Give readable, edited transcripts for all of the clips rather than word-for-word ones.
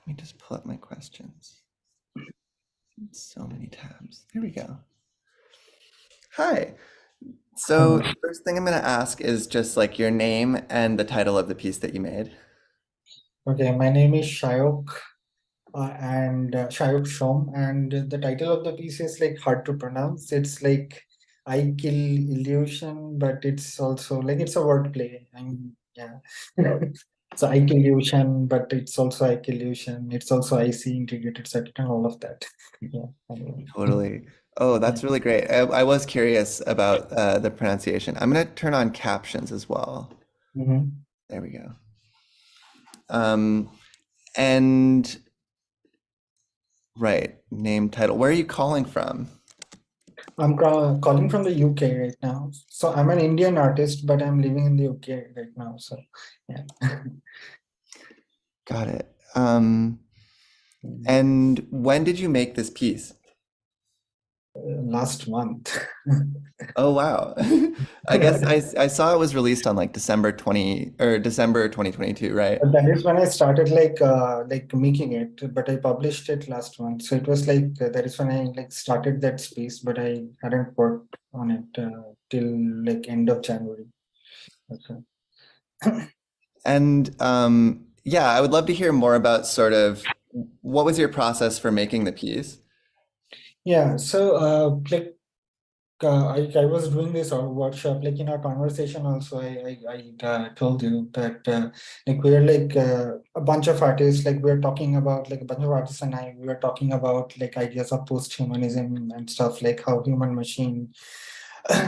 Let me just pull up my questions. So many tabs. There we go. Hi. So Uh, the first thing I'm going to ask is just like your name and the title of the piece that you made. okay, my name is Shayok and Shayok Shom, and the title of the piece is like hard to pronounce. It's like I kill illusion, but it's also like it's a wordplay. And yeah, so I kill illusion, but it's also I kill illusion. It's also IC integrated circuit and all of that. Yeah, anyway. Totally. Oh, Yeah. that's really great. I was curious about the pronunciation. I'm going to turn on captions as well. Mhm. There we go. Um, and right, name, title. Where are you calling from? I'm calling from the UK right now. So I'm an Indian artist, but I'm living in the UK right now. So yeah. Got it. And when did you make this piece? Last month. Oh wow. I guess I saw it was released on like December 20 or December 2022, right? That is when I started like making it, but I published it last month. So it was like that is when I like started that space, but I hadn't worked on it till like end of January. Okay. And yeah, I would love to hear more about sort of what was your process for making the piece? Yeah, so I was doing this workshop, like in our conversation also, I told you that like we're like a bunch of artists, like we're talking about like a bunch of artists and we were talking about like ideas of post-humanism and stuff, like how human machine,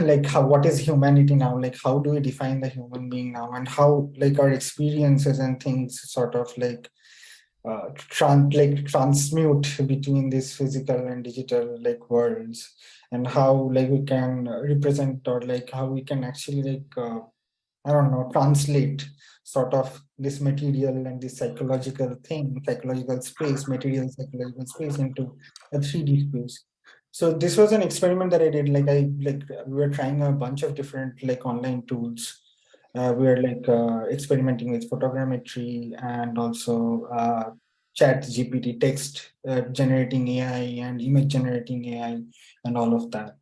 like how what is humanity now, like how do we define the human being now, and how like our experiences and things sort of like transmute between these physical and digital like worlds, and how like we can represent or like how we can actually like I don't know, translate sort of this material and this psychological thing, psychological space, material psychological space into a 3D space. So this was an experiment that I did. Like we were trying a bunch of different like online tools. We were like experimenting with photogrammetry and also chat GPT, text generating AI and image generating AI and all of that.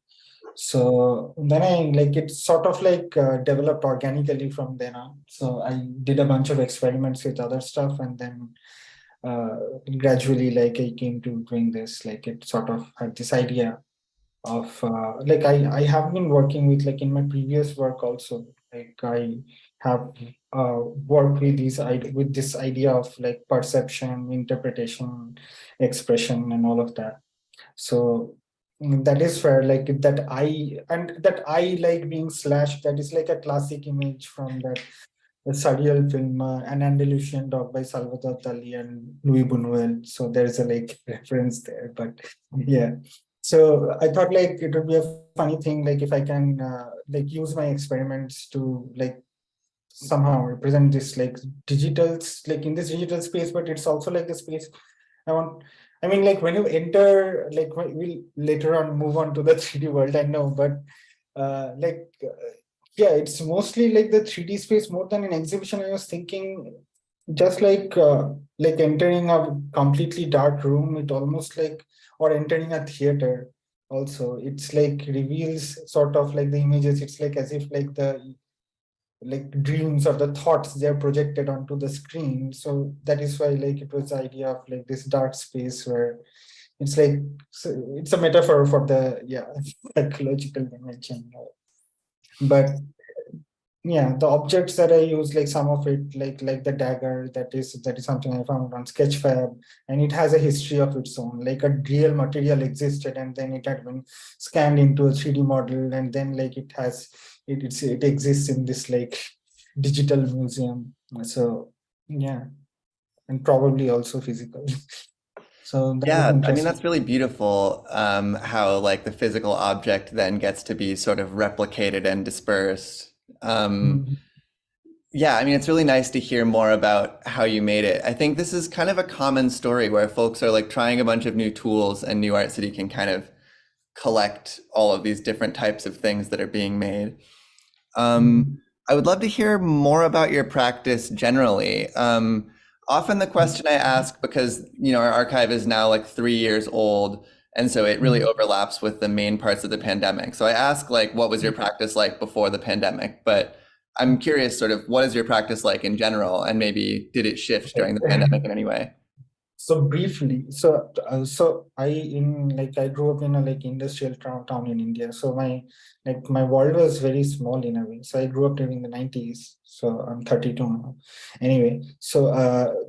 So then I like it sort of like developed organically from then on. So I did a bunch of experiments with other stuff, and then uh, gradually like I came to doing this. Like it sort of had this idea of like I have been working with like in my previous work also. Like I have worked with with this idea of like perception, interpretation, expression, and all of that. So that is where like that I like being slashed. That is like a classic image from that the surreal film An Andalusian Dog by Salvador Dali and Louis Buñuel. So there's a like reference there, but yeah. So I thought like it would be a funny thing like if I can like use my experiments to like somehow represent this like digital like in this digital space, but it's also like the space I want. I mean, like when you enter, like we'll later on move on to the 3D world, I know, but like yeah, it's mostly like the 3D space more than an exhibition. I was thinking just like entering a completely dark room, it almost like or entering a theater also. It's like reveals sort of like the images. It's like as if like the like dreams or the thoughts they're projected onto the screen. So that is why like it was the idea of like this dark space where it's like it's a metaphor for the yeah psychological dimension. But yeah, the objects that I use, like some of it, like the dagger, that is something I found on Sketchfab, and it has a history of its own. Like a real material existed, and then it had been scanned into a 3D model, and then like it exists in this like digital museum. So yeah, and probably also physical. So that is Yeah, I mean interesting. that's really beautiful, how like the physical object then gets to be sort of replicated and dispersed. Um, Mhm. yeah, I mean it's really nice to hear more about how you made it. I think this is kind of a common story where folks are like trying a bunch of new tools and New Art City can kind of collect all of these different types of things that are being made. Um, Mhm. I would love to hear more about your practice generally. often the question I ask, because our archive is now like 3 years old, and so it really Mm. overlaps with the main parts of the pandemic. So I ask like, what was your practice like before the pandemic? But I'm curious, sort of, what is your practice like in general, and maybe did it shift during the pandemic in any way? So briefly, so I grew up in a like industrial town in India. So my world was very small in a way. So I grew up during the 90s. So I'm 32 now. Anyway, so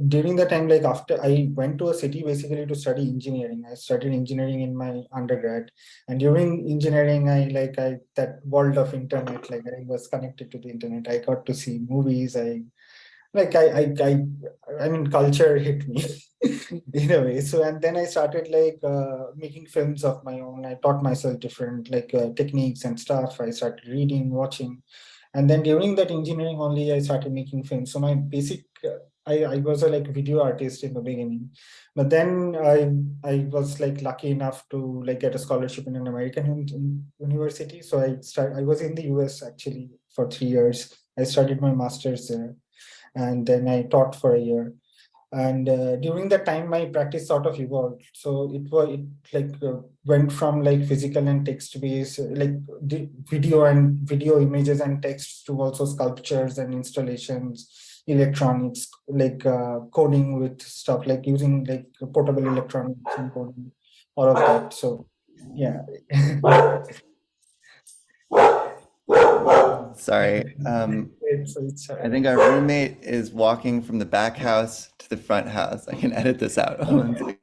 during the time, like after I went to a city basically to study engineering. I studied engineering in my undergrad, and during engineering, I that world of internet, like I was connected to the internet. I got to see movies. Like I mean culture hit me in a way. So and then I started like making films of my own. I taught myself different like techniques and stuff. I started reading, watching, and then during that engineering only I started making films. So my basic I was a like video artist in the beginning, but then I was like lucky enough to like get a scholarship in an American university. So I was in the US actually for 3 years. I studied my master's there, and then I taught for a year. And during that time, my practice sort of evolved. So it like went from like physical and text based, like video images and text, to also sculptures and installations, electronics, like coding with stuff, like using like portable electronics and coding, all of that. So yeah. Sorry. It's I think our roommate is walking from the back house to the front house. I can edit this out. One second.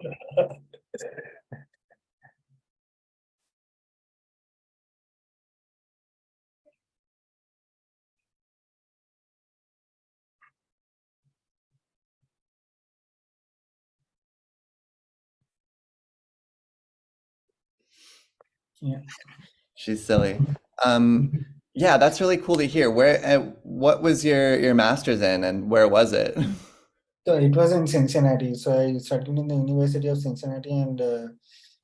yeah. She's silly. Yeah, that's really cool to hear. What was your master's in, and where was it? So it was in Cincinnati. So I studied in the University of Cincinnati, and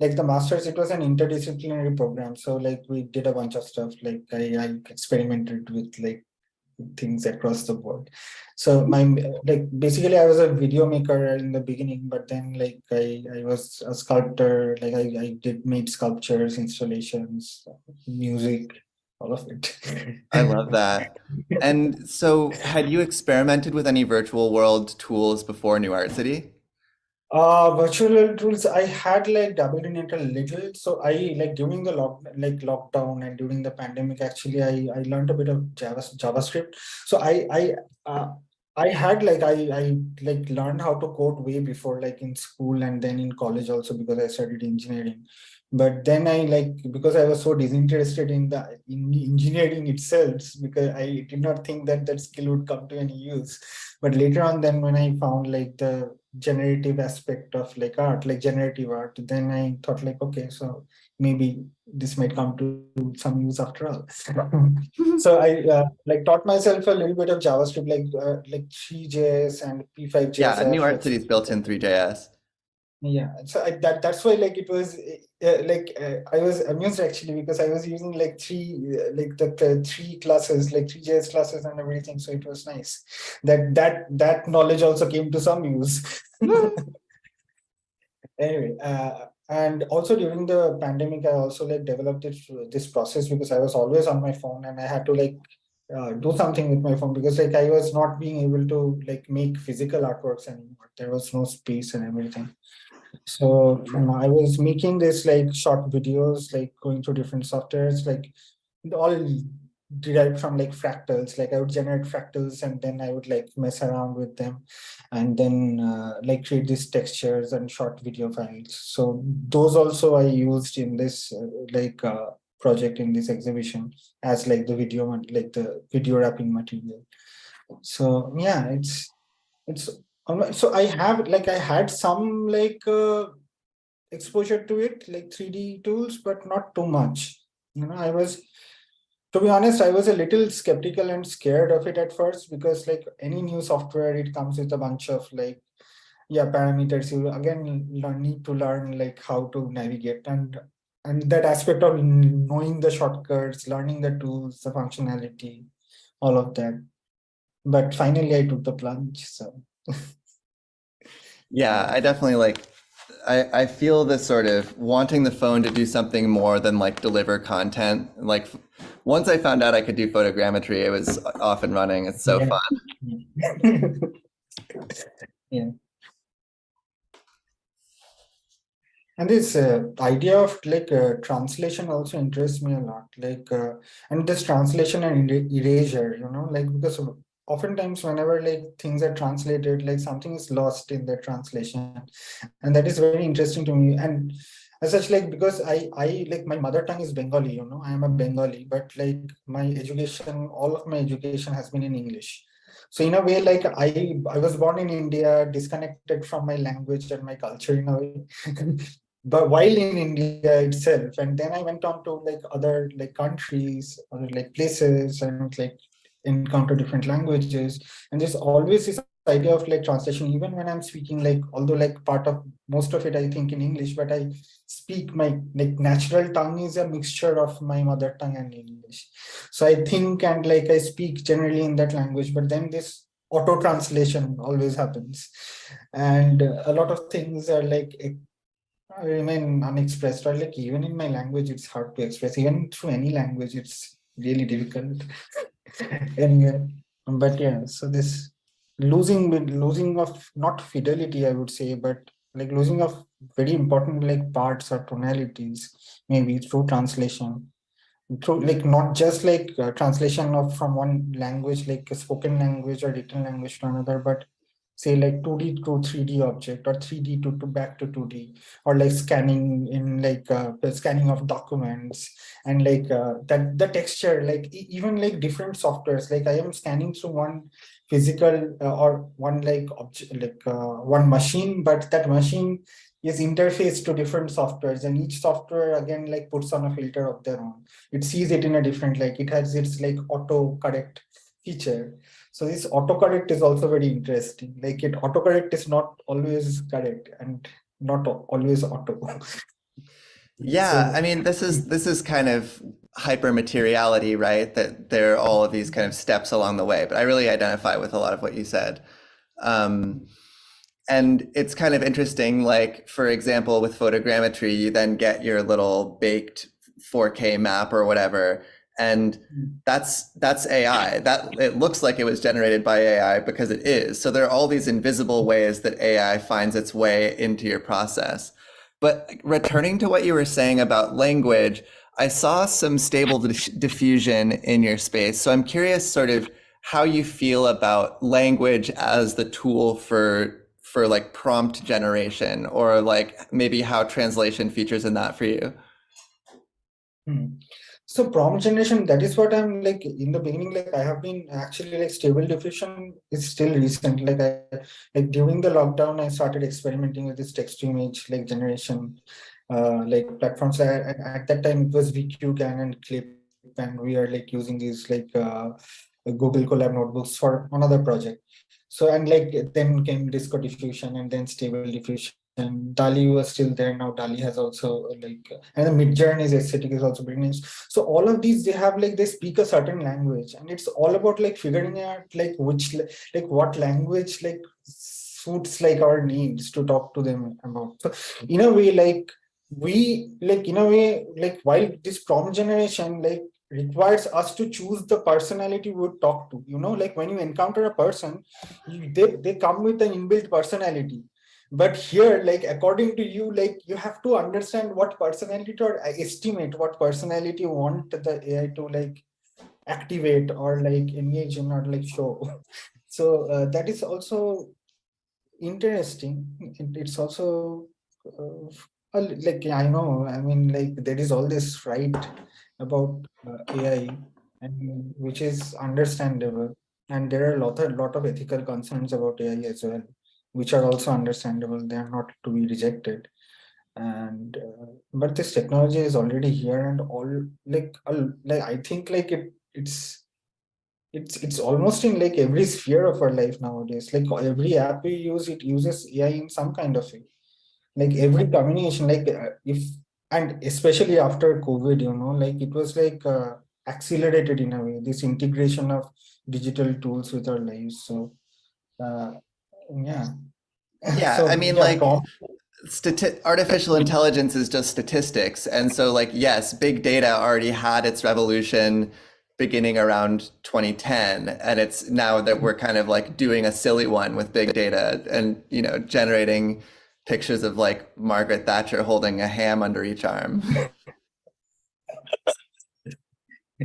like the masters, it was an interdisciplinary program. So like we did a bunch of stuff. Like I experimented with like things across the board. So my like basically I was a video maker in the beginning, but then like I was a sculptor. Like I did made sculptures, installations, music, all of it. I love that. And so, had you experimented with any virtual world tools before New Art City? Virtual reality tools, I had like dabbled in it a little. So I like during the lockdown and during the pandemic, actually, I learned a bit of JavaScript. So I had like I like learned how to code way before, like in school and then in college also, because I studied engineering. But then I like, because I was so disinterested in engineering itself, because I did not think that that skill would come to any use. But later on, then when I found like the generative aspect of like art, like generative art, then I thought like, okay, so maybe this might come to some use after all. So I like taught myself a little bit of JavaScript, like 3JS and Yeah, New P5JSF, Art like City's built in Three.js. yeah. So that's why like it was I was amused actually, because I was using like the three classes, like 3JS classes and everything. So it was nice that knowledge also came to some use. Anyway, and also during the pandemic, I also like developed this process, because I was always on my phone and I had to like do something with my phone, because like I was not being able to like make physical artworks anymore. There was no space and everything. So I was making this like short videos, like going through different softwares, like all derived from like fractals. Like I would generate fractals and then I would like mess around with them, and then like create these textures and short video files. So those also I used in this project, in this exhibition, as like like the video wrapping material. So yeah, it's so I had some like exposure to it, like 3D tools, but not too much. I was, to be honest, I was a little skeptical and scared of it at first, because like any new software, it comes with a bunch of like, yeah, parameters. You again need to learn like how to navigate, and that aspect of knowing the shortcuts, learning the tools, the functionality, all of that. But finally I took the plunge. So Yeah, I definitely like I feel this sort of wanting the phone to do something more than like deliver content. Like once I found out I could do photogrammetry, it was off and running. It's so Yeah. fun. Yeah. And this idea of like translation also interests me a lot. Like, and this translation and erasure, like because oftentimes whenever like things are translated, like something is lost in the translation, and that is very interesting to me. And as such, like because I like my mother tongue is Bengali, I am a Bengali, but like my education, all of my education has been in English. So in a way, like I was born in India, disconnected from my language and my culture in a way. But while in India itself, and then I went on to like other like countries, other like places, and like encounter different languages. And there's always this idea of like translation, even when I'm speaking, like although like part of most of it I think in English, but I speak my like natural tongue is a mixture of my mother tongue and English. So I think and like I speak generally in that language, but then this auto translation always happens, and a lot of things are like remain unexpressed, or like even in my language it's hard to express. Even through any language it's really difficult. Anyway, but yeah, so this losing of not fidelity, I would say, but like losing of very important like parts or tonalities, maybe through translation, through like not just like translation of from one language, like a spoken language or written language to another, but say like 2D to 3D object, or 3D to back to 2D, or like scanning in like scanning of documents, and like that the texture, like even like different softwares, like I am scanning through one physical or one like object, like one machine, but that machine is interfaced to different softwares, and each software again like puts on a filter of their own. It sees it in a different, like it has its like auto correct feature. So this autocorrect is also very interesting. Like it autocorrect is not always correct and not always auto. Yeah, I So mean, this is kind of hypermateriality, right? That there are all of these kind of steps along the way, but I really identify with a lot of what you said. Um, and it's kind of interesting, like for example, with photogrammetry, you then get your little baked 4K map or whatever, and that's AI. That it looks like it was generated by AI because it is. So there are all these invisible ways that AI finds its way into your process. But returning to what you were saying about language, I saw some stable diffusion in your space. So I'm curious sort of how you feel about language as the tool for like prompt generation, or like maybe how translation features in that for you. hmm. So prompt generation, that is what I'm like in the beginning, like I have been actually like stable diffusion is still recent. Like I like during the lockdown, I started experimenting with this text to image like generation like platforms. At that time it was VQGAN and Clip, and we are like using these like Google Colab notebooks for another project. So and like then came Disco diffusion and then stable diffusion. DALI was still there. Now DALI has also like, and the Midjourney's aesthetic is also bringing. So all of these, they have like, they speak a certain language, and it's all about like figuring out like which, like what language like suits like our needs to talk to them about. So in a way, like we like in a way like while this prompt generation like requires us to choose the personality we would talk to, like when you encounter a person, they come with an inbuilt personality. But here, like according to you, like you have to understand what personality, or estimate what personality you want the AI to like activate or like engage in or like show. So that is also interesting. It's also like I know. I mean, like there is all this fright about AI, and which is understandable. And there are a lot of ethical concerns about AI as well, which are also understandable. They are not to be rejected. And but this technology is already here, and all like I think like it's almost in like every sphere of our life nowadays. Like every app we use, it uses AI in some kind of way. Like every communication, like if and especially after COVID, like it was like accelerated in a way, this integration of digital tools with our lives. So uh, yeah. Yeah, I So mean, yeah, like, artificial intelligence is just statistics. And so, like, yes, big data already had its revolution beginning around 2010. And it's now that we're kind of like doing a silly one with big data and, generating pictures of like Margaret Thatcher holding a ham under each arm.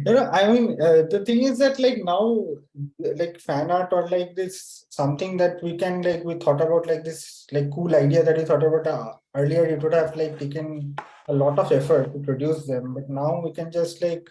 I mean, the thing is that like now, like fan art or like this something that we can like we thought about like this like cool idea that we thought about earlier. It would have like taken a lot of effort to produce them, but now we can just like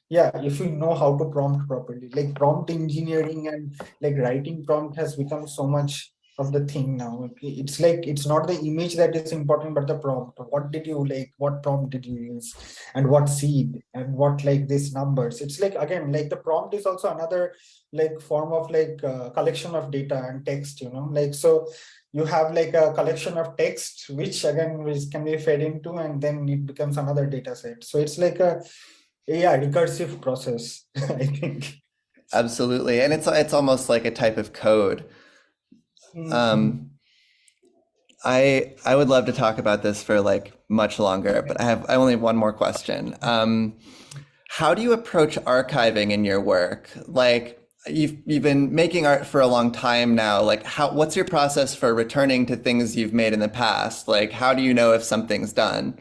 yeah, if we know how to prompt properly, like prompt engineering and like writing prompt has become so much of the thing now. It's like it's not the image that is important, but the prompt. What did you like? What prompt did you use? And what seed and what like these numbers. It's like again like the prompt is also another like form of like collection of data and text, like so you have like a collection of text which again which can be fed into and then it becomes another data set. So it's like a yeah recursive process. I think. Absolutely. And it's almost like a type of code. Mhm. Um, I would love to talk about this for like much longer, but I only have one more question. How do you approach archiving in your work? Like you've been making art for a long time now. Like what's your process for returning to things you've made in the past? Like how do you know if something's done?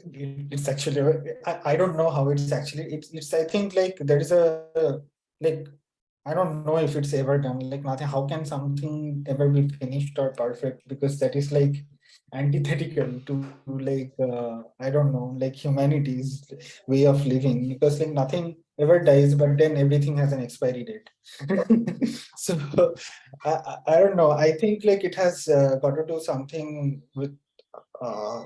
It's actually I don't know how it's actually it's I think like there is a like I don't know if it's ever done. Like nothing. How can something ever be finished or perfect? Because that is like antithetical to like I don't know, like humanity's way of living. Because like nothing ever dies, but then everything has an expiry date. So I don't know. I think like it has got to do something with uh,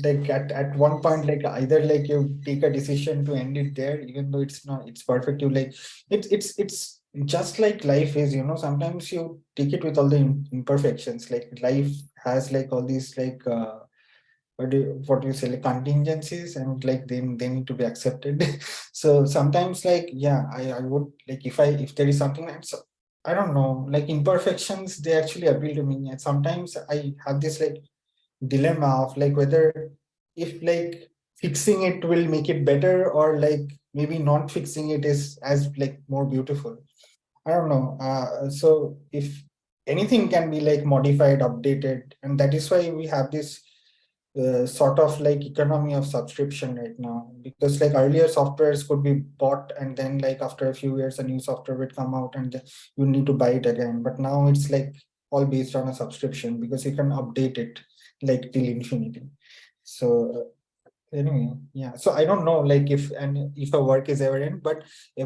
like at one point like either like you take a decision to end it there even though it's not it's perfect you like it's just like life is, sometimes you take it with all the imperfections. Like life has like all these like what do you say like contingencies and like they need to be accepted. So sometimes like yeah I would like if there is something that's I don't know like imperfections they actually appeal to me and sometimes I have this like dilemma of like whether if like fixing it will make it better or like maybe not fixing it is as like more beautiful. I don't know. So if anything can be like modified, updated, and that is why we have this sort of like economy of subscription right now. Because like earlier softwares could be bought and then like after a few years a new software would come out and you need to buy it again. But now it's like all based on a subscription because you can update it like till infinity. So anyway, yeah. So I don't know like if a work is ever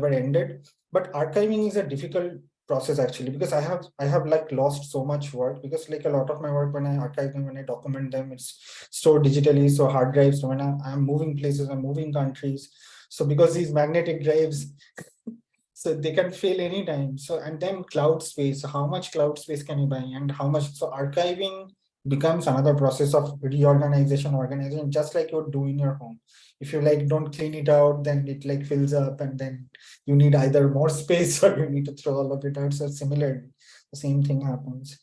ended, but archiving is a difficult process actually because I have like lost so much work because like a lot of my work when I archive them, when I document them, it's stored digitally. So hard drives, so when I'm moving places, I'm moving countries. So because these magnetic drives, so they can fail anytime. So and then cloud space. So how much cloud space can you buy and how much? So archiving becomes another process of reorganization, organization, just like you do in your home. If you like don't clean it out, then it like fills up, and then you need either more space or you need to throw all of it out. So similarly, the same thing happens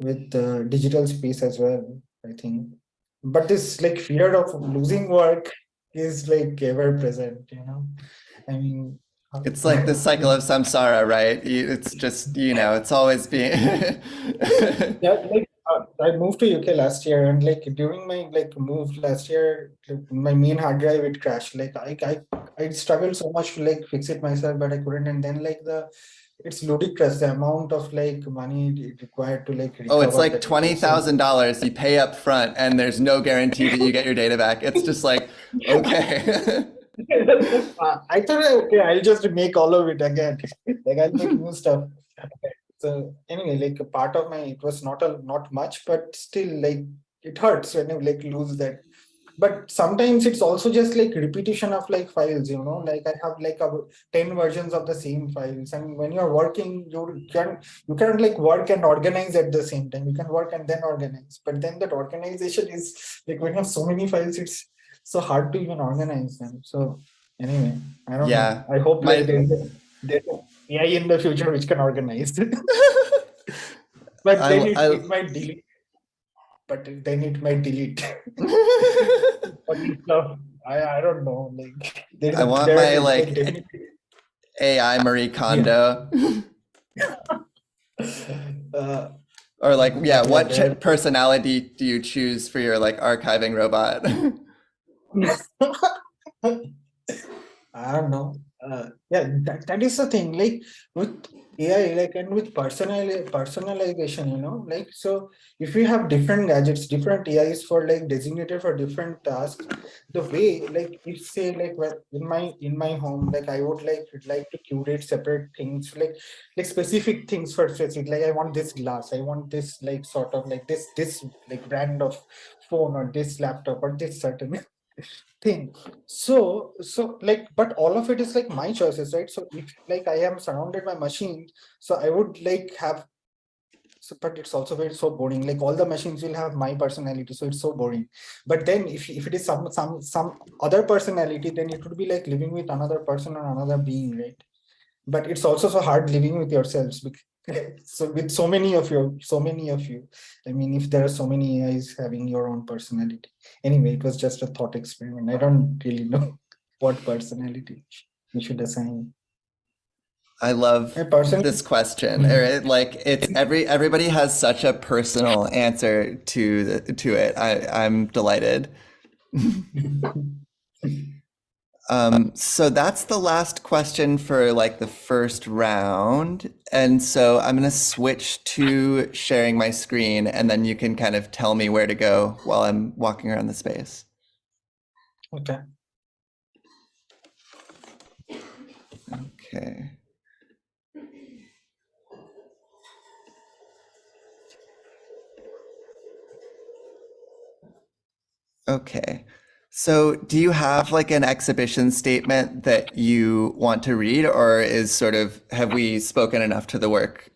with digital space as well, I think. But this like fear of losing work is like ever present. I mean, It's like the cycle of samsara, right? It's just, it's always being yeah, like I moved to UK last year, and like during my like move last year, like, my main hard drive it crashed. Like I struggled so much to like fix it myself, but I couldn't. And then like it's ludicrous the amount of like money it required to like Oh, it's recover the like data. So $20,000 you pay up front and there's no guarantee that you get your data back. It's just like, okay. I thought okay, I'll just make all of it again. Like I'll make new stuff. So anyway, like a part of my it was not much, but still like it hurts when you like lose that. But sometimes it's also just like repetition of like files. Like I have like about 10 versions of the same files. And when you're working, you can't like work and organize at the same time. You can work and then organize. But then that organization is like when you have so many files, it's so hard to even organize them. So anyway, I don't know. Yeah. I hope like My there's AI in the future which can organize. But I, then w- it might delete. But then it might delete. But it's I don't know. Like I want there my are like like definitely. AI Marie Yeah. Kondo. Uh, Or like, yeah, but yeah, what there. personality do you choose for your like archiving robot? I don't know. Yeah, that is the thing. Like with AI, like and with personalization, like so if we have different gadgets, different AIs for like designated for different tasks, the way like if say like in my home, like I would like to curate separate things, like specific things for specific. Like I want this glass, I want this like sort of like this like brand of phone or this laptop or this certain thing. So like but all of it is like my choices, right? So if like I am surrounded by machines, so I would like have, so, but it's also very so boring. Like all the machines will have my personality, so it's so boring. But then if it is some other personality, then it would be like living with another person or another being, right? But it's also so hard living with yourselves so with so many of you, I mean, if there are so many AIs having your own personality. Anyway, it was just a thought experiment. I don't really know what personality we should assign. I love A person. this question. Mhm. Like it's everybody has such a personal answer to it. I'm delighted. So that's the last question for like the first round. And so I'm going to switch to sharing my screen and then you can kind of tell me where to go while I'm walking around the space. Okay. Okay. Okay. So do you have like an exhibition statement that you want to read, or is sort of have we spoken enough to the work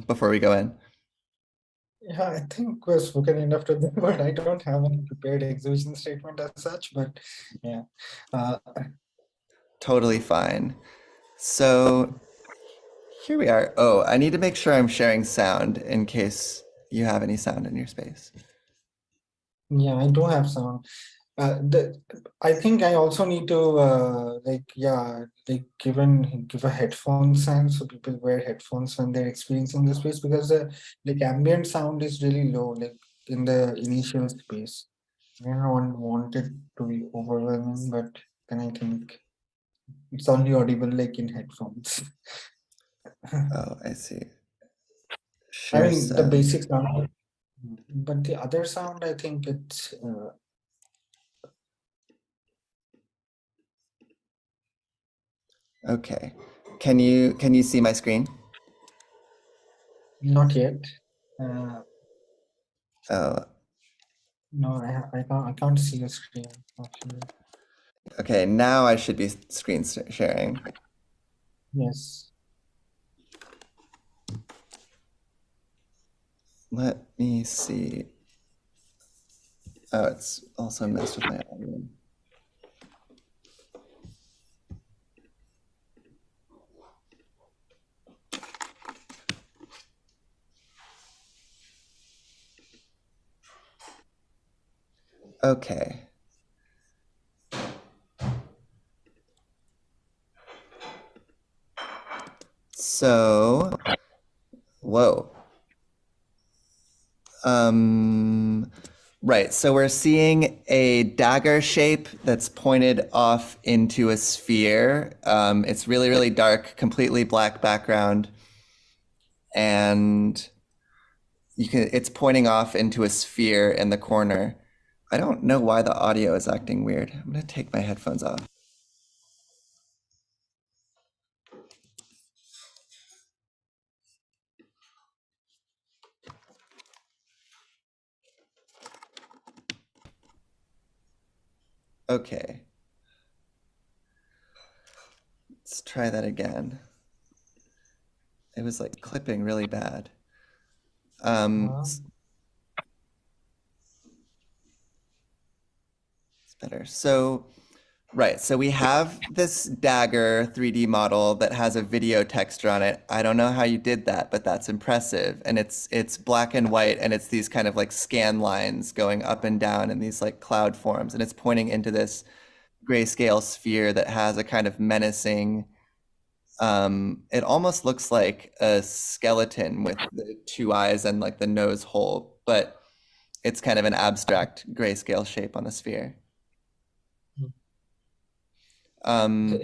before we go in? Yeah, I think we're spoken enough to them, but I don't have any prepared exhibition statement as such. But yeah, uh, Totally fine. So here we are. Oh, I need to make sure I'm sharing sound in case you have any sound in your space. yeah, I do have sound. I think I also need to like give a headphone sound so people wear headphones when they're experiencing the space, because the like ambient sound is really low like in the initial space. I don't want it to be overwhelming, but then I think it's only audible like in headphones. Oh, I see. I Share mean the sound. basic sound, but the other sound I think it's Okay. Can you see my screen? not yet. Uh, Oh, no, I can't see the screen actually. okay. Now I should be screen sharing. Yes. Let me see. Oh, it's also messed with my audio. Okay. So, whoa. Right. So we're seeing a dagger shape that's pointed off into a sphere. It's really, really dark, completely black background, and it's pointing off into a sphere in the corner. I don't know why the audio is acting weird. I'm gonna take my headphones off. Okay. Let's try that again. It was like clipping really bad. Uh, It's better. So Right, so we have this Dagger 3D model that has a video texture on it. I don't know how you did that, but that's impressive. And it's black and white and it's these kind of like scan lines going up and down in these like cloud forms and it's pointing into this grayscale sphere that has a kind of menacing it almost looks like a skeleton with the two eyes and like the nose hole, but it's kind of an abstract grayscale shape on a sphere. Mm. So Um,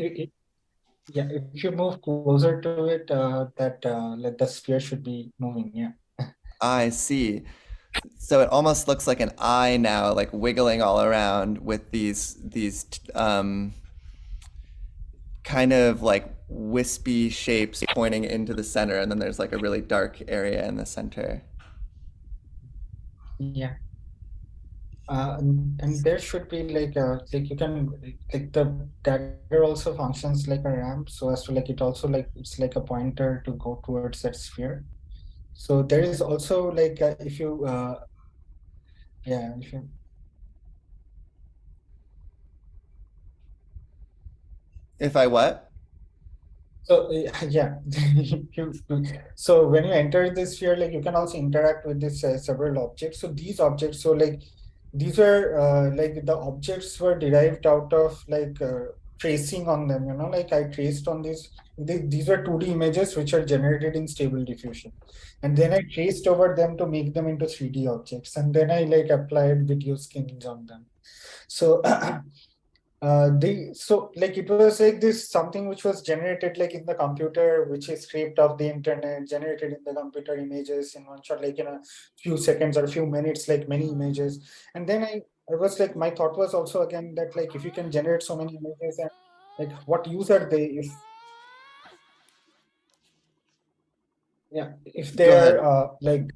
yeah, if you move closer to it, that like the sphere should be moving. Yeah. I see. So it almost looks like an eye now, like wiggling all around with these kind of like wispy shapes pointing into the center, and then there's like a really dark area in the center. Yeah. And there should be like you can like the dagger also functions like a ramp, so as to like it also like it's like a pointer to go towards that sphere. So there is also like if you yeah if you If I what? so yeah so when you enter this sphere, like you can also interact with this several objects. So these objects, so like these were like the objects were derived out of like tracing on them, you know, like I traced on these were 2D images which are generated in Stable Diffusion, and then I traced over them to make them into 3D objects, and then I like applied video skins on them. So so like it was like this something which was generated like in the computer, which is scraped off the internet, generated in the computer images in one shot, like in a few seconds or a few minutes, like many images. And then I was like, my thought was also again that like if you can generate so many images, and like what use are they if yeah if Go they're ahead. like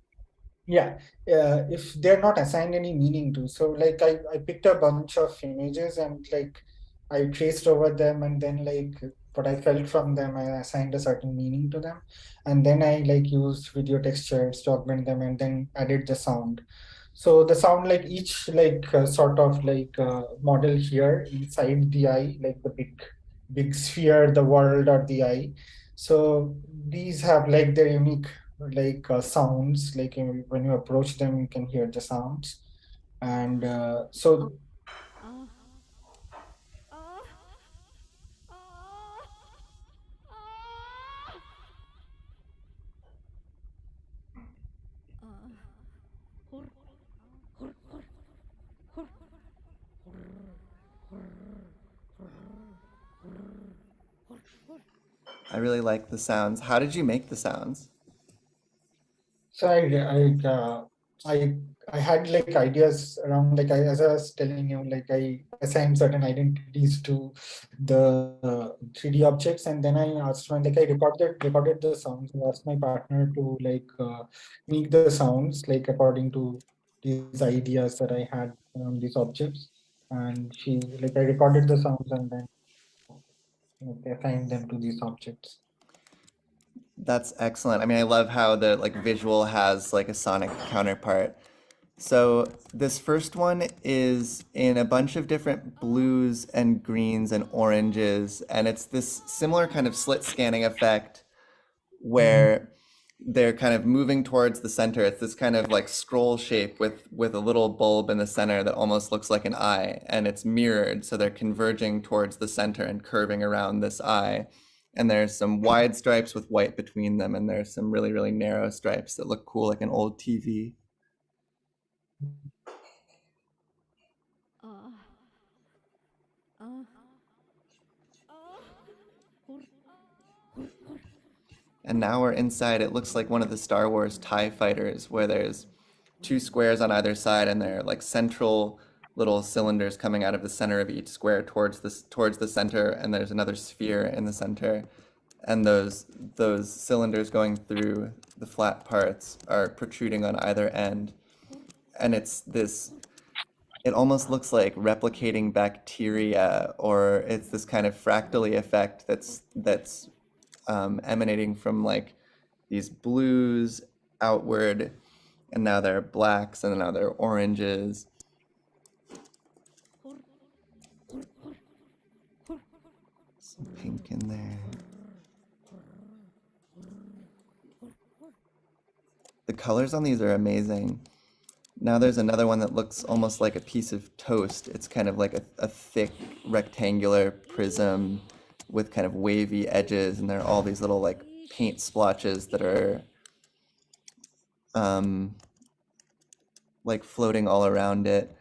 yeah if they're not assigned any meaning to. So like I picked a bunch of images and like I traced over them, and then like what I felt from them, I assigned a certain meaning to them, and then I like used video textures to augment them, and then added the sound. So the sound, like each like sort of like model here inside the eye, like the big sphere, the world or the eye. So these have like their unique like sounds, like when you approach them you can hear the sounds. And so I really like the sounds. How did you make the sounds? So I I had like ideas around like as I was telling you, like I assigned certain identities to the 3D objects, and then I asked my like I recorded the sounds. I asked my partner to like make the sounds like according to these ideas that I had on these objects, and she like I recorded the sounds and then like, assigned them to these objects. That's excellent. I mean, I love how the like visual has like a sonic counterpart. So this first one is in a bunch of different blues and greens and oranges, and it's this similar kind of slit scanning effect Mhm. where they're kind of moving towards the center. It's this kind of like scroll shape with a little bulb in the center that almost looks like an eye, and it's mirrored, so they're converging towards the center and curving around this eye. And there's some wide stripes with white between them, and there's some really, really narrow stripes that look cool like an old TV. And now we're inside. It looks like one of the Star Wars TIE fighters where there's two squares on either side and they're like central little cylinders coming out of the center of each square towards the center, and there's another sphere in the center. And those cylinders going through the flat parts are protruding on either end. And it's this it almost looks like replicating bacteria, or it's this kind of fractally effect that's emanating from like these blues outward, and now they're blacks, and now they're oranges. Some pink in there. The colors on these are amazing. Now there's another one that looks almost like a piece of toast. It's kind of like a thick rectangular prism with kind of wavy edges, and there are all these little like paint splotches that are like floating all around it.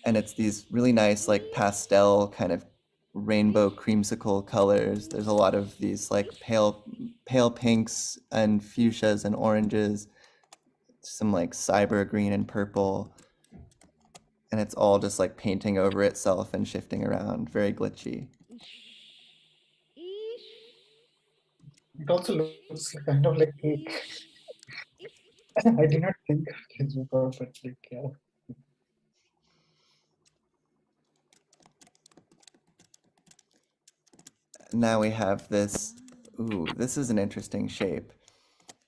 And it's these really nice like pastel kind of rainbow creamsicle colors. There's a lot of these like pale pinks and fuchsias and oranges, some like cyber green and purple. And it's all just like painting over itself and shifting around, very glitchy. It also looks kind of like cake. I did not think of this before, but like, yeah. Now we have this, ooh, this is an interesting shape.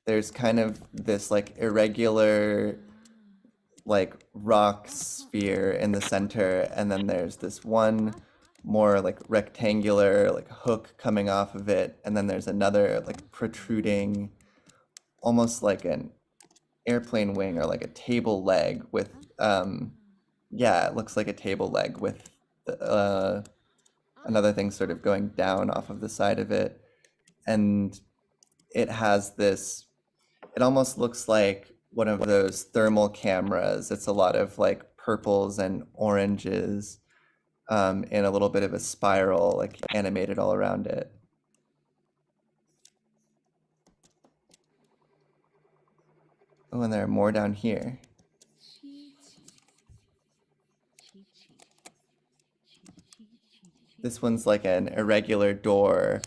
There's kind of this like irregular like rock sphere in the center, and then there's this one more like rectangular like hook coming off of it, and then there's another like protruding, almost like an airplane wing or like a table leg with yeah, it looks like a table leg with another thing sort of going down off of the side of it. And it has this, it almost looks like one of those thermal cameras. It's a lot of like purples and oranges in a little bit of a spiral, like animated all around it. Oh, and there are more down here. This one's like an irregular door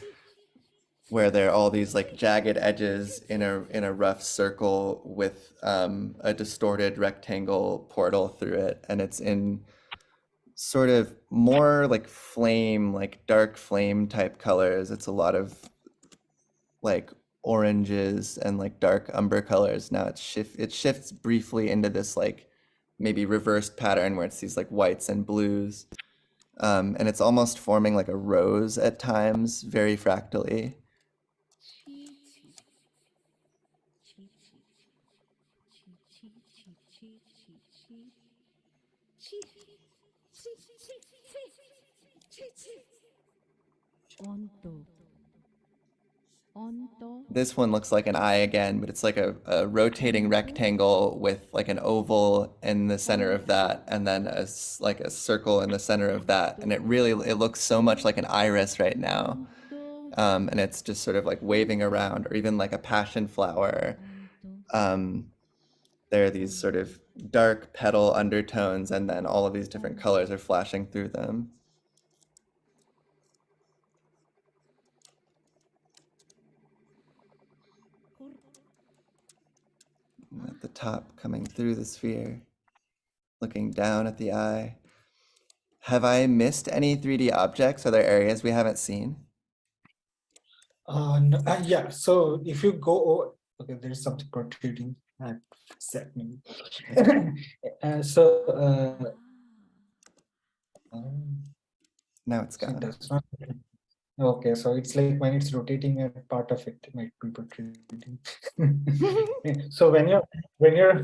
where there are all these like jagged edges in a rough circle with a distorted rectangle portal through it, and it's in sort of more like flame, like dark flame type colors. It's a lot of like oranges and like dark umber colors. Now it shifts briefly into this like maybe reversed pattern where it's these like whites and blues. And it's almost forming like a rose at times, very fractally. This one looks like an eye again, but it's like a rotating rectangle with like an oval in the center of that, and then like a circle in the center of that. And it looks so much like an iris right now. And it's just sort of like waving around, or even like a passion flower. There are these sort of dark petal undertones, and then all of these different colors are flashing through them. And at the top, coming through the sphere, looking down at the eye. Have I missed any 3D objects? Are there areas we haven't seen? No, yeah, so if you go, okay, there's something protruding. Happening. Now it's So it gone. does not. Okay, so it's like when it's rotating, a part of it might be protruding. So when you're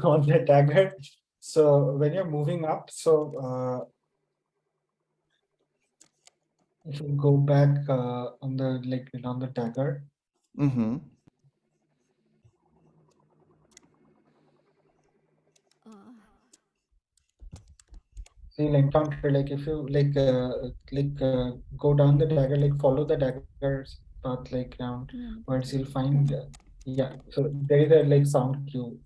on the dagger, so when you're moving up, so if you go back on the dagger. Mm-hmm. So you'll encounter, like, if you go down the dagger, like follow the dagger's path, like down once you'll find yeah, so there is a like sound cue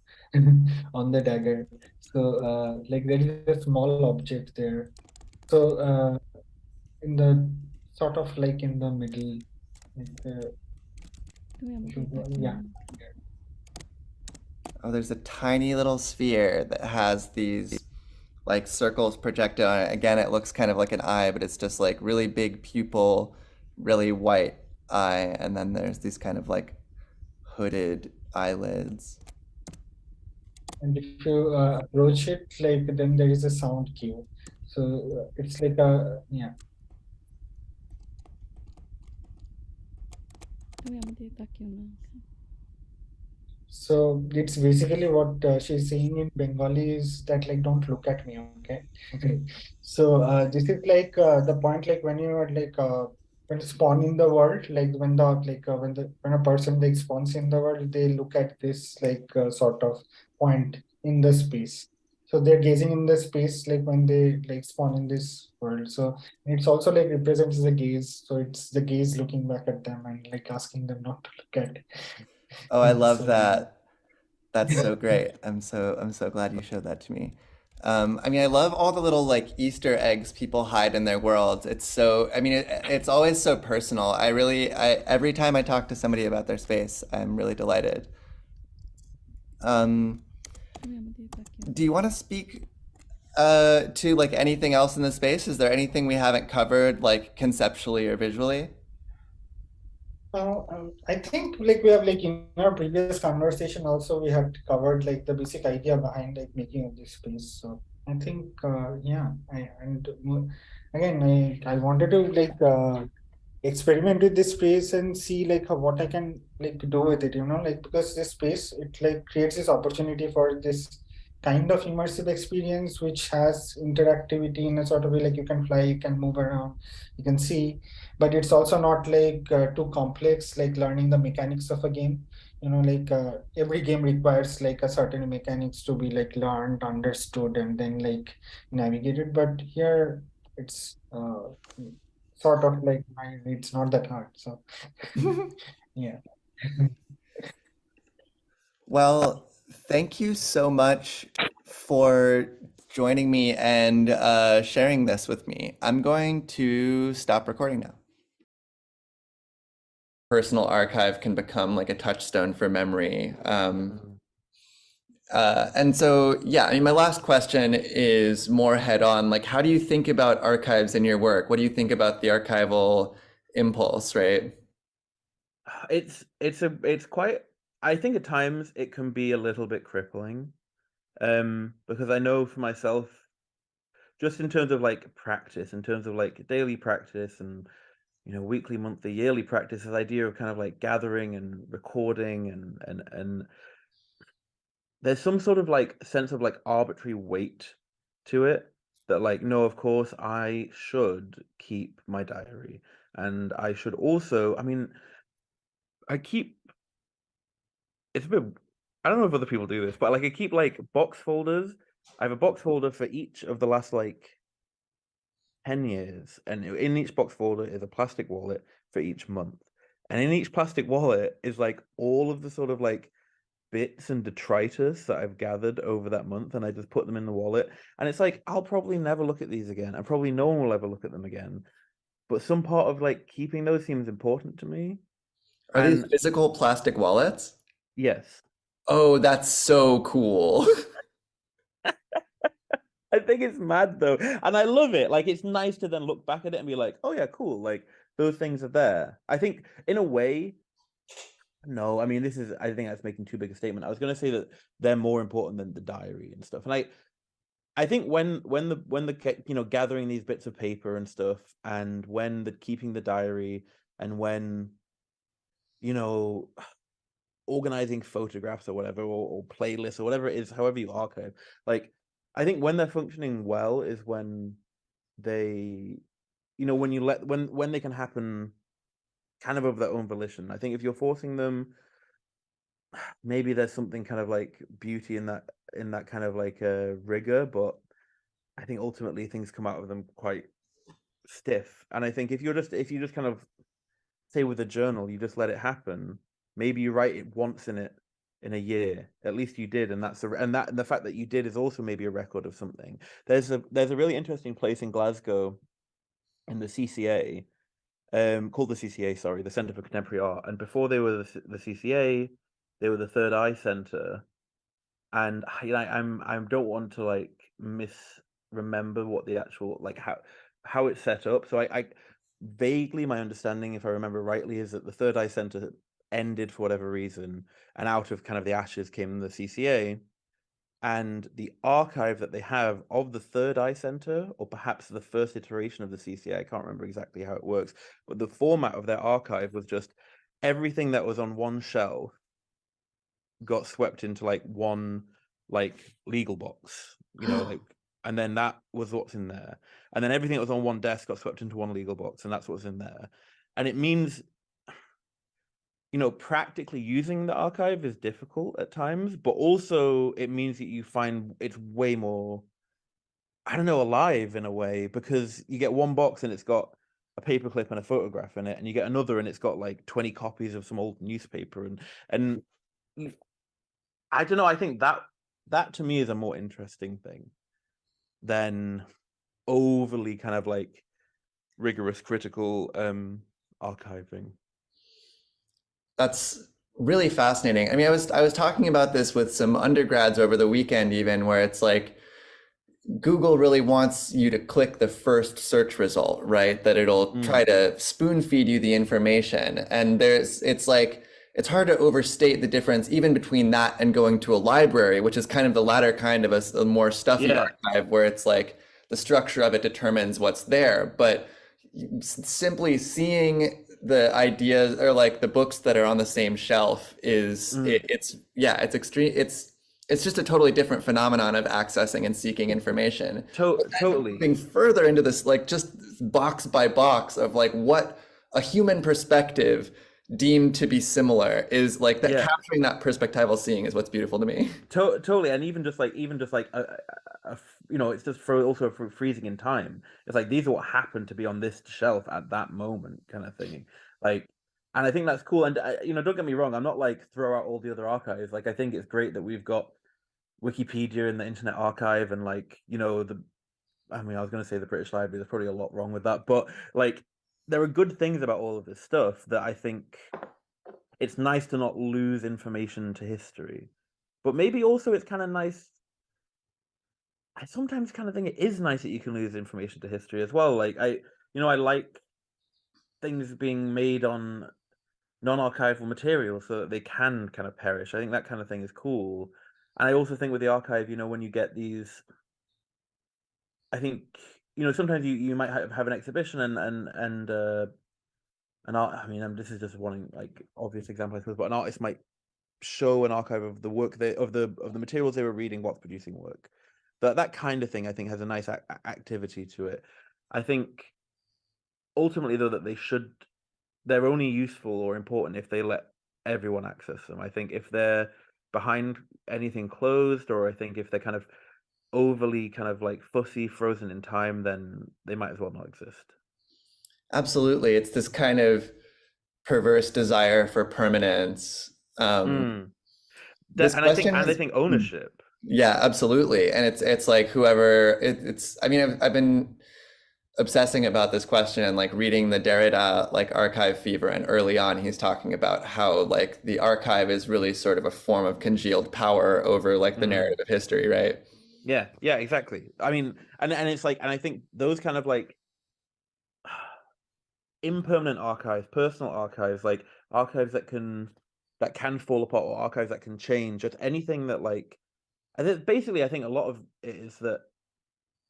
on the dagger. So like there is a small object there. So in the sort of like in the middle, like, yeah. Oh, there's a tiny little sphere that has these like circles projected on it. Again, it looks kind of like an eye, but it's just like really big pupil, really white eye, and then there's these kind of like hooded eyelids. And if you approach it, like then there is a sound cue. So it's like a, yeah. তুমি আমাদের তাকিও না। So it's basically what she's saying in Bengali is that like don't look at me, okay? So this is like the point like when you are like when spawn in the world, like when the like when a person like spawns in the world, they look at this like sort of point in the space. So they're gazing in the space like when they like spawn in this world. So it's also like represents the gaze. So it's the gaze looking back at them and like asking them not to look at. Oh, I love So that. That's so great. I'm so glad you showed that to me. I mean, I love all the little like Easter eggs people hide in their worlds. It's so, I mean, it's always so personal. Every time I talk to somebody about their space, I'm really delighted. Um, তুমি আমাদের তাকিও do you want to speak to like anything else in the space? Is there anything we haven't covered, like conceptually or visually? I think like we have like in our previous conversation also we had covered like the basic idea behind like making of this space. So I think yeah, again I wanted to like experiment with this space and see like what I can like do with it, like because this space it like creates this opportunity for this kind of immersive experience which has interactivity in a sort of way like you can fly, you can move around, you can see, but it's also not like too complex like learning the mechanics of a game. Like every game requires like a certain mechanics to be like learned, understood, and then like navigated. But here it's sort of like it's not that hard. So yeah. Well, thank you so much for joining me and sharing this with me. I'm going to stop recording now. Personal archive can become like a touchstone for memory. And so, yeah, I mean, my last question is more head on. Like, how do you think about archives in your work? What do you think about the archival impulse, right? It's quite, I think at times it can be a little bit crippling, because I know for myself, just in terms of like practice, in terms of like daily practice and weekly, monthly, yearly practice, this idea of kind of like gathering and recording and there's some sort of like sense of like arbitrary weight to it, that like, no, of course I should keep my diary, and I should also, I mean, I keep, it's a bit, I don't know if other people do this, but like I keep like box folders. I have a box folder for each of the last like 10 years, and in each box folder is a plastic wallet for each month. And in each plastic wallet is like all of the sort of like bits and detritus that I've gathered over that month, and I just put them in the wallet. And it's like, I'll probably never look at these again, and probably no one will ever look at them again. But some part of like keeping those seems important to me. Are these And physical plastic wallets? yes, Oh, that's so cool. I think it's mad though, and I love it. Like, it's nice to then look back at it and be like, oh yeah, cool. Like, those things are there. I think in a way, no, I mean, I think that's making too big a statement. I was going to say that they're more important than the diary and stuff. And I think when the gathering these bits of paper and stuff, and when the keeping the diary, and when you know organizing photographs or whatever, or playlists or whatever it is, however you archive, like, I think when they're functioning well is when they, when you let when they can happen kind of of their own volition. I think if you're forcing them, maybe there's something kind of like beauty in that kind of like rigor, but I think ultimately things come out of them quite stiff. And I think if you just kind of say with a journal, you just let it happen. Maybe you write it once in a year. At least you did, and and the fact that you did is also maybe a record of something. There's a really interesting place in Glasgow in the CCA, called the CCA, sorry, the Centre for Contemporary Art. And before they were the CCA, they were the Third Eye Centre. And I don't want to like misremember what the actual like how it's set up. So I vaguely, my understanding, if I remember rightly, is that the Third Eye Centre ended for whatever reason, and out of kind of the ashes came the CCA. And the archive that they have of the Third Eye Centre, or perhaps the first iteration of the CCA, I can't remember exactly how it works, but the format of their archive was just everything that was on one shelf got swept into like one like legal box, like, and then that was what's in there. And then everything that was on one desk got swept into one legal box, and that's what's in there. And it means, practically using the archive is difficult at times, but also it means that you find it's way more, I don't know, alive in a way, because you get one box and it's got a paperclip and a photograph in it, and you get another and it's got like 20 copies of some old newspaper, and I don't know, I think that to me is a more interesting thing than overly kind of like rigorous critical archiving. That's really fascinating. I mean, I was talking about this with some undergrads over the weekend, even, where it's like Google really wants you to click the first search result, right? That it'll try to spoon feed you the information. And it's hard to overstate the difference even between that and going to a library, which is kind of the latter kind of a more stuffy archive, where it's like the structure of it determines what's there. But simply seeing the ideas or like the books that are on the same shelf is it's extreme. It's just a totally different phenomenon of accessing and seeking information. Totally. Moving further into this, like just box by box of like what a human perspective deemed to be similar is like that. Capturing that perspectival seeing is what's beautiful to me. Totally. And even just like it's just also for freezing in time. It's like these are what happened to be on this shelf at that moment, kind of thing. Like, and I think that's cool. And don't get me wrong, I'm not like throw out all the other archives. Like, I think it's great that we've got Wikipedia and the Internet Archive, and like I was going to say the British Library. There's probably a lot wrong with that, but like there are good things about all of this stuff that I think it's nice to not lose information to history. But maybe also it's kind of nice. I sometimes kind of think it is nice that you can lose information to history as well. Like I like things being made on non-archival material so that they can kind of perish. I think that kind of thing is cool. And I also think with the archive, when you get these, I think, sometimes you might have an exhibition and art. I mean, this is just one like obvious example, I suppose, but an artist might show an archive of the work of the materials they were reading whilst producing work. That kind of thing, I think, has a nice activity to it. I think ultimately, though, that they're only useful or important if they let everyone access them. I think if they're behind anything closed, or I think if they're kind of overly kind of like fussy, frozen in time, then they might as well not exist. Absolutely. It's this kind of perverse desire for permanence. And I think ownership. Yeah, absolutely. And it's like whoever I mean, I've been obsessing about this question and like reading the Derrida like archive fever, and early on he's talking about how like the archive is really sort of a form of congealed power over like the narrative of history, right? Yeah, exactly. I mean, and it's like, and I think those kind of like impermanent archives, personal archives, like archives that can fall apart, or archives that can change, just anything that like, and basically I think a lot of it is that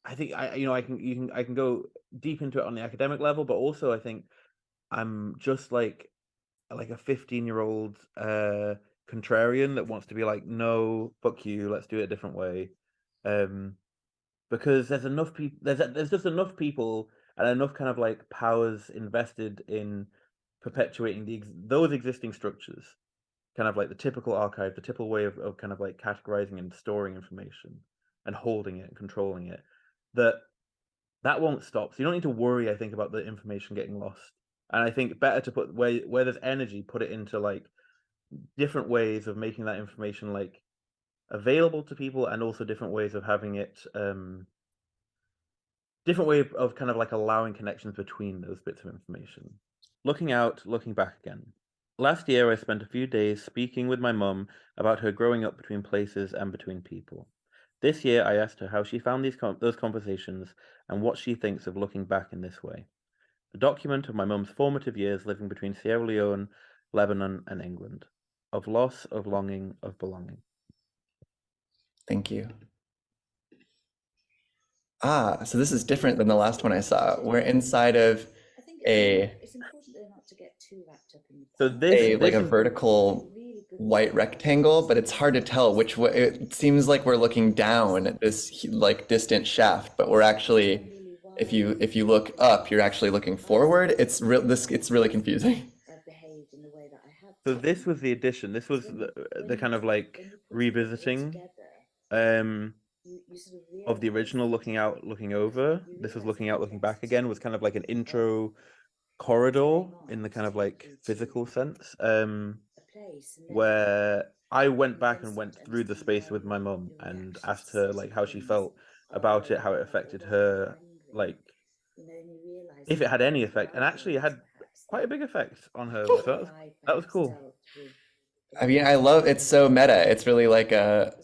I think I can go deep into it on the academic level, but also I think I'm just like a 15-year-old contrarian that wants to be like, no, fuck you, let's do it a different way, because there's enough people, there's just enough people and enough kind of like powers invested in perpetuating those existing structures, kind of like the typical archive, the typical way of kind of like categorizing and storing information and holding it and controlling it, that won't stop. So you don't need to worry, I think, about the information getting lost. And I think better to put where there's energy, put it into like different ways of making that information like available to people, and also different ways of having it different way of kind of like allowing connections between those bits of information. Looking out, looking back again. Last year I spent a few days speaking with my mum about her growing up between places and between people. This year I asked her how she found those conversations and what she thinks of looking back in this way. A document of my mum's formative years living between Sierra Leone, Lebanon, and England. Of loss, of longing, of belonging. Thank you. So this is different than the last one I saw. We're inside of I think a it's important though not So like a is vertical white rectangle, but it's hard to tell which way. It seems like we're looking down at this like distant shaft, but we're actually, if you look up, you're actually looking forward. It's really confusing. so this was the addition. This was the kind of like revisiting um of the original looking out, looking over. This was looking out, looking back again, was kind of like an intro corridor in the kind of like physical sense. Where I went back and went through the space with my mum and asked her like how she felt about it, how it affected her, like if it had any effect. And actually it had quite a big effect on her. So that was cool. I mean, I love it's so meta. It's really like a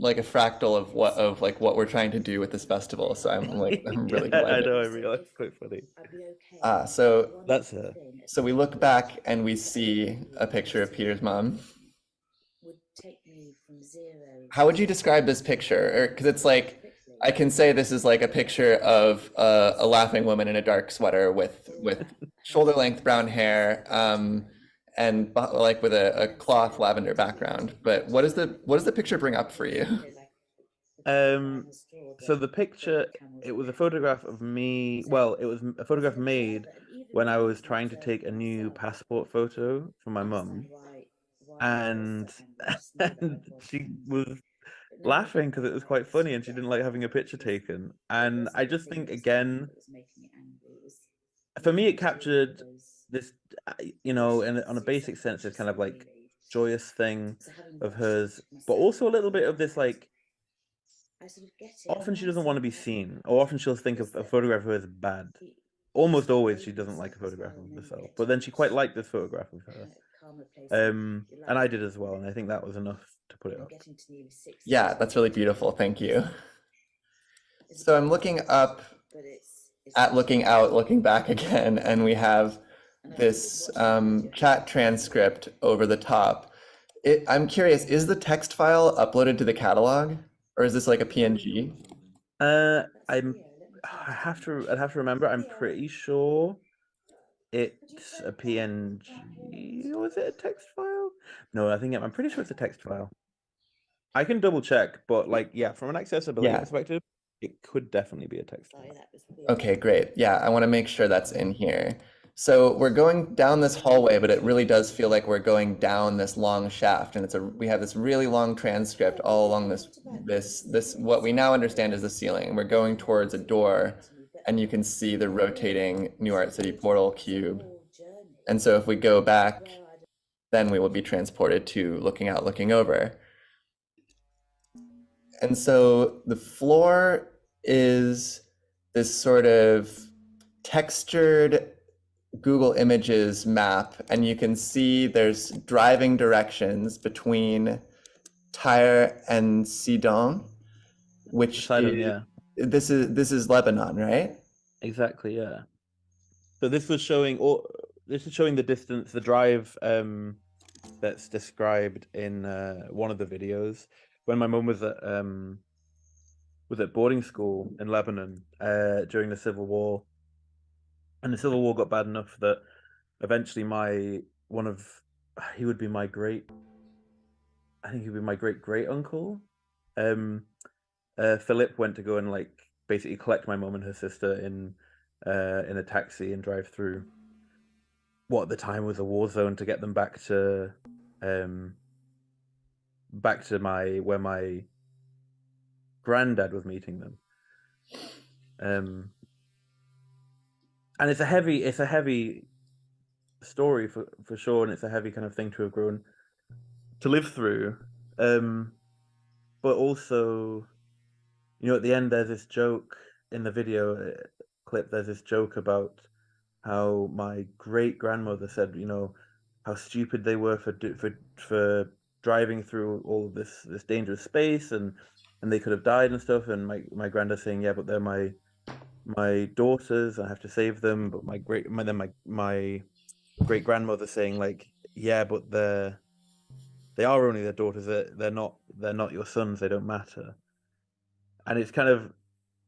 fractal of what we're trying to do with this festival. So I'm really Yeah, I delighted. know, I realized it's quite funny. So That's her. so we look back and we see a picture of Peter's mom. How would you describe this picture? Because it's like I can say this is like a picture of a laughing woman in a dark sweater with shoulder length brown hair, and like with a cloth lavender background. But what does the picture bring up for you? So the picture, it was a photograph of me. Well, it was a photograph made when I was trying to take a new passport photo for my mum, and and she was laughing because it was quite funny, and she didn't like having a picture taken. And I just think again, for me, it captured this, and on a basic sense, this kind of like joyous thing of hers, but also a little bit of this like. Often she doesn't want to be seen, or often she'll think of a photograph of her as bad. Almost always she doesn't like a photograph of herself, but then she quite liked this photograph of her. And I did as well, and I think that was enough to put it up. Yeah, that's really beautiful. Thank you. So I'm looking up at looking out, looking back again, and we have this chat transcript over the top. I'm curious, is the text file uploaded to the catalog, or is this like a PNG? I'd have to remember. I'm pretty sure it's a PNG, or is it a text file? No, I'm pretty sure it's a text file. I can double check, but like, yeah, from an accessibility perspective, it could definitely be a text file. Okay, great. Yeah, I want to make sure that's in here. So we're going down this hallway, but it really does feel like we're going down this long shaft, and we have this really long transcript all along this what we now understand is the ceiling. We're going towards a door, and you can see the rotating New Art City portal cube. And so if we go back, then we will be transported to looking out, looking over. And so the floor is this sort of textured Google Images map, and you can see there's driving directions between Tyre and Sidon, which this is Lebanon, right? Exactly, yeah. So this was showing the distance, the drive that's described in one of the videos when my mum was at boarding school in Lebanon during the Civil War. And the Civil War got bad enough that eventually he would be my great great uncle. Philip went to go and like basically collect my mum and her sister in a taxi and drive through what at the time was a war zone to get them back to where my granddad was meeting them. And it's a heavy story for sure, and it's a heavy kind of thing to have grown to live through. But also, at the end there's this joke in the video clip. There's this joke about how my great grandmother said, how stupid they were for driving through all of this dangerous space, and they could have died and stuff. And my granddad saying, yeah, but they're my daughters, I have to save them. But my great grandmother saying like, yeah, but they are only their daughters. They're not your sons. They don't matter. And it's kind of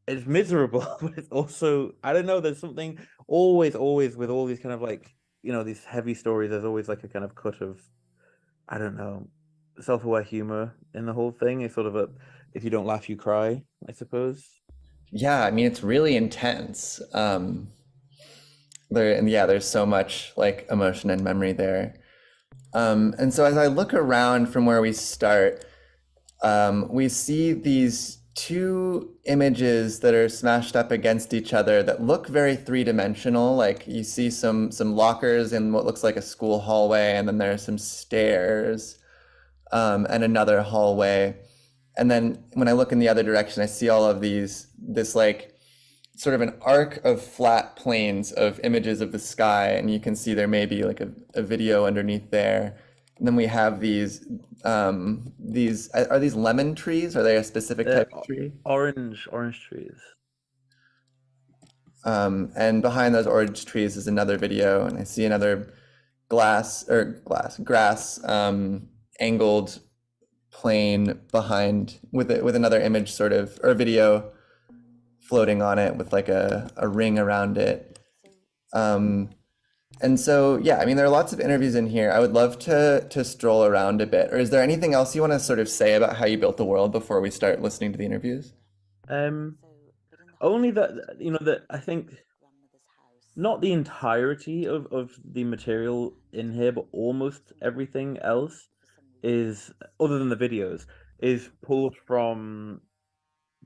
it's miserable, but it's also, I don't know, there's something always with all these kind of like, these heavy stories, there's always like a kind of cut of, I don't know, self-aware humor in the whole thing. It's sort of if you don't laugh, you cry, I suppose. Yeah, I mean, it's really intense. And yeah, there's so much like emotion and memory there. And so as I look around from where we start, we see these two images that are smashed up against each other that look very three-dimensional. Like you see some lockers in what looks like a school hallway, and then there are some stairs, and another hallway. And then when I look in the other direction, I see all of this like sort of an arc of flat planes of images of the sky, and you can see there may be like a video underneath there. And then we have these are these lemon trees? Are they a specific type of tree? Orange trees. And behind those orange trees is another video, and I see another grass angled plane behind with another image sort of, or video floating on it with like a ring around it. And so, yeah, I mean, there are lots of interviews in here. I would love to stroll around a bit. Or is there anything else you want to sort of say about how you built the world before we start listening to the interviews? Only that, that I think not the entirety of the material in here, but almost everything else is, other than the videos, is pulled from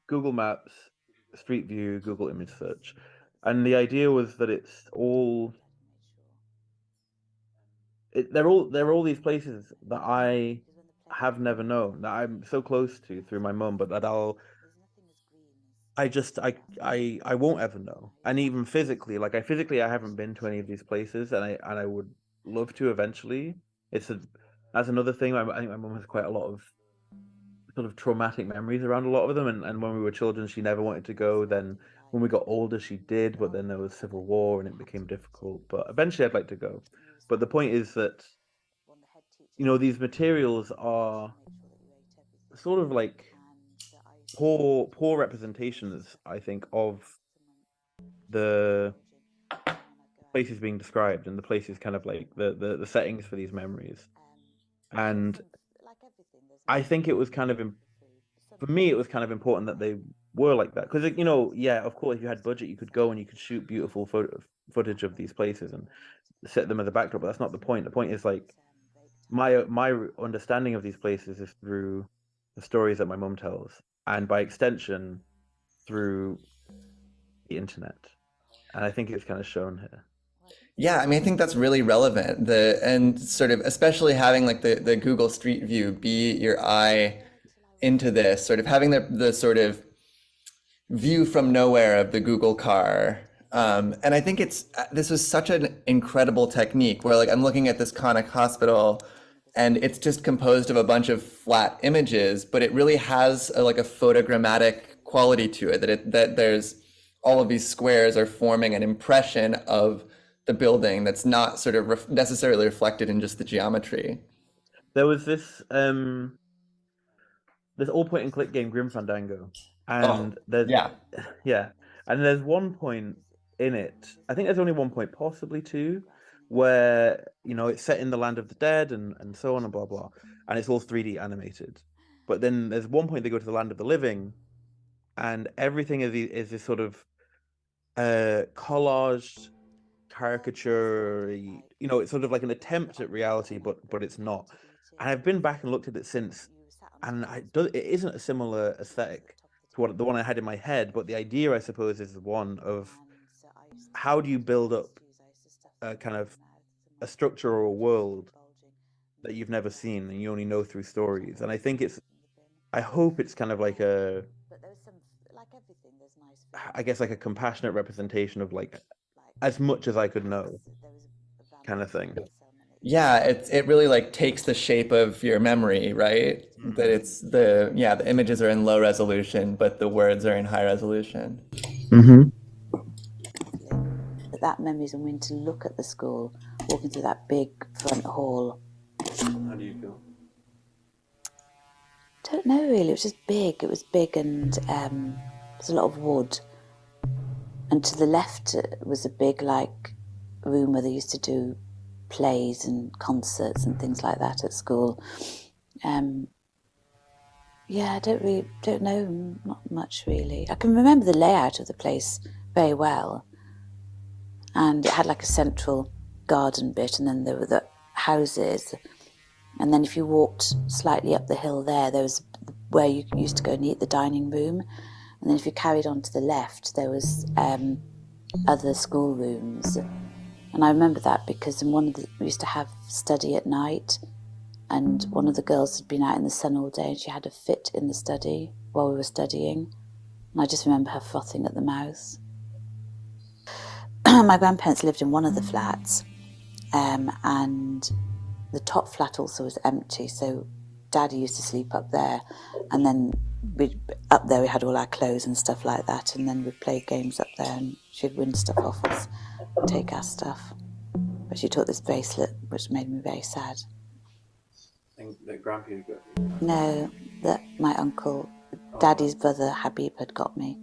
Google Maps, Street View, Google Image Search. And the idea was that it's all they're all these places that I have never known, that I'm so close to through my mum, but that I won't ever know. And even physically, like I haven't been to any of these places, and I would love to eventually. That's another thing. I think my mum has quite a lot of sort of traumatic memories around a lot of them, and when we were children, she never wanted to go. Then when we got older, she did, but then there was civil war and it became difficult. But eventually, I'd like to go. But the point is that, these materials are sort of like poor representations, I think, of the places being described and the places kind of like the settings for these memories. And I think it was kind of, for me, it was kind of important that they were like that. Because, yeah, of course, if you had budget, you could go and you could shoot beautiful footage of these places and set them as a backdrop, but that's not the point. The point is like my understanding of these places is through the stories that my mum tells, and by extension through the internet. And I think it's kind of shown here. Yeah, I mean, I think that's really relevant. And sort of especially having like the Google Street View be your eye into this, sort of having the sort of view from nowhere of the Google car. And I think this was such an incredible technique where like I'm looking at this Conic Hospital and it's just composed of a bunch of flat images, but it really has like a photogrammatic quality to it, that there's all of these squares are forming an impression of the building that's not sort of necessarily reflected in just the geometry. There was this all point and click game Grim Fandango, and there's yeah, and there's one point in it, I think there's only one point, possibly two, where it's set in the land of the dead and so on and blah blah, and it's all 3D animated. But then there's one point they go to the land of the living, and everything is this sort of collaged caricature. It's sort of like an attempt at reality, but it's not. And I've been back and looked at it since, and it isn't a similar aesthetic to the one I had in my head. But the idea, I suppose, is the one of how do you build up a kind of a structure or a world that you've never seen and you only know through stories. And I hope it's kind of like I guess like a compassionate representation of like as much as I could know kind of thing. Yeah, it really like takes the shape of your memory, right? Mm-hmm. That it's the images are in low resolution, but the words are in high resolution. Mm-hmm. That memories and when to look at the school, walking through that big front hall. How do you feel? Don't know really. It was just big. It was big and There's a lot of wood. And to the left was a big like room where they used to do plays and concerts and things like that at school. Yeah, I don't know, not much really. I can remember the layout of the place very well. And it had like a central garden bit, and then there were the houses. And then if you walked slightly up the hill there was where you used to go and eat, the dining room. And then if you carried on to the left, there was other school rooms. And I remember that because we used to have study at night, and one of the girls had been out in the sun all day and she had a fit in the study while we were studying. And I just remember her frothing at the mouth. My grandparents lived in one of the flats, and the top flat also was empty, so Daddy used to sleep up there, and then up there we had all our clothes and stuff like that, and then we'd play games up there, and she'd win stuff off us, take our stuff. But she took this bracelet, which made me very sad. And that Grandpa had got you? No, that my uncle, Daddy's brother Habib, had got me.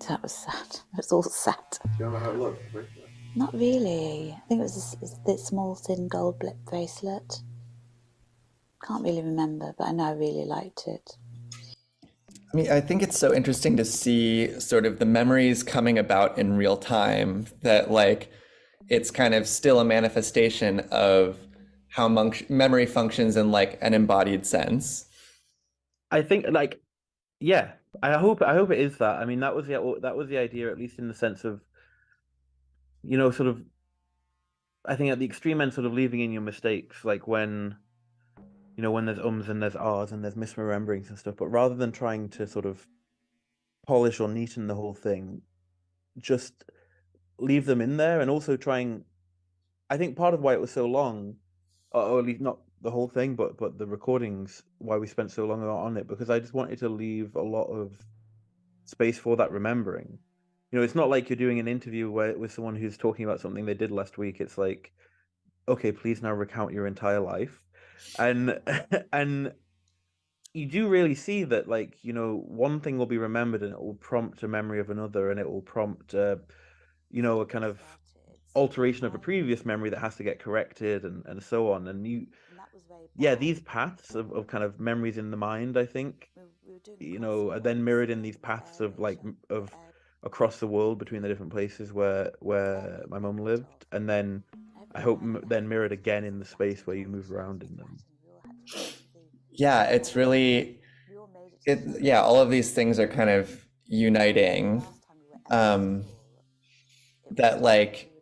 So that was sad. It was all sad. Do you remember how it looked? The bracelet? Not really. I think it was this small, thin gold bracelet. Can't really remember, but I know I really liked it. I mean, I think it's so interesting to see sort of the memories coming about in real time, that like it's kind of still a manifestation of how memory functions in like an embodied sense. I think like, yeah, I hope it is that. I mean, that was the idea, at least in the sense of, you know, sort of, I think at the extreme end, sort of leaving in your mistakes, like when, you know, when there's ums and there's ahs and there's misrememberings and stuff, but rather than trying to sort of polish or neaten the whole thing, just leave them in there. And also trying, I think part of why it was so long, or at least not the whole thing, but the recordings, why we spent so long on it, because I just wanted to leave a lot of space for that remembering. You know, it's not like you're doing an interview with someone who's talking about something they did last week. It's like, okay, please now recount your entire life. And and you do really see that, like, you know, one thing will be remembered and it will prompt a memory of another, and it will prompt you know, a kind of alteration of a previous memory that has to get corrected, and so on. And these paths of kind of memories in the mind, I think, you know, are then mirrored in these paths of like of across the world between the different places where my mum lived, and then I hope then mirrored again in the space where you move around in them. Yeah, it's really all of these things are kind of uniting, that like,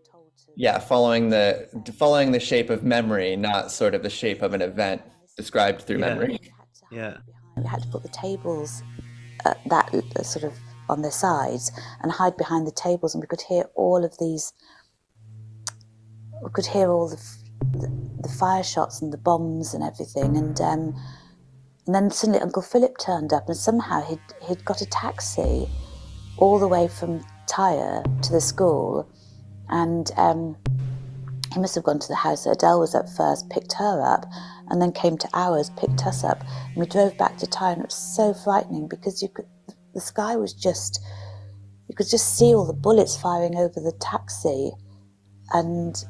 following the shape of memory, not sort of the shape of an event described through memory. Yeah. We had to put the tables that sort of on their sides and hide behind the tables, and we could hear all of these. We could hear all the fire shots and the bombs and everything, and then suddenly Uncle Philip turned up, and somehow he'd got a taxi all the way from Tyre to the school, and he must have gone to the house that Adele was at first, picked her up, and then came to ours, picked us up, and we drove back to Tyre, and it was so frightening because the sky was just, you could just see all the bullets firing over the taxi. And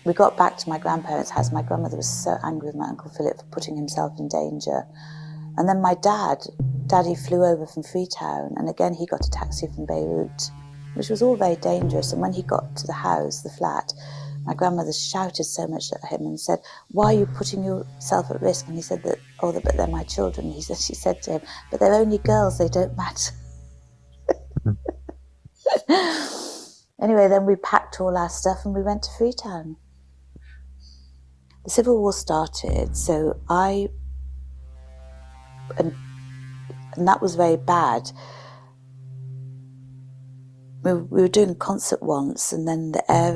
we got back to my grandparents' house. My grandmother was so angry with my Uncle Philip for putting himself in danger. And then my Daddy flew over from Freetown, and again he got a taxi from Beirut, which was all very dangerous. And when he got to the house, the flat, my grandmother shouted so much at him and said, "Why are you putting yourself at risk?" And he said that, but they're my children. She said to him, "But they're only girls, they don't matter." Anyway, then we packed all our stuff and we went to Freetown. The Civil War started, so and that was very bad. We were doing a concert once, and then the air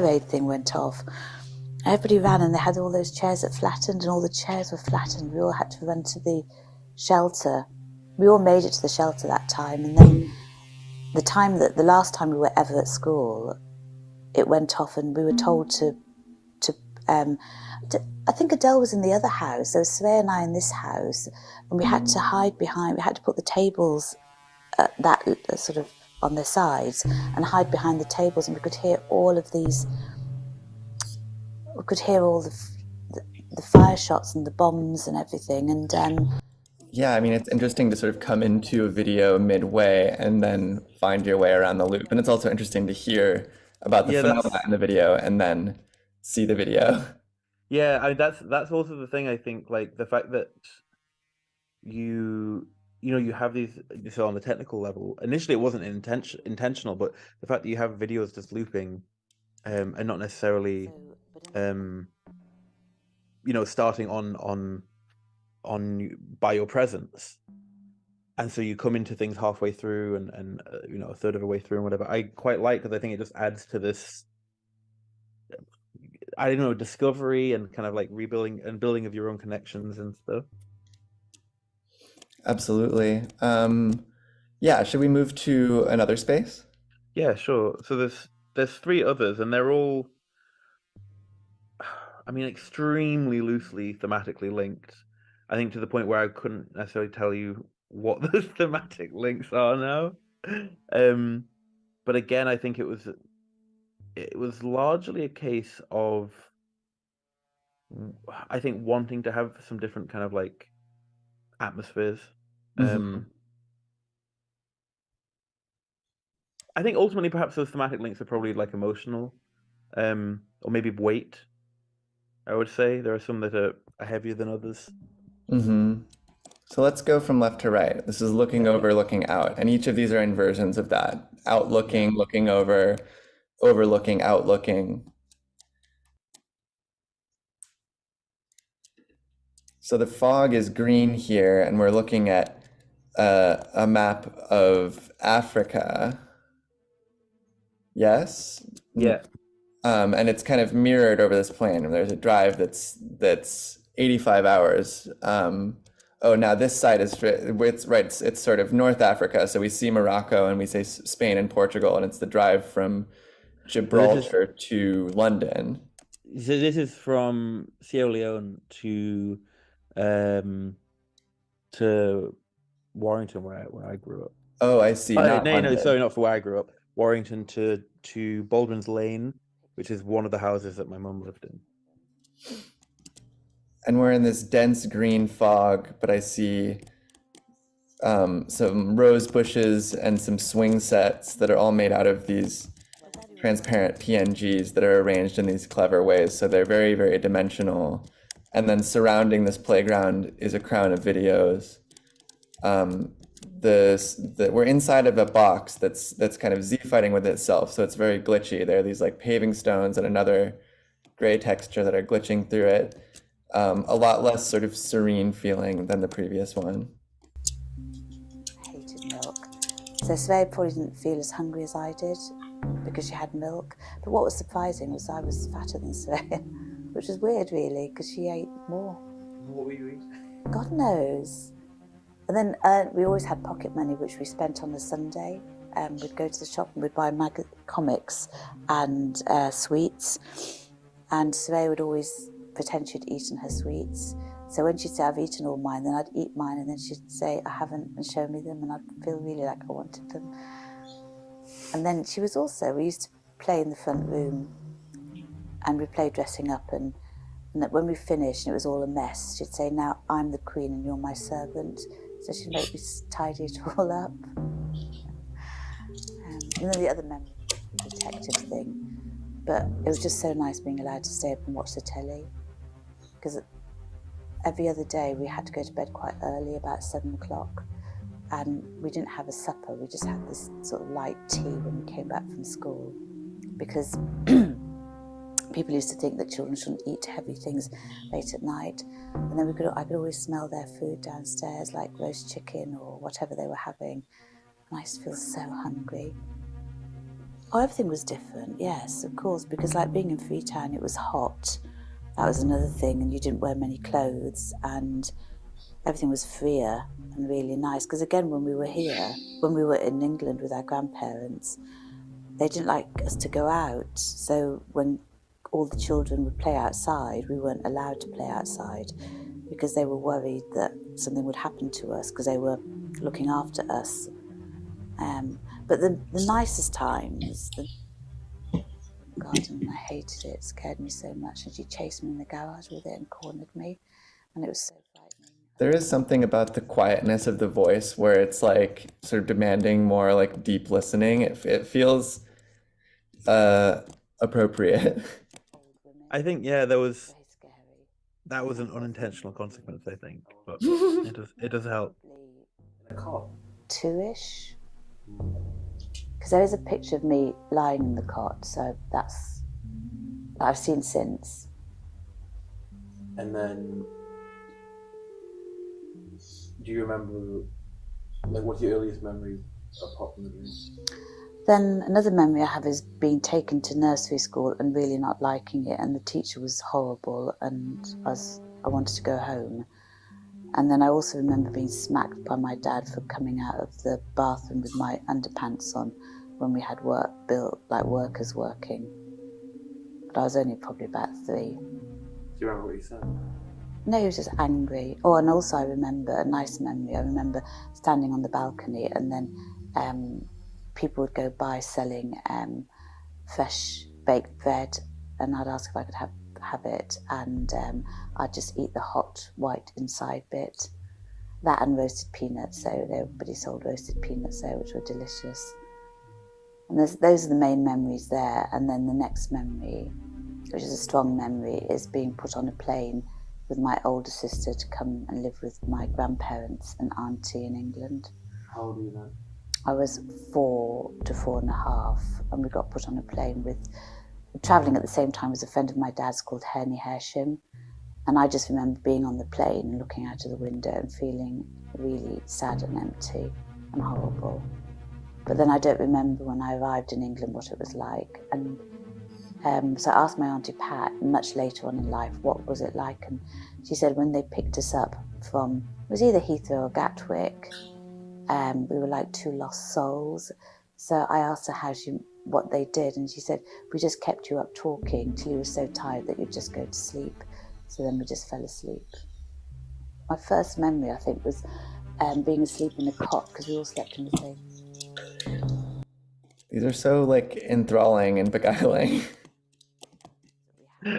raid thing went off. Everybody ran, and they had all those chairs that flattened, and all the chairs were flattened. We all had to run to the shelter. We all made it to the shelter that time, and then the last time we were ever at school, it went off, and we were told to I think Adele was in the other house. There was Surveyor and I in this house, and we had to hide behind. We had to put the tables that sort of on their sides and hide behind the tables, and we could hear all of these. We could hear all the fire shots and the bombs and everything, and Yeah, I mean, it's interesting to sort of come into a video midway and then find your way around the loop. And it's also interesting to hear about the Yeah, phenomena that's in the video and then see the video. yeah. That's also the thing. I think like the fact that you have these. So on the technical level, initially it wasn't intentional, but the fact that you have videos just looping, and not necessarily, starting on by your presence. And so you come into things halfway through and a third of the way through and whatever. I quite like, because I think it just adds to this, I don't know, discovery and kind of like rebuilding and building of your own connections and stuff. Absolutely. Yeah, should we move to another space? Yeah, sure. So there's three others, and they're all, I mean, extremely loosely thematically linked. I think to the point where I couldn't necessarily tell you what those thematic links are now. But again, I think it was largely a case of, I think, wanting to have some different kind of like atmospheres. Mhm. I think ultimately perhaps those thematic links are probably like emotional, or maybe weight. I would say there are some that are heavier than others. Mm-hmm. So let's go from left to right. This is looking over, looking out. And each of these are inversions of that. Outlooking, looking over, overlooking, outlooking. So the fog is green here, and we're looking at a map of Africa. Yes? Yeah. And it's kind of mirrored over this plane. And there's a drive that's 85 hours. Oh, now this side is it's sort of North Africa. So we see Morocco and we say Spain and Portugal, and it's the drive from Gibraltar to London. So this is from Sierra Leone to Warrington, where I grew up. Oh, I see. Not No, London. sorry, not for where I grew up. Warrington to Baldwin's Lane, which is one of the houses that my mum lived in. And we're in this dense green fog, but I see some rose bushes and some swing sets that are all made out of these transparent PNGs that are arranged in these clever ways. So they're very, very dimensional. And then surrounding this playground is a crown of videos. We're inside of a box that's kind of Z-fighting with itself, so it's very glitchy. There are these like paving stones and another gray texture that are glitching through it. A lot less sort of serene feeling than the previous one. I hated milk. So Surveyor probably didn't feel as hungry as I did because she had milk. But what was surprising was I was fatter than Surveyor, which was weird really, because she ate more. What were you eating? God knows. And then we always had pocket money, which we spent on a Sunday. We'd go to the shop and we'd buy comics and sweets. And Surveyor would always pretend she'd eaten her sweets. So when she'd say, I've eaten all mine, then I'd eat mine, and then she'd say, I haven't, and show me them, and I'd feel really like I wanted them. And then she was also, we used to play in the front room, and we'd play dressing up, and that when we finished and it was all a mess, she'd say, now I'm the queen and you're my servant. So she'd make me tidy it all up. And then the other memory, the detective thing. But it was just so nice being allowed to stay up and watch the telly. Because every other day we had to go to bed quite early, about 7 o'clock. And we didn't have a supper, we just had this sort of light tea when we came back from school. Because people used to think that children shouldn't eat heavy things late at night. And then I could always smell their food downstairs, like roast chicken or whatever they were having. And I used to feel so hungry. Oh, everything was different, yes, of course, because like being in Freetown, it was hot. That was another thing, and you didn't wear many clothes, and everything was freer and really nice. Because again, when we were here, when we were in England with our grandparents, they didn't like us to go out. So when all the children would play outside, we weren't allowed to play outside because they were worried that something would happen to us because they were looking after us. But the nicest times, the garden, I hated it, it scared me so much, and she chased me in the garage with it and cornered me, and it was so frightening. There is something about the quietness of the voice where it's like sort of demanding more like deep listening. It feels appropriate. Old women, I think there was very scary. that was an unintentional consequence, I think, but it does help. Probably In a cot. 2-ish. Because there is a picture of me lying in the cot, so that's that I've seen since. And then, do you remember, like, what's your earliest memory apart from the dream? Then another memory I have is being taken to nursery school and really not liking it, and the teacher was horrible, and I wanted to go home. And then I also remember being smacked by my dad for coming out of the bathroom with my underpants on when we had workers working. But I was only probably about 3. Do you remember what he said? No, he was just angry. Oh, and also I remember a nice memory. I remember standing on the balcony, and then people would go by selling fresh baked bread, and I'd ask if I could have it, and I'd just eat the hot white inside bit. That and roasted peanuts, so everybody sold roasted peanuts there, which were delicious. And those are the main memories there. And then the next memory, which is a strong memory, is being put on a plane with my older sister to come and live with my grandparents and auntie in England. How old were you then? I was 4 to 4.5, and we got put on a plane with, travelling at the same time as a friend of my dad's called Herney Hersham. And I just remember being on the plane and looking out of the window and feeling really sad and empty and horrible. But then I don't remember when I arrived in England what it was like. And so I asked my Auntie Pat much later on in life, what was it like? And she said when they picked us up from, it was either Heathrow or Gatwick, we were like 2 lost souls. So I asked her what they did, and she said, we just kept you up talking till you were so tired that you'd just go to sleep. So then we just fell asleep. My first memory, I think, was being asleep in a cot, because we all slept in the same. These are so like enthralling and beguiling.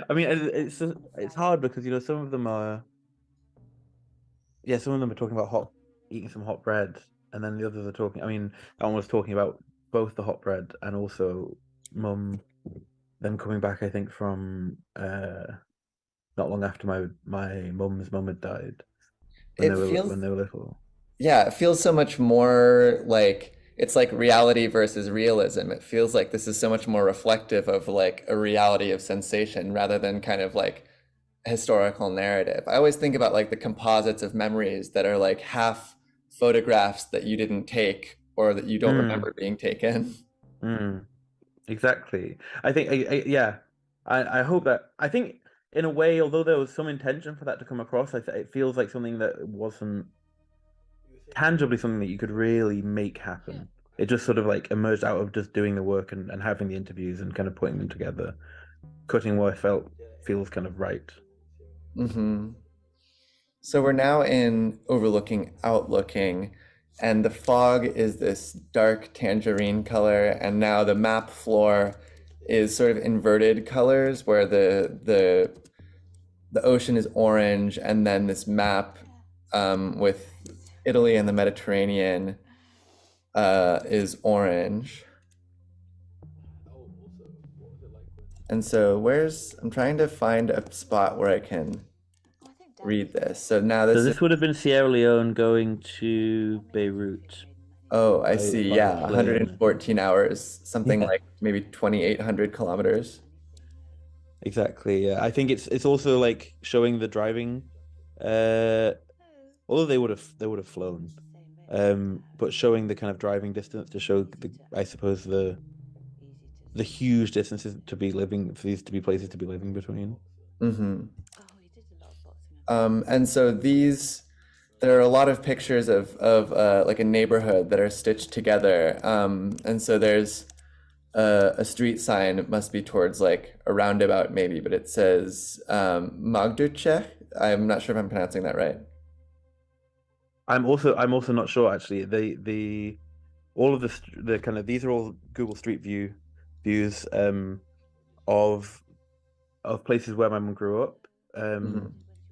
I mean, it's hard because some of them are talking about eating some hot bread, and then the others are talking. I mean, that one was talking about both the hot bread and also them coming back. I think from not long after my mum's mum had died when they were little. Yeah, it feels so much more like it's like reality versus realism. It feels like this is so much more reflective of like a reality of sensation rather than kind of like a historical narrative. I always think about like the composites of memories that are like half photographs that you didn't take or that you don't remember being taken. Exactly. I think, I hope that, I think in a way, although there was some intention for that to come across, it feels like something that wasn't tangibly something that you could really make happen. It just sort of like emerged out of just doing the work and having the interviews and kind of putting them together, cutting what feels kind of right. Mm-hmm. So we're now in overlooking, outlooking, and the fog is this dark tangerine color, and now the map floor is sort of inverted colors where the ocean is orange, and then this map with Italy and the Mediterranean is orange. And so I'm trying to find a spot where I can read this. So now this would have been Sierra Leone going to Beirut. Oh, I see. Yeah, 114 hours, something like maybe 2,800 kilometers. Exactly. Yeah, I think it's also like showing the driving. Although they would have flown, but showing the kind of driving distance to show I suppose the huge distances for these to be places to be living between. Mm-hmm. And so there are a lot of pictures of like a neighborhood that are stitched together. And so there's a street sign. It must be towards like a roundabout maybe, but it says Magduche. I'm not sure if I'm pronouncing that right. I'm also not sure actually. The all of the kind of these are all Google Street View views of places where my mum grew up, Mhm.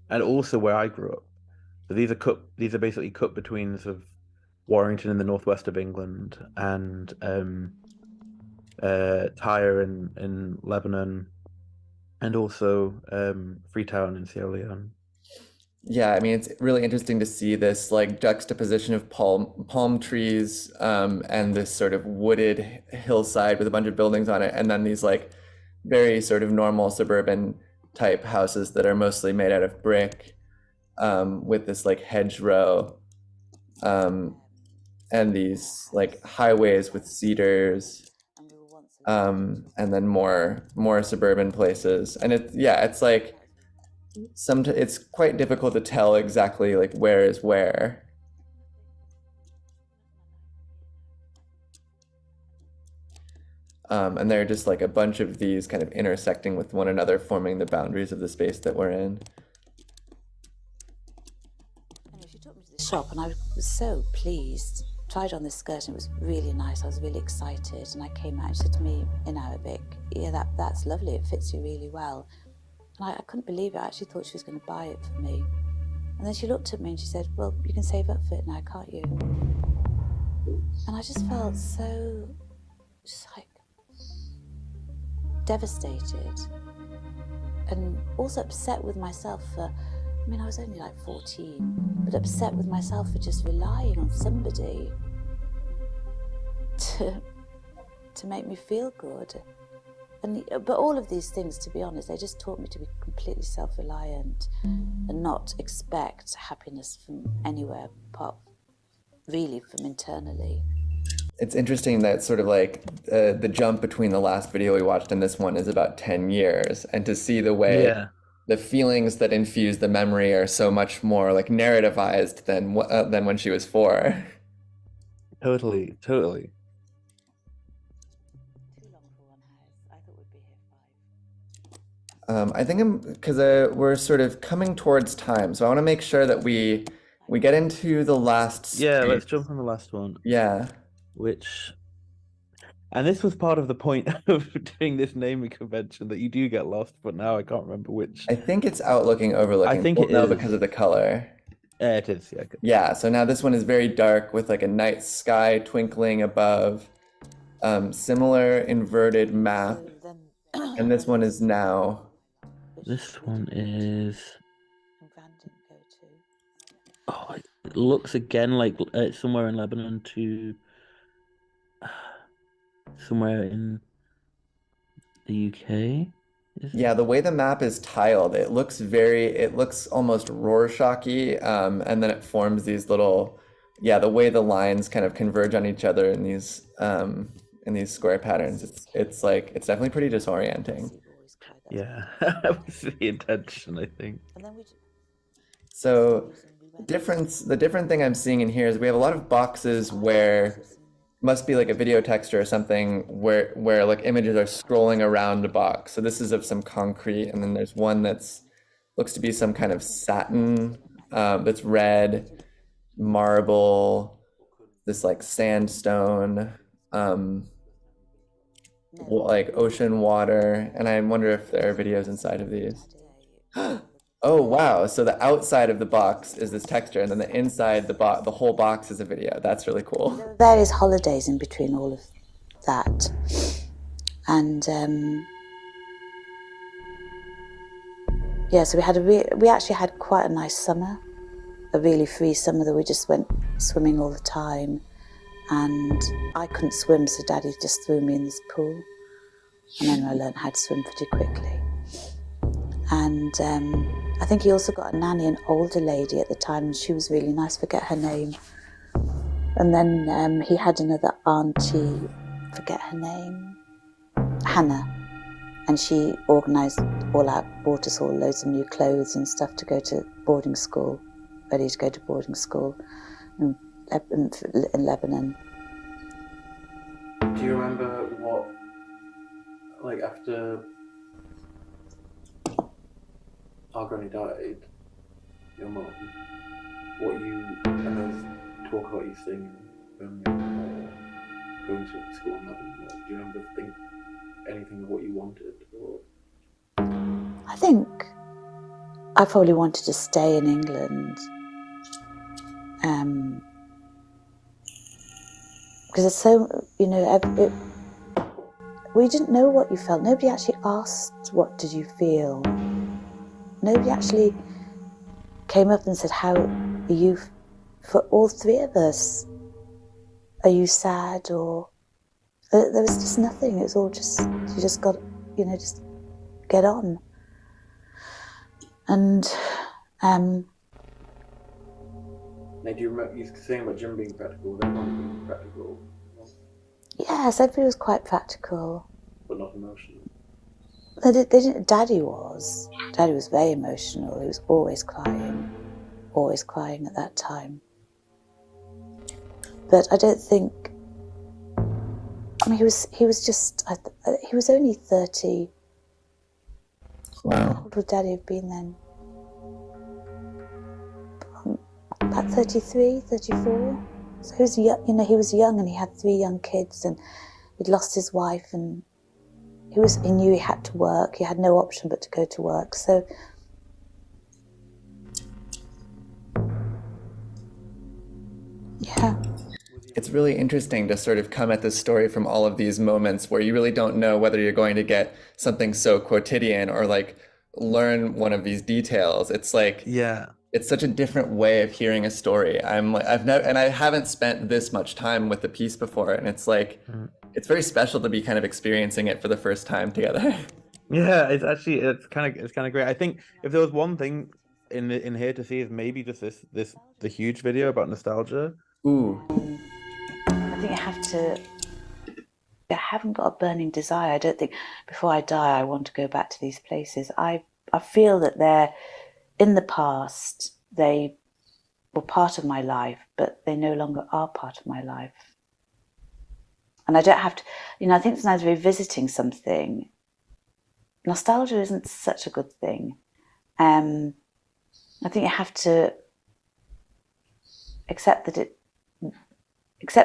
and also where I grew up. So these are basically cut between sort of Warrington in the northwest of England and Tyre in Lebanon, and also Freetown in Sierra Leone. Yeah, I mean, it's really interesting to see this like juxtaposition of palm trees and this sort of wooded hillside with a bunch of buildings on it, and then these like very sort of normal suburban type houses that are mostly made out of brick with this like hedgerow and these like highways with cedars and then more suburban places. And it's like it's quite difficult to tell exactly like where is where. And there are just like a bunch of these kind of intersecting with one another, forming the boundaries of the space that we're in. Anyway, she took me to the shop and I was so pleased. Tried on this skirt and it was really nice. I was really excited and I came out and she said to me in Arabic, yeah, that's lovely, it fits you really well. And I couldn't believe it. I actually thought she was going to buy it for me. And then she looked at me and she said, well, you can save up for it now, can't you? And I just felt so, just like, devastated. And also upset with myself for, I mean, I was only like 14, but upset with myself for just relying on somebody to make me feel good. But all of these things, to be honest, they just taught me to be completely self-reliant and not expect happiness from anywhere apart, really, from internally. It's interesting that sort of like the jump between the last video we watched and this one is about 10 years, and to see the way the feelings that infuse the memory are so much more like narrativized than when she was 4. Totally. I think because we're sort of coming towards time, so I want to make sure that we get into the last Yeah, space. let's jump on the last one. Yeah. And this was part of the point of doing this naming convention, that you do get lost, but now I can't remember which. I think it's outlooking overlooking. I think Well, it no, is. because of the color. Yeah, it is. Yeah. Good. Yeah, so now this one is very dark with like a night sky twinkling above, similar inverted map, and this one is now. This one is. Oh, it looks again like it's somewhere in Lebanon to somewhere in the UK. Yeah, the way the map is tiled, it looks almost Rorschach-y, and then it forms these little, the way the lines kind of converge on each other in these square patterns. It's definitely pretty disorienting. Yeah, that was the intention, I think. So the different thing I'm seeing in here is we have a lot of boxes where must be like a video texture or something where like images are scrolling around a box. So this is of some concrete, and then there's one looks to be some kind of satin that's red, marble, this like sandstone, like ocean water, and I wonder if there are videos inside of these. Oh wow, so the outside of the box is this texture, and then the inside, the whole box is a video. That's really cool. There were various holidays in between all of that. And so we actually had quite a nice summer, a really free summer that we just went swimming all the time. And I couldn't swim, so Daddy just threw me in this pool. And then I learned how to swim pretty quickly. And I think he also got a nanny, an older lady at the time, and she was really nice, forget her name. And then he had another auntie, forget her name, Hannah. And she organised bought us all loads of new clothes and stuff to go to boarding school, ready to go to boarding school in Lebanon. Do you remember what like after our granny died, your mum, what you and those talk about you staying in Birmingham or going to school in London, like, do you remember anything of what you wanted? Or I think I probably wanted to stay in England. Because it's so, we didn't know what you felt. Nobody actually asked, what did you feel? Nobody actually came up and said, how are you, for all three of us? Are you sad? Or there was just nothing. It was all just, you just got, just get on. And now, do you remember you saying about Jim being practical? Was everyone being practical? yes, everybody was quite practical. But not emotional. They didn't. Daddy was. Daddy was very emotional. He was always crying at that time. But I don't think. I mean, he was just. He was only 30. Wow. How old would Daddy have been then? About 33, 34. So he was young. He was young, and he had 3 young kids, and he'd lost his wife, and he knew he had to work. He had no option but to go to work. So yeah. It's really interesting to sort of come at this story from all of these moments where you really don't know whether you're going to get something so quotidian or like learn one of these details. It's like, Yeah. it's such a different way of hearing a story. I haven't spent this much time with the piece before, and it's like, it's very special to be kind of experiencing it for the first time together. Yeah, it's kind of great. I think if there was one thing in here to see is maybe just the huge video about nostalgia. Ooh. I think I haven't got a burning desire. I don't think before I die I want to go back to these places. I feel that they're in the past. They were part of my life, but they no longer are part of my life. And I don't have to, I think sometimes revisiting something, nostalgia isn't such a good thing. I think you have to accept that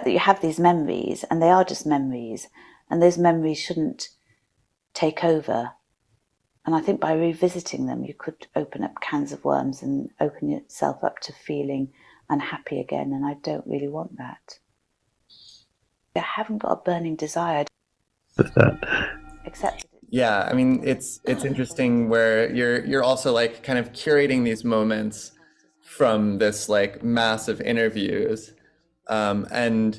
you have these memories, and they are just memories, and those memories shouldn't take over. And I think by revisiting them, you could open up cans of worms and open yourself up to feeling unhappy again, and I don't really want that. I haven't got a burning desire. Except Yeah, I mean, it's interesting where you're also like kind of curating these moments from this like massive interviews. And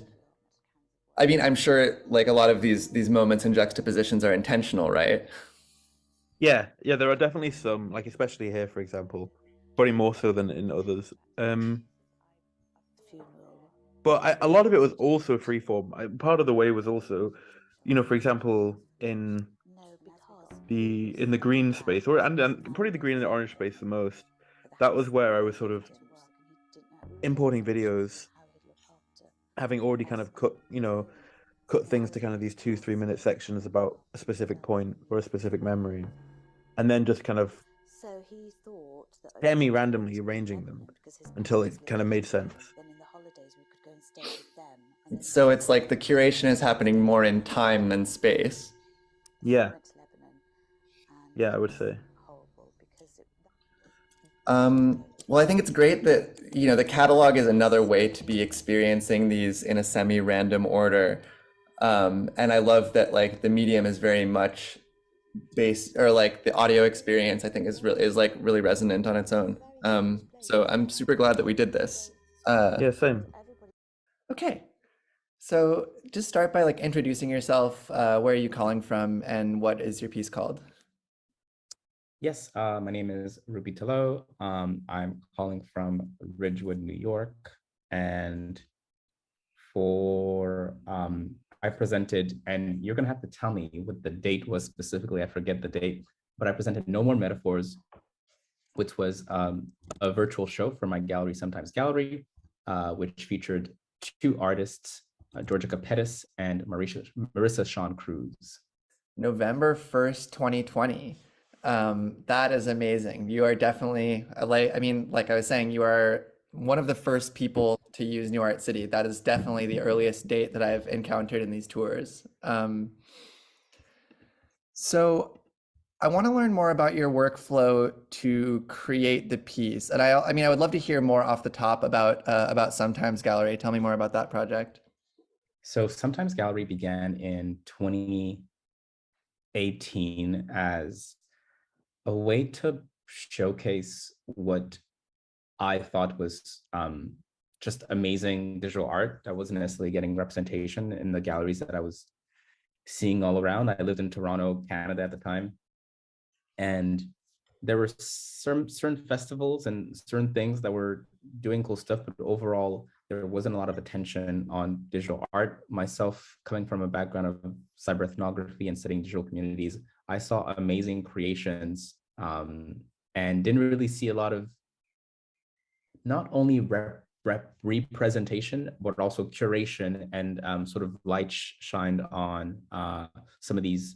I mean, I'm sure like a lot of these moments and juxtapositions are intentional, right? Yeah, there are definitely some, like especially here, for example, probably more so than in others. But a lot of it was also freeform. Part of the way was also, for example, in the green space, and probably the green and the orange space the most. That was where I was sort of importing videos, having already kind of cut things to kind of these 2-3 minute sections about a specific point or a specific memory, and then just kind of randomly arranging them until it kind of made sense. So it's like the curation is happening more in time than space. Yeah, I would say. Well, I think it's great that, the catalog is another way to be experiencing these in a semi-random order. And I love that like the medium is very much based, or like the audio experience, I think is like really resonant on its own. So I'm super glad that we did this. Yeah, same. Okay. So just start by like introducing yourself. Where are you calling from, and what is your piece called? Yes, my name is Ruby Talo. I'm calling from Ridgewood, New York, and I presented, and you're gonna have to tell me what the date was specifically. I forget the date, but I presented No More Metaphors, which was a virtual show for my gallery, Sometimes Gallery, which featured 2 artists, Georgia Pettis and Marissa Sean Cruz. November 1st, 2020. That is amazing. You are definitely, like, I mean, like I was saying, you are one of the first people to use New Art City. That is definitely the earliest date that I've encountered in these tours. So I want to learn more about your workflow to create the piece. And I mean, I would love to hear more off the top about Sometimes Gallery. Tell me more about that project. So Sometimes Gallery began in 2018 as a way to showcase what I thought was just amazing visual art that wasn't necessarily getting representation in the galleries that I was seeing all around. I lived in Toronto, Canada at the time, and there were certain festivals and certain things that were doing cool stuff, but overall there wasn't a lot of attention on digital art. Myself, coming from a background of cyber ethnography and studying digital communities, I saw amazing creations and didn't really see a lot of not only representation, but also curation and sort of light shined on some of these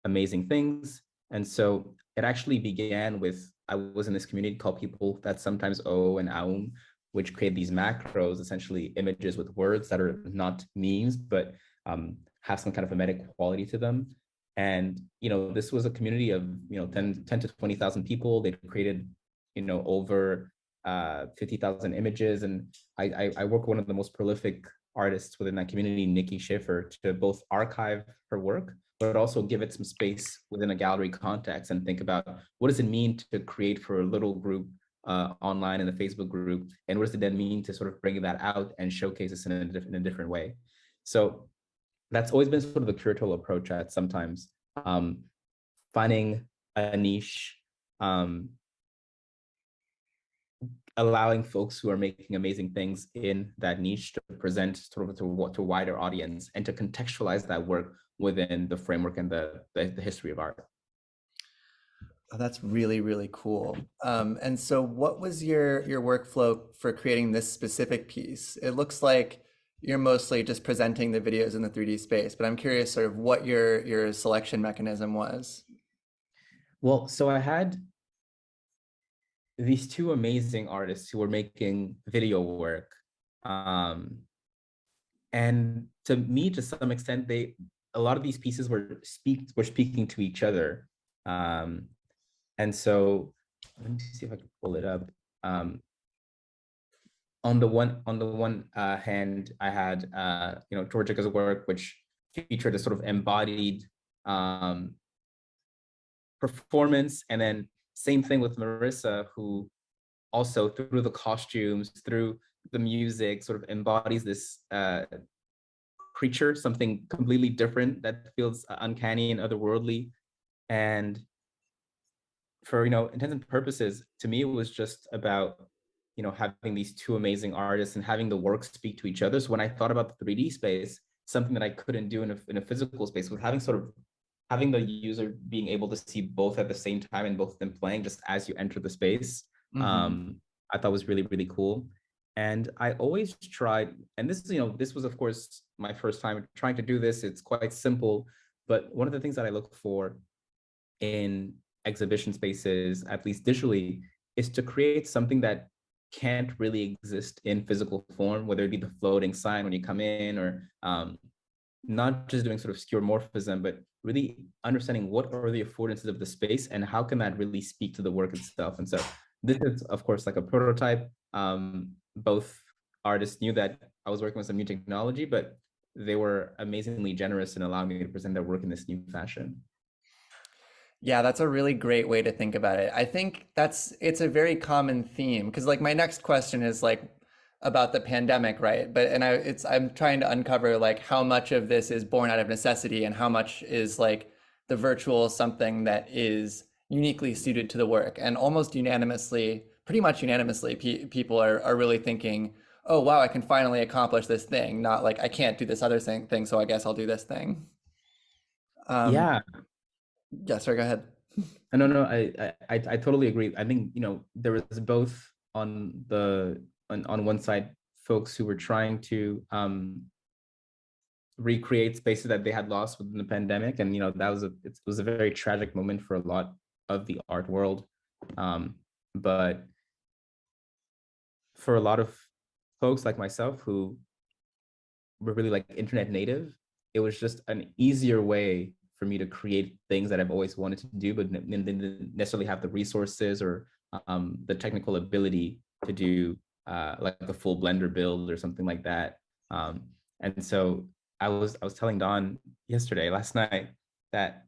amazing things. And so it actually began with, I was in this community called People That Sometimes O and Aum, which create these macros, essentially images with words that are not memes, but have some kind of emetic quality to them. And, this was a community of, 10 to 20,000 people. They created, over 50,000 images. And I work with one of the most prolific artists within that community, Nikki Schiffer, to both archive her work, but also give it some space within a gallery context and think about what does it mean to create for a little group online in the Facebook group, and what does it then mean to sort of bring that out and showcase this in a different way. So that's always been sort of the curatorial approach at Sometimes, finding a niche, allowing folks who are making amazing things in that niche to present sort of to a wider audience and to contextualize that work within the framework and the history of art. Oh, that's really, really cool. And so what was your workflow for creating this specific piece? It looks like you're mostly just presenting the videos in the 3D space, but I'm curious sort of what your selection mechanism was. Well, so I had these two amazing artists who were making video work. And to me, to some extent, a lot of these pieces were speaking to each other. And so let me see if I can pull it up. On the one hand, I had Georgica's work, which featured a sort of embodied performance, and then same thing with Marissa, who also through the costumes, through the music, sort of embodies this creature, something completely different that feels uncanny and otherworldly. And for intents and purposes, to me, it was just about having these two amazing artists and having the work speak to each other. So when I thought about the 3D space, something that I couldn't do in a physical space, was having the user being able to see both at the same time and both of them playing just as you enter the space. I thought was really, really cool. And I always tried, and this was of course my first time trying to do this. It's quite simple, but one of the things that I look for in exhibition spaces, at least digitally, is to create something that can't really exist in physical form, whether it be the floating sign when you come in, or not just doing sort of skeuomorphism, but really understanding what are the affordances of the space and how can that really speak to the work itself. And so this is, of course, like a prototype. Both artists knew that I was working with some new technology, but they were amazingly generous in allowing me to present their work in this new fashion. Yeah, that's a really great way to think about it. I think it's a very common theme, because like my next question is like about the pandemic, right? But I'm trying to uncover like how much of this is born out of necessity and how much is like the virtual something that is uniquely suited to the work. And almost unanimously, pretty much unanimously, people are really thinking, oh wow, I can finally accomplish this thing, not like I can't do this other thing, so I guess I'll do this thing. Yeah. Yeah, sorry, go ahead. No, I totally agree. I think there was both on one side folks who were trying to recreate spaces that they had lost within the pandemic. And, it was a very tragic moment for a lot of the art world. But for a lot of folks like myself who were really like internet native, it was just an easier way for me to create things that I've always wanted to do, but didn't necessarily have the resources or the technical ability to do like a full Blender build or something like that. And so I was telling Don last night, that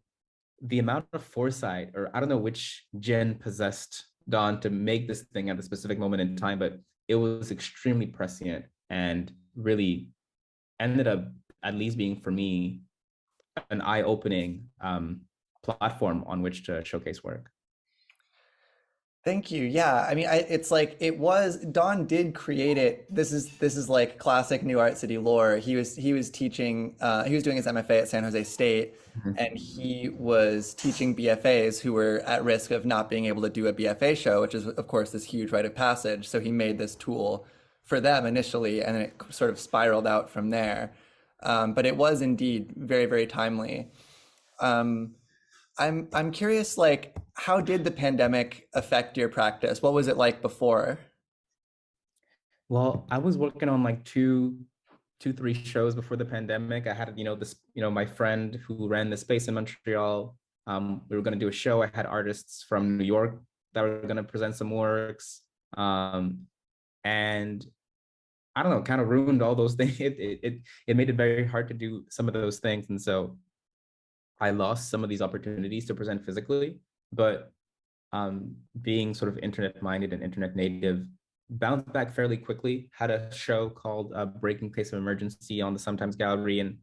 the amount of foresight, or I don't know which gen possessed Don to make this thing at a specific moment in time, but it was extremely prescient and really ended up, at least being for me, an eye-opening platform on which to showcase work. Thank you. Yeah, I mean, it's like Don did create it. This is like classic New Art City lore. He was teaching. He was doing his MFA at San Jose State, and he was teaching BFAs who were at risk of not being able to do a BFA show, which is of course this huge rite of passage. So he made this tool for them initially, and it sort of spiraled out from there. But it was indeed very, very timely. I'm curious, like, how did the pandemic affect your practice? What was it like before? Well, I was working on like two, 3 shows before the pandemic. I had, my friend who ran the space in Montreal. We were going to do a show. I had artists from New York that were going to present some works. And I don't know, kind of ruined all those things. It made it very hard to do some of those things. And so I lost some of these opportunities to present physically, but being sort of internet minded and internet native, bounced back fairly quickly, had a show called Breaking Case of Emergency on the Sometimes Gallery, and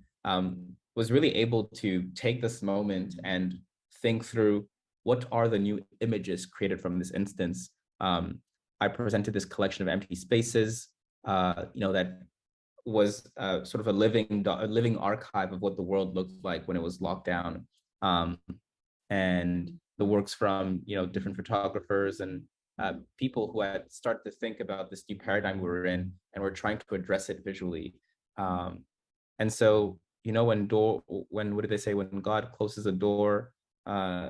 was really able to take this moment and think through what are the new images created from this instance. I presented this collection of empty spaces, that was sort of a living archive of what the world looked like when it was locked down. And the works from, different photographers and people who had started to think about this new paradigm we were in, and were trying to address it visually. And so, when what did they say? When God closes a door,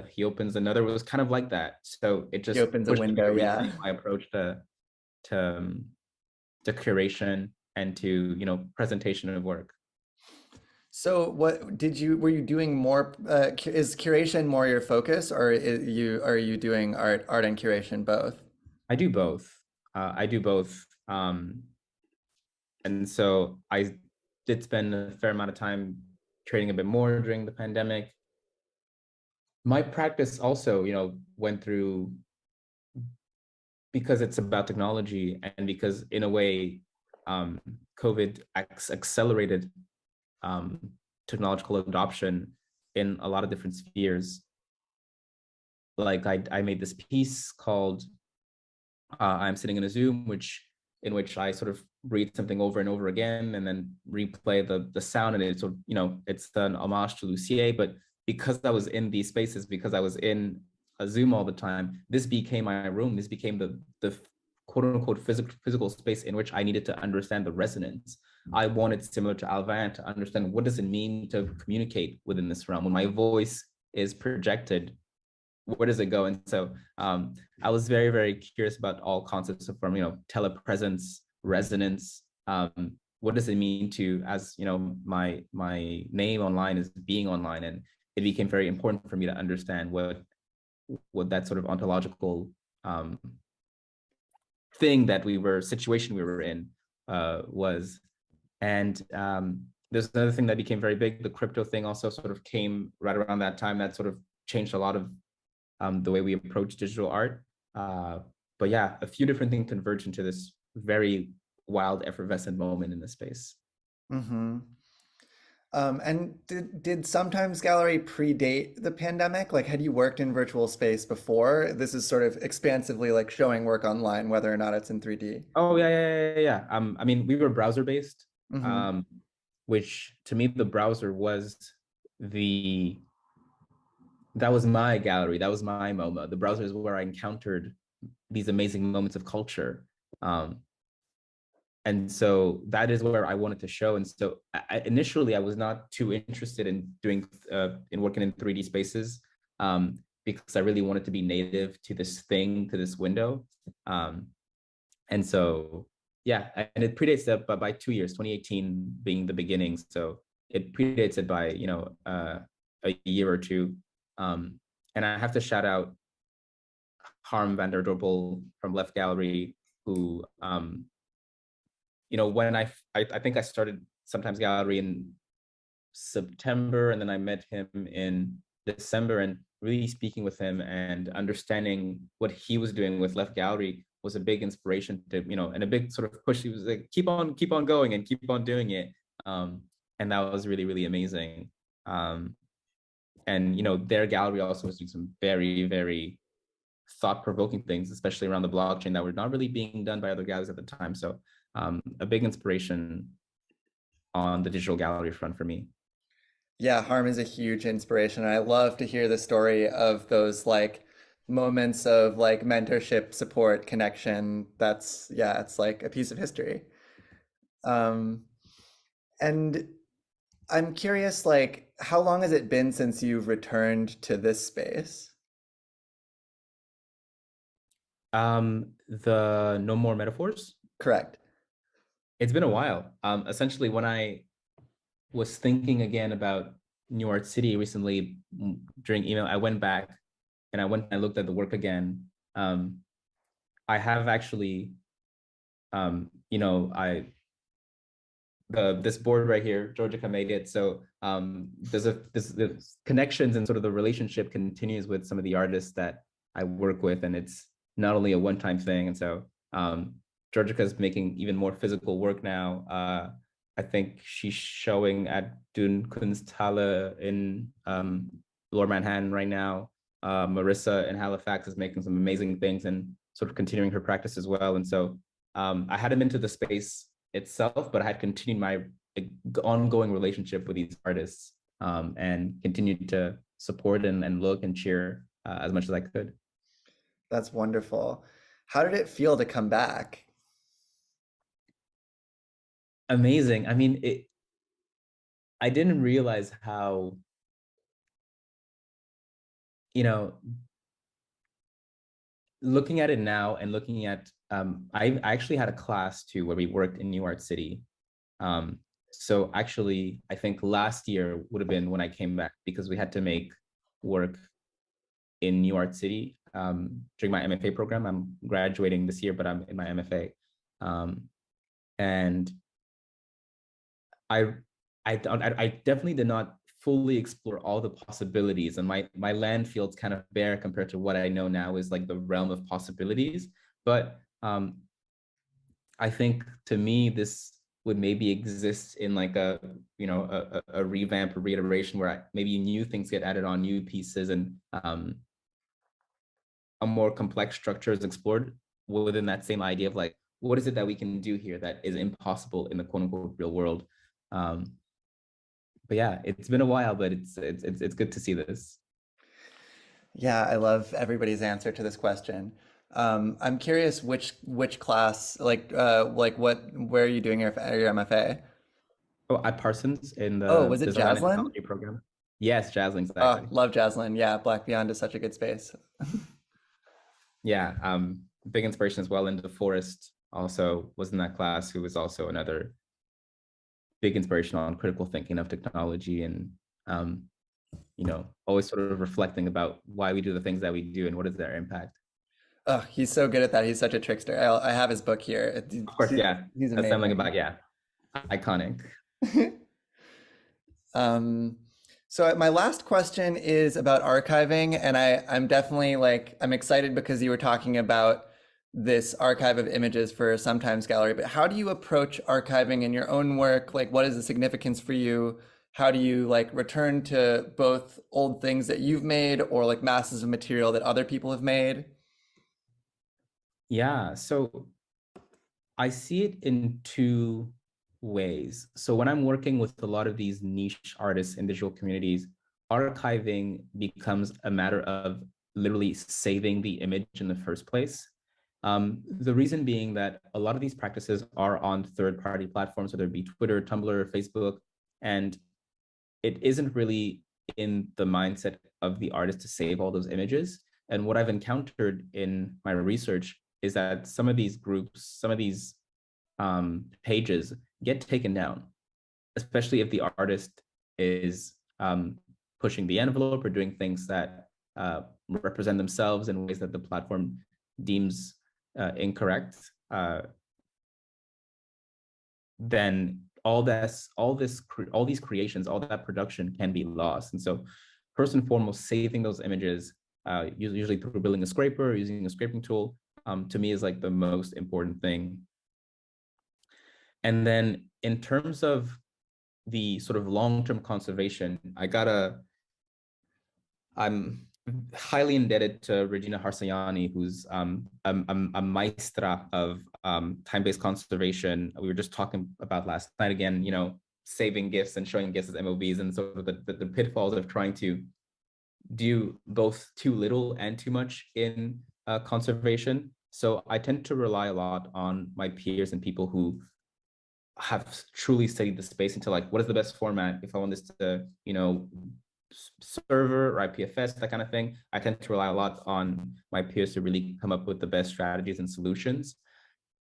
he opens another. It was kind of like that. So it just He opens a window, yeah. My approach to curation and to presentation of work. So were you doing more, is curation more your focus, or are you doing art and curation both? I do both. And so I did spend a fair amount of time trading a bit more during the pandemic. My practice also, went through, because it's about technology, and because in a way, COVID accelerated technological adoption in a lot of different spheres. Like I made this piece called I'm Sitting in a Zoom, in which I sort of read something over and over again and then replay the sound, and it's sort of, it's an homage to Lucier. But because I was in these spaces, because I was in a Zoom all the time, this became my room. This became the quote unquote physical space in which I needed to understand the resonance. I wanted, similar to Alvin, to understand what does it mean to communicate within this realm. When my voice is projected, where does it go? And so I was very, very curious about all concepts of, from, telepresence, resonance. What does it mean to, as my name online is being online, and it became very important for me to understand what that sort of ontological situation we were in was. And there's another thing that became very big. The crypto thing also sort of came right around that time. That sort of changed a lot of the way we approach digital art. But yeah, a few different things converged into this very wild, effervescent moment in the space. Mm-hmm. And did Sometimes Gallery predate the pandemic? Like, had you worked in virtual space before? This is sort of expansively like showing work online, whether or not it's in 3D. Oh, yeah. I mean, we were browser-based, Mm-hmm. which to me, the browser was that was my gallery. That was my MoMA. The browser is where I encountered these amazing moments of culture. and so that is where I wanted to show. And so initially I was not too interested in doing in working in 3D spaces, because I really wanted to be native to this thing, to this window. And so, yeah, and it predates that by 2 years, 2018 being the beginning. So it predates it by, a year or two. And I have to shout out Harm van der Dorpel from Left Gallery, who, when I think I started Sometimes Gallery in September, and then I met him in December, and really speaking with him and understanding what he was doing with Left Gallery was a big inspiration to, and a big sort of push. He was like, keep on going and keep on doing it. And that was really, really amazing. And, their gallery also was doing some very, very thought-provoking things, especially around the blockchain, that were not really being done by other galleries at the time. So a big inspiration on the digital gallery front for me. Yeah, Harm is a huge inspiration. I love to hear the story of those like moments of like mentorship, support, connection. It's like a piece of history. And I'm curious, like, how long has it been since you've returned to this space? The No More Metaphors? Correct. It's been a while. Essentially, when I was thinking again about New Art City recently during email, I went back and I looked at the work again. I have actually, this board right here, Georgica made it. So there's connections, and sort of the relationship continues with some of the artists that I work with, and it's not only a one-time thing. And so Georgica is making even more physical work now. I think she's showing at Dun Kunsthalle in Lower Manhattan right now. Marissa in Halifax is making some amazing things and sort of continuing her practice as well. And so I hadn't been to the space itself, but I had continued my ongoing relationship with these artists, and continued to support and look and cheer as much as I could. That's wonderful. How did it feel to come back? Amazing. I mean, I didn't realize how, looking at it now and looking at, I actually had a class too where we worked in New Art City. So actually, I think last year would have been when I came back, because we had to make work in New Art City during my MFA program. I'm graduating this year, but I'm in my MFA. And I definitely did not fully explore all the possibilities, and my land feels kind of bare compared to what I know now is like the realm of possibilities. But I think to me, this would maybe exist in like a revamp or reiteration where maybe new things get added on, new pieces, and a more complex structure is explored within that same idea of like, what is it that we can do here that is impossible in the quote unquote real world? But yeah, it's been a while, but it's good to see this. Yeah, I love everybody's answer to this question. I'm curious which class, where are you doing your MFA? Oh, at Parsons in the Oh, was it Design and Jaslyn? Technology program. Yes, Jaslyn, exactly. Oh, love Jaslyn. Yeah, Black Beyond is such a good space. Yeah, big inspiration as well. And DeForest also was in that class, who was also another big inspiration on critical thinking of technology, and always sort of reflecting about why we do the things that we do and what is their impact. Oh, he's so good at that. He's such a trickster. I have his book here. Of course, yeah. He's That's something amazing. about, yeah, iconic. So my last question is about archiving, and I'm definitely I'm excited because you were talking about this archive of images for Sometimes Gallery, but how do you approach archiving in your own work? Like, what is the significance for you? How do you return to both old things that you've made or like masses of material that other people have made? Yeah, so I see it in two ways. So when I'm working with a lot of these niche artists in digital communities, archiving becomes a matter of literally saving the image in the first place. The reason being that a lot of these practices are on third-party platforms, whether it be Twitter, Tumblr, Facebook, and it isn't really in the mindset of the artist to save all those images. And what I've encountered in my research is that some of these groups, some of these pages get taken down, especially if the artist is pushing the envelope or doing things that represent themselves in ways that the platform deems incorrect. Then all these creations, all that production can be lost. And so first and foremost, saving those images, usually through building a scraper or using a scraping tool, to me is like the most important thing. And then in terms of the sort of long-term conservation, I'm highly indebted to Regina Harsayani, who's a maestra of time-based conservation. We were just talking about last night again, you know, saving GIFs and showing GIFs as MOVs, and sort of the pitfalls of trying to do both too little and too much in conservation. So I tend to rely a lot on my peers and people who have truly studied the space into like, what is the best format if I want this to, you know, server or IPFS, that kind of thing. I tend to rely a lot on my peers to really come up with the best strategies and solutions.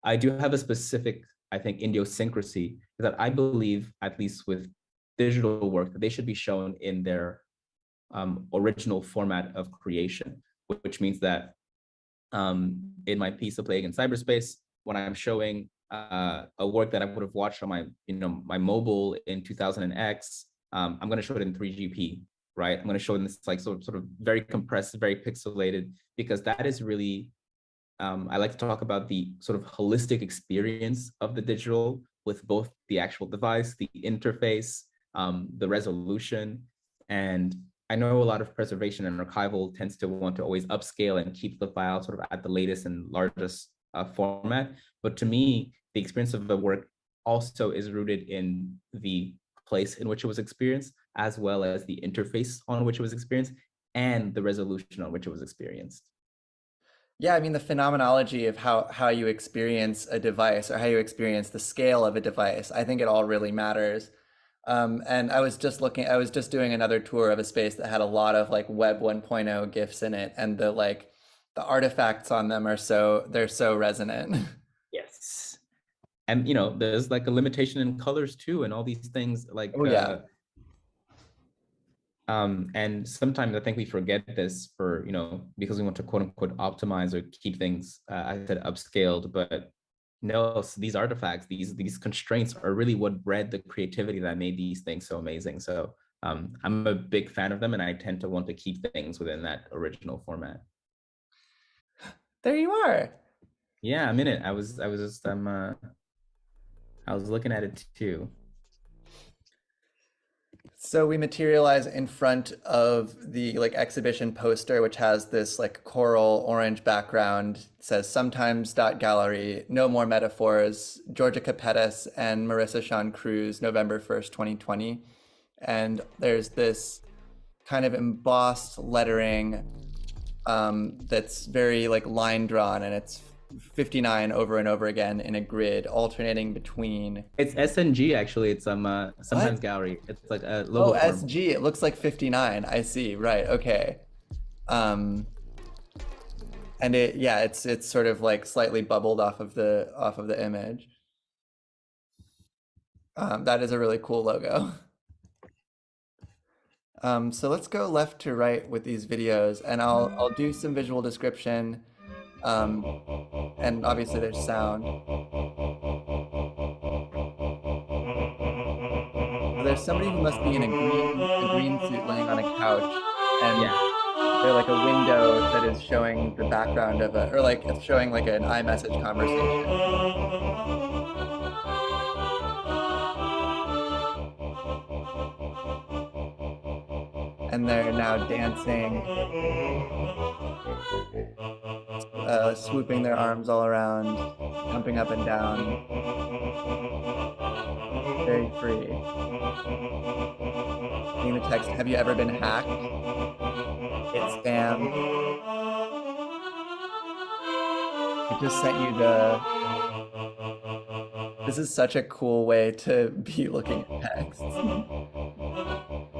I do have a specific, I think, idiosyncrasy that I believe, at least with digital work, that they should be shown in their original format of creation, which means that in my piece of Play Against Cyberspace, when I'm showing a work that I would have watched on my, you know, my mobile in 2000X, I'm going to show it in 3GP, right? I'm going to show it in this like sort of very compressed, very pixelated, because that is really, I like to talk about the sort of holistic experience of the digital with both the actual device, the interface, the resolution. And I know a lot of preservation and archival tends to want to always upscale and keep the file sort of at the latest and largest format. But to me, the experience of the work also is rooted in the place in which it was experienced, as well as the interface on which it was experienced and the resolution on which it was experienced. Yeah, I mean, the phenomenology of how you experience a device or how you experience the scale of a device, I think it all really matters. And I was just doing another tour of a space that had a lot of like Web 1.0 GIFs in it, and the artifacts on them they're so resonant. Yes. And, you know, there's like a limitation in colors too, and all these things like, oh, yeah. And sometimes I think we forget this for, you know, because we want to quote unquote optimize or keep things, I said upscaled, but no, so these artifacts, these constraints are really what bred the creativity that made these things so amazing. So I'm a big fan of them, and I tend to want to keep things within that original format. There you are. Yeah, I'm in it. I was looking at it too. So we materialize in front of the like exhibition poster, which has this like coral orange background. It says sometimes.gallery, no more metaphors, Georgia Capetis and Marissa Sean Cruz, November 1st, 2020. And there's this kind of embossed lettering that's very like line drawn, and it's 59 over and over again in a grid, alternating between. It's SNG actually. It's sometimes what? Gallery. It's like a logo. Oh, form. SG. It looks like 59. I see. Right. Okay. And it's sort of like slightly bubbled off of the image. That is a really cool logo. So let's go left to right with these videos, and I'll do some visual description. And obviously there's sound. There's somebody who must be in a green suit laying on a couch, and they're like a window that is showing the background of or like it's showing like an iMessage conversation. And they're now dancing, swooping their arms all around, jumping up and down, very free. Reading the text, have you ever been hacked? It's spam. I just sent you the. This is such a cool way to be looking at text.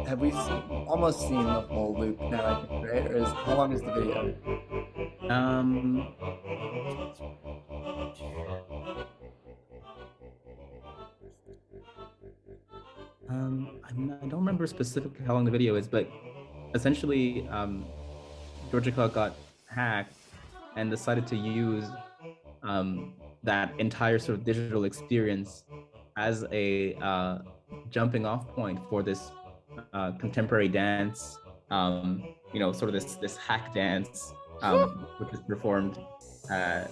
Have we almost seen the whole loop now, I think, right? Or how long is the video? I don't remember specifically how long the video is, but essentially, Georgica got hacked and decided to use that entire sort of digital experience as a jumping off point for this contemporary dance, sort of this hack dance, which is performed, as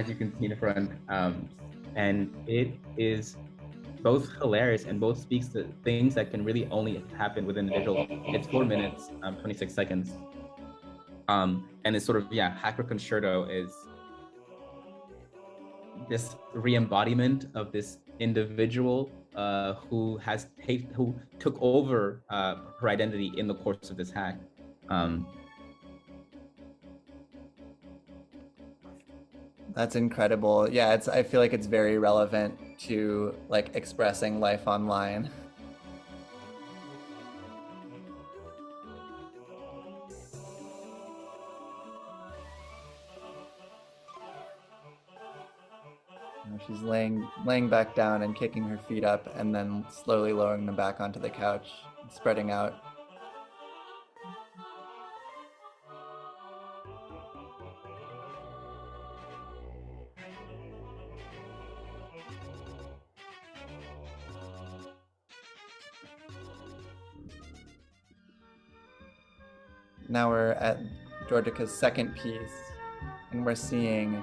you can see in front, and it is both hilarious and both speaks to things that can really only happen within the digital. It's 4 minutes, 26 seconds. And it's sort of, Hacker Concerto is this re-embodiment of this individual who took over her identity in the course of this hack. That's incredible. Yeah, I feel like it's very relevant to like expressing life online. She's laying back down and kicking her feet up and then slowly lowering them back onto the couch, spreading out. Now we're at Georgica's second piece, and we're seeing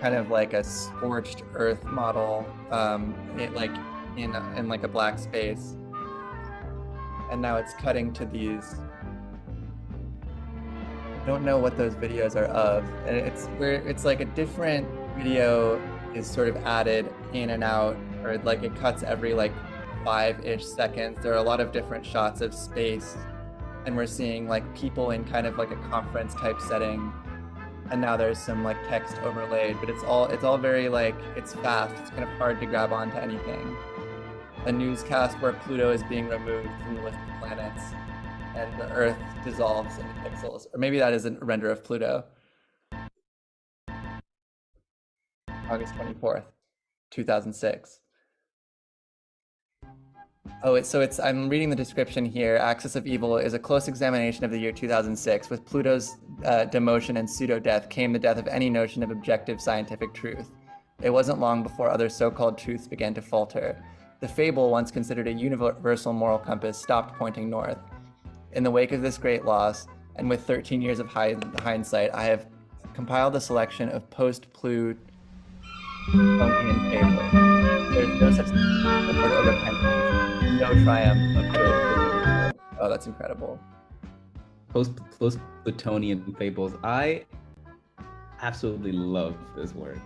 kind of like a scorched earth model, in like a black space, and now it's cutting to these. I don't know what those videos are of, and it's like a different video is sort of added in and out, or like it cuts every like 5-ish seconds. There are a lot of different shots of space, and we're seeing like people in kind of like a conference type setting. And now there's some like text overlaid, but it's all very like, it's fast. It's kind of hard to grab onto anything. A newscast where Pluto is being removed from the list of planets and the Earth dissolves into pixels. Or maybe that is a render of Pluto. August 24th, 2006. Oh, I'm reading the description here. Axis of Evil is a close examination of the year 2006. With Pluto's demotion and pseudo-death came the death of any notion of objective scientific truth. It wasn't long before other so-called truths began to falter. The fable, once considered a universal moral compass, stopped pointing north. In the wake of this great loss, and with 13 years of hindsight, I have compiled a selection of post-Plutonian fables. There's no such thing as the word of repentance. No triumph of good. Oh, that's incredible. Post-Plutonian fables. I absolutely love this word.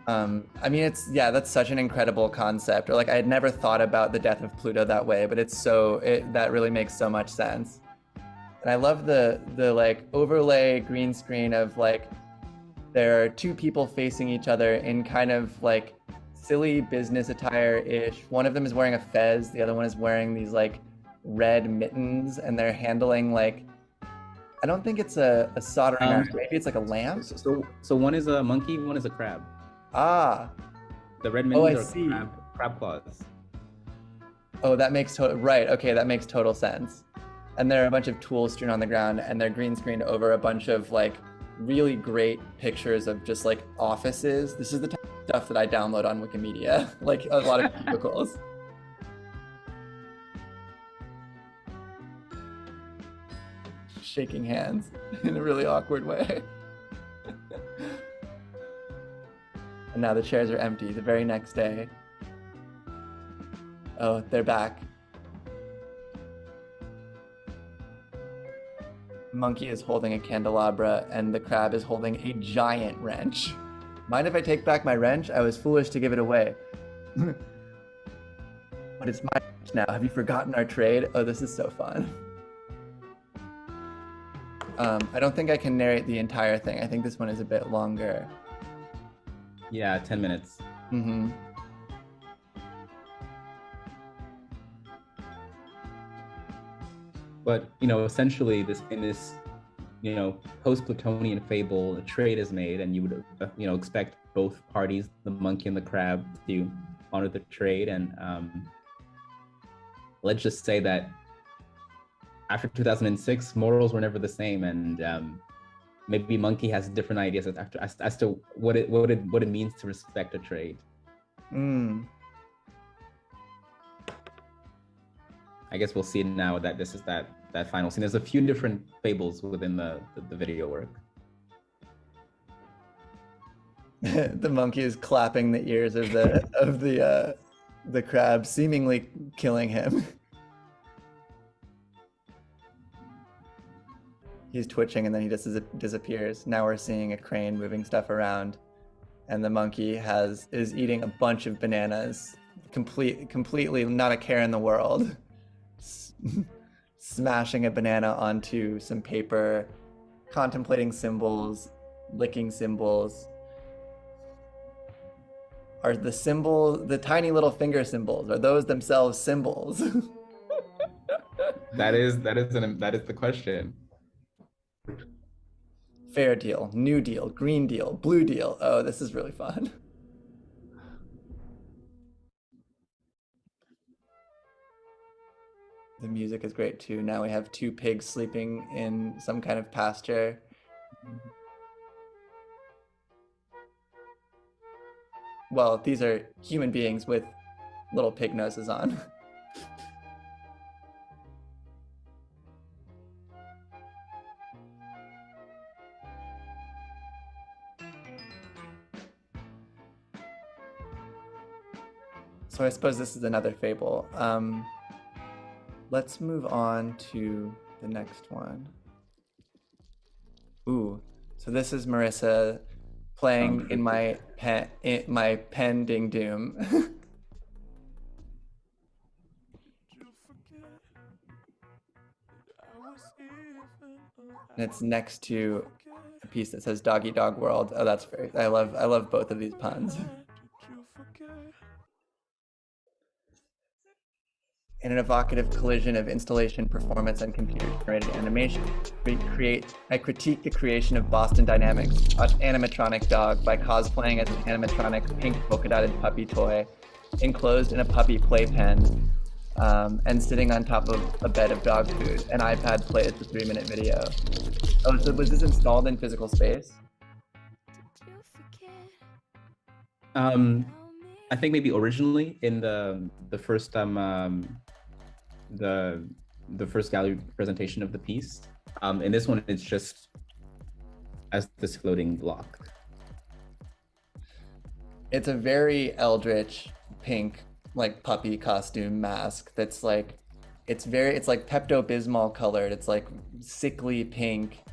I mean, that's such an incredible concept. Or like, I had never thought about the death of Pluto that way, but that really makes so much sense. And I love the like overlay green screen of like, there are two people facing each other in kind of like silly business attire-ish. One of them is wearing a fez, the other one is wearing these like red mittens, and they're handling like, I don't think it's a soldering iron, maybe it's like a lamp. So one is a monkey, one is a crab. Ah. The red mittens are crab claws. Oh, that makes right. Okay, that makes total sense. And there are a bunch of tools strewn on the ground, and they're green screened over a bunch of like really great pictures of just like offices. This is the type of stuff that I download on Wikimedia, like a lot of cubicles. Shaking hands in a really awkward way. And now the chairs are empty the very next day. Oh, they're back. Monkey is holding a candelabra and the crab is holding a giant wrench. Mind if I take back my wrench? I was foolish to give it away. But it's my wrench now. Have you forgotten our trade? Oh, this is so fun. I don't think I can narrate the entire thing. I think this one is a bit longer. Yeah, 10 minutes. Hmm. But essentially, this post-Platonian fable, a trade is made, and you would expect both parties, the monkey and the crab, to honor the trade. And let's just say that after 2006, morals were never the same, and maybe monkey has different ideas as to what it means to respect a trade. Mm. I guess we'll see now that this is that final scene. There's a few different fables within the video work. The monkey is clapping the ears of the crab, seemingly killing him. He's twitching and then he just disappears. Now we're seeing a crane moving stuff around, and the monkey is eating a bunch of bananas, completely not a care in the world. Smashing a banana onto some paper, contemplating symbols, licking symbols. Are the tiny little finger symbols, are those themselves symbols? That is the question. Fair deal, new deal, green deal, blue deal. Oh, this is really fun. The music is great too. Now we have two pigs sleeping in some kind of pasture. Well, these are human beings with little pig noses on. So I suppose this is another fable. Let's move on to the next one. Ooh, so this is Marissa playing in my pen ding doom. And it's next to a piece that says Doggy Dog World. Oh, that's very, I love both of these puns. In an evocative collision of installation, performance, and computer-generated animation, I critique the creation of Boston Dynamics' animatronic dog by cosplaying as an animatronic pink polka-dotted puppy toy, enclosed in a puppy playpen, and sitting on top of a bed of dog food. An iPad plays the 3-minute video. Oh, so was this installed in physical space? I think maybe originally in the first the first gallery presentation of the piece. In this one, it's just as this floating block. It's a very eldritch pink, like puppy costume mask that's like, it's like Pepto-Bismol colored. It's like sickly pink.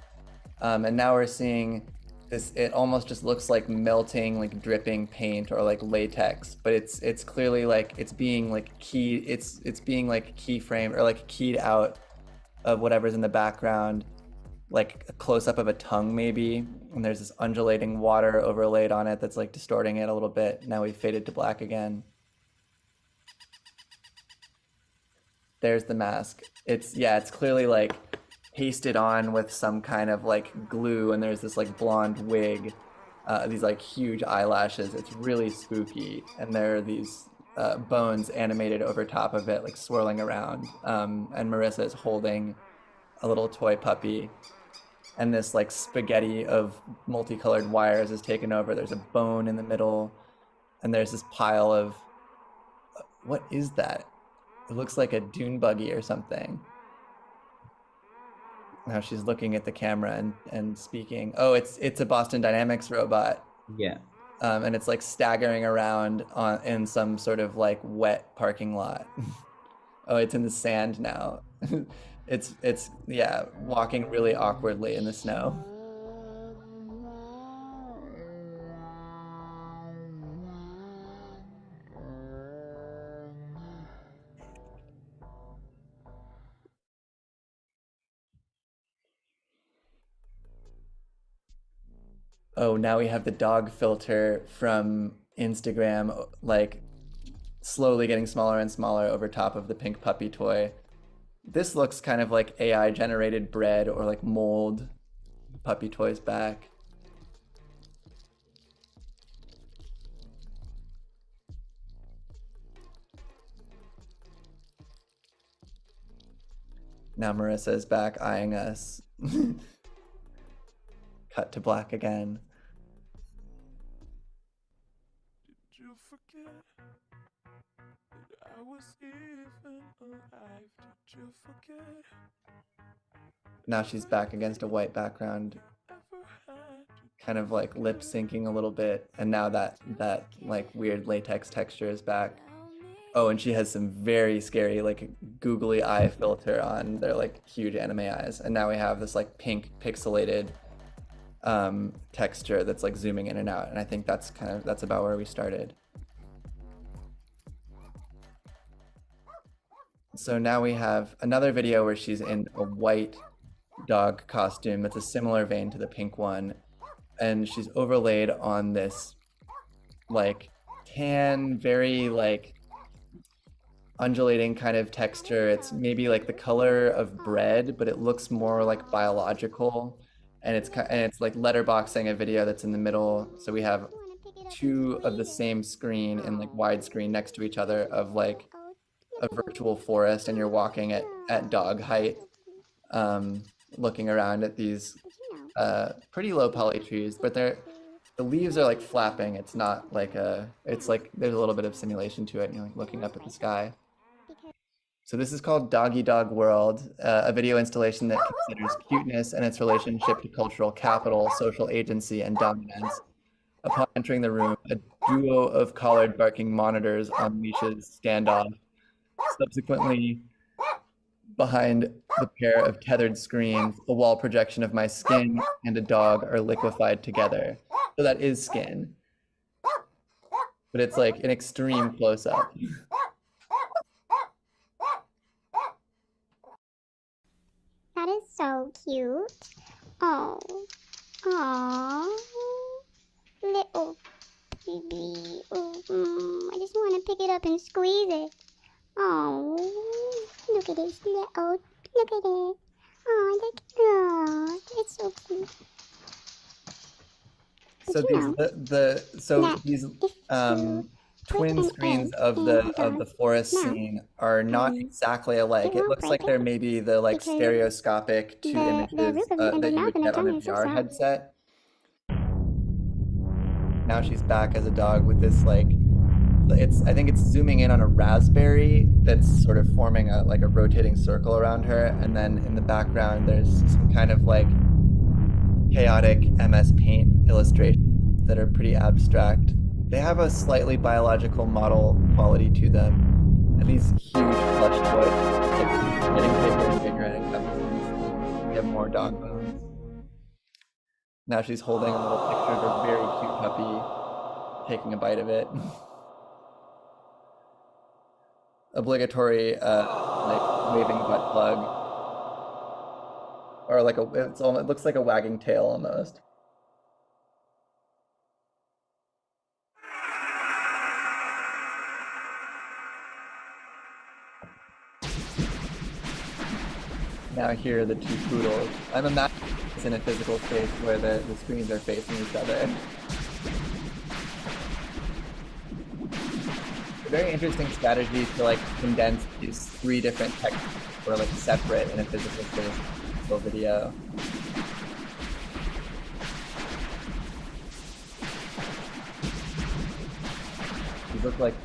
And now we're seeing this, it almost just looks like melting, like dripping paint or like latex, but it's clearly like it's being like being like keyframe or like keyed out of whatever's in the background, like a close-up of a tongue maybe, and there's this undulating water overlaid on it that's like distorting it a little bit. Now we've faded to black again. There's the mask. It's clearly like pasted on with some kind of like glue, and there's this like blonde wig, these like huge eyelashes. It's really spooky, and there are these bones animated over top of it, like swirling around. And Marissa is holding a little toy puppy, and this like spaghetti of multicolored wires is taken over. There's a bone in the middle, and there's this pile of, what is that? It looks like a dune buggy or something. Now she's looking at the camera and speaking. Oh, it's a Boston Dynamics robot. Yeah. And it's like staggering around in some sort of like wet parking lot. Oh, it's in the sand now. It's walking really awkwardly in the snow. Oh, now we have the dog filter from Instagram, like slowly getting smaller and smaller over top of the pink puppy toy. This looks kind of like AI generated bread or like mold. Puppy toys back. Now Marissa is back eyeing us. Cut to black again. Did you forget that I was even alive? Did you forget Now she's back against a white background, ever had to kind of like lip syncing a little bit, and now that like weird latex texture is back. Oh, and she has some very scary like googly eye filter on their like huge anime eyes, and now we have this like pink pixelated texture that's like zooming in and out, and I think that's about where we started. So now we have another video where she's in a white dog costume that's a similar vein to the pink one, and she's overlaid on this like tan, very like undulating kind of texture. It's maybe like the color of bread, but it looks more like biological, and it's like letterboxing a video that's in the middle. So we have two of the same screen in like widescreen next to each other of like a virtual forest, and you're walking at dog height, looking around at these pretty low poly trees, but the leaves are like flapping. It's not like it's like there's a little bit of simulation to it, and you're like looking up at the sky. So this is called Doggy Dog World, a video installation that considers cuteness and its relationship to cultural capital, social agency, and dominance. Upon entering the room, a duo of collared barking monitors on leashes stand off. Subsequently, behind the pair of tethered screens, a wall projection of my skin and a dog are liquefied together. So that is skin, but it's like an extreme close-up. That is so cute. Oh, aww, little baby. Oh, I just want to pick it up and squeeze it. Oh, look at this little. Look at it. Oh, look. Oh, it's so cute. So these twin screens of the forest scene are not exactly alike. It looks like they're maybe the like stereoscopic two images that you would get on a VR headset. Now she's back as a dog with this like, I think it's zooming in on a raspberry that's sort of forming a rotating circle around her, and then in the background there's some kind of like chaotic MS Paint illustrations that are pretty abstract. They have a slightly biological model quality to them, and these huge plush toys like getting bigger and bigger and it comes we have more dog bones. Now she's holding a little picture of a very cute puppy, taking a bite of it. Obligatory like waving butt plug, or like it looks like a wagging tail almost. Now here are the two poodles. I'm imagining it's in a physical space where the screens are facing each other. Very interesting strategy to like condense these three different textures or like separate in a physical space for video. These look like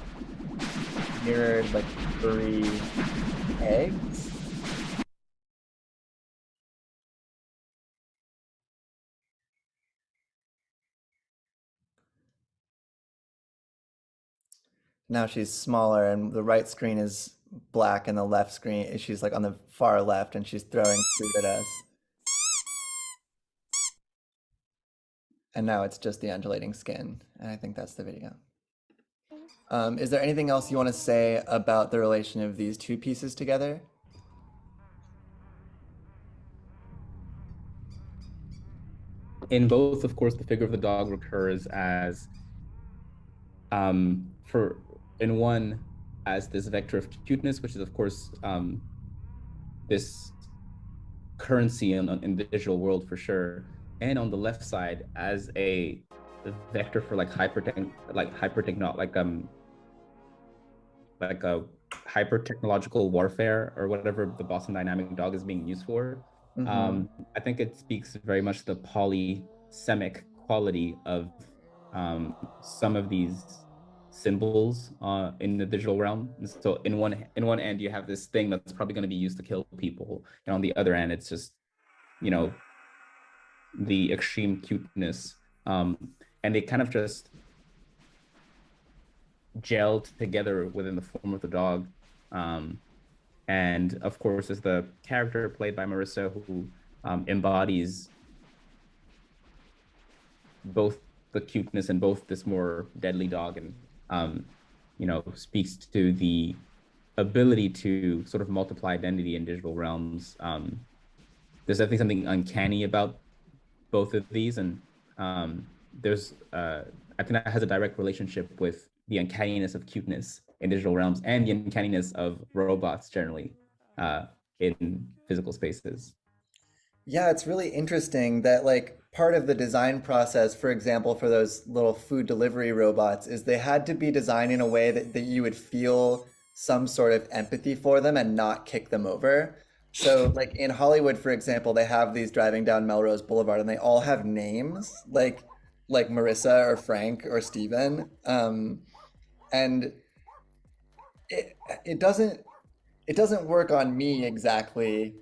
mirrored like furry eggs. Now she's smaller, and the right screen is black, and the left screen, she's like on the far left, and she's throwing fruit at us. And now it's just the undulating skin, and I think that's the video. Is there anything else you want to say about the relation of these two pieces together? in both, of course, the figure of the dog recurs as for in one as this vector of cuteness, which is of course this currency in the digital world for sure, and on the left side as a vector for like hyper technological warfare or whatever the Boston Dynamic dog is being used for. I think it speaks very much the polysemic quality of some of these symbols in the digital realm. So in one end you have this thing that's probably going to be used to kill people, and on the other end it's just, you know, the extreme cuteness, and they kind of just gelled together within the form of the dog. And of course, is the character played by Marissa, who embodies both the cuteness and both this more deadly dog, and you know, speaks to the ability to sort of multiply identity in digital realms. There's definitely something uncanny about both of these, and there's I think that has a direct relationship with the uncanniness of cuteness in digital realms and the uncanniness of robots generally in physical spaces. Yeah, it's really interesting that like part of the design process, for example, for those little food delivery robots, is they had to be designed in a way that you would feel some sort of empathy for them and not kick them over. So like in Hollywood, for example, they have these driving down Melrose Boulevard and they all have names like Marissa or Frank or Steven. And it doesn't work on me exactly,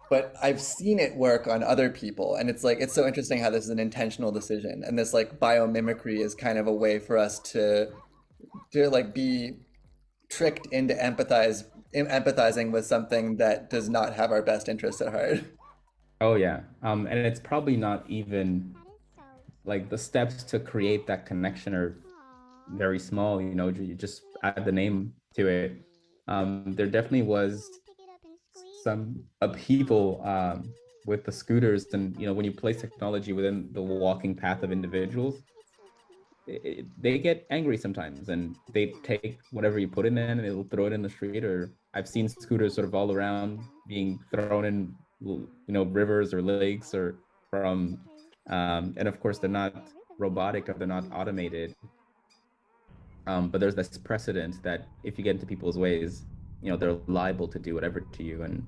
but I've seen it work on other people, and it's like it's so interesting how this is an intentional decision, and this like biomimicry is kind of a way for us to like be tricked into empathizing with something that does not have our best interests at heart. Oh yeah, and it's probably not even like the steps to create that connection are very small. You know, you just add the name to it. There definitely was some upheaval with the scooters, and you know, when you place technology within the walking path of individuals, they get angry sometimes, and they take whatever you put in there and they'll throw it in the street. Or I've seen scooters sort of all around being thrown in, you know, rivers or lakes or from, and of course they're not robotic or they're not automated. But there's this precedent that if you get into people's ways, you know, they're liable to do whatever to you. And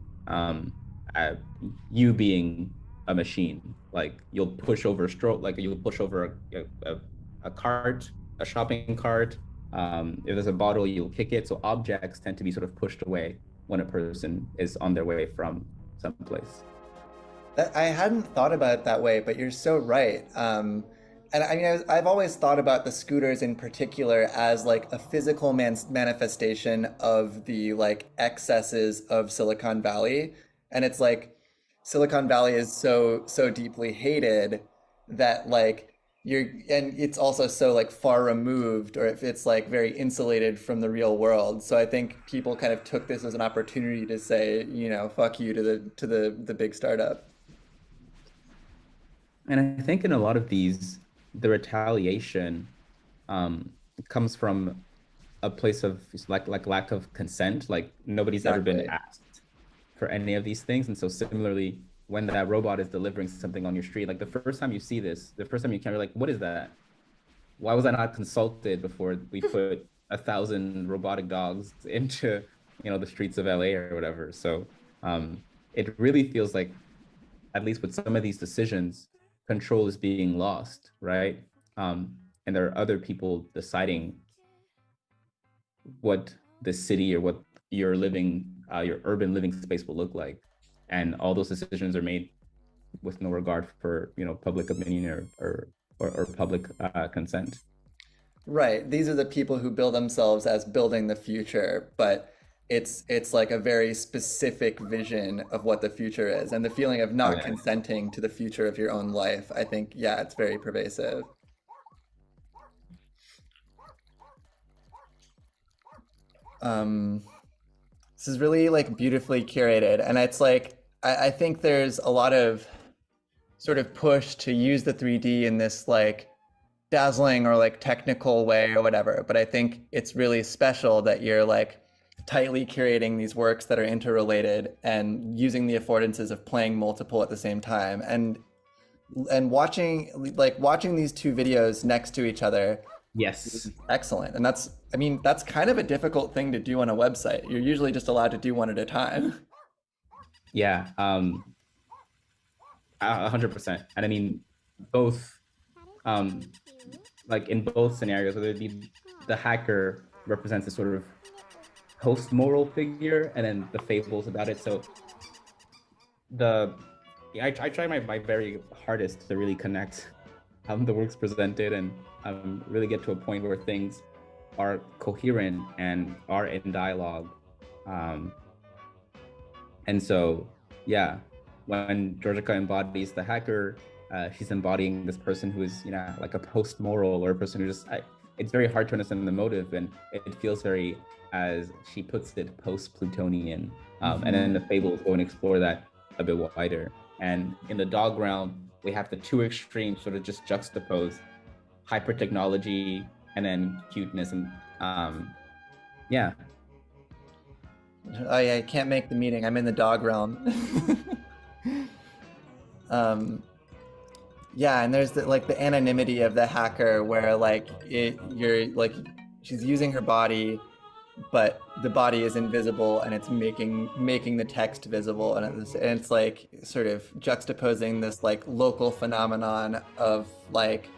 you being a machine, like you'll push over a stroke, like you'll push over a cart, a shopping cart. If there's a bottle, you'll kick it. So objects tend to be sort of pushed away when a person is on their way from someplace. I hadn't thought about it that way, but you're so right. And I mean, I've always thought about the scooters in particular as like a physical manifestation of the like excesses of Silicon Valley. And it's like Silicon Valley is so deeply hated that like and it's also so like far removed, or if it's like very insulated from the real world. So I think people kind of took this as an opportunity to say, you know, fuck you to the big startup. And I think in a lot of these, the retaliation comes from a place of like lack of consent. Like nobody's ever been asked for any of these things. And so similarly, when that robot is delivering something on your street, like the first time you see this, the first time you can be like, what is that? Why was I not consulted before we put 1,000 robotic dogs into, you know, the streets of LA or whatever? So it really feels like, at least with some of these decisions, control is being lost, right? And there are other people deciding what the city or what your urban living space will look like. And all those decisions are made with no regard for, you know, public opinion or public consent. Right. These are the people who bill themselves as building the future, but it's like a very specific vision of what the future is, and the feeling of not consenting to the future of your own life. I think, yeah, it's very pervasive. This is really like beautifully curated, and it's like I think there's a lot of sort of push to use the 3D in this like dazzling or like technical way or whatever. But I think it's really special that you're like tightly curating these works that are interrelated and using the affordances of playing multiple at the same time. And watching these two videos next to each other Yes. is excellent. And that's, I mean, that's kind of a difficult thing to do on a website. You're usually just allowed to do one at a time. Yeah. 100%. And I mean, both, like in both scenarios, whether it be the hacker represents a sort of post-moral figure, and then the fables about it. So I try my very hardest to really connect the works presented and really get to a point where things are coherent and are in dialogue. And so, yeah, when Georgica embodies the hacker, she's embodying this person who is, like a post-moral, or a person who just, it's very hard to understand the motive, and it feels very, as she puts it, post-Plutonian. And then the fables go and explore that a bit wider. And in the dog realm, we have the two extremes sort of just juxtaposed: hyper technology and then cuteness. And yeah. Oh yeah, I can't make the meeting. I'm in the dog realm. Yeah, and there's the anonymity of the hacker, where you're like, she's using her body, but the body is invisible, and it's making the text visible, and it's like sort of juxtaposing this like local phenomenon of like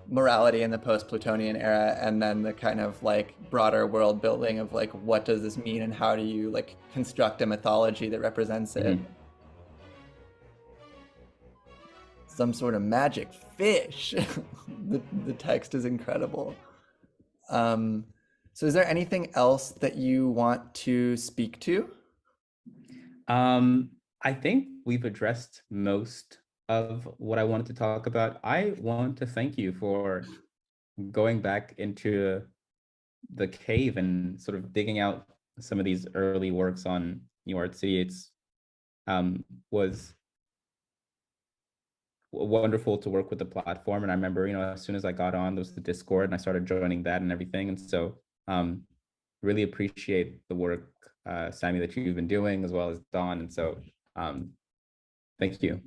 morality in the post-Plutonian era, and then the kind of like broader world building of like, what does this mean, and how do you like construct a mythology that represents it? Some sort of magic fish. The text is incredible. So is there anything else that you want to speak to? I think we've addressed most of what I wanted to talk about. I want to thank you for going back into the cave and sort of digging out some of these early works on New Art City. It's was wonderful to work with the platform. And I remember, as soon as I got on, there was the Discord, and I started joining that and everything. And so really appreciate the work, Sammy, that you've been doing, as well as Dawn. And so thank you.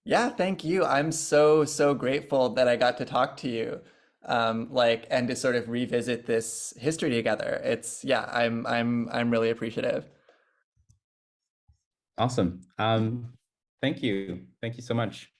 Yeah, thank you. I'm so grateful that I got to talk to you, and to sort of revisit this history together. I'm really appreciative. Awesome. Thank you. Thank you so much.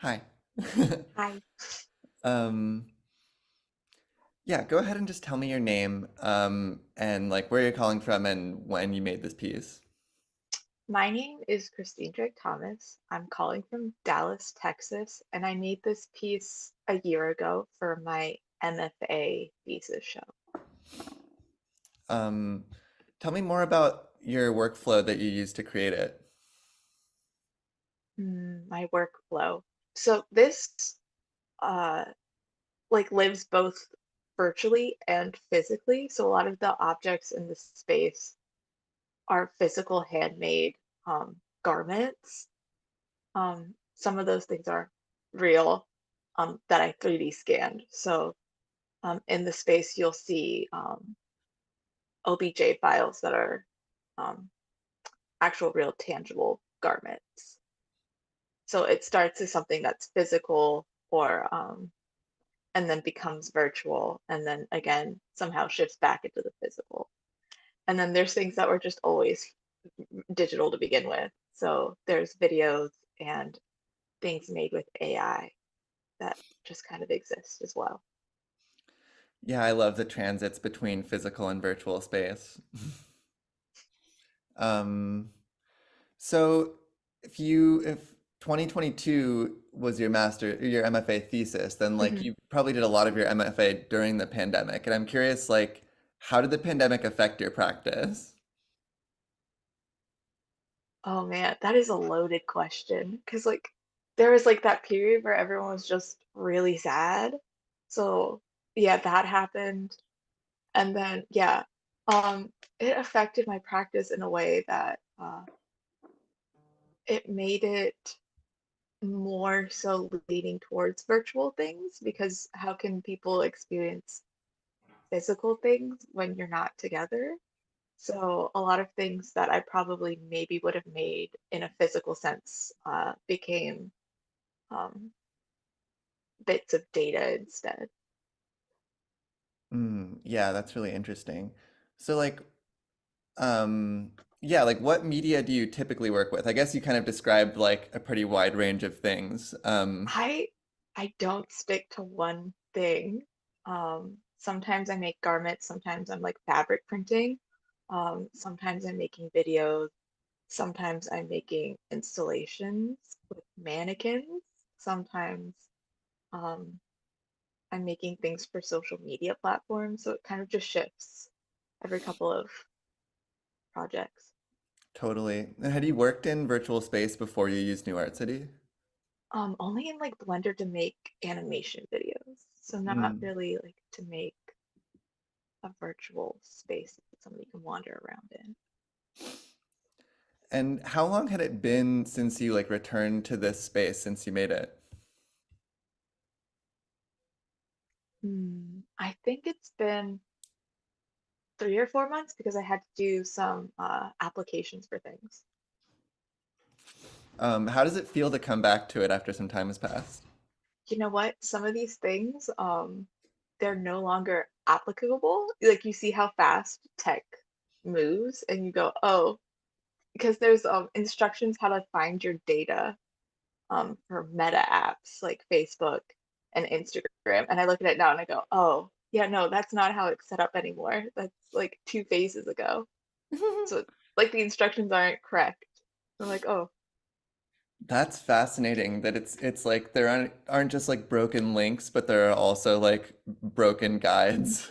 Hi. Hi. Um, yeah, go ahead and just tell me your name, and like where you're calling from and when you made this piece. My name is Christine Drake Thomas. I'm calling from Dallas, Texas, and I made this piece a year ago for my MFA thesis show. Tell me more about your workflow that you use to create it. My workflow. So this like lives both virtually and physically. So a lot of the objects in the space are physical handmade garments. Some of those things are real that I 3D scanned. So in the space, you'll see OBJ files that are um, actual, real, tangible garments. So it starts as something that's physical or and then becomes virtual, and then again somehow shifts back into the physical. And then there's things that were just always digital to begin with. So there's videos and things made with AI that just kind of exist as well. Yeah, I love the transits between physical and virtual space. Um, so if 2022 was your your MFA thesis, then like Mhm. you probably did a lot of your MFA during the pandemic. And I'm curious, like, how did the pandemic affect your practice? Oh man, that is a loaded question because like there was like that period where everyone was just really sad. So yeah, that happened. And then yeah, it affected my practice in a way that it made it more so leaning towards virtual things, because how can people experience physical things when you're not together? So a lot of things that I probably maybe would have made in a physical sense became bits of data instead. Yeah, that's really interesting. So like, yeah, like what media do you typically work with? I guess you kind of described like a pretty wide range of things. I I don't stick to one thing. Sometimes I make garments, sometimes I'm like fabric printing, sometimes I'm making videos, sometimes I'm making installations with mannequins, sometimes um, I'm making things for social media platforms. So it kind of just shifts every couple of projects. Totally. And had you worked in virtual space before you used New Art City? Only in like Blender to make animation videos. So not Mm. really like to make a virtual space that somebody can wander around in. And how long had it been since you like returned to this space since you made it? I think it's been 3 or 4 months because I had to do some applications for things. How does it feel to come back to it after some time has passed? You know what? Some of these things, they're no longer applicable. Like you see how fast tech moves, and you go, oh, because there's instructions how to find your data for meta apps like Facebook and Instagram. And I look at it now and I go, oh, yeah, no, that's not how it's set up anymore. That's like 2 phases ago. So like the instructions aren't correct. I'm like, oh, That's fascinating that it's like there aren't just like broken links, but there are also like broken guides.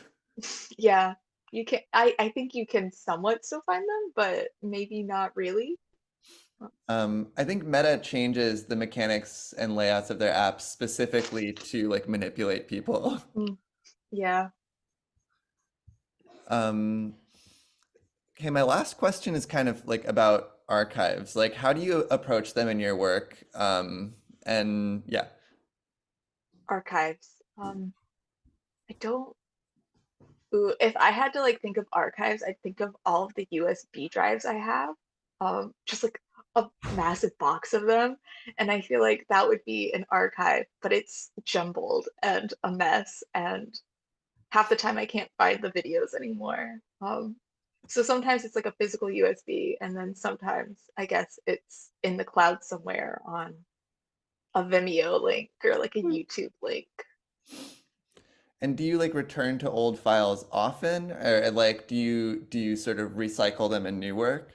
yeah, you can. I think you can somewhat still find them, but maybe not really. I think Meta changes the mechanics and layouts of their apps specifically to like manipulate people. Mm, yeah. Um, okay, my last question is kind of like about archives. Like, how do you approach them in your work? And yeah. Archives. I don't. Ooh, if I had to like think of archives, I'd think of all of the USB drives I have. Just like a massive box of them. And I feel like that would be an archive, but it's jumbled and a mess, and half the time I can't find the videos anymore. So sometimes it's like a physical USB, and then sometimes I guess it's in the cloud somewhere on a Vimeo link or like a YouTube link. And do you like return to old files often, or like do you sort of recycle them in new work?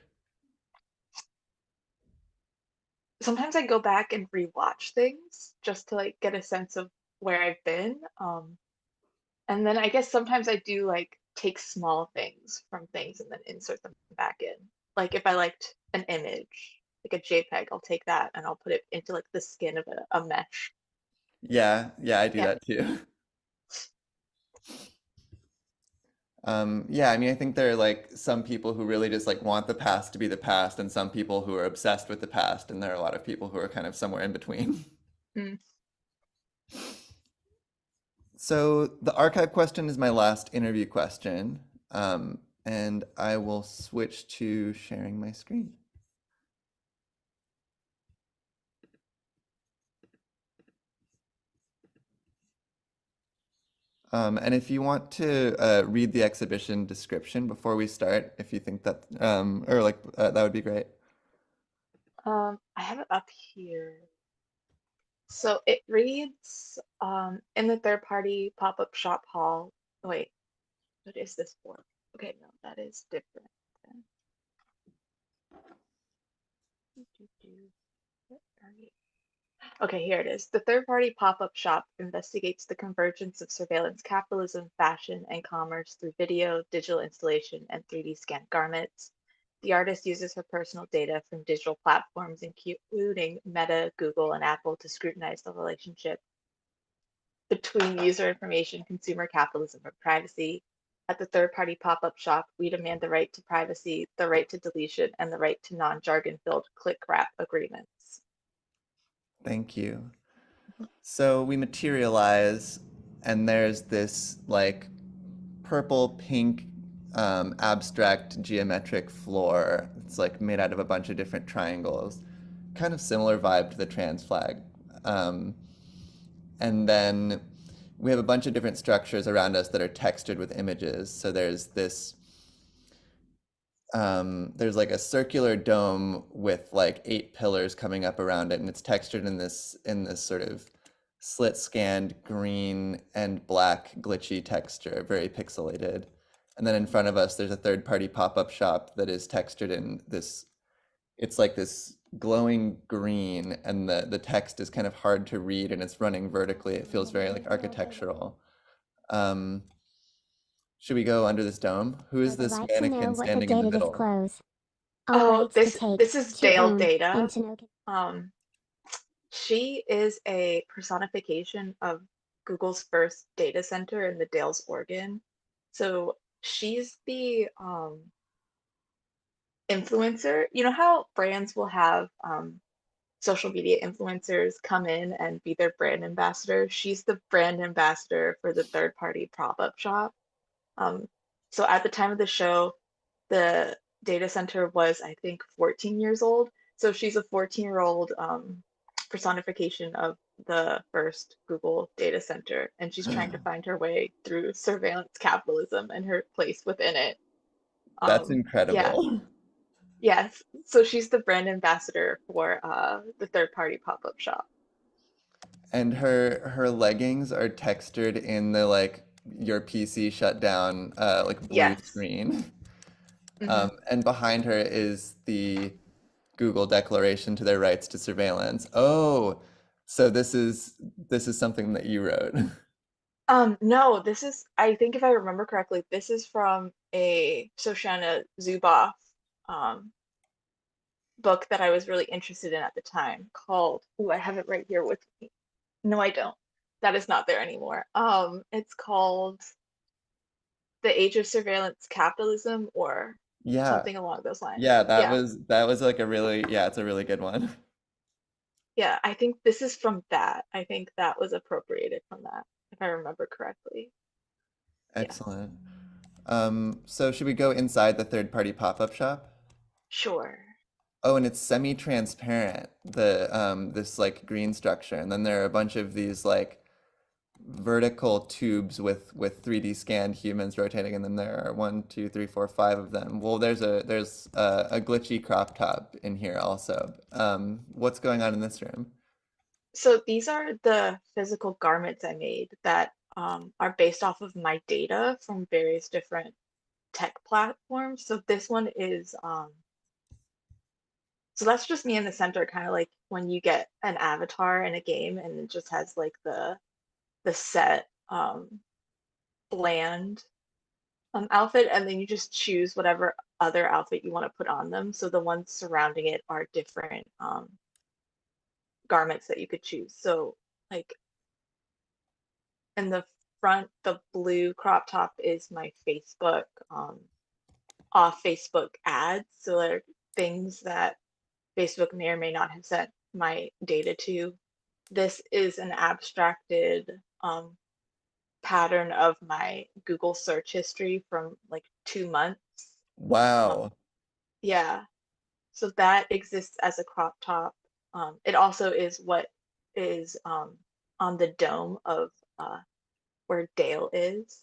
Sometimes I go back and rewatch things just to like get a sense of where I've been. And then I guess sometimes I do like take small things from things and then insert them back in. Like if I liked an image, like a JPEG, I'll take that and I'll put it into like the skin of a mesh. Yeah, yeah, I do Yeah. that too. Yeah, I mean, I think there are like some people who really just like want the past to be the past, and some people who are obsessed with the past, and there are a lot of people who are kind of somewhere in between. Mm. So the archive question is my last interview question, and I will switch to sharing my screen. And if you want to read the exhibition description before we start, if you think that, or like that would be great. I have it up here. So it reads in the third party pop-up shop hall. Wait, what is this for? Okay, no, that is different. Okay, here it is. The third-party pop-up shop investigates the convergence of surveillance capitalism, fashion, and commerce through video, digital installation, and 3D scanned garments. The artist uses her personal data from digital platforms, including Meta, Google, and Apple, to scrutinize the relationship between user information, consumer capitalism, and privacy. At the third-party pop-up shop, we demand the right to privacy, the right to deletion, and the right to non-jargon-filled click-wrap agreements. Thank you. So we materialize, and there's this like purple pink abstract geometric floor. It's like made out of a bunch of different triangles, kind of similar vibe to the trans flag. And then we have a bunch of different structures around us that are textured with images. So there's this there's like a circular dome with like 8 pillars coming up around it, and it's textured in this sort of slit scanned green and black glitchy texture, very pixelated. And then in front of us there's a third-party pop-up shop that is textured in this, it's like this glowing green, and the text is kind of hard to read, and it's running vertically. It feels very like architectural. Should we go under this dome? Who is this mannequin standing in the middle? Oh, this is Dale Data. She is a personification of Google's first data center in the Dalles, Oregon. So she's the influencer. You know how brands will have social media influencers come in and be their brand ambassador? She's the brand ambassador for the third-party pop-up shop. So at the time of the show, the data center was, I think, 14 years old. So she's a 14-year-old personification of the first Google data center, and she's trying to find her way through surveillance capitalism and her place within it. That's incredible. Yeah. Yes, so she's the brand ambassador for the third-party pop-up shop. And her leggings are textured in the like your PC shut down like blue Yes. screen. And behind her is the Google declaration to their rights to surveillance. Oh, so this is something that you wrote. No, this is, I think if I remember correctly, this is from a Shoshana Zuboff book that I was really interested in at the time called, oh, I have it right here with me. No, I don't. That is not there anymore. It's called The Age of Surveillance Capitalism, or Yeah. something along those lines. Yeah, that was like a really, yeah, it's a really good one. Yeah, I think this is from that. I think that was appropriated from that, if I remember correctly. Excellent. So should we go inside the third-party pop-up shop? Sure. Oh, and it's semi-transparent, the this like green structure, and then there are a bunch of these like vertical tubes with 3D scanned humans rotating, and then there are 1, 2, 3, 4, 5 of them. Well, there's a glitchy crop top in here also. What's going on in this room? So these are the physical garments I made that are based off of my data from various different tech platforms. So this one is so that's just me in the center, kind of like when you get an avatar in a game and it just has like the set bland outfit, and then you just choose whatever other outfit you want to put on them. So the ones surrounding it are different garments that you could choose. So like in the front, the blue crop top is my Facebook off Facebook ads. So they're things that Facebook may or may not have sent my data to. This is an abstracted pattern of my Google search history from like 2 months. Wow. Yeah, so that exists as a crop top. It also is what is on the dome of where Dale is.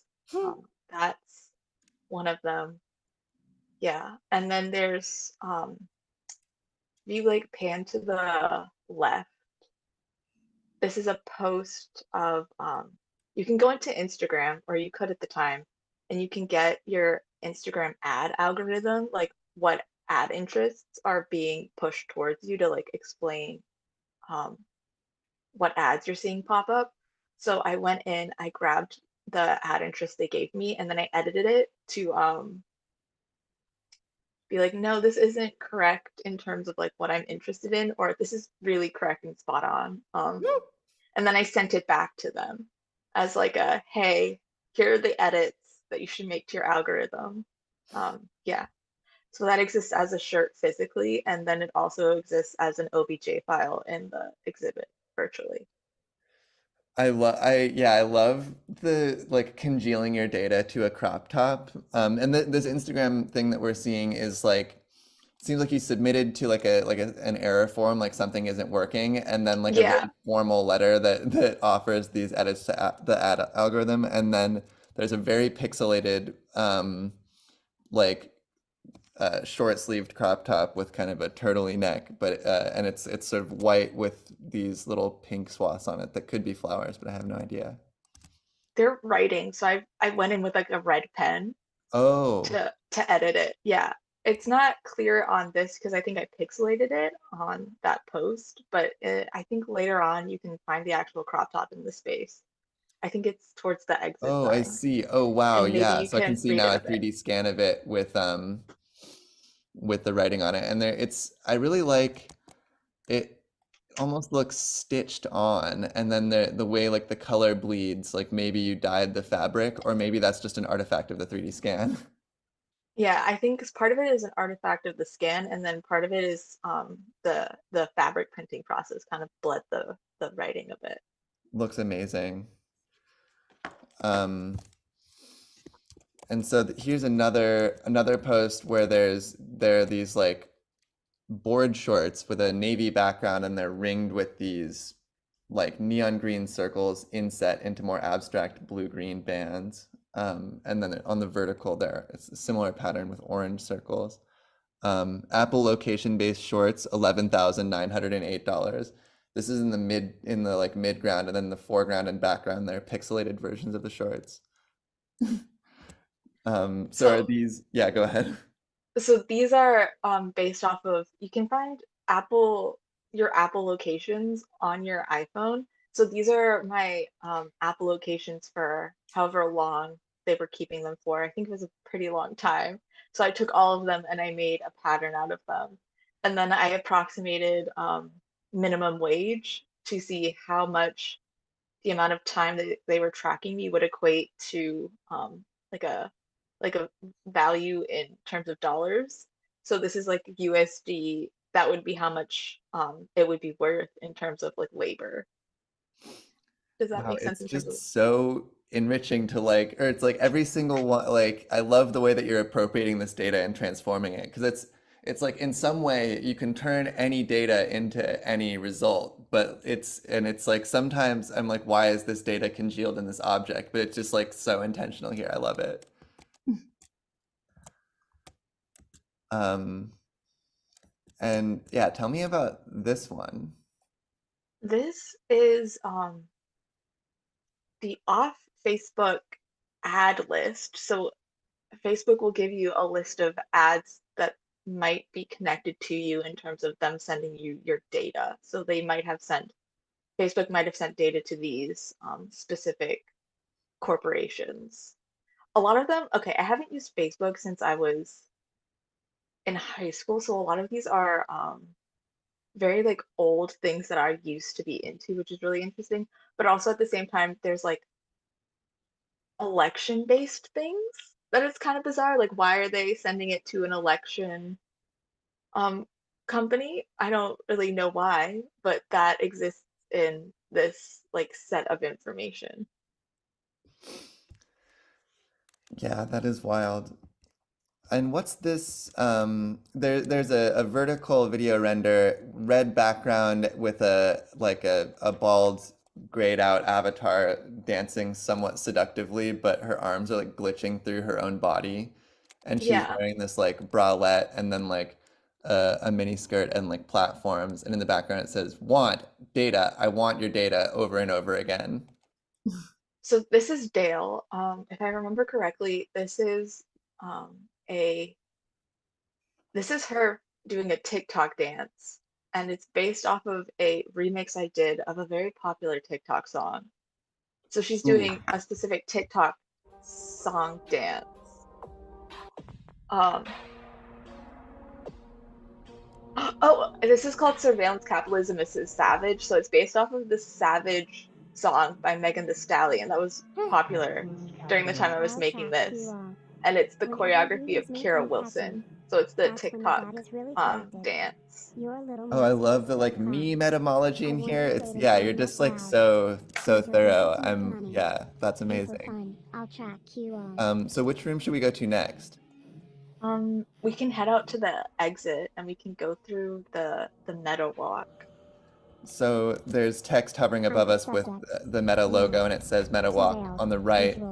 That's one of them. Yeah, and then there's if you like pan to the left, this is a post of you can go into Instagram, or you could at the time, and you can get your Instagram ad algorithm, like what ad interests are being pushed towards you to like explain what ads you're seeing pop up. So I went in, I grabbed the ad interest they gave me, and then I edited it to be like, no, this isn't correct in terms of like what I'm interested in, or this is really correct and spot on. And then I sent it back to them as like a, hey, here are the edits that you should make to your algorithm. Yeah. So that exists as a shirt physically, and then it also exists as an OBJ file in the exhibit virtually. I love the like congealing your data to a crop top. And this Instagram thing that we're seeing is like seems like you submitted to like an error form, like something isn't working, and then like a Yeah. very formal letter that offers these edits to the ad algorithm, and then there's a very pixelated like short-sleeved crop top with kind of a turtley neck, but and it's sort of white with these little pink swaths on it that could be flowers, but I have no idea. They're writing, so I went in with like a red pen Oh, to edit it. Yeah. It's not clear on this because I think I pixelated it on that post, but I think later on you can find the actual crop top in the space. I think it's towards the exit oh, I sign, see. Oh, wow. and maybe Yeah. you So I can can see read now it a a bit. 3D scan of it with the writing on it. And I really like it almost looks stitched on, and then the way like the color bleeds, like maybe you dyed the fabric, or maybe that's just an artifact of the 3D scan. Yeah, I think part of it is an artifact of the scan, and then part of it is the fabric printing process kind of bled the writing a bit. Looks amazing. And so here's another post where there are these like board shorts with a navy background, and they're ringed with these like neon green circles inset into more abstract blue-green bands. And then on the vertical there, it's a similar pattern with orange circles. Apple location-based shorts, $11,908. This is in the like mid-ground, and then the foreground and background, they're pixelated versions of the shorts. So are these, yeah, go ahead. So these are based off of, you can find your Apple locations on your iPhone. So these are my Apple locations for however long they were keeping them for. I think it was a pretty long time. So I took all of them and I made a pattern out of them. And then I approximated minimum wage to see how much the amount of time that they were tracking me would equate to like a value in terms of dollars. So this is like USD. That would be how much it would be worth in terms of like labor. Does that Wow, make sense it's in terms of? just so enriching to like, or it's like every single one, like I love the way that you're appropriating this data and transforming it, because it's like in some way you can turn any data into any result, but it's like sometimes I'm like, why is this data congealed in this object? But it's just like so intentional here. I love it. And yeah, tell me about this one. This is the off Facebook ad list. So Facebook will give you a list of ads that might be connected to you in terms of them sending you your data. So Facebook might have sent data to these specific corporations. A lot of them, okay, I haven't used Facebook since I was in high school, so a lot of these are very like old things that I used to be into, which is really interesting. But also at the same time, there's like election-based things that is kind of bizarre. Like, why are they sending it to an election company? I don't really know why, but that exists in this like set of information. Yeah, that is wild. And what's this? There's a vertical video render, red background with a bald, grayed out avatar dancing somewhat seductively, but her arms are like glitching through her own body, and she's Yeah. wearing this like bralette and then like a mini skirt and like platforms, and in the background it says "Want data, I want your data" over and over again. So this is Dale. If I remember correctly, this is her doing a TikTok dance, and it's based off of a remix I did of a very popular TikTok song. So she's Ooh. doing a specific TikTok song dance. Oh, this is called Surveillance Capitalism is Savage. So it's based off of the Savage song by Megan Thee Stallion that was popular during the time I was making this. And it's the choreography of Kira Wilson. So it's the TikTok dance. Oh, I love the like meme etymology in here. It's yeah, you're just like so thorough. Yeah, that's amazing. I'll track you on. So which room should we go to next? We can head out to the exit and we can go through the Meta Walk. So there's text hovering above us with the Meta logo, and it says Meta Walk on the right.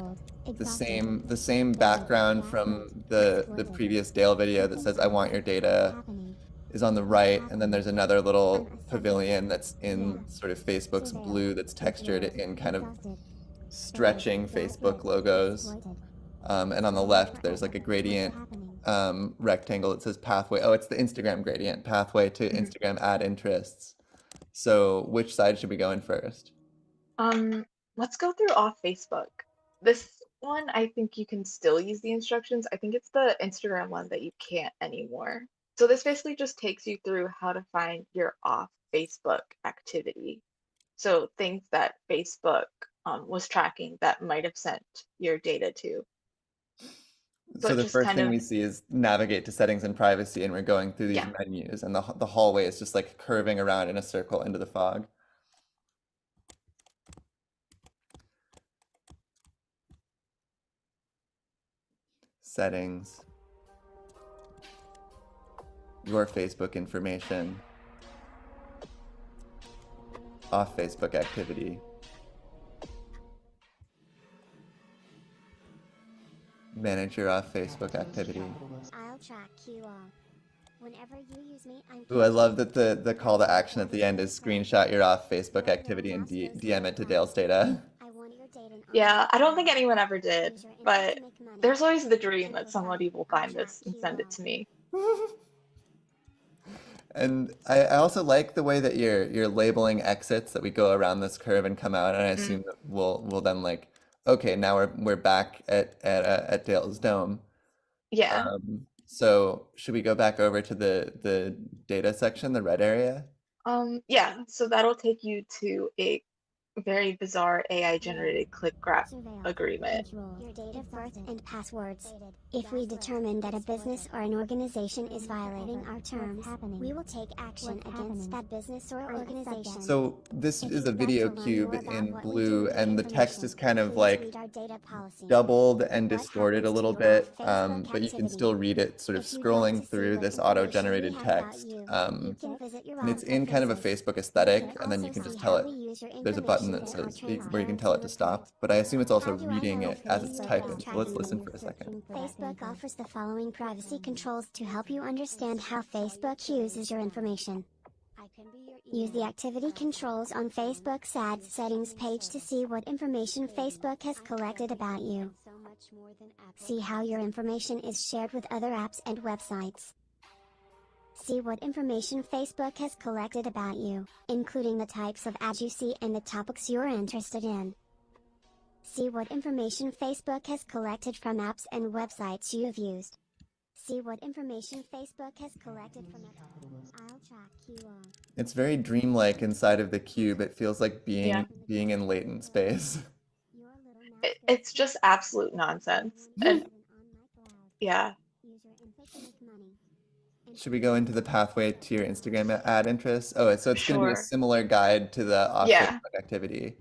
The same background from the previous Dale video that says I want your data is on the right, and then there's another little pavilion that's in sort of Facebook's blue that's textured in kind of stretching Facebook logos. And on the left there's like a gradient rectangle that says pathway. Oh, it's the Instagram gradient, pathway to Instagram ad interests. So which side should we go in first? Let's go through off Facebook. This one, I think you can still use the instructions. I think it's the Instagram one that you can't anymore. So this basically just takes you through how to find your off Facebook activity. So things that Facebook was tracking that might have sent your data to. So the first thing we see is navigate to settings and privacy, and we're going through these menus, and the hallway is just like curving around in a circle into the fog. Settings. Your Facebook information. Off Facebook activity. Manage your off Facebook activity. I'll track you all. Whenever you use me, I'm Ooh, I love that the call to action at the end is screenshot your off Facebook activity and DM it to Dale's data. Yeah, I don't think anyone ever did, but there's always the dream that somebody will find this and send it to me. And I also like the way that you're labeling exits, that we go around this curve and come out, and I assume that we'll then like, okay, now we're back at Dale's Dome. Yeah. So should we go back over to the data section, the red area? Yeah, so that'll take you to a very bizarre AI generated click graph agreement. Your date of birth and passwords. If we determine that a business or an organization is violating our terms, we will take action against that business or organization. So this is a video cube in blue, and the text is kind of like doubled and distorted a little bit, but you can still read it sort of scrolling through this auto-generated text. And it's in kind of a Facebook aesthetic, and then you can just tell it, there's a button that says where you can tell it to stop, but I assume it's also reading it as it's typing. So let's listen for a second. Facebook offers the following privacy controls to help you understand how Facebook uses your information. Use the activity controls on Facebook's ads settings page to see what information Facebook has collected about you. See how your information is shared with other apps and websites. See what information Facebook has collected about you, including the types of ads you see and the topics you're interested in. See what information Facebook has collected from apps and websites you've used. See what information Facebook has collected from I'll track you all. It's very dreamlike inside of the cube. It feels like being in latent space. It's just absolute nonsense. And yeah. Should we go into the pathway to your Instagram ad interests? Oh, so it's going to be a Sure. similar guide to the off Yeah. Facebook activity.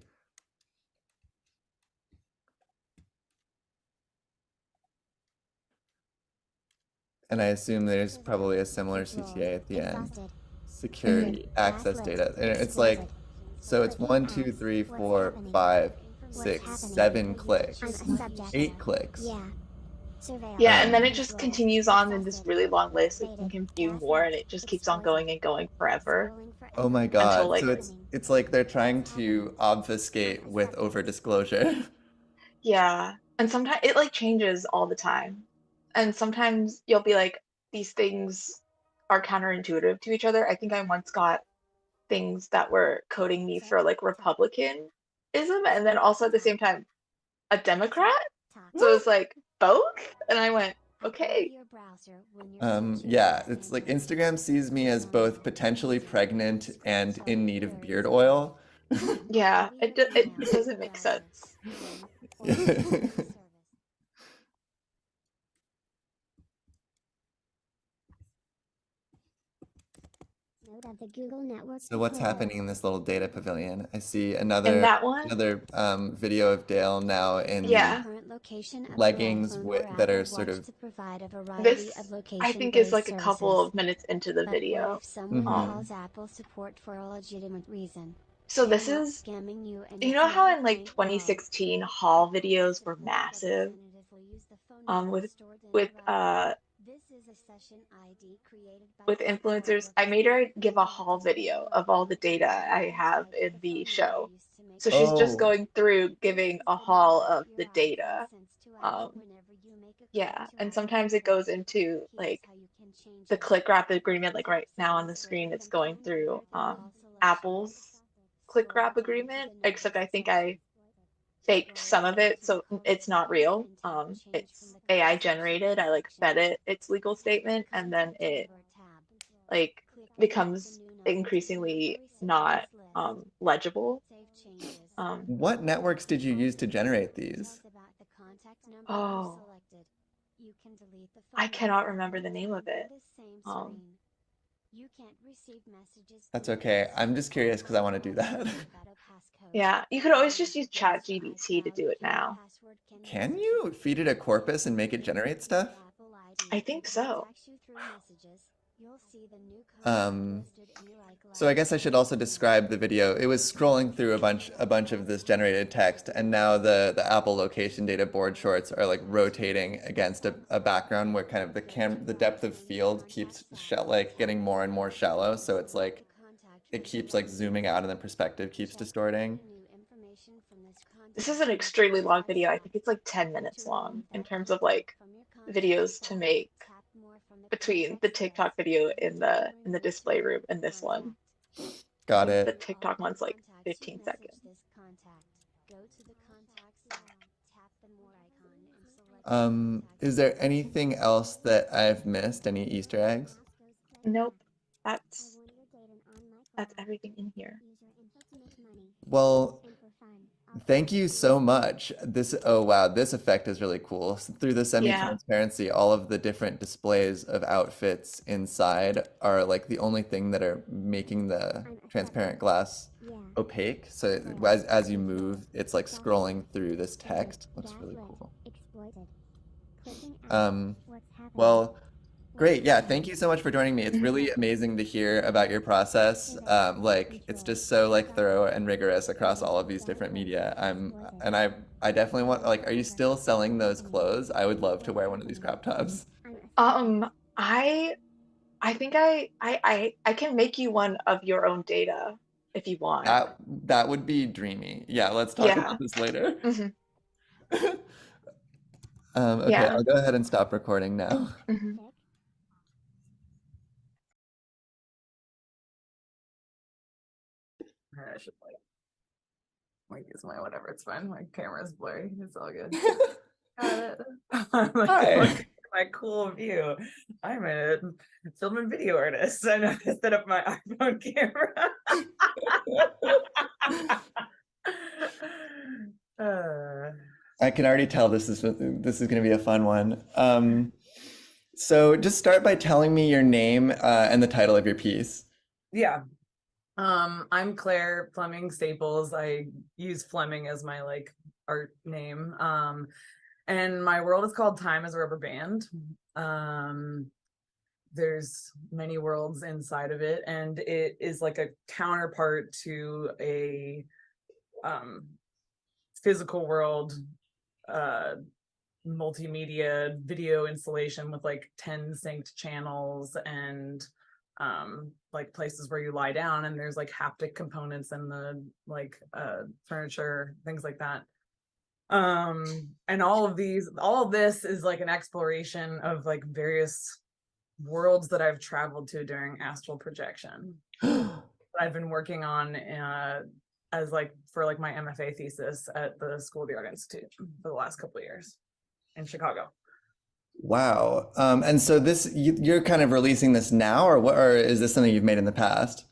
And I assume there's probably a similar CTA at the end. Security, access data. And it's like, so it's 1, 2, 3, 4, 5, 6, 7 clicks, 8 clicks. Yeah, and then it just continues on in this really long list that you can view more, and it just keeps on going and going forever. Oh my god. Until, like, So it's like they're trying to obfuscate with over disclosure. Yeah, and sometimes it like changes all the time. And sometimes you'll be like, these things are counterintuitive to each other. I think I once got things that were coding me for like Republicanism, and then also at the same time a Democrat. So it's like both, and I went, okay. Yeah, it's like Instagram sees me as both potentially pregnant and in need of beard oil. Yeah, it doesn't make sense. So what's happening in this little data pavilion? I see In another that one, video of Dale now in yeah, leggings that are sort of this I think is like a couple of minutes into the video. So this is, you know how in like 2016 haul videos were massive, with influencers. I made her give a haul video of all the data I have in the show. So she's just Oh. going through giving a haul of the data. Yeah, and sometimes it goes into like the click wrap agreement, like right now on the screen it's going through Apple's click wrap agreement, except I think I faked some of it, so it's not real. It's AI generated. I like fed it its legal statement, and then it like becomes increasingly not legible. What networks did you use to generate these? Oh, I cannot remember the name of it. That's okay. I'm just curious because I want to do that. Yeah, you could always just use ChatGPT to do it now. Can you feed it a corpus and make it generate stuff? I think so. So I guess I should also describe the video. It was scrolling through a bunch of this generated text, and now the Apple location data board shorts are like rotating against a background where kind of the depth of field keeps getting more and more shallow. So it's like it keeps like zooming out and the perspective keeps distorting. This is an extremely long video. I think it's like 10 minutes long in terms of like videos to make between the TikTok video in the display room and this one. Got The it. TikTok one's like 15 seconds. Is there anything else that I've missed? Any Easter eggs? Nope. That's everything in here. Well, thank you so much. Oh wow, this effect is really cool. Through the semi-transparency, all of the different displays of outfits inside are like the only thing that are making the transparent glass opaque. So as you move, it's like scrolling through this text. Looks really cool. Well, great. Yeah, thank you so much for joining me. It's really amazing to hear about your process. Like it's just so like thorough and rigorous across all of these different media. I definitely want, like, are you still selling those clothes? I would love to wear one of these crop tops. I I think I can make you one of your own data if you want. That would be dreamy. Yeah, let's talk Yeah. about this later. Mhm. Okay, Yeah. I'll go ahead and stop recording now. Mhm. I should like use my whatever. It's fine. My camera's blurry. It's all good. Got it. I'm like, Hi. look at my cool view. I'm a film and video artist. I know how to set up my iPhone camera. I can already tell this is going to be a fun one. So just start by telling me your name and the title of your piece. Yeah. I'm Claire Fleming Staples. I use Fleming as my like art name. And my world is called Time as a Rubber Band. There's many worlds inside of it, and it is like a counterpart to a physical world multimedia video installation with like 10 synced channels and like places where you lie down, and there's like haptic components and the like furniture, things like that. And all of this is like an exploration of like various worlds that I've traveled to during astral projection. I've been working on as like for like my MFA thesis at the School of the Art Institute for the last couple of years in Chicago. Wow. And so you're kind of releasing this now, or is this something you've made in the past?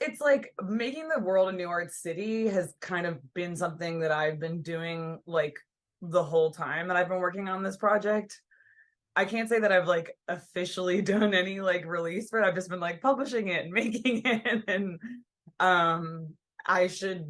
It's like making the world a New Art City has kind of been something that I've been doing like the whole time that I've been working on this project. I can't say that I've like officially done any like release for it. I've just been like publishing it and making it, and I should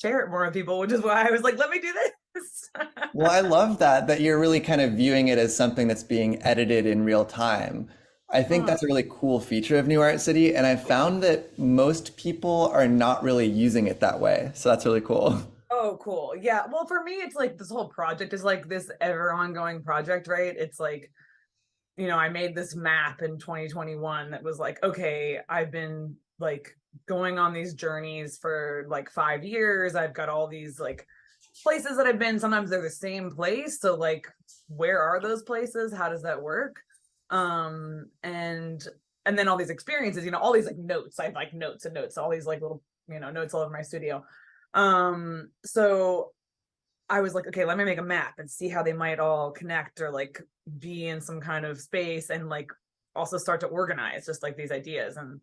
share it more with people, which is why I was like, let me do this. Well, I love that you're really kind of viewing it as something that's being edited in real time. I think that's a really cool feature of New Art City, and I found that most people are not really using it that way. So that's really cool. Oh, cool. Yeah. Well, for me, it's like this whole project is like this ever ongoing project, right? It's like, you know, I made this map in 2021 that was like, okay, I've been like going on these journeys for like 5 years. I've got all these like places that I've been. Sometimes they're the same place. So like, where are those places? How does that work? And then all these experiences, you know, all these like notes. I have like notes and notes, all these like little, you know, notes all over my studio. So I was like, okay, let me make a map and see how they might all connect or like be in some kind of space, and like also start to organize just like these ideas. And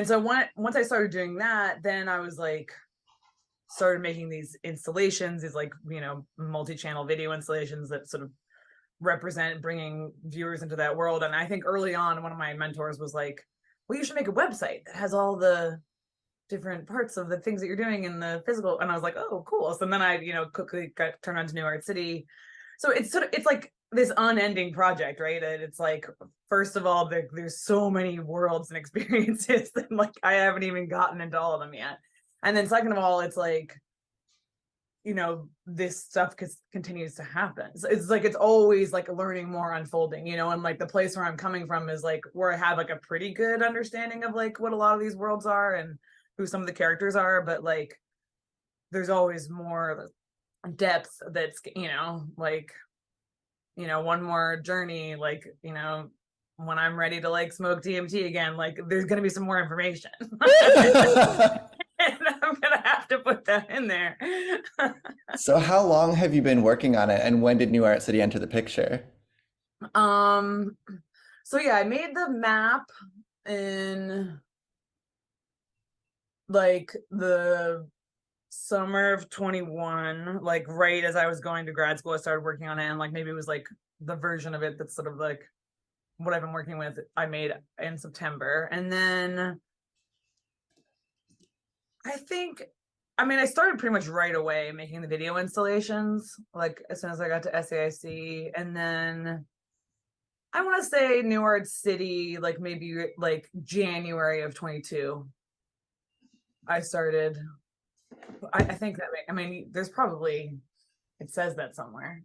so once I started doing that, then I was like, started making these installations, these like, you know, multi-channel video installations that sort of represent bringing viewers into that world. And I think early on, one of my mentors was like, well, you should make a website that has all the different parts of the things that you're doing in the physical. And I was like, oh, cool. So then I, you know, quickly got turned on to New Art City. So it's like this unending project, right? And it's like, first of all, there's so many worlds and experiences that like I haven't even gotten into all of them yet. And then second of all, it's like, you know, this stuff continues to happen. So it's like, it's always like learning more, unfolding, you know, and like the place where I'm coming from is like where I have like a pretty good understanding of like what a lot of these worlds are and who some of the characters are, but like there's always more depth that's, you know, like, you know, one more journey, like, you know, when I'm ready to like smoke DMT again, like there's going to be some more information. And I'm gonna have to put that in there. So how long have you been working on it, and when did New Art City enter the picture? So yeah, I made the map in like the summer of 21, like right as I was going to grad school. I started working on it, and like maybe it was like the version of it that's sort of like what I've been working with, I made in September. And then I started pretty much right away making the video installations, like as soon as I got to SAIC. And then I want to say New Art City, like maybe like January of 22, I started. I think that, I mean, there's probably, it says that somewhere.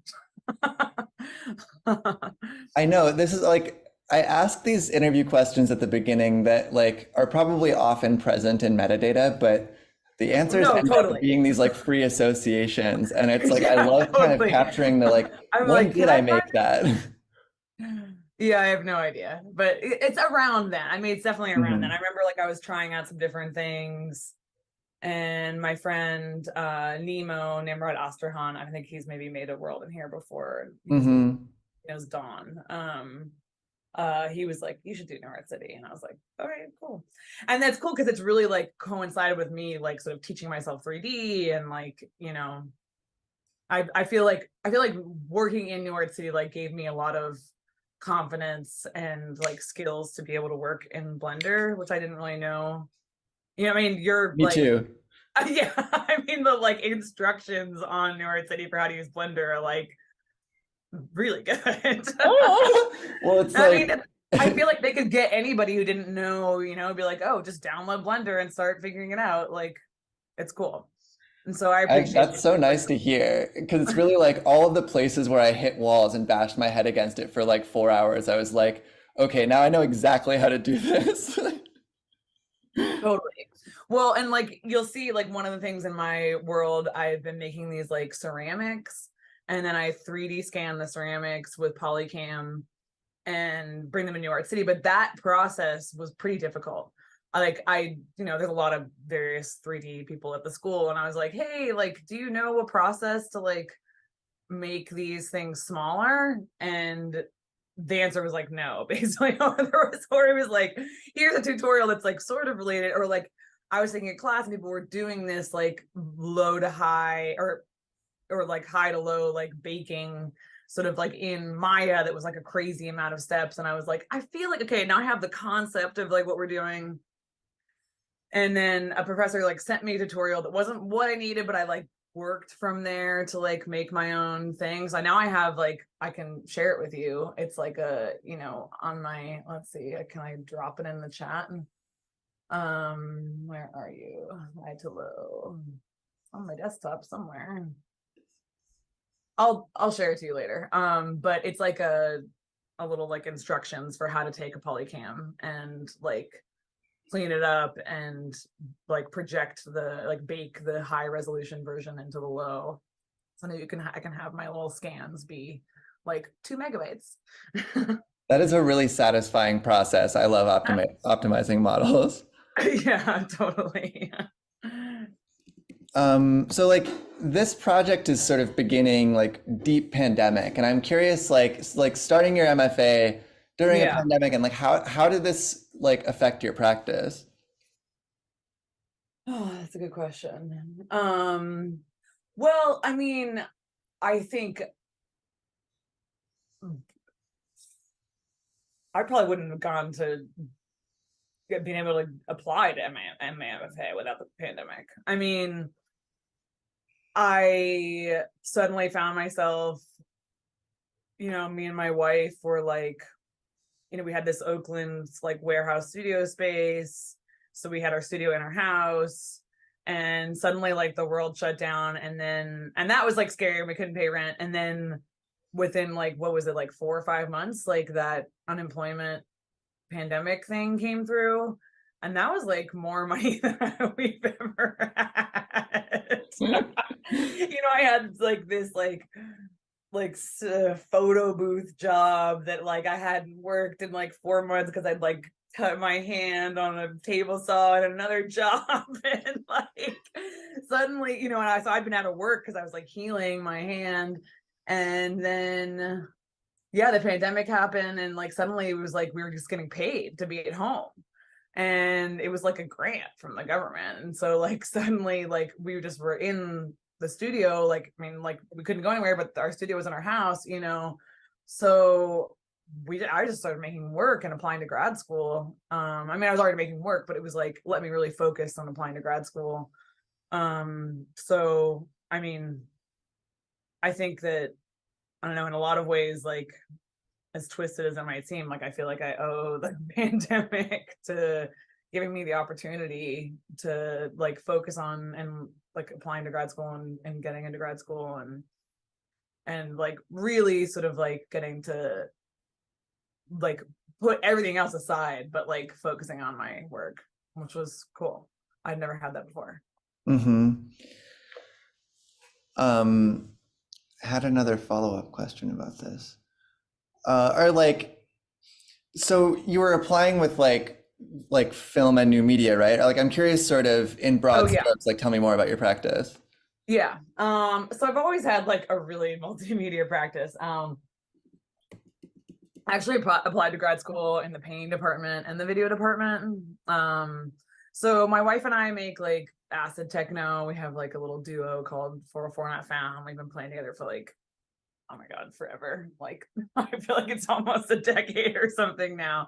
I know this is like, I ask these interview questions at the beginning that like are probably often present in metadata, but the answers No, end totally. up being these like free associations. And it's like, I Yeah, love kind of totally. capturing the like, I'm when like, did can I I make that? Yeah, I have no idea, but it's around then. I mean, it's definitely around then. Mhm. I remember like I was trying out some different things, and my friend Nemo Nimrod Osterhan, I think he's maybe made a world in here before. He knows Dawn. He was like, you should do New Art City, and I was like, all right, cool. And that's cool because it's really like coincided with me like sort of teaching myself 3D and like, you know, I feel like working in New Art City like gave me a lot of confidence and like skills to be able to work in Blender, which I didn't really know. You know, I mean, you're Me like, too. yeah, I mean, the like instructions on New Art City for how to use Blender are like really good. Well, it's I like, mean, I feel like they could get anybody who didn't know, you know, be like, oh, just download Blender and start figuring it out. Like, it's cool. And so I appreciate that's so nice to hear because it's really like all of the places where I hit walls and bashed my head against it for like 4 hours. I was like, okay, now I know exactly how to do this. Totally. Well, and like you'll see, like one of the things in my world, I've been making these like ceramics, and then I 3D scan the ceramics with Polycam and bring them in New Art City. But that process was pretty difficult. You know, there's a lot of various 3D people at the school, and I was like, hey, like, do you know a process to like make these things smaller? And the answer was like no, basically. Or it was like, here's a tutorial that's like sort of related, or like I was taking a class and people were doing this like low to high or like high to low like baking sort of like in Maya that was like a crazy amount of steps, and I was like, I feel like okay, now I have the concept of like what we're doing. And then a professor like sent me a tutorial that wasn't what I needed, but I like worked from there to like make my own things. Now I have like, I can share it with you. It's like a, you know, on my, let's see, can I drop it in the chat? Where are you? High to low. On my desktop somewhere. I'll share it to you later. But it's like a little like instructions for how to take a Polycam and like clean it up and like project the like bake the high resolution version into the low, so that I can have my little scans be like 2 megabytes. That is a really satisfying process. I love optimizing models. Yeah, totally. So like this project is sort of beginning like deep pandemic, and I'm curious, like starting your MFA during a pandemic, and like how did this like affect your practice? Oh, that's a good question. Well, I mean, I think I probably wouldn't have gone to being able to apply to MFA without the pandemic. I mean, I suddenly found myself, you know, me and my wife were like, you know, we had this Oakland like warehouse studio space. So we had our studio in our house, and suddenly like the world shut down. And that was like scary. We couldn't pay rent. And then within like, what was it, like 4 or 5 months, like that unemployment pandemic thing came through. And that was like more money than we've ever had. You know, I had like this like photo booth job that like I hadn't worked in like 4 months because I'd like cut my hand on a table saw at another job, and like suddenly, you know, and so I'd been out of work because I was like healing my hand, and then the pandemic happened, and like suddenly it was like we were just getting paid to be at home, and it was like a grant from the government, and so like suddenly like we just were in the studio, like I mean like we couldn't go anywhere, but our studio was in our house, you know, so I just started making work and applying to grad school. I mean, I was already making work, but it was like, let me really focus on applying to grad school. So, I mean, I think that, I don't know, in a lot of ways, like as twisted as it might seem, like I feel like I owe the pandemic to giving me the opportunity to like focus on and like applying to grad school and getting into grad school. And and like really sort of like getting to like put everything else aside, but like focusing on my work, which was cool. I'd never had that before. Had another follow-up question about this. Or like, so you were applying with like film and new media, right? Or like, I'm curious, sort of in broad strokes, like tell me more about your practice. Yeah. So I've always had like a really multimedia practice. I actually applied to grad school in the painting department and the video department. So my wife and I make like acid techno. We have like a little duo called 404 Not Found. We've been playing together for like, oh my God, forever. Like, I feel like it's almost a decade or something now.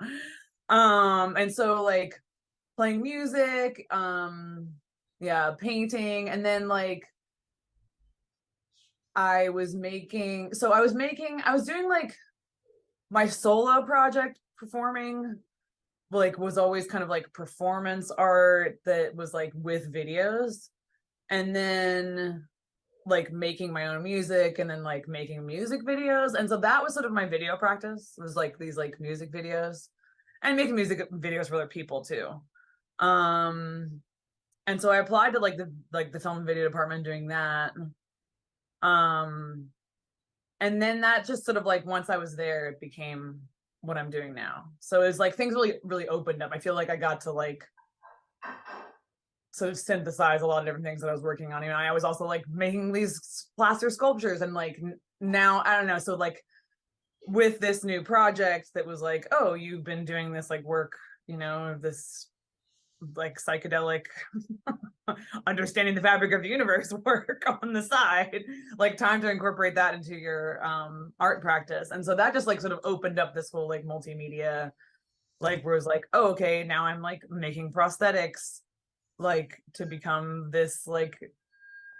And so like playing music, yeah, painting, and then like I was doing like my solo project performing, like was always kind of like performance art that was like with videos, and then like making my own music, and then like making music videos. And so that was sort of my video practice, was like these like music videos and making music videos for other people too. And so I applied to like the film and video department doing that. And then that just sort of like, once I was there, it became what I'm doing now. So it's like things really opened up. I feel like I got to like sort of synthesize a lot of different things that I was working on. You know, I was also like making these plaster sculptures, and like now, I don't know. So like with this new project that was like, oh, you've been doing this like work, you know, this like psychedelic understanding the fabric of the universe work on the side, like time to incorporate that into your art practice. And so that just like sort of opened up this whole like multimedia, like where it's like, oh, okay, now I'm like making prosthetics like to become this like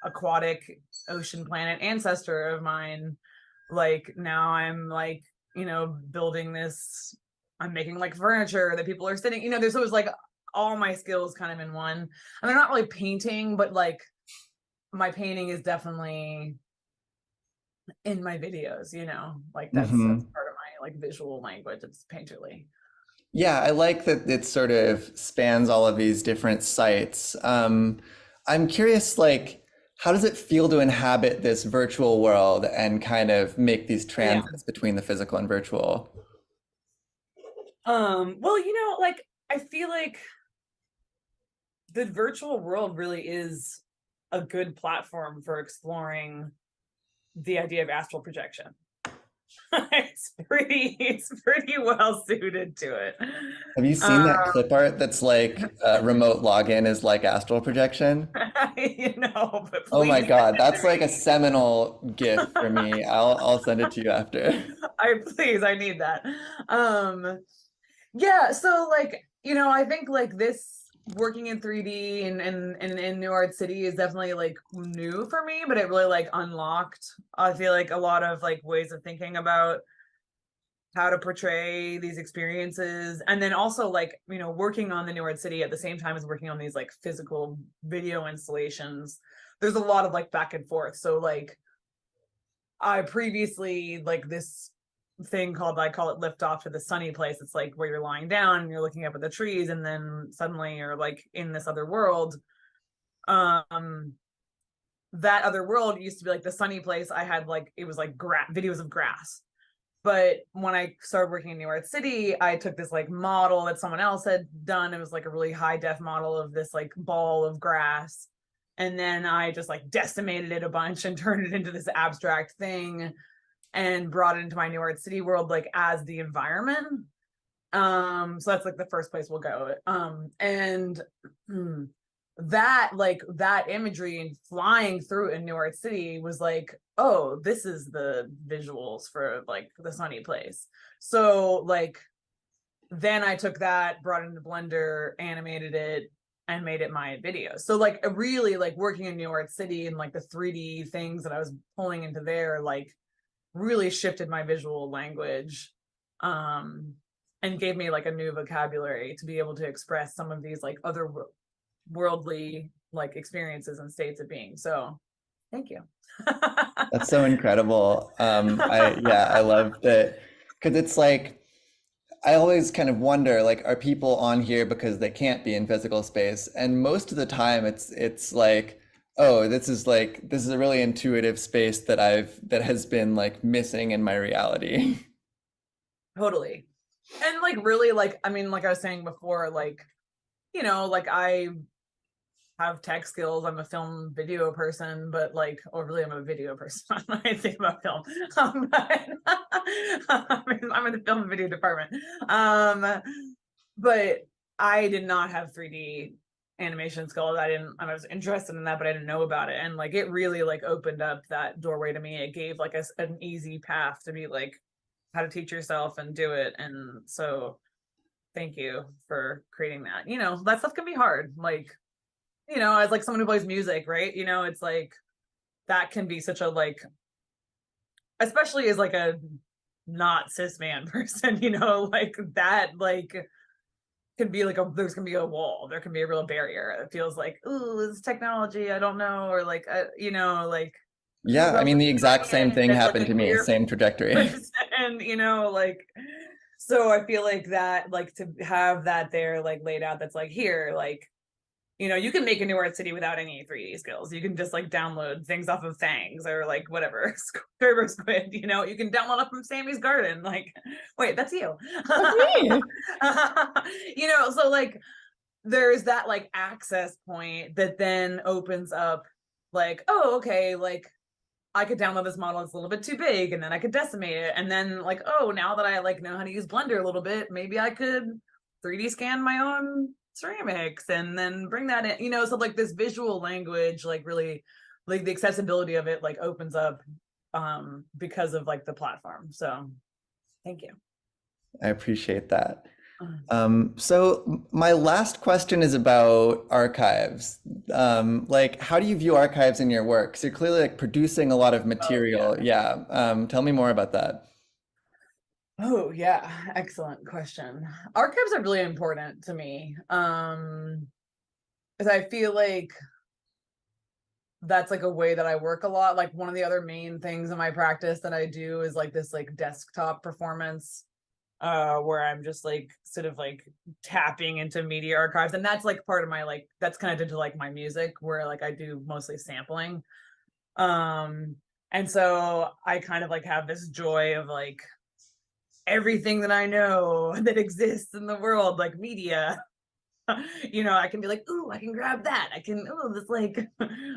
aquatic ocean planet ancestor of mine. Like now I'm like, you know, building this, I'm making like furniture that people are sitting, you know, there's always like all my skills kind of in one. And they're not really painting, but like my painting is definitely in my videos, you know, like that's part of my like visual language. It's painterly. Yeah, I like that it sort of spans all of these different sites. I'm curious, like, how does it feel to inhabit this virtual world and kind of make these transits between the physical and virtual? Well, you know, like I feel like the virtual world really is a good platform for exploring the idea of astral projection. It's pretty well suited to it. Have you seen that clip art that's like remote login is like astral projection? You know, but oh my please God, send it that's to like a me. seminal GIF for me. I'll send it to you after. I need that. Yeah, so like, you know, I think like this working in 3D and in New Art City is definitely like new for me, but it really like unlocked, I feel like, a lot of like ways of thinking about how to portray these experiences. And then also like, you know, working on the New Art City at the same time as working on these like physical video installations, there's a lot of like back and forth. So like I previously like this thing called, I call it Lift Off to the Sunny Place. It's like where you're lying down and you're looking up at the trees, and then suddenly you're like in this other world. That other world used to be like the sunny place. I had like, it was like videos of grass. But when I started working in New Art City, I took this like model that someone else had done. It was like a really high def model of this like ball of grass. And then I just like decimated it a bunch and turned it into this abstract thing and brought it into my New Art City world, like as the environment. So that's like the first place we'll go. That like that imagery and flying through in New Art City was like, oh, this is the visuals for like the sunny place. So like then I took that, brought it into Blender, animated it, and made it my video. So like really like working in New Art City and like the 3D things that I was pulling into there like really shifted my visual language, and gave me like a new vocabulary to be able to express some of these like other worldly like experiences and states of being. So thank you. That's so incredible. I love that because it's like I always kind of wonder, like, are people on here because they can't be in physical space? And most of the time, it's like, oh, this is a really intuitive space that has been like missing in my reality. Totally. And like really like, I mean, like I was saying before, like, you know, like I have tech skills. I'm a film video person, but like, or really I'm a video person. I think about film. But I'm in the film and video department. But I did not have 3D animation skills. I was interested in that, but I didn't know about it. And like, it really like opened up that doorway to me. It gave like an easy path to be like, how to teach yourself and do it. And so thank you for creating that. You know, that stuff can be hard. Like, you know, as like someone who plays music, right? You know, it's like that can be such a like, especially as like a not cis man person, you know, like that like can be like there's gonna be a wall, there can be a real barrier. It feels like, ooh, this technology, I don't know, or like you know, like Yeah, I mean the exact same thing as, like, happened a to me, queer same trajectory. and you know, like, so I feel like that, like to have that there like laid out, that's like, here, like, you know, you can make a New Art City without any 3D skills. You can just like download things off of Thangs or like whatever, Turbo Squid, you know, you can download up from Sammy's Garden. Like, wait, that's you. That's me. You know, so like there's that like access point that then opens up like, oh, okay, like I could download this model, it's a little bit too big, and then I could decimate it. And then like, oh, now that I like know how to use Blender a little bit, maybe I could 3D scan my own ceramics and then bring that in, you know, so like this visual language, like really like the accessibility of it like opens up because of like the platform. So thank you. I appreciate that. So my last question is about archives. Like, how do you view archives in your work? So you're clearly like producing a lot of material. Yeah. Tell me more about that. Oh yeah, excellent question. Archives are really important to me. Because I feel like that's like a way that I work a lot. Like one of the other main things in my practice that I do is like this like desktop performance where I'm just like sort of like tapping into media archives. And that's like part of my like, that's connected to like my music where like I do mostly sampling. And so I kind of like have this joy of like everything that I know that exists in the world, like media. You know, I can be like, ooh, I can grab that. I can, oh, this like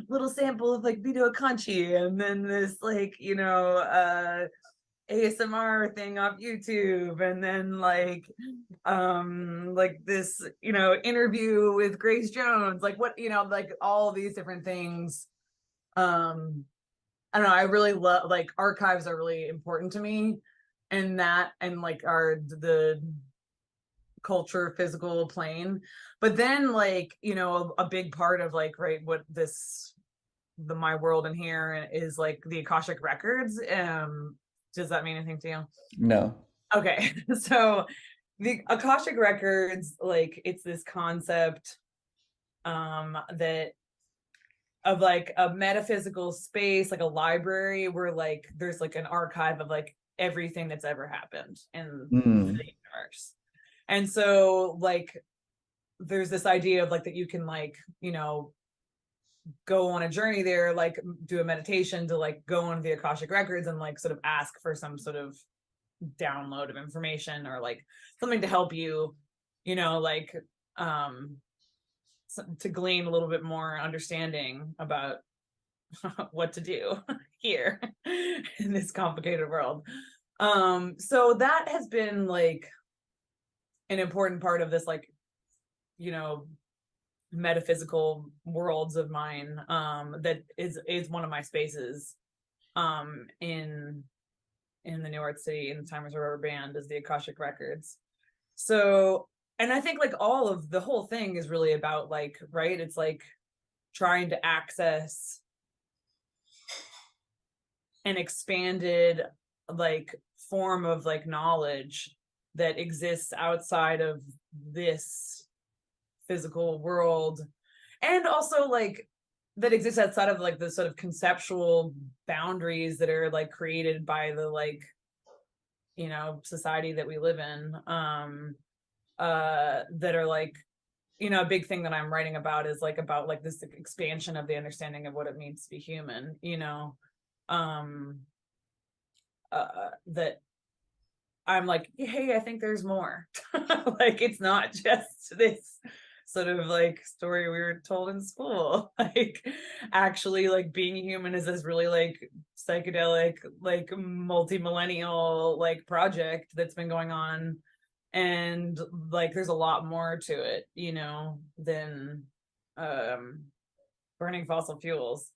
little sample of like Vito Acconci, and then this like, you know, ASMR thing off YouTube, and then like this, you know, interview with Grace Jones, like what, you know, like all these different things. I don't know, I really love, like archives are really important to me, and that, and like are the culture physical plane. But then like, you know, a big part of like, right, what this my world in here is like the Akashic records. Does that mean anything to you? No. Okay. So the Akashic records, like it's this concept that of like a metaphysical space, like a library where like there's like an archive of like everything that's ever happened in the universe. And so like there's this idea of like that you can like, you know, go on a journey there, like do a meditation to like go into the Akashic records and like sort of ask for some sort of download of information or like something to help you, you know, like to glean a little bit more understanding about what to do here in this complicated world. So that has been like an important part of this, like, you know, metaphysical worlds of mine, that is one of my spaces in the New Art City, in the Timers of Rubber Band, is the Akashic records. So, and I think like all of the whole thing is really about like, right, it's like trying to access an expanded like form of like knowledge that exists outside of this physical world. And also like that exists outside of like the sort of conceptual boundaries that are like created by the like, you know, society that we live in, that are like, you know, a big thing that I'm writing about is like about like this expansion of the understanding of what it means to be human, you know, that I'm like, hey, I think there's more. Like, it's not just this sort of like story we were told in school. Like, actually, like being human is this really like psychedelic, like multi-millennial like project that's been going on. And like, there's a lot more to it, you know, than burning fossil fuels.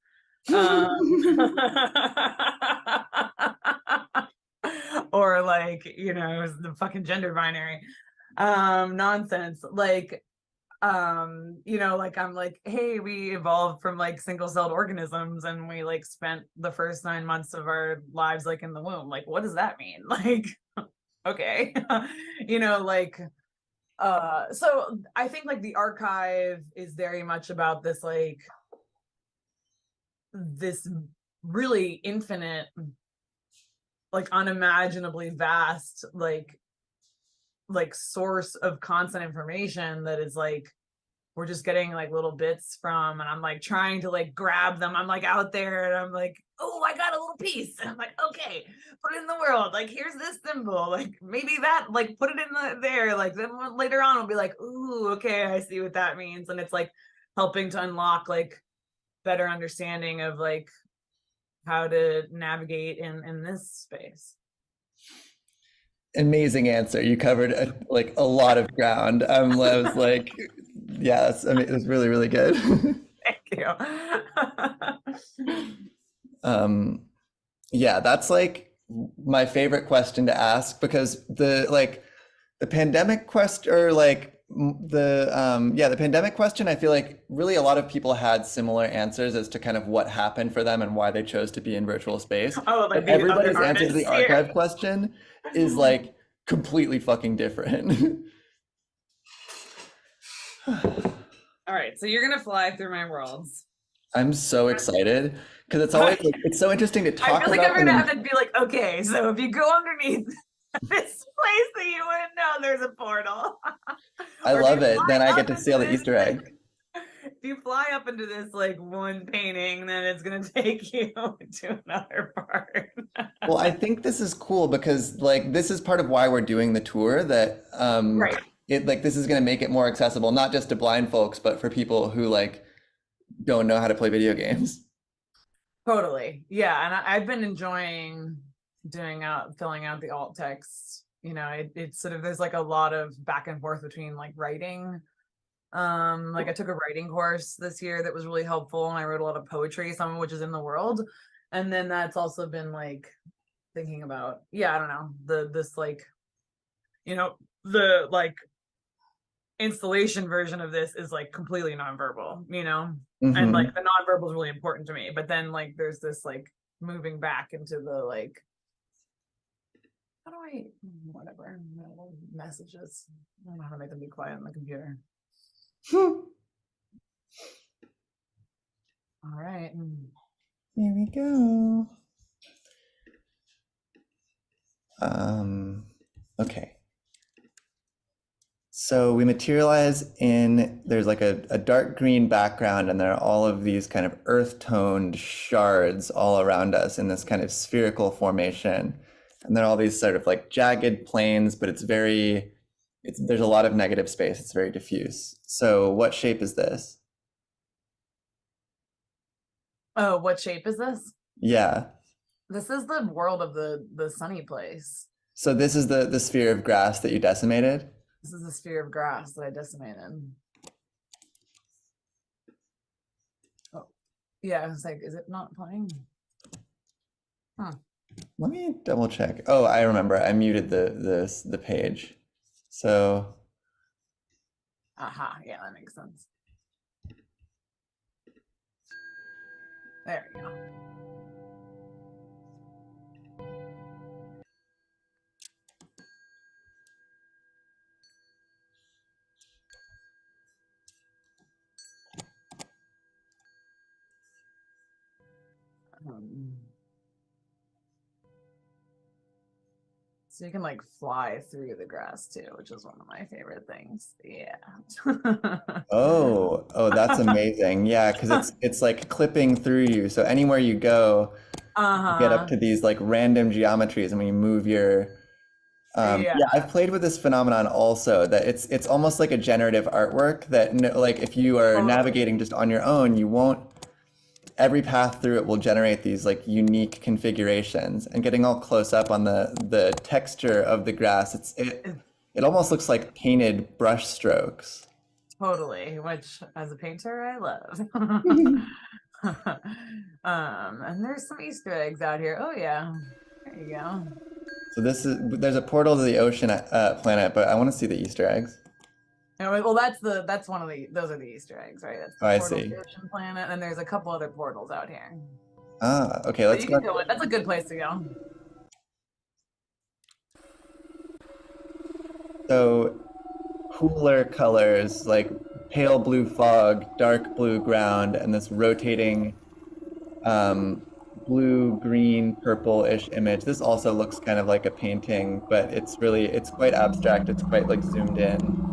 Or like, you know, the fucking gender binary nonsense. Like, you know, like I'm like, hey, we evolved from like single-celled organisms and we like spent the first 9 months of our lives like in the womb. Like, what does that mean? Like, okay. You know, like so I think like the archive is very much about this like this really infinite, like unimaginably vast like source of constant information that is like we're just getting like little bits from, and I'm like trying to like grab them. I'm like out there and I'm like, oh, I got a little piece, and I'm like, okay, put it in the world, like here's this symbol, like maybe that, like put it in there, like then later on I'll be like, ooh, okay, I see what that means. And it's like helping to unlock like better understanding of like how to navigate in this space. Amazing answer. You covered like a lot of ground. I was like, yes, I mean, it was really, really good. Thank you. Yeah, that's like my favorite question to ask, because the pandemic question, or like the pandemic question, I feel like really a lot of people had similar answers as to kind of what happened for them and why they chose to be in virtual space. Oh, like But the everybody's other answer to the artists here. archive question is like completely fucking different. All right, so you're gonna fly through my worlds. I'm so excited because it's always like, it's so interesting to I talk feel like about I'm gonna them. have to be like, okay, so if you go underneath this place that you wouldn't know, there's a portal. I Or if love you it. fly Then I up get to see all into the this, Easter eggs. like, if you fly up into this like one painting, then it's gonna take you to another part. Well, I think this is cool because like this is part of why we're doing the tour, that Right. it like this is going to make it more accessible, not just to blind folks, but for people who like don't know how to play video games. Totally. Yeah. And I've been enjoying filling out the alt text. You know, it's sort of, there's like a lot of back and forth between like writing. Like I took a writing course this year that was really helpful, and I wrote a lot of poetry, some of which is in the world. And then that's also been like thinking about, yeah, I don't know, this like, you know, the like installation version of this is like completely nonverbal, you know, and like the nonverbal is really important to me. But then like there's this like moving back into the like, how do I, whatever, messages. I don't know how to make them be quiet on the computer. All right. Here we go. Okay. So we materialize in, there's like a dark green background, and there are all of these kind of earth-toned shards all around us in this kind of spherical formation. And there are all these sort of like jagged planes, but there's a lot of negative space. It's very diffuse. So what shape is this? Oh, what shape is this? Yeah. This is the world of the sunny place. So this is the sphere of grass that you decimated? This is the sphere of grass that I decimated. Oh, yeah, I was like, is it not playing? Huh. Let me double check. Oh, I remember. I muted the page. So Aha, yeah, that makes sense. There we go. So you can like fly through the grass too, which is one of my favorite things. Yeah. Oh, that's amazing. Yeah, because it's like clipping through you. So anywhere you go, you get up Uh-huh. to these like random geometries, and when you move your Yeah. yeah, I've played with this phenomenon also, that it's almost like a generative artwork that like if you are Totally. navigating just on your own, you won't every path through it will generate these like unique configurations, and getting all close up on the texture of the grass, it almost looks like painted brush strokes. Totally, which as a painter I love. And there's some Easter eggs out here. Oh yeah, there you go. So there's a portal to the ocean planet, but I want to see the Easter eggs. Well, that's one of those are the Easter eggs, right? That's the Oh, I portal to see. the ocean planet, and there's a couple other portals out here. Ah, okay, But let's you go. can go in. That's a good place to go. So cooler colors like pale blue fog, dark blue ground, and this rotating blue, green, purple-ish image. This also looks kind of like a painting, but it's quite abstract. It's quite like zoomed in.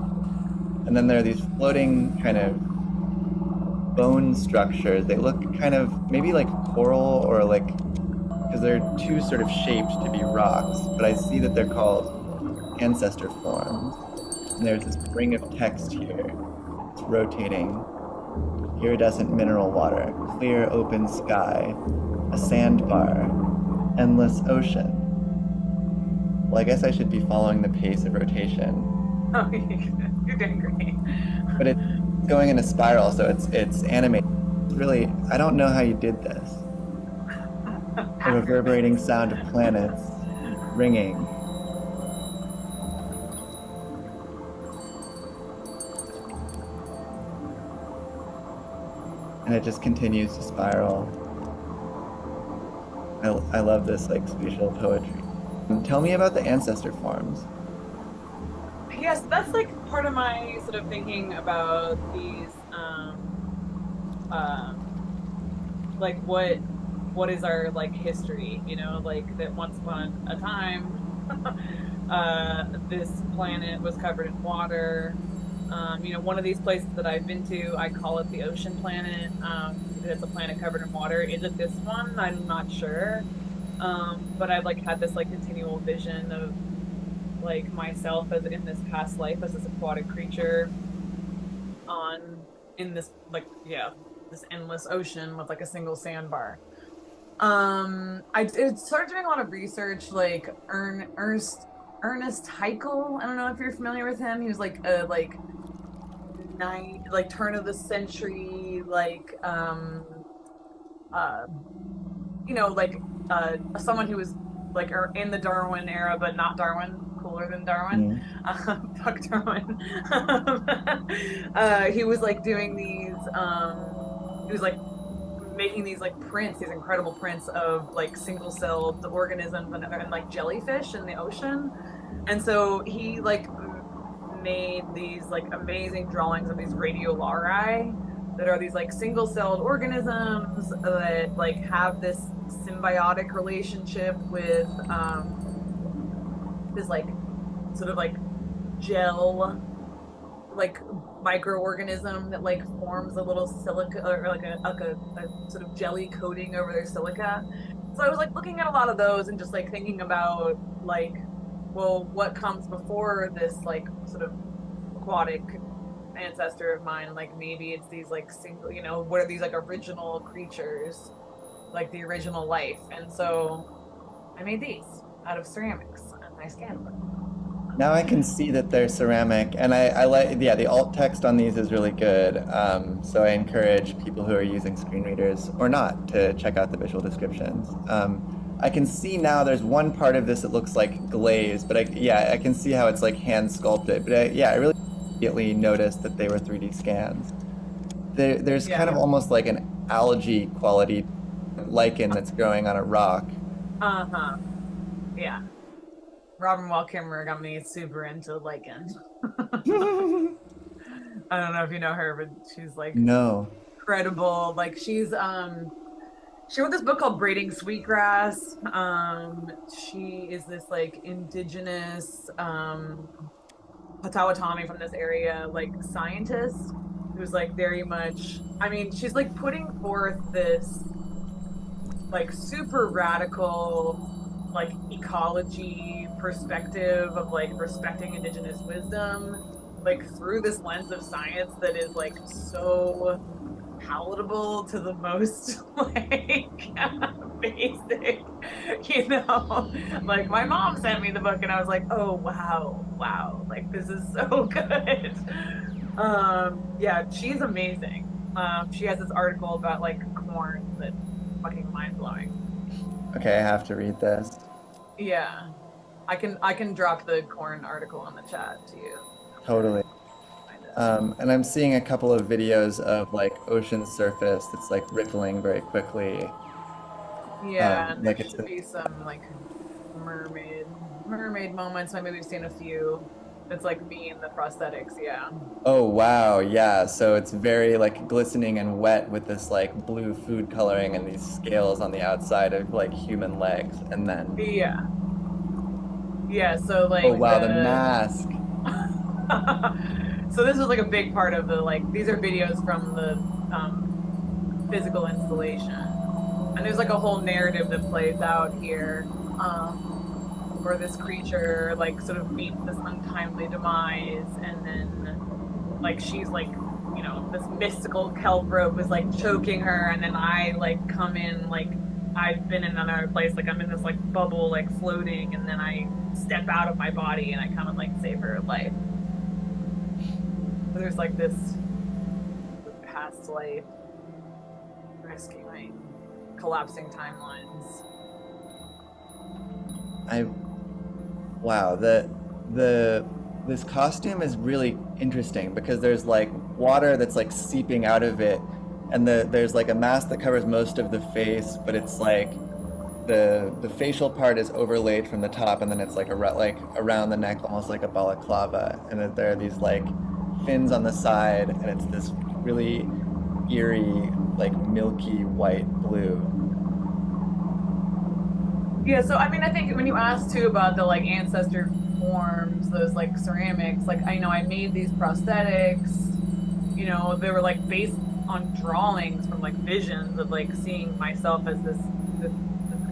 And then there are these floating kind of bone structures. They look kind of maybe like coral or like, because they're too sort of shaped to be rocks, but I see that they're called ancestor forms. And there's this ring of text here. It's rotating. Iridescent mineral water, clear open sky, a sandbar, endless ocean. Well, I guess I should be following the pace of rotation. Oh, you're doing great. But it's going in a spiral, so it's animated. It's really, I don't know how you did this. The reverberating sound of planets ringing. And it just continues to spiral. I love this like spatial poetry. Tell me about the ancestor forms. Yes, that's like part of my sort of thinking about these like what is our like history, you know, like that once upon a time this planet was covered in water. You know, one of these places that I've been to, I call it the ocean planet. It's a planet covered in water. Is it this one? I'm not sure. But I've like had this like continual vision of like myself as in this past life as this aquatic creature in this like this endless ocean with like a single sandbar. I started doing a lot of research, like Ernest Haeckel. I don't know if you're familiar with him. He was like a turn of the century you know, someone who was like in the Darwin era but not Darwin, cooler than Darwin. Fuck Darwin. He was like doing these he was like making these like prints, these incredible prints of like single-celled organisms and like jellyfish in the ocean. And so he like made these like amazing drawings of these radiolari that are these like single-celled organisms that like have this symbiotic relationship with this like sort of like gel like microorganism that like forms a little silica or like a sort of jelly coating over their silica. So I was like looking at a lot of those and just like thinking about like, well, what comes before this like sort of aquatic ancestor of mine? Like maybe it's these like single, you know, what are these like original creatures, like the original life? And so I made these out of ceramics and I scanned them. Now I can see that they're ceramic, and I like, the alt text on these is really good. So I encourage people who are using screen readers or not to check out the visual descriptions. I can see now there's one part of this that looks like glaze, but I can see how it's like hand sculpted. But I really immediately noticed that they were 3D scans. There's kind of almost like an algae quality lichen that's growing on a rock. Yeah. Robin Wall Kimmerer got me super into lichen. I don't know if you know her, but she's like No. incredible. Like she's She wrote this book called Braiding Sweetgrass. She is this like indigenous Potawatomi from this area, like scientist who's like very much, I mean, she's like putting forth this like super radical like ecology perspective of like respecting indigenous wisdom, like through this lens of science that is like so palatable to the most like basic, you know. Like my mom sent me the book and I was like, oh wow, like this is so good. Yeah, she's amazing. She has this article about like corn that's fucking mind-blowing. Okay, I have to read this. Yeah, I can drop the corn article in the chat to you. Totally. And I'm seeing a couple of videos of like ocean surface that's like rippling very quickly. Yeah, and like there it's should be some like mermaid moments. Maybe we've seen a few. It's like me in the prosthetics, yeah. Oh wow, yeah. So it's very like glistening and wet with this like blue food coloring and these scales on the outside of like human legs, and then Yeah, so like oh wow, the mask. So this was like a big part of the like, these are videos from the physical installation, and there's like a whole narrative that plays out here, where this creature like sort of meets this untimely demise, and then like she's like, you know, this mystical kelp rope is like choking her, and then I like come in, like I've been in another place, like I'm in this like bubble like floating, and then I step out of my body and I come and like save her life. So there's like this past life rescuing, collapsing timelines. Wow, this costume is really interesting because there's like water that's like seeping out of it, and there's like a mask that covers most of the face, but it's like the facial part is overlaid from the top, and then it's like around the neck, almost like a balaclava, and then there are these like fins on the side, and it's this really eerie, like milky white blue. Yeah, so I mean, I think when you asked too about the like ancestor forms, those like ceramics, like I know I made these prosthetics, you know, they were like based on drawings from like visions of like seeing myself as this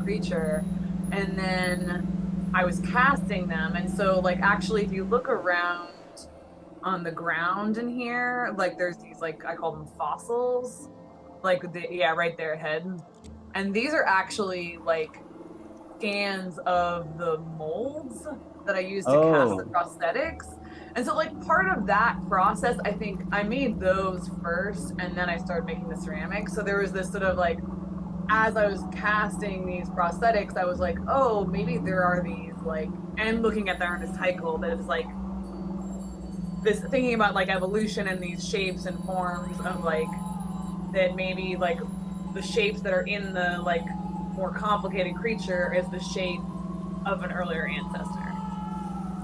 creature, and then I was casting them, and so like actually if you look around on the ground in here, like there's these like, I call them fossils, like right there ahead, and these are actually like scans of the molds that I used to cast the prosthetics. And so like part of that process, I think I made those first and then I started making the ceramics. So there was this sort of like, as I was casting these prosthetics, I was like, oh, maybe there are these like, and looking at the Ernest Haeckel, that it's like this, thinking about like evolution and these shapes and forms of like, that maybe like the shapes that are in the like more complicated creature is the shape of an earlier ancestor.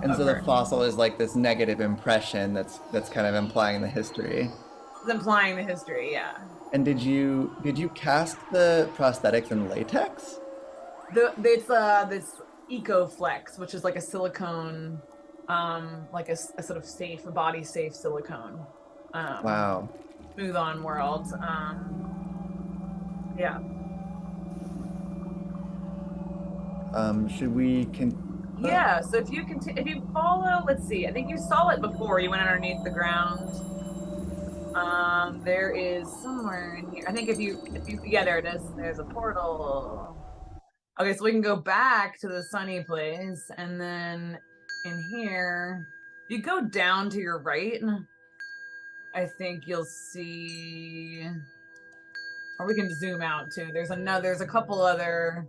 And so the fossil is like this negative impression that's kind of implying the history. It's implying the history, yeah. And did you cast the prosthetics in latex? It's this EcoFlex, which is like a silicone, like a sort of safe, a body safe silicone. Wow. Smooth on world. Yeah. Should we Yeah, so if you follow, let's see, I think you saw it before, you went underneath the ground. There is somewhere in here, I think if you yeah, there it is, there's a portal. Okay, so we can go back to the sunny place, and then in here, if you go down to your right, I think you'll see, or we can zoom out too, there's a couple other,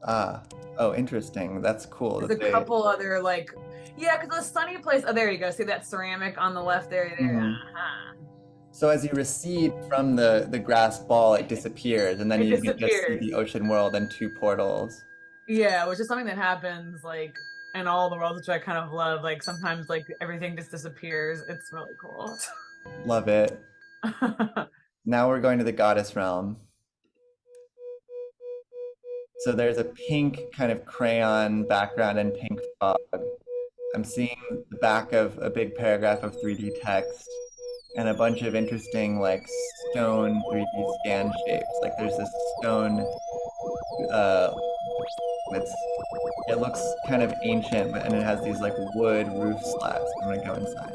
oh, interesting. That's cool. there's a couple other like, yeah, because the sunny place, oh, there you go. See that ceramic on the left there? So as you recede from the grass ball, it disappears, and then you can just see the ocean world and two portals. Yeah, which is something that happens like in all the worlds, which I kind of love. Like sometimes like everything just disappears. It's really cool. Love it. Now we're going to the goddess realm. So there's a pink kind of crayon background and pink fog. I'm seeing the back of a big paragraph of 3D text and a bunch of interesting like stone 3D scan shapes. Like there's this stone, it looks kind of ancient, and it has these like wood roof slats. I'm gonna go inside.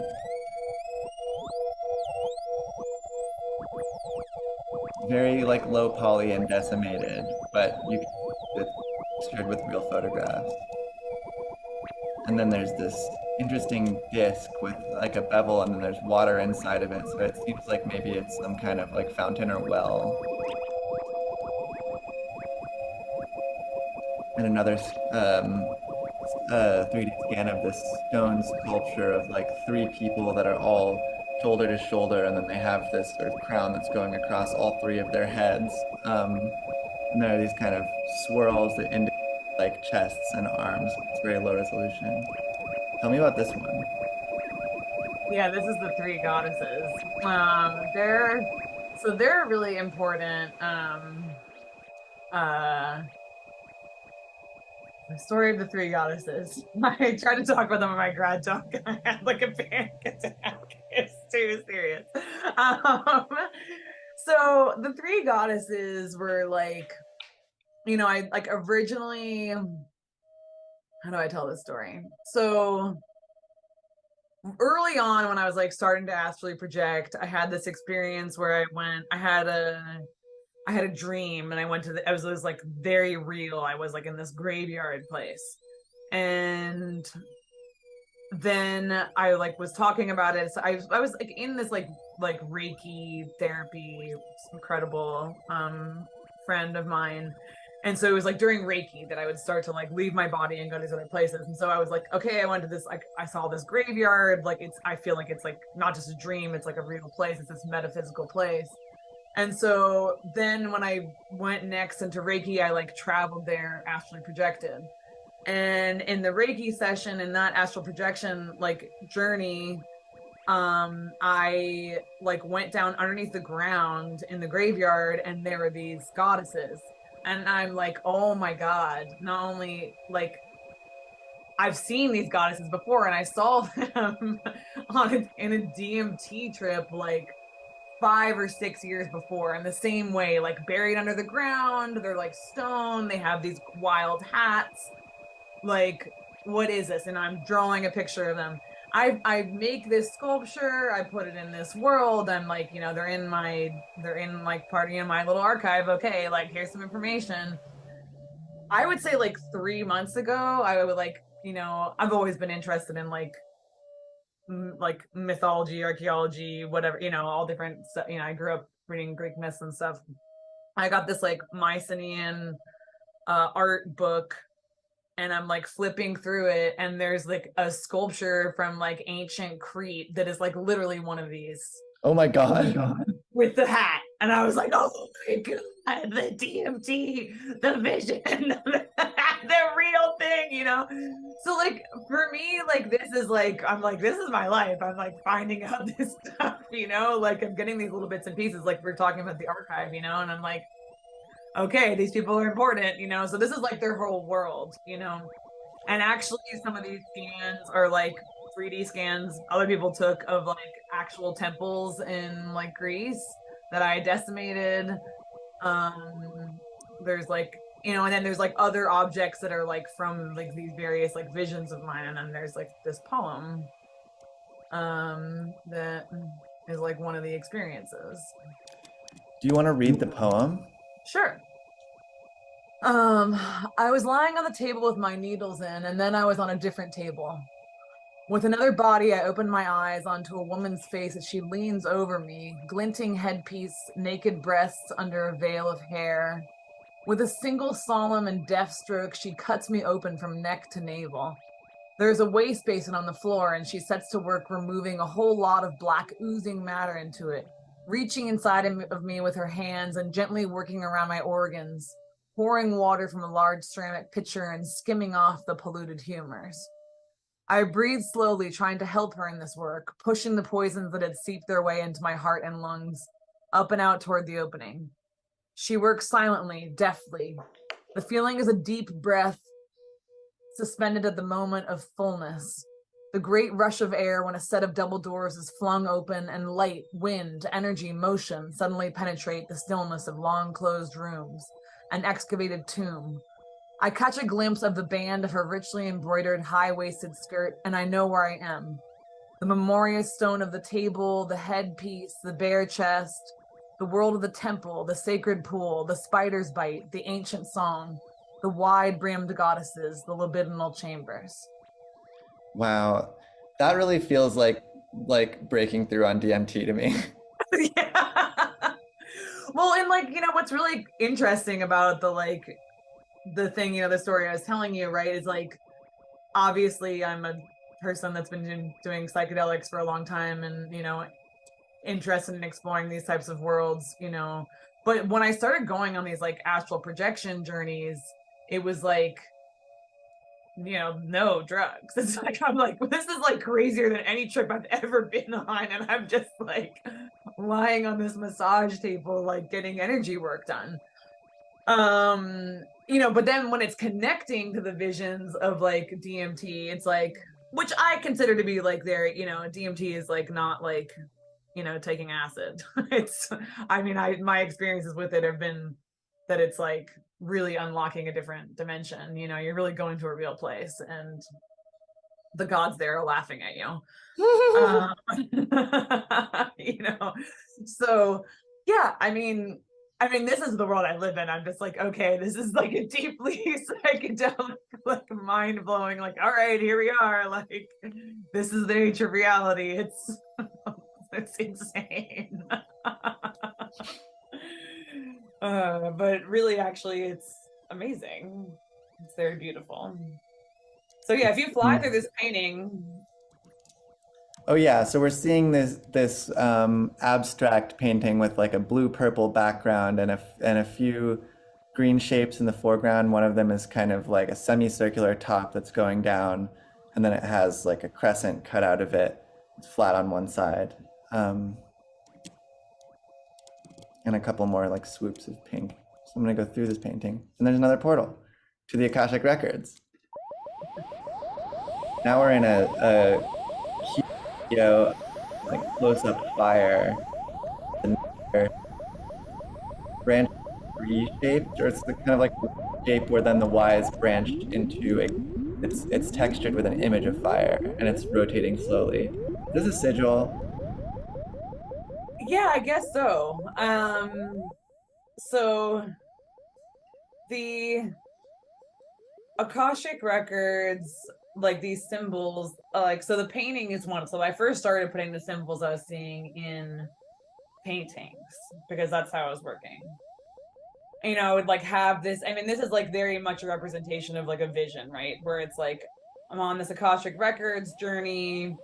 Very like low poly and decimated, but it's shared with real photographs. And then there's this interesting disc with like a bevel, and then there's water inside of it. So it seems like maybe it's some kind of like fountain or well. And another 3D scan of this stone sculpture of like 3 people that are all shoulder to shoulder, and then they have this sort of crown that's going across all 3 of their heads. And there are these kind of swirls that indicate like chests and arms. It's very low resolution. Tell me about this one. Yeah, this is the 3 goddesses. They're really important. The story of the 3 goddesses. I tried to talk about them in my grad talk, and I had like a panic attack. It's too serious. So the 3 goddesses were like, you know, I like originally, how do I tell this story? So early on, when I was like starting to astrally project, I had this experience where I had a dream, and I went to it was like very real. I was like in this graveyard place, and then I like was talking about it. So I was like in this like Reiki therapy, incredible friend of mine. And so it was like during Reiki that I would start to like leave my body and go to these other places. And so I was like, okay, I went to this, like I saw this graveyard. Like I feel like it's like not just a dream, it's like a real place. It's this metaphysical place. And so then when I went next into Reiki, I like traveled there, astrally projected. And in the Reiki session, in that astral projection like journey, I like went down underneath the ground in the graveyard, and there were these goddesses. And I'm like, oh my God, not only like I've seen these goddesses before, and I saw them in a DMT trip like 5 or 6 years before, in the same way, like buried under the ground. They're like stone, they have these wild hats. Like, what is this? And I'm drawing a picture of them. I make this sculpture, I put it in this world. I'm like, you know, they're in like part of my little archive. Okay, like here's some information. I would say like 3 months ago, I would like, you know, I've always been interested in like mythology, archaeology, whatever, you know, all different stuff. You know, I grew up reading Greek myths and stuff. I got this like Mycenaean art book, and I'm like flipping through it, and there's like a sculpture from like ancient Crete that is like literally one of these. Oh my God. With the hat. And I was like, oh my God, the DMT, the vision, the real thing, you know? So like for me, like this is like, I'm like, this is my life. I'm like finding out this stuff, you know? Like I'm getting these little bits and pieces, like we're talking about the archive, you know? And I'm like, okay, these people are important, you know? So this is like their whole world, you know? And actually some of these scans are like 3D scans other people took of like actual temples in like Greece that I decimated. There's like, you know, and then there's like other objects that are like from like these various like visions of mine. And then there's like this poem that is like one of the experiences. Do you want to read the poem? Sure. I was lying on the table with my needles in, and then I was on a different table. With another body, I opened my eyes onto a woman's face as she leans over me, glinting headpiece, naked breasts under a veil of hair. With a single solemn and deft stroke, she cuts me open from neck to navel. There's a waste basin on the floor, and she sets to work removing a whole lot of black oozing matter into it, reaching inside of me with her hands and gently working around my organs, pouring water from a large ceramic pitcher and skimming off the polluted humors. I breathed slowly, trying to help her in this work, pushing the poisons that had seeped their way into my heart and lungs, up and out toward the opening. She worked silently, deftly, The feeling is a deep breath suspended at the moment of fullness. The great rush of air when a set of double doors is flung open and light, wind, energy, motion suddenly penetrate the stillness of long closed rooms, an excavated tomb. I catch a glimpse of the band of her richly embroidered high-waisted skirt, and I know where I am. The memorial stone of the table, the headpiece, the bare chest, the world of the temple, the sacred pool, the spider's bite, the ancient song, the wide-brimmed goddesses, the libidinal chambers. Wow, that really feels like breaking through on DMT to me. Yeah. Well, and like, you know, what's really interesting about the thing, you know, the story I was telling you, right, is like, obviously I'm a person that's been doing psychedelics for a long time and, you know, interested in exploring these types of worlds, you know, but when I started going on these like astral projection journeys, it was like, you know, no drugs. It's like, I'm like, this is like crazier than any trip I've ever been on. And I'm just like lying on this massage table, like getting energy work done. You know, but then when it's connecting to the visions of like DMT, it's like, which I consider to be like their, you know, DMT is like not like, you know, taking acid. It's, I mean, my experiences with it have been that it's like really unlocking a different dimension. You know, you're really going to a real place and the gods there are laughing at you. You know, so yeah, I mean, this is the world I live in. I'm just like, okay, this is like a deeply psychedelic, like mind-blowing, like, all right, here we are. Like, this is the nature of reality. It's insane. But really, actually, it's amazing. It's very beautiful. So yeah, if you fly through this painting. Oh yeah, so we're seeing this abstract painting with like a blue-purple background and a few green shapes in the foreground. One of them is kind of like a semicircular top that's going down, and then it has like a crescent cut out of it. It's flat on one side. And a couple more like swoops of pink. So I'm gonna go through this painting, and there's another portal to the Akashic Records. Now we're in a like close-up fire. The branch reshaped, or it's the kind of like shape where then the Y is branched into it's textured with an image of fire, and it's rotating slowly. This is a sigil. Yeah, I guess so. So the Akashic Records, like these symbols, like, so the painting is one. So I first started putting the symbols I was seeing in paintings because that's how I was working. You know, I would like have this, I mean, this is like very much a representation of like a vision, right? Where it's like, I'm on this Akashic Records journey.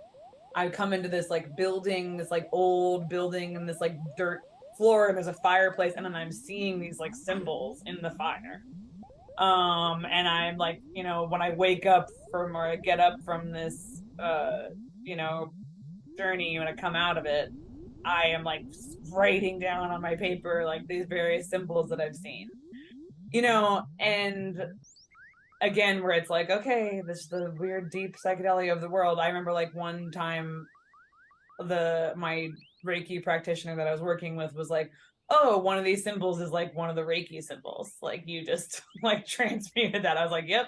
I come into this like building, this like old building, and this like dirt floor, and there's a fireplace, and then I'm seeing these like symbols in the fire. And I'm like, you know, when I wake up from, or I get up from this, you know, journey, when I come out of it, I am like writing down on my paper like these various symbols that I've seen, you know, and again, where it's like, okay, this is the weird deep psychedelia of the world. I remember like one time my Reiki practitioner that I was working with was like, oh, one of these symbols is like one of the Reiki symbols. Like you just like transmuted that. I was like, yep,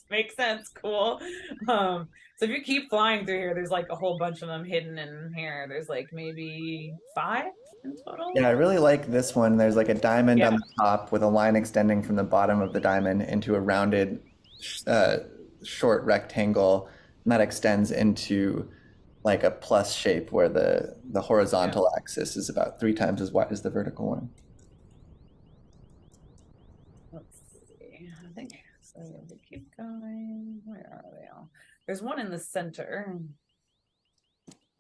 makes sense. Cool. So if you keep flying through here, there's like a whole bunch of them hidden in here. There's like maybe 5 in total. Yeah, I really like this one. There's like a diamond on the top with a line extending from the bottom of the diamond into a rounded short rectangle, and that extends into like a plus shape where the horizontal axis is about 3 times as wide as the vertical one. Let's see. I think so. We keep going. Where are they all? There's one in the center.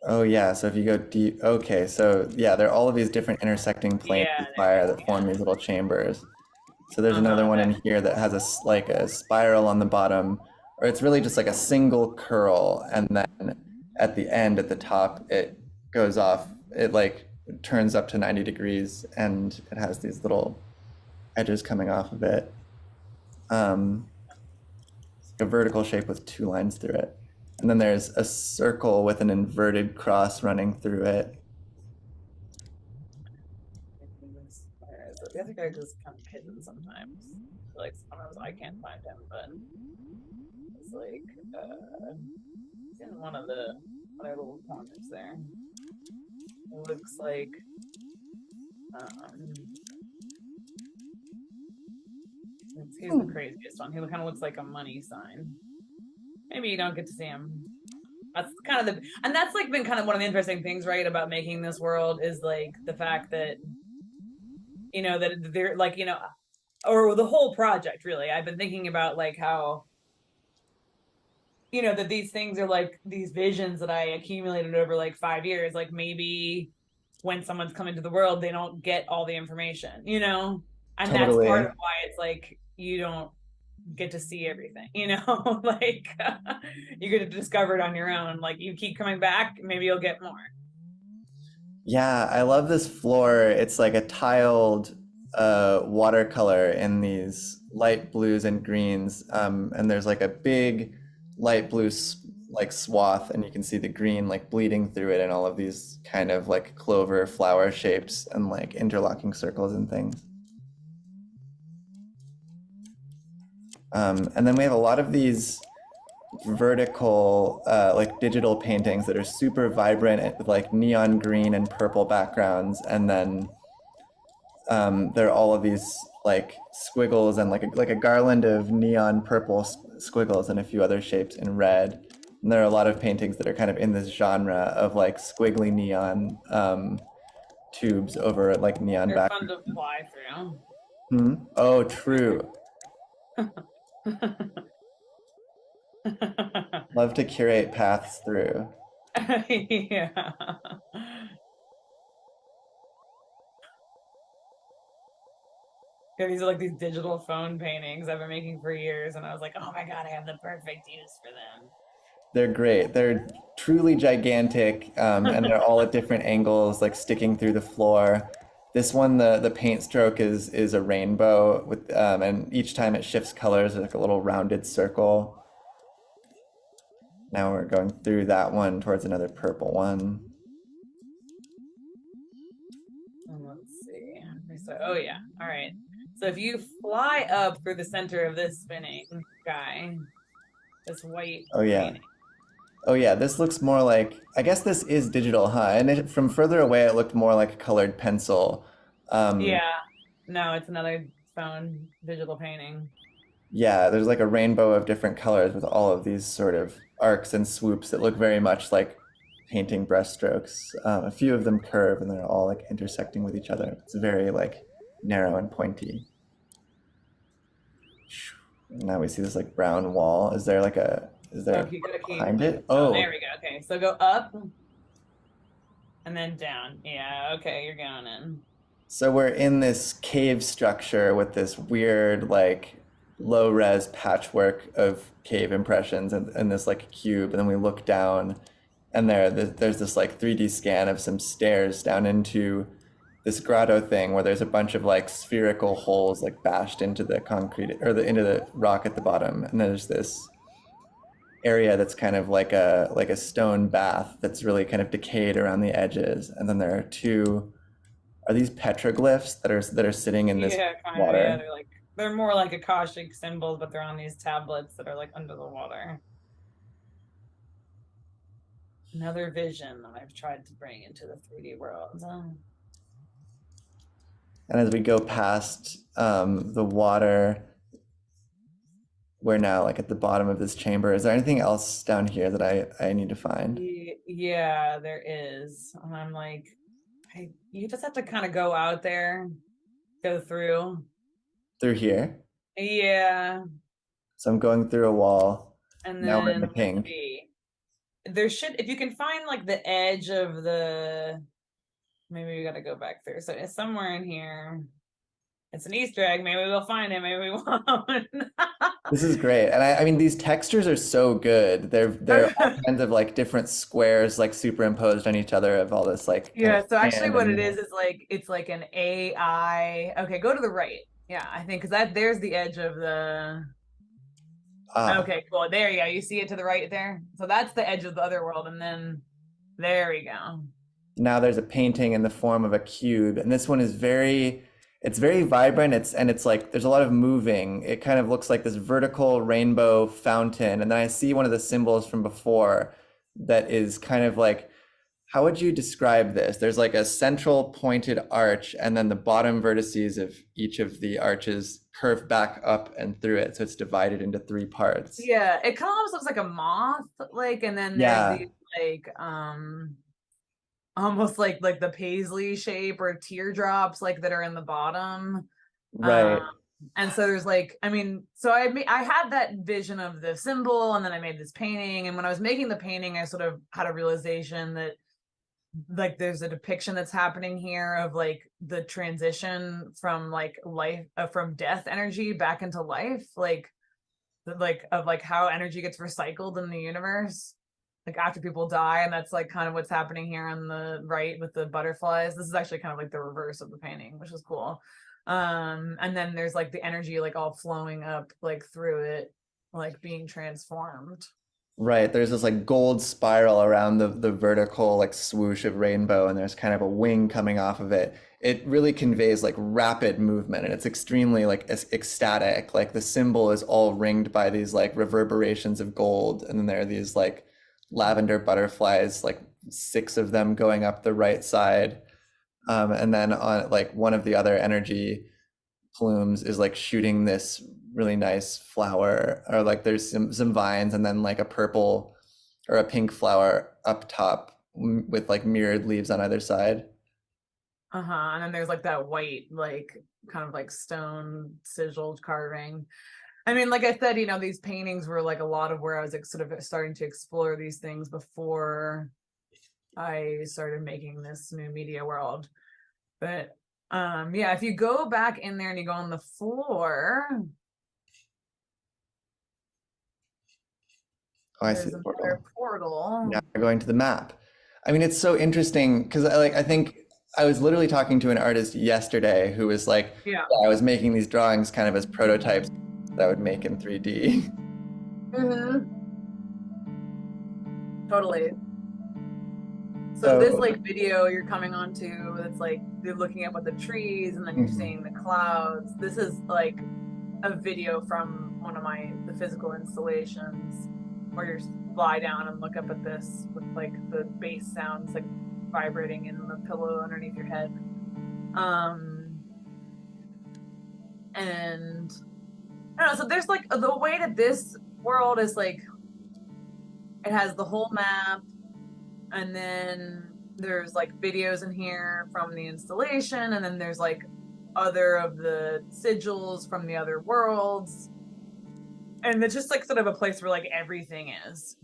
Oh yeah, so if you go deep, okay, so yeah, there are all of these different intersecting planes of fire that form these little chambers. So there's another one in here that has like a spiral on the bottom, or it's really just like a single curl, and then at the end, at the top, it goes off, it like turns up to 90 degrees, and it has these little edges coming off of it. a vertical shape with two lines through it. And then there's a circle with an inverted cross running through it. The other guy goes kind of hidden sometimes. Like sometimes I can't find him, but it's like he's in one of the other little corners there. It looks like he's the craziest one. He kind of looks like a money sign. Maybe you don't get to see him. That's kind of and that's like been kind of one of the interesting things, right, about making this world is like the fact that, you know, that they're like, you know, or the whole project really. I've been thinking about like how, you know, that these things are like these visions that I accumulated over like 5 years. Like maybe when someone's come into the world, they don't get all the information, you know? And Totally. that's part of why it's like you don't get to see everything, you know? Like you get to discover it on your own. Like you keep coming back, maybe you'll get more. Yeah, I love this floor. It's like a tiled watercolor in these light blues and greens. And there's like a big light blue like swath, and you can see the green like bleeding through it, and all of these kind of like clover flower shapes and like interlocking circles and things. And then we have a lot of these vertical like digital paintings that are super vibrant with like neon green and purple backgrounds, and then there are all of these like squiggles and like a garland of neon purple squiggles and a few other shapes in red. And there are a lot of paintings that are kind of in this genre of like squiggly neon tubes over like neon They're background. fun to fly through. Oh, true. Love to curate paths through. Yeah. Yeah, these are like these digital phone paintings I've been making for years, and I was like, oh my god, I have the perfect use for them. They're great. They're truly gigantic, and they're all at different angles, like sticking through the floor. This one, the paint stroke is a rainbow with, and each time it shifts colors, there's like a little rounded circle. Now we're going through that one towards another purple one. Let's see. So, oh yeah, all right. So if you fly up through the center of this spinning guy, this white. Oh yeah. painting. Oh yeah, this looks more like, I guess this is digital, huh? And from further away, it looked more like a colored pencil. Yeah. No, it's another phone digital painting. Yeah, there's like a rainbow of different colors with all of these sort of arcs and swoops that look very much like painting brushstrokes. A few of them curve and they're all like intersecting with each other. It's very like narrow and pointy. Now we see this like brown wall. Is there You gotta keep- behind it? Oh, Oh, there we go. Okay, so go up and then down. Yeah, okay, you're going in. so we're in this cave structure with this weird like low-res patchwork of cave impressions and this like cube, and then we look down and there's this like 3D scan of some stairs down into this grotto thing where there's a bunch of like spherical holes like bashed into the concrete or into the rock at the bottom, and there's this area that's kind of like a stone bath that's really kind of decayed around the edges, and then there are these petroglyphs that are sitting in this Yeah, kind water. of. Yeah, they're more like Akashic symbols, but they're on these tablets that are like under the water. Another vision that I've tried to bring into the 3D world. And as we go past the water, we're now like at the bottom of this chamber. Is there anything else down here that I need to find? Yeah, there is. And I'm like, you just have to kind of go out there, go through. Through here? Yeah. So I'm going through a wall. And Now we're in the then pink. let's see. There should, if you can find like the edge of the, maybe we gotta go back through. So it's somewhere in here. It's an Easter egg. Maybe we'll find it. Maybe we won't. This is great. And I mean, these textures are so good. They're all kinds of like different squares like superimposed on each other of all this like kind Yeah, of so actually sand what and- it is like, it's like an AI. Okay, go to the right. Yeah, I think because there's the edge of the. Ah, Okay, cool. There you go. You see it to the right there. So that's the edge of the other world, and then there we go. now there's a painting in the form of a cube, and this one is it's very vibrant. It's like there's a lot of moving. It kind of looks like this vertical rainbow fountain, and then I see one of the symbols from before that is kind of like, how would you describe this? There's like a central pointed arch, and then the bottom vertices of each of the arches curve back up and through it, so it's divided into 3 parts. Yeah, it kind of almost looks like a moth, like, and then Yeah. there's these like almost like the paisley shape or teardrops like that are in the bottom. Right. And so there's like, I mean, so I had that vision of the symbol, and then I made this painting, and when I was making the painting I sort of had a realization that like there's a depiction that's happening here of like the transition from like life from death energy back into life, like of like how energy gets recycled in the universe like after people die, and that's like kind of what's happening here on the right with the butterflies. This is actually kind of like the reverse of the painting, which is cool. And then there's like the energy like all flowing up like through it, like being transformed. Right, there's this like gold spiral around the vertical like swoosh of rainbow, and there's kind of a wing coming off of it. It really conveys like rapid movement, and it's extremely like ecstatic. Like the symbol is all ringed by these like reverberations of gold, and then there are these like lavender butterflies, like 6 of them going up the right side. And then on like one of the other energy plumes is like shooting this really nice flower, or like there's some vines, and then like a purple or a pink flower up top with like mirrored leaves on either side. And then there's like that white like kind of like stone sigiled carving. I mean, like I said, you know, these paintings were like a lot of where I was like, sort of starting to explore these things before I started making this new media world. But yeah, if you go back in there and you go on the floor, Oh, I see there's the another portal. portal. Now we're going to the map. I mean, it's so interesting because I think I was literally talking to an artist yesterday who was like, Yeah. I was making these drawings kind of as prototypes that I would make in 3D. Totally. So this like video you're coming onto, that's like you're looking up at the trees and then you're seeing the clouds. This is like a video from one of the physical installations where you lie down and look up at this with like the bass sounds like vibrating in the pillow underneath your head. And I don't know, so there's like the way that this world is like, it has the whole map, and then there's like videos in here from the installation, and then there's like other of the sigils from the other worlds, and it's just like sort of a place where like everything is.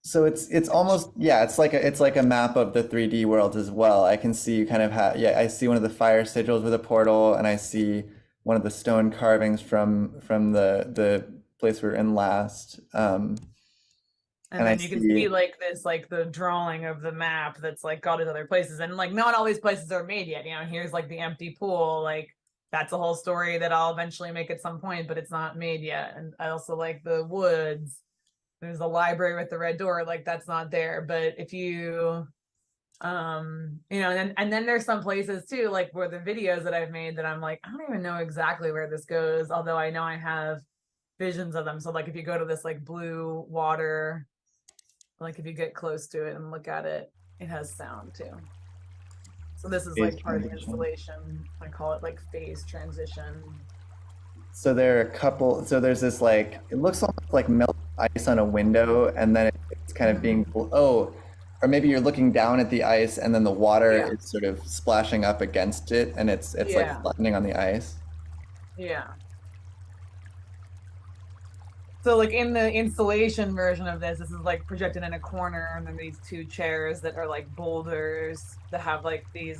So it's almost, yeah, it's like a map of the 3D world as well. I can see you kind of have, yeah, I see one of the fire sigils with a portal, and I see one of the stone carvings from the place we were in last. And then you can see like this, like the drawing of the map that's like got it other places, and like not all these places are made yet. You know, here's like the empty pool, like that's a whole story that I'll eventually make at some point, but it's not made yet. And I also like the woods. There's a library with the red door, like that's not there. But if you, you know, and then there's some places too, like where the videos that I've made that I'm like, I don't even know exactly where this goes, although I know I have visions of them. So like if you go to this like blue water, like if you get close to it and look at it, it has sound too. So this is like part of the installation. I call it like phase transition. So there are a couple, so there's this like, it looks almost like melted ice on a window, and then it's kind of being, or maybe you're looking down at the ice and then the water is sort of splashing up against it, and it's like flattening on the ice. Yeah. So like in the installation version of this is like projected in a corner, and then these 2 chairs that are like boulders that have like the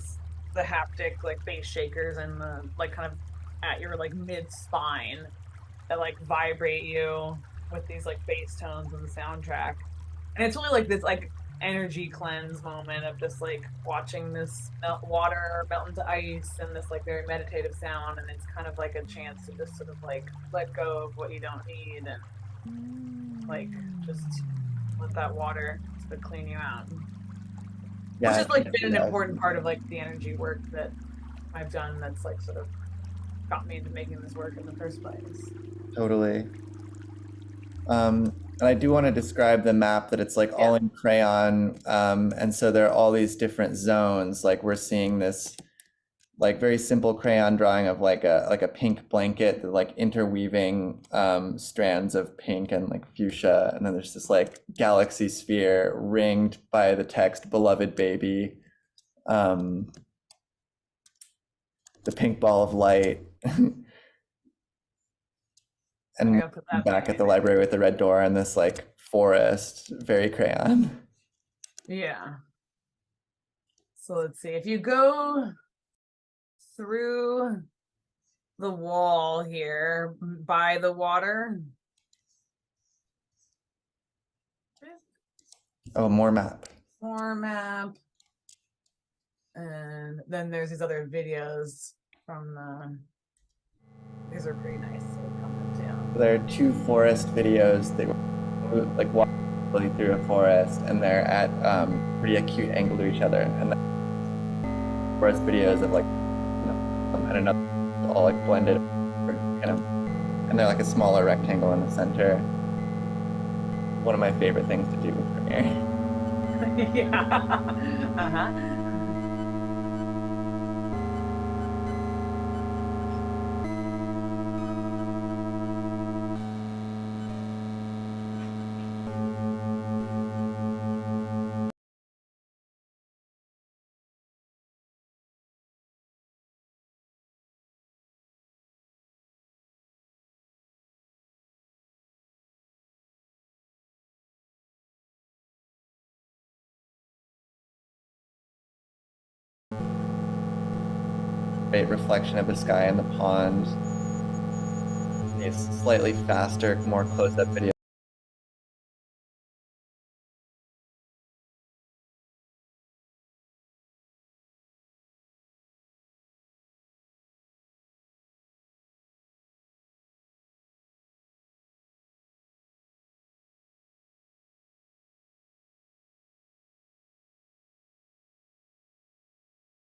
haptic like bass shakers and the like kind of at your like mid spine that like vibrate you with these like bass tones in the soundtrack. And it's really like this like energy cleanse moment of just like watching this water melt into ice and this like very meditative sound, and it's kind of like a chance to just sort of like let go of what you don't need and like just let that water sort of clean you out. Yeah, Which I has like think been an that- important part of like the energy work that I've done that's like sort of got me into making this work in the first place. Totally. And I do want to describe the map that it's like all in crayon. And so there are all these different zones. Like we're seeing this like very simple crayon drawing of like a pink blanket, like interweaving strands of pink and like fuchsia. And then there's this like galaxy sphere ringed by the text "Beloved Baby." The pink ball of light. And gotta put that back at the library with the red door and this like forest, very crayon. Yeah. So let's see. If you go through the wall here by the water. Oh, more map. More map. And then there's these other videos from the. These are pretty nice. So coming down. There are 2 forest videos that were like walking through a forest, and they're at pretty acute angle to each other. And then forest videos of like, and another all like blended, kind of, and they're like a smaller rectangle in the center. One of my favorite things to do with Premiere. Yeah. Uh-huh. Great reflection of the sky and the pond. It's slightly faster, more close-up video.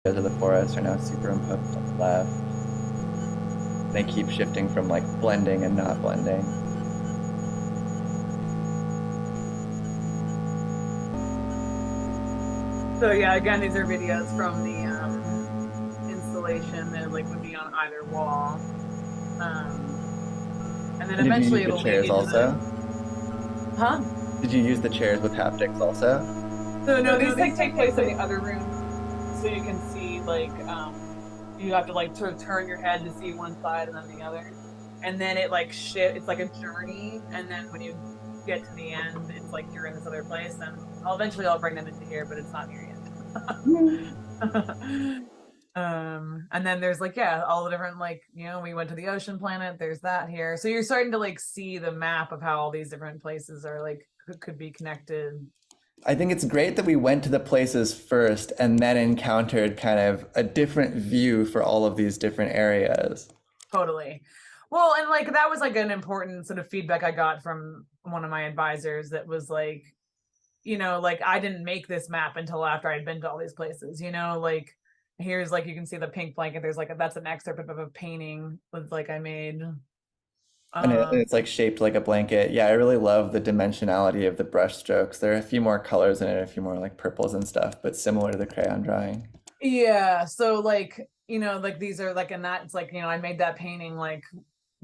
Of the forest are now superimposed on the left. They keep shifting from like blending and not blending. So yeah, again, these are videos from the installation that like would be on either wall, and then Did eventually you use it'll the lead chairs you to also? Huh? Did you use the chairs with haptics also? So no, these like take place in the other room, so you can see like you have to like sort of turn your head to see one side and then the other, and then it like it's like a journey, and then when you get to the end, it's like you're in this other place, and I'll bring them into here, but it's not here yet. And then there's like all the different like we went to the ocean planet, there's that here, so you're starting to like see the map of how all these different places are like could be connected. I think it's great that we went to the places first and then encountered kind of a different view for all of these different areas. Totally. Well, and like that was like an important sort of feedback I got from one of my advisors that was like, like I didn't make this map until after I'd been to all these places, like here's like you can see the pink blanket, there's like that's an excerpt of a painting with like I made. And it's like shaped like a blanket. Yeah, I really love the dimensionality of the brush strokes. There are a few more colors in it, a few more like purples and stuff, but similar to the crayon drawing. Yeah, so like, like these are like, and that's like, I made that painting like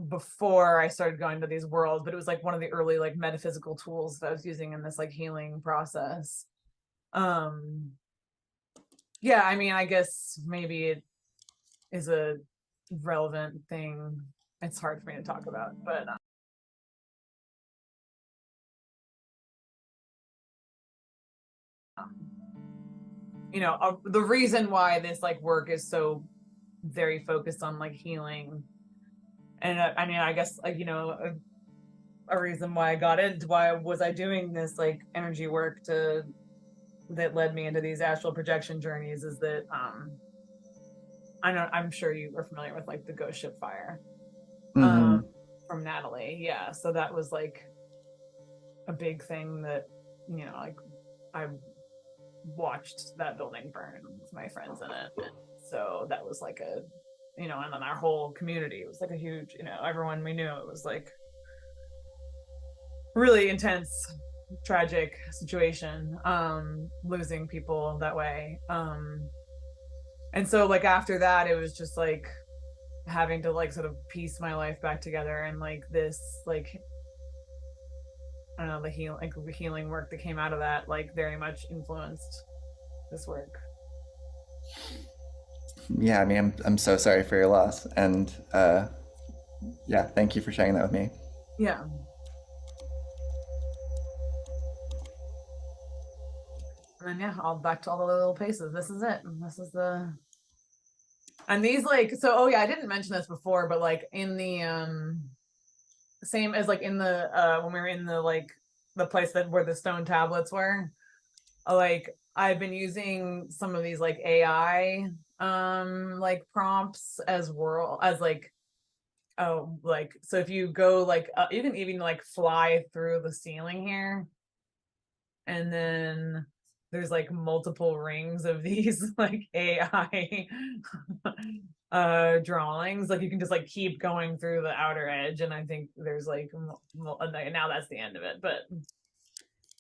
before I started going to these worlds, but it was like one of the early like metaphysical tools that I was using in this like healing process. Yeah, I mean, I guess maybe it is a relevant thing. It's hard for me to talk about, but the reason why this like work is so very focused on like healing, and I mean, I guess like a reason why I got into why was I doing this like energy work to that led me into these astral projection journeys is that I'm sure you are familiar with like the Ghost Ship Fire Mhm. from Natalie. Yeah, so that was like a big thing that, you know, like I watched that building burn with my friends in it. And so that was like a, you know, and then our whole community was like a huge, you know, everyone we knew, it was like really intense, tragic situation, losing people that way. And so like after that, it was just like having to like sort of piece my life back together, and like this like I don't know, the healing work that came out of that like very much influenced this work. Yeah, I mean, I'm so sorry for your loss, and yeah, thank you for sharing that with me. Yeah. And then yeah, all back to all the little places. This is it. This is the, and these like, so oh yeah, I didn't mention this before, but like in the same as like in the when we were in the like the place that where the stone tablets were, like I've been using some of these like AI like prompts as like oh like, so if you go like you can even like fly through the ceiling here, and then there's like multiple rings of these like AI drawings. Like you can just like keep going through the outer edge, and I think there's like now that's the end of it, but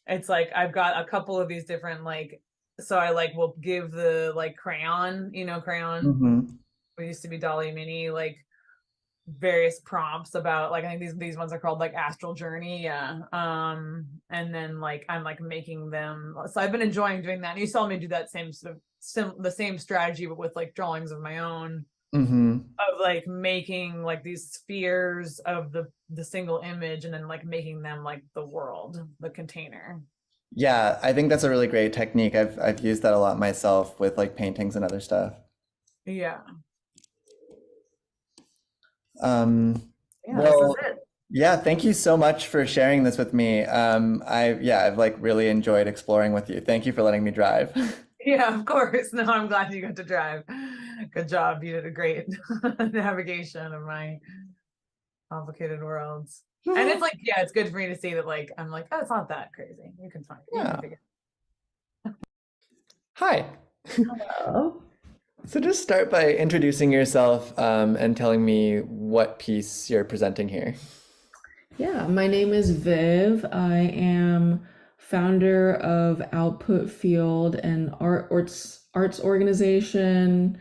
it's like I've got a couple of these different like, so I like will give the like crayon, you know, crayon, Mhm. we used to be Dolly Mini, like various prompts about like, I think these ones are called like Astral Journey, yeah. And then like I'm like making them, so I've been enjoying doing that. And you saw me do that same sort of the same strategy, but with like drawings of my own, Mhm. of like making like these spheres of the single image, and then like making them like the world, the container. Yeah, I think that's a really great technique. I've used that a lot myself with like paintings and other stuff. Yeah. Yeah, this is well, it. yeah, thank you so much for sharing this with me. I've like really enjoyed exploring with you. Thank you for letting me drive. Yeah, of course. No, I'm glad you got to drive. Good job. You did a great navigation of my complicated worlds. And it's like, yeah, it's good for me to see that like I'm like, oh, it's not that crazy. You can find it. You Yeah. can figure Hi. Hello. So just start by introducing yourself and telling me what piece you're presenting here. Yeah, my name is Viv. I am founder of Output Field, an arts organization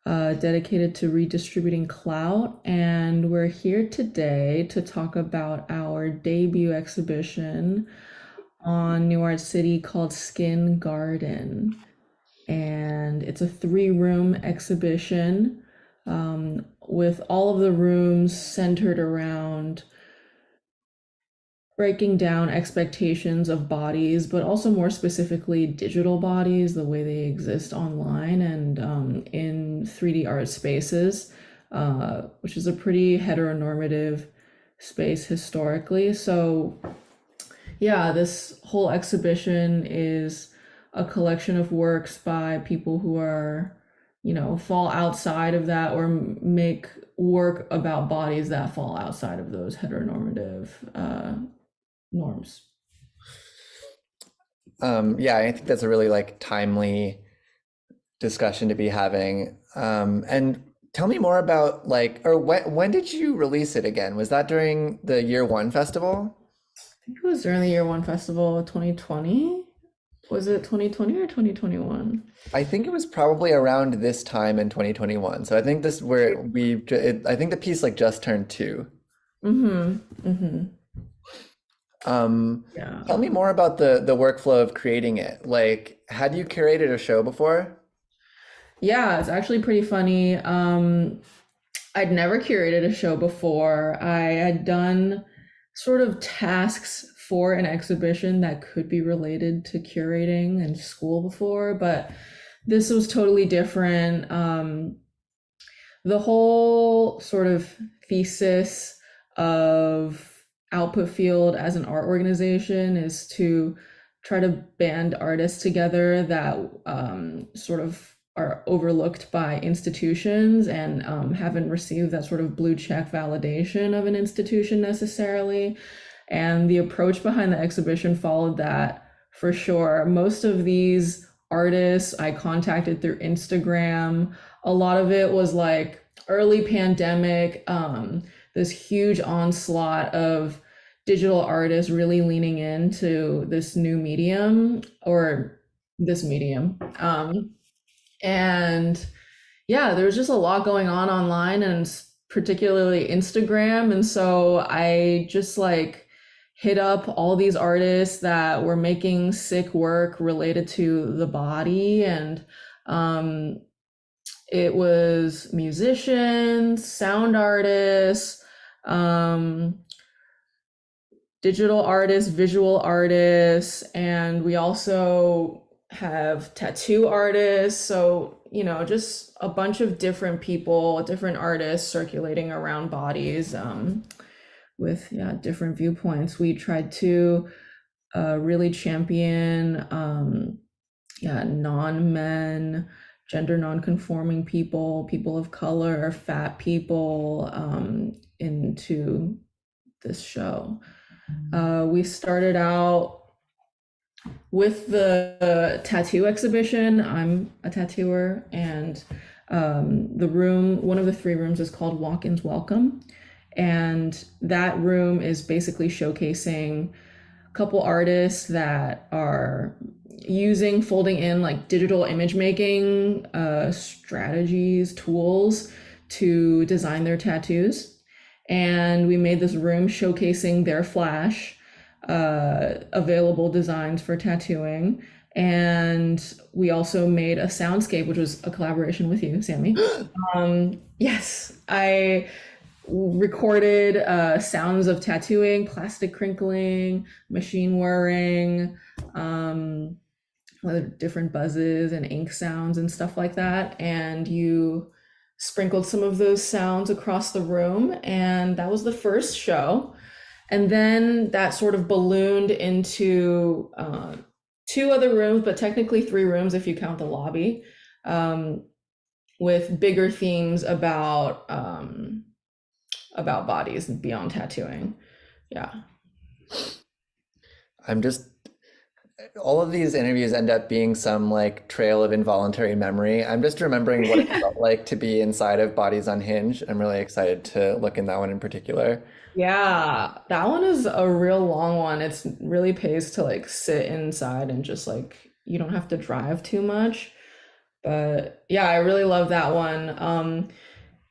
dedicated to redistributing clout. And we're here today to talk about our debut exhibition on New Art City called Skin Garden. And it's a 3-room exhibition with all of the rooms centered around breaking down expectations of bodies, but also more specifically digital bodies, the way they exist online and in 3D art spaces, which is a pretty heteronormative space historically. So yeah, this whole exhibition is a collection of works by people who are, you know, fall outside of that or make work about bodies that fall outside of those heteronormative norms. Yeah, I think that's a really like timely discussion to be having. And tell me more about like, or when did you release it again? Was that during the Year One Festival? I think it was during the Year One Festival 2020. Was it 2020 or 2021? I think it was probably around this time in 2021. So I think this where I think the piece like just turned 2. Yeah. Tell me more about the workflow of creating it. Like, had you curated a show before? Yeah, it's actually pretty funny. I'd never curated a show before. I had done sort of tasks for an exhibition that could be related to curating in school before, but this was totally different. The whole sort of thesis of Output Field as an art organization is to try to band artists together that sort of are overlooked by institutions and haven't received that sort of blue check validation of an institution necessarily. And the approach behind the exhibition followed that for sure. Most of these artists I contacted through Instagram. A lot of it was like early pandemic, this huge onslaught of digital artists really leaning into this new medium or this medium. And yeah, there was just a lot going on online and particularly Instagram. And so I just like hit up all these artists that were making sick work related to the body. And it was musicians, sound artists, digital artists, visual artists, and we also have tattoo artists. So, you know, just a bunch of different people, different artists circulating around bodies with different viewpoints. We tried to really champion non-men, gender non-conforming people, people of color, fat people into this show. We started out with the tattoo exhibition. I'm a tattooer, and the room, one of the 3 rooms is called Walk-ins Welcome. And that room is basically showcasing a couple artists that are using folding in like digital image making strategies, tools to design their tattoos. And we made this room showcasing their Flash available designs for tattooing. And we also made a soundscape, which was a collaboration with you, Sammy. Yes, I recorded sounds of tattooing, plastic crinkling, machine whirring, different buzzes and ink sounds and stuff like that. And you sprinkled some of those sounds across the room, and that was the first show. And then that sort of ballooned into 2 other rooms, but technically 3 rooms if you count the lobby, with bigger themes about bodies and beyond tattooing. Yeah. All of these interviews end up being some like trail of involuntary memory. I'm just remembering what it felt like to be inside of Bodies Unhinged. I'm really excited to look in that one in particular. Yeah, that one is a real long one. It's really pays to like sit inside and just like, you don't have to drive too much. But yeah, I really love that one.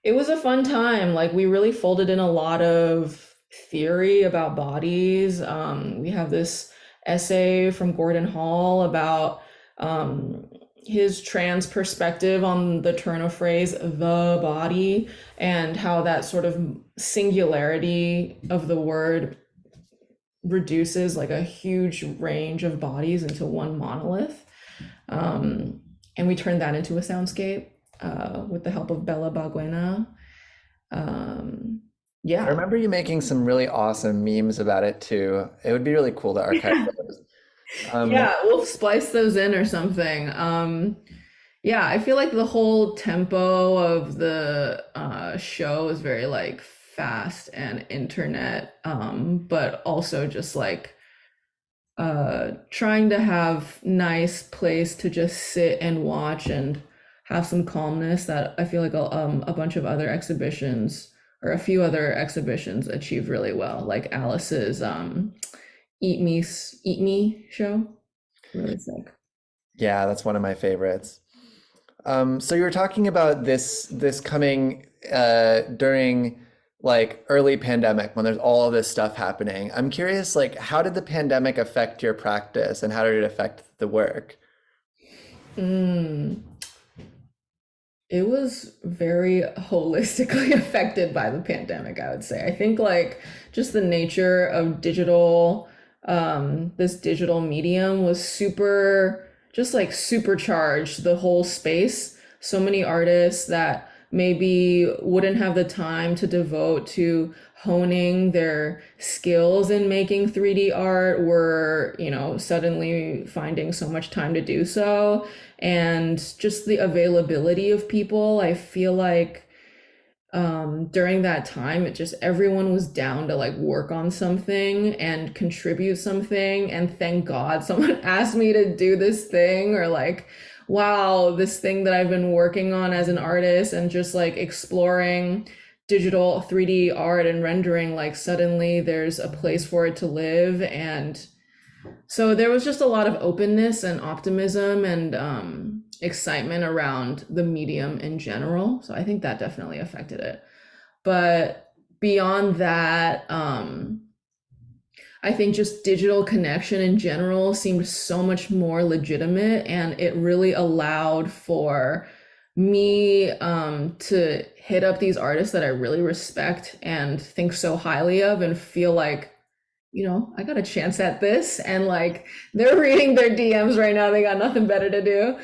It was a fun time. Like we really folded in a lot of theory about bodies. We have this essay from Gordon Hall about his trans perspective on the turn of phrase the body, and how that sort of singularity of the word reduces like a huge range of bodies into one monolith. And we turned that into a soundscape with the help of Bella Baguena. Yeah. I remember you making some really awesome memes about it too. It would be really cool to archive those. Yeah, we'll splice those in or something. Yeah, I feel like the whole tempo of the show is very like fast and internet, but also just like trying to have nice place to just sit and watch and have some calmness that I feel like a bunch of other exhibitions or a few other exhibitions achieve really well, like Alice's Eat Me show. Really sick. Yeah, that's one of my favorites. So you were talking about this coming during like early pandemic when there's all of this stuff happening. I'm curious, like, how did the pandemic affect your practice and how did it affect the work? It was very holistically affected by the pandemic, I would say. I think like just the nature of digital, this digital medium was super, just like supercharged the whole space. So many artists that maybe wouldn't have the time to devote to honing their skills in making 3D art were, suddenly finding so much time to do so. And just the availability of people, I feel like during that time, everyone was down to like work on something and contribute something. And thank God someone asked me to do this thing, or like, wow, this thing that I've been working on as an artist and just like exploring digital 3D art and rendering, like suddenly there's a place for it to live. And so there was just a lot of openness and optimism and excitement around the medium in general. So I think that definitely affected it. But beyond that, I think just digital connection in general seemed so much more legitimate, and it really allowed for me to hit up these artists that I really respect and think so highly of, and feel like, I got a chance at this, and like they're reading their DMs right now. They got nothing better to do.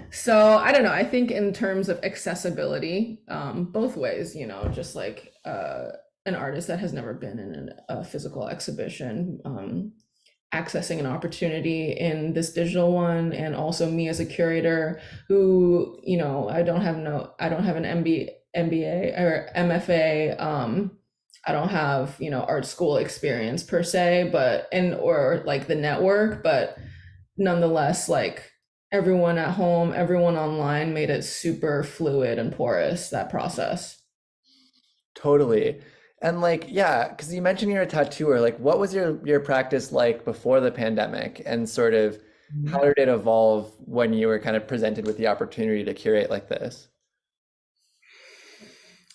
So I don't know. I think in terms of accessibility, both ways, just like an artist that has never been in a physical exhibition, accessing an opportunity in this digital one, and also me as a curator who, I don't have an MBA or MFA. I don't have, art school experience per se, or like the network, but nonetheless, like everyone at home, everyone online made it super fluid and porous, that process. Totally. And like, yeah, because you mentioned you're a tattooer, like what was your practice like before the pandemic, and sort of how did it evolve when you were kind of presented with the opportunity to curate like this?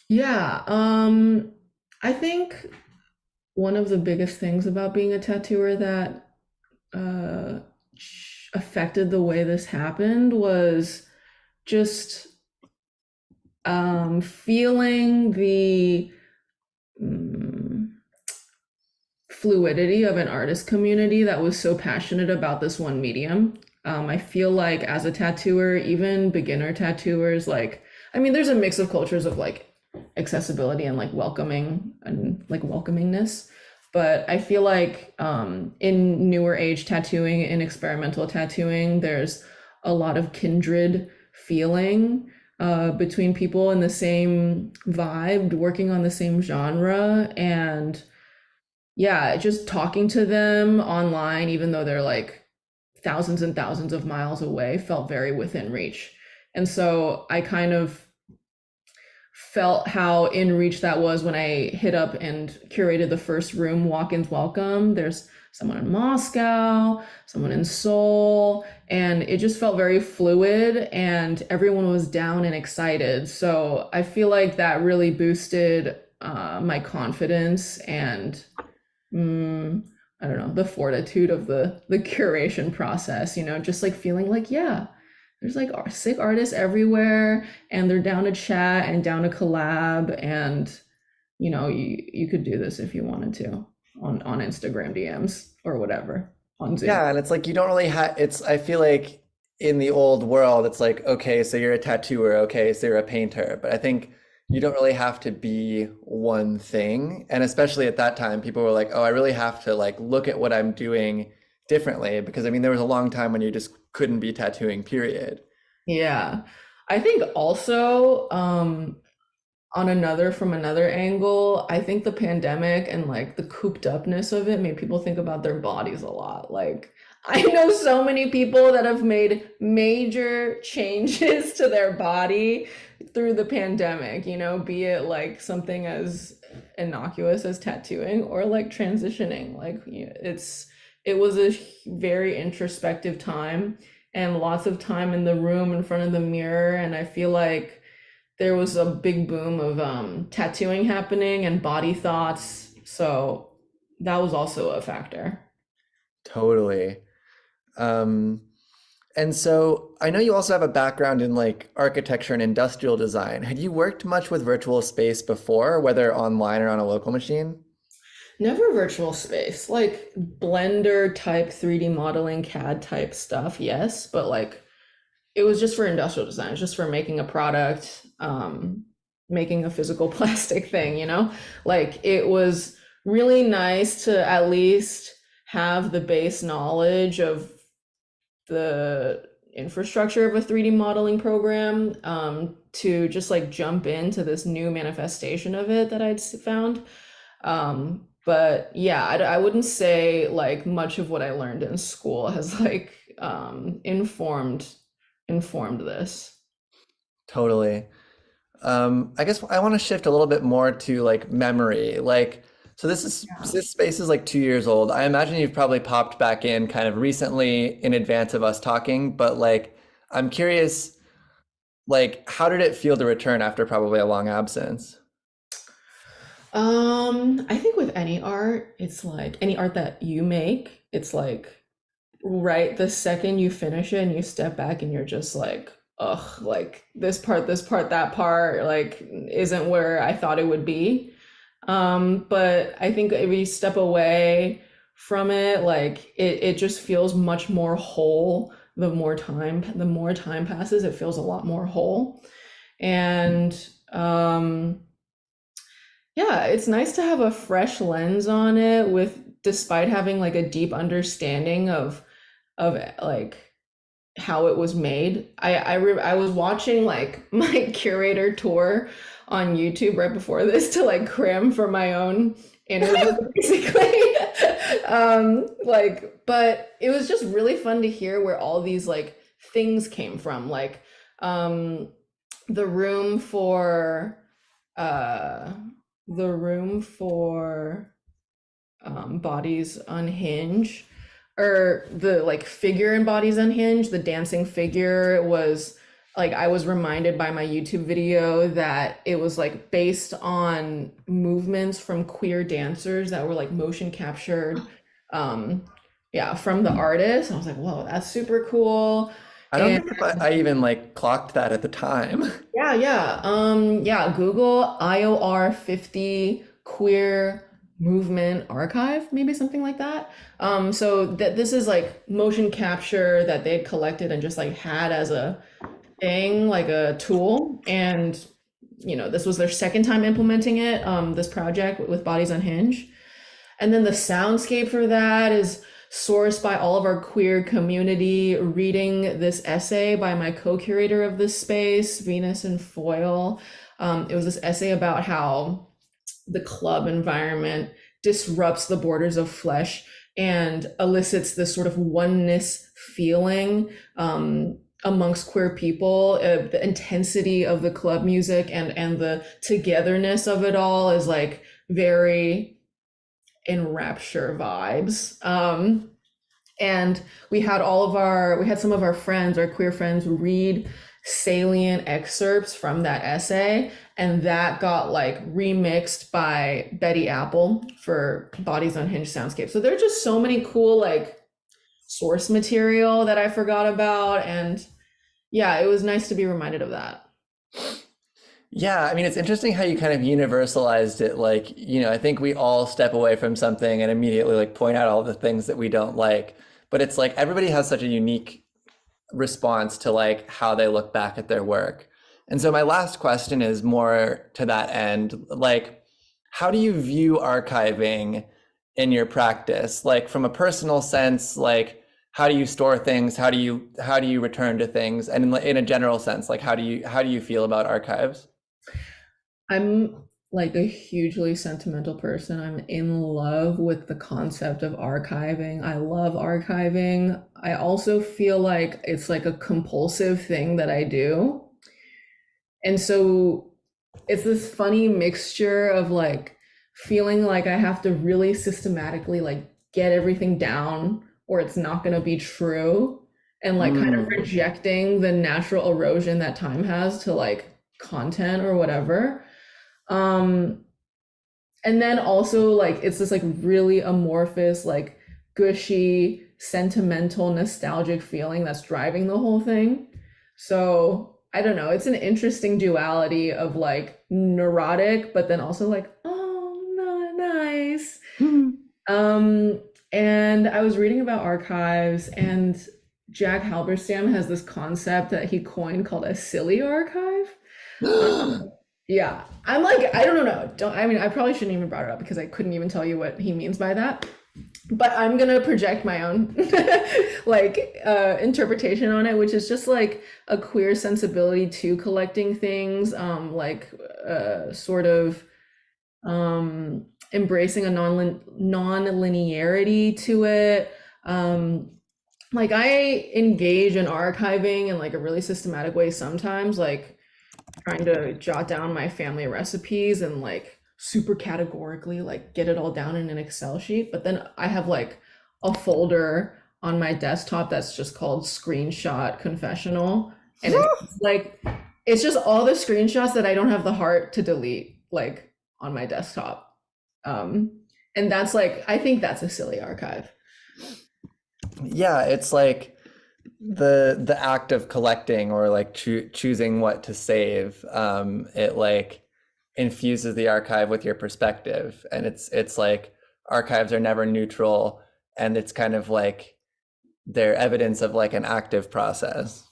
Yeah, I think one of the biggest things about being a tattooer that affected the way this happened was just feeling the fluidity of an artist community that was so passionate about this one medium. I feel like as a tattooer, even beginner tattooers, like, I mean, there's a mix of cultures of like accessibility and like welcoming and like welcomingness. But I feel like in newer age tattooing, in experimental tattooing, there's a lot of kindred feeling between people in the same vibe, working on the same genre. And yeah, just talking to them online, even though they're like thousands and thousands of miles away, felt very within reach. And so I kind of felt how in reach that was when I hit up and curated the first room, Walk-ins Welcome. There's someone in Moscow, someone in Seoul, and it just felt very fluid and everyone was down and excited. So I feel like that really boosted my confidence and I don't know, the fortitude of the curation process, just like feeling like, yeah, there's like sick artists everywhere and they're down to chat and down to collab, and you could do this if you wanted to on Instagram DMs or whatever on Zoom. Yeah, and it's like you don't really have, I feel like in the old world it's like, okay, so you're a tattooer, okay, so you're a painter, but I think you don't really have to be one thing. And especially at that time, people were like, oh, I really have to like look at what I'm doing differently, because I mean there was a long time when you just couldn't be tattooing, period. Yeah, I think also from another angle, I think the pandemic and like the cooped upness of it made people think about their bodies a lot. Like I know so many people that have made major changes to their body through the pandemic, be it like something as innocuous as tattooing or like transitioning. Like it was a very introspective time and lots of time in the room in front of the mirror. And I feel like there was a big boom of tattooing happening and body thoughts. So that was also a factor. Totally. And so I know you also have a background in like architecture and industrial design. Had you worked much with virtual space before, whether online or on a local machine? Never virtual space, like Blender type 3D modeling, CAD type stuff, yes, but like it was just for industrial design, it's just for making a product, making a physical plastic thing, you know? Like it was really nice to at least have the base knowledge of the infrastructure of a 3D modeling program, to just like jump into this new manifestation of it that I'd found. But yeah, I wouldn't say like much of what I learned in school has like informed this. Totally. I guess I want to shift a little bit more to like memory. Like, so this space is like 2 years old. I imagine you've probably popped back in kind of recently in advance of us talking, but like, I'm curious, like, how did it feel to return after probably a long absence? I think with any art, it's like any art that you make, it's like right the second you finish it and you step back and you're just like, ugh, like this part, that part, like isn't where I thought it would be. But I think if you step away from it, like it just feels much more whole. The more time passes, it feels a lot more whole. And yeah, it's nice to have a fresh lens on it despite having like a deep understanding of like how it was made. I was watching like my curator tour on YouTube right before this to like cram for my own interview basically. But it was just really fun to hear where all these like things came from, like the room for Bodies Unhinged, or the like figure in Bodies Unhinged, the dancing figure was like, I was reminded by my YouTube video that it was like based on movements from queer dancers that were like motion captured from the artist. And I was like, whoa, that's super cool. I don't think I even like clocked that at the time. Yeah. Google IOR 50 queer movement archive, maybe something like that. So that this is like motion capture that they'd collected and just like had as a thing, like a tool. And you know, this was their second time implementing it, this project with Bodies Unhinged. And then the soundscape for that is sourced by all of our queer community, reading this essay by my co-curator of this space, Venus and Foyle. It was this essay about how the club environment disrupts the borders of flesh and elicits this sort of oneness feeling amongst queer people. The intensity of the club music and the togetherness of it all is like very enrapture vibes. And we had some of our friends, our queer friends, read salient excerpts from that essay, and that got like remixed by Betty Apple for Bodies Unhinged Soundscape. So there's just so many cool like source material that I forgot about, and yeah, it was nice to be reminded of that. Yeah, I mean, it's interesting how you kind of universalized it. Like, you know, I think we all step away from something and immediately like point out all the things that we don't like. But it's like everybody has such a unique response to like how they look back at their work. And so my last question is more to that end. Like, how do you view archiving in your practice? Like from a personal sense, like how do you store things? How do you return to things? And in a general sense, like how do you feel about archives? I'm like a hugely sentimental person. I'm in love with the concept of archiving. I love archiving. I also feel like it's like a compulsive thing that I do. And so it's this funny mixture of like feeling like I have to really systematically like get everything down or it's not going to be true, and like kind of rejecting the natural erosion that time has to like content or whatever. And then also like it's this like really amorphous, like gushy, sentimental, nostalgic feeling that's driving the whole thing. So I don't know, it's an interesting duality of like neurotic, but then also like, oh, no, nice. And I was reading about archives, and Jack Halberstam has this concept that he coined called a silly archive. Yeah, I'm like, I don't know. I probably shouldn't even brought it up because I couldn't even tell you what he means by that. But I'm gonna project my own interpretation on it, which is just like a queer sensibility to collecting things, sort of embracing a non-linearity to it. Like I engage in archiving in like a really systematic way sometimes, like trying to jot down my family recipes and like super categorically like get it all down in an Excel sheet. But then I have like a folder on my desktop that's just called Screenshot Confessional. And it's just all the screenshots that I don't have the heart to delete like on my desktop. And that's like, I think that's a silly archive. Yeah, it's like the act of collecting or like choosing what to save. It like infuses the archive with your perspective, and it's like archives are never neutral, and it's kind of like they're evidence of like an active process.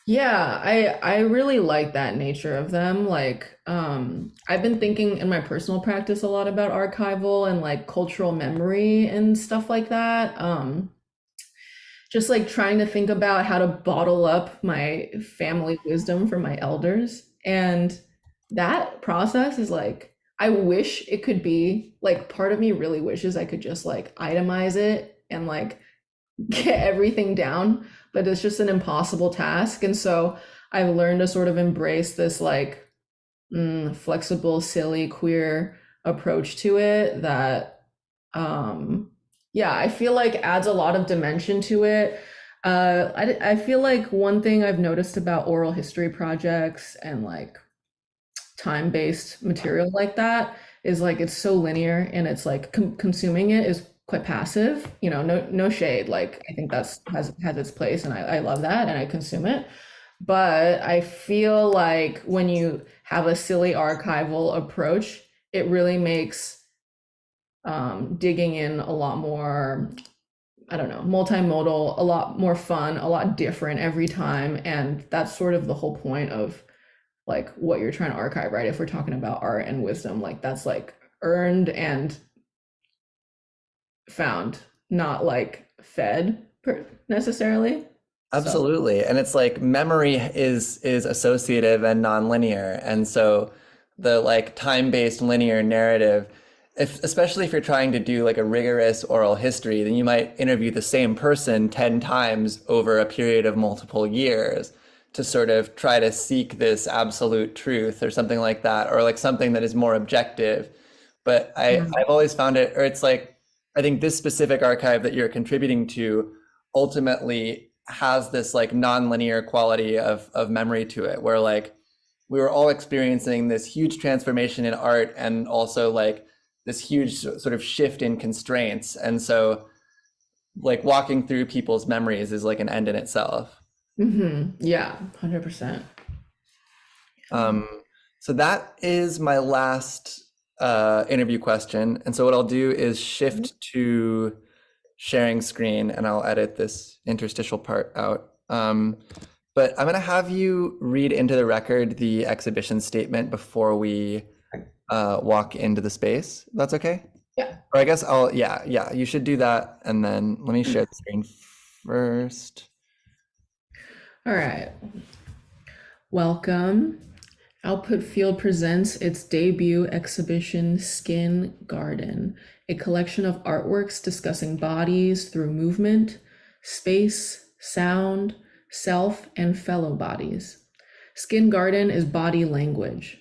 Yeah, I really like that nature of them. Like, I've been thinking in my personal practice a lot about archival and like cultural memory and stuff like that. Just like trying to think about how to bottle up my family wisdom from my elders. And that process is like, I wish it could be like, part of me really wishes I could just like itemize it and like get everything down, but it's just an impossible task. And so I've learned to sort of embrace this like flexible, silly, queer approach to it that I feel like adds a lot of dimension to it. I feel like one thing I've noticed about oral history projects and like time-based material like that is like it's so linear, and it's like consuming it is quite passive. You know, no shade. Like I think that's has its place, and I love that, and I consume it. But I feel like when you have a silly archival approach, it really makes digging in a lot more, I don't know, multimodal, a lot more fun, a lot different every time. And that's sort of the whole point of like what you're trying to archive, right? If we're talking about art and wisdom, like that's like earned and found, not like fed necessarily. Absolutely. And it's like memory is associative and nonlinear. And so the like time-based linear narrative, especially if you're trying to do like a rigorous oral history, then you might interview the same person 10 times over a period of multiple years to sort of try to seek this absolute truth or something like that, or like something that is more objective. But I've always found it, or it's like, I think this specific archive that you're contributing to ultimately has this like nonlinear quality of memory to it, where like we were all experiencing this huge transformation in art and also like this huge sort of shift in constraints. And so like walking through people's memories is like an end in itself. Yeah, 100%. So that is my last interview question. And so what I'll do is shift to sharing screen, and I'll edit this interstitial part out. But I'm gonna have you read into the record the exhibition statement before we walk into the space. That's okay? Yeah. Or I guess yeah, you should do that. And then let me share the screen first. All right. Welcome. Output Field presents its debut exhibition, Skin Garden, a collection of artworks discussing bodies through movement, space, sound, self, and fellow bodies. Skin Garden is body language.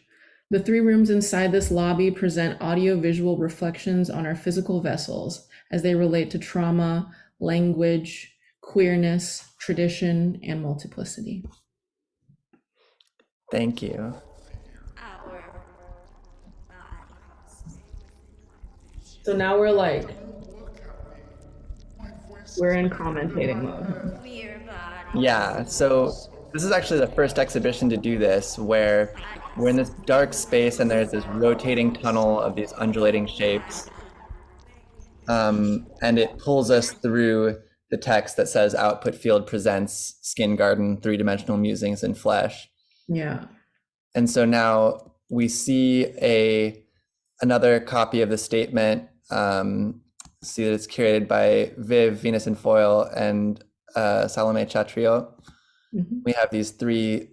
The 3 rooms inside this lobby present audio-visual reflections on our physical vessels as they relate to trauma, language, queerness, tradition, and multiplicity. Thank you. So now we're in commentating mode. Yeah, so this is actually the first exhibition to do this, where we're in this dark space and there's this rotating tunnel of these undulating shapes. And it pulls us through the text that says Output Field presents Skin Garden, three-dimensional musings in flesh. Yeah. And so now we see another copy of the statement. See that it's curated by Viv, Venus and Foil, and Salome Chatrio. Mhm. We have these three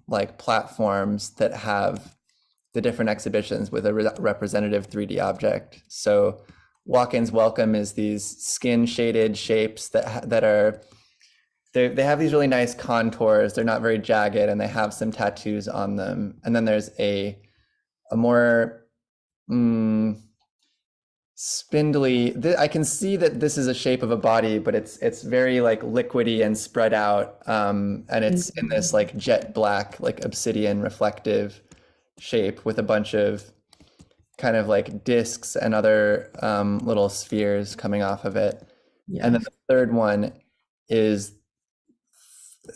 like platforms that have the different exhibitions with a representative 3D object. So Walk-ins Welcome is these skin shaded shapes that are, they have these really nice contours. They're not very jagged and they have some tattoos on them. And then there's a more spindly, I can see that this is a shape of a body, but it's very like liquidy and spread out. And it's in this like jet black, like obsidian reflective shape with a bunch of kind of like discs and other little spheres coming off of it. Yes. And then the third one is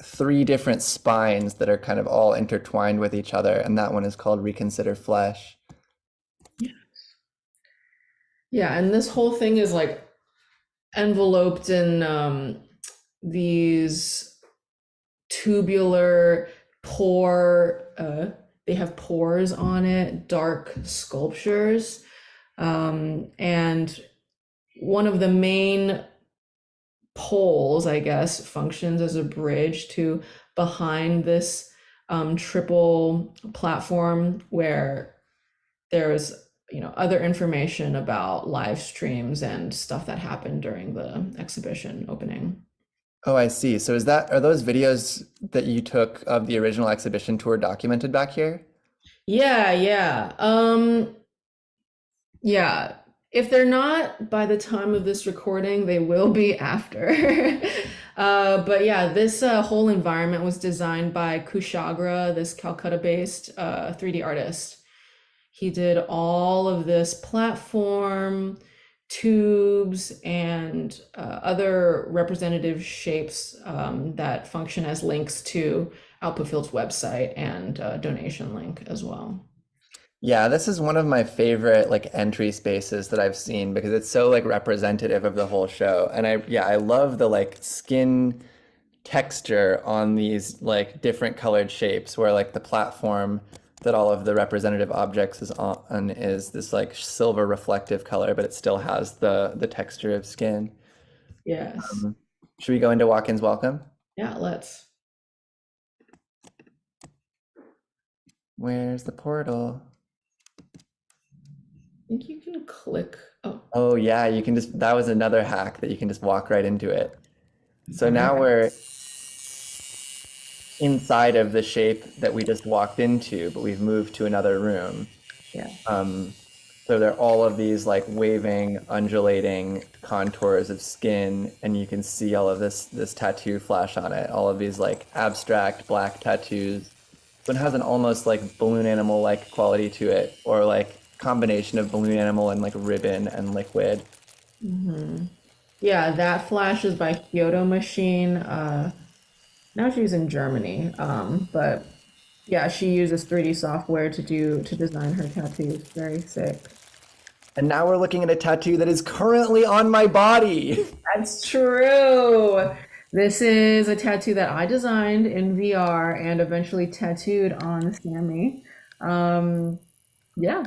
three different spines that are kind of all intertwined with each other. And that one is called Reconsider Flesh. Yeah, and this whole thing is like enveloped in these tubular they have pores on it, dark sculptures. And one of the main poles, I guess, functions as a bridge to behind this triple platform where there's other information about live streams and stuff that happened during the exhibition opening. Oh, I see. So are those videos that you took of the original exhibition tour documented back here? Yeah. Yeah. If they're not by the time of this recording, they will be after. But yeah, this whole environment was designed by Kushagra, this Calcutta-based 3D artist. He did all of this platform, tubes, and other representative shapes that function as links to Output Field's website and donation link as well. Yeah, this is one of my favorite like entry spaces that I've seen because it's so like representative of the whole show. And I love the like skin texture on these like different colored shapes where like the platform that all of the representative objects is on is this like silver reflective color, but it still has the texture of skin. Yes. Should we go into Walk-ins Welcome? Yeah, let's. Where's the portal? I think you can click. Oh yeah, you can just, that was another hack that you can just walk right into it. So now we're inside of the shape that we just walked into, but we've moved to another room. Yeah. So there are all of these like waving, undulating contours of skin, and you can see all of this tattoo flash on it. All of these like abstract black tattoos. So it has an almost like balloon animal like quality to it, or like combination of balloon animal and like ribbon and liquid. Mm-hmm. Yeah, that flash is by Kyoto Machine. Now she's in Germany, but yeah, she uses 3D software to design her tattoos. Very sick. And now we're looking at a tattoo that is currently on my body. That's true. This is a tattoo that I designed in VR and eventually tattooed on Sammy. Yeah.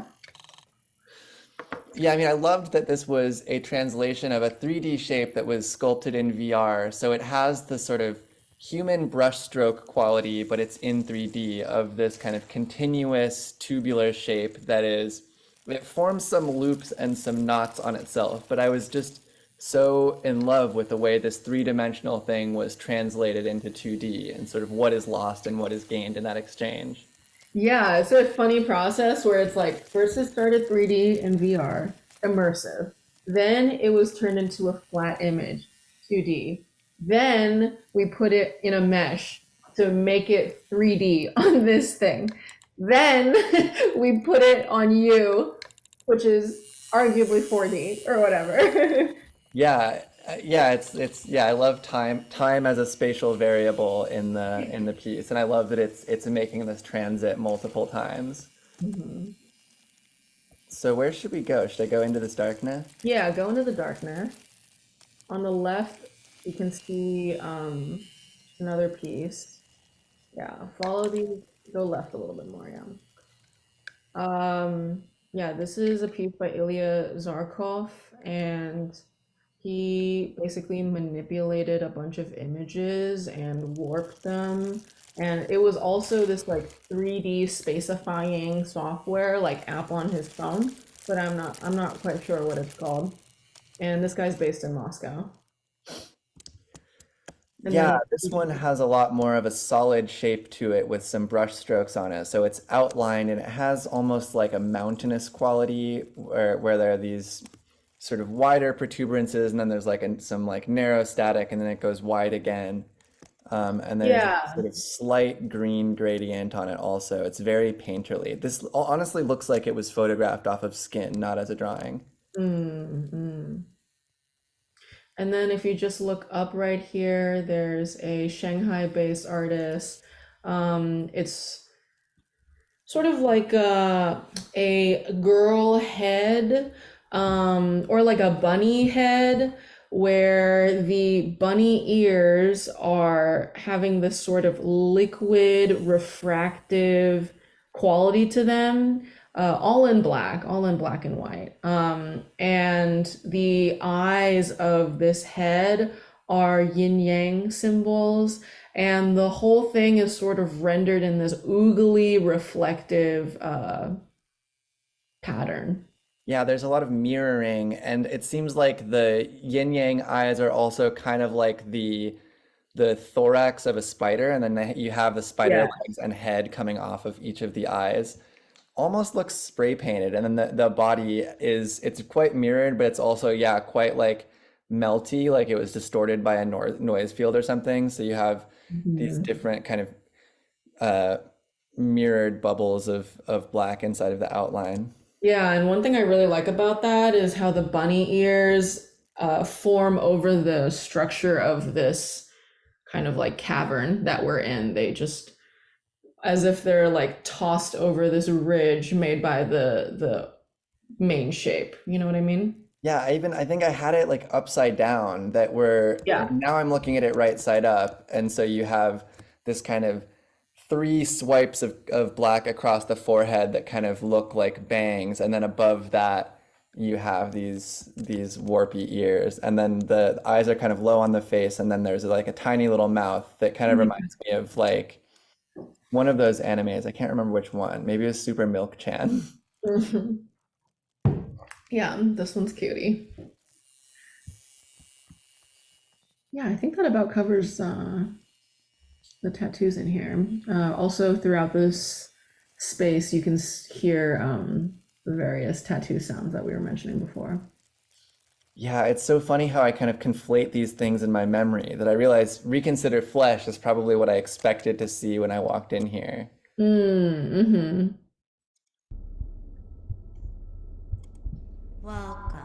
Yeah, I mean, I loved that this was a translation of a 3D shape that was sculpted in VR. So it has the sort of human brushstroke quality, but it's in 3D of this kind of continuous tubular shape that it forms some loops and some knots on itself. But I was just so in love with the way this three-dimensional thing was translated into 2D and sort of what is lost and what is gained in that exchange. Yeah, it's a funny process where it's like first it started 3D in VR, immersive. Then it was turned into a flat image, 2D. Then we put it in a mesh to make it 3D on this thing. Then we put it on you, which is arguably 4D or whatever. Yeah, I love time as a spatial variable in the piece, and I love that it's making this transit multiple times. Mm-hmm. So where should we go? Should I go into this darkness? Yeah, go into the darkness. On the left, you can see another piece. Yeah, follow these, go left a little bit more, yeah. Yeah, this is a piece by Ilya Zarkov, and he basically manipulated a bunch of images and warped them. And it was also this like 3D spacifying software, like app on his phone, but I'm not quite sure what it's called. And this guy's based in Moscow. And Yeah, then this one has a lot more of a solid shape to it with some brush strokes on it. So it's outlined and it has almost like a mountainous quality where there are these sort of wider protuberances and then there's like some like narrow static and then it goes wide again. And there's a Yeah. sort of slight green gradient on it also. It's very painterly. This honestly looks like it was photographed off of skin, not as a drawing. Mm-hmm. And then if you just look up right here, there's a Shanghai-based artist. It's sort of like a girl head, or like a bunny head, where the bunny ears are having this sort of liquid, refractive quality to them. All in black and white. And the eyes of this head are yin yang symbols, and the whole thing is sort of rendered in this oogly, reflective pattern. Yeah, there's a lot of mirroring, and it seems like the yin yang eyes are also kind of like the thorax of a spider, and then you have the spider Yeah. legs and head coming off of each of the eyes. Almost looks spray painted, and then the body it's quite mirrored, but it's also, yeah, quite like melty, like it was distorted by a noise field or something. So you have these different kind of mirrored bubbles of black inside of the outline. Yeah, and one thing I really like about that is how the bunny ears form over the structure of this kind of like cavern that we're in. They just, as if they're like tossed over this ridge made by the main shape. You know what I mean? Yeah, I think I had it like upside down Yeah. now I'm looking at it right side up. And so you have this kind of 3 swipes of black across the forehead that kind of look like bangs. And then above that, you have these warpy ears. And then the eyes are kind of low on the face. And then there's like a tiny little mouth that kind of reminds me of like one of those animes. I can't remember which one. Maybe it was Super Milk Chan. Yeah, this one's cutie. Yeah, I think that about covers the tattoos in here. Also, throughout this space, you can hear the various tattoo sounds that we were mentioning before. Yeah, it's so funny how I kind of conflate these things in my memory that I realize Reconsider Flesh is probably what I expected to see when I walked in here. Mm-hmm. Welcome.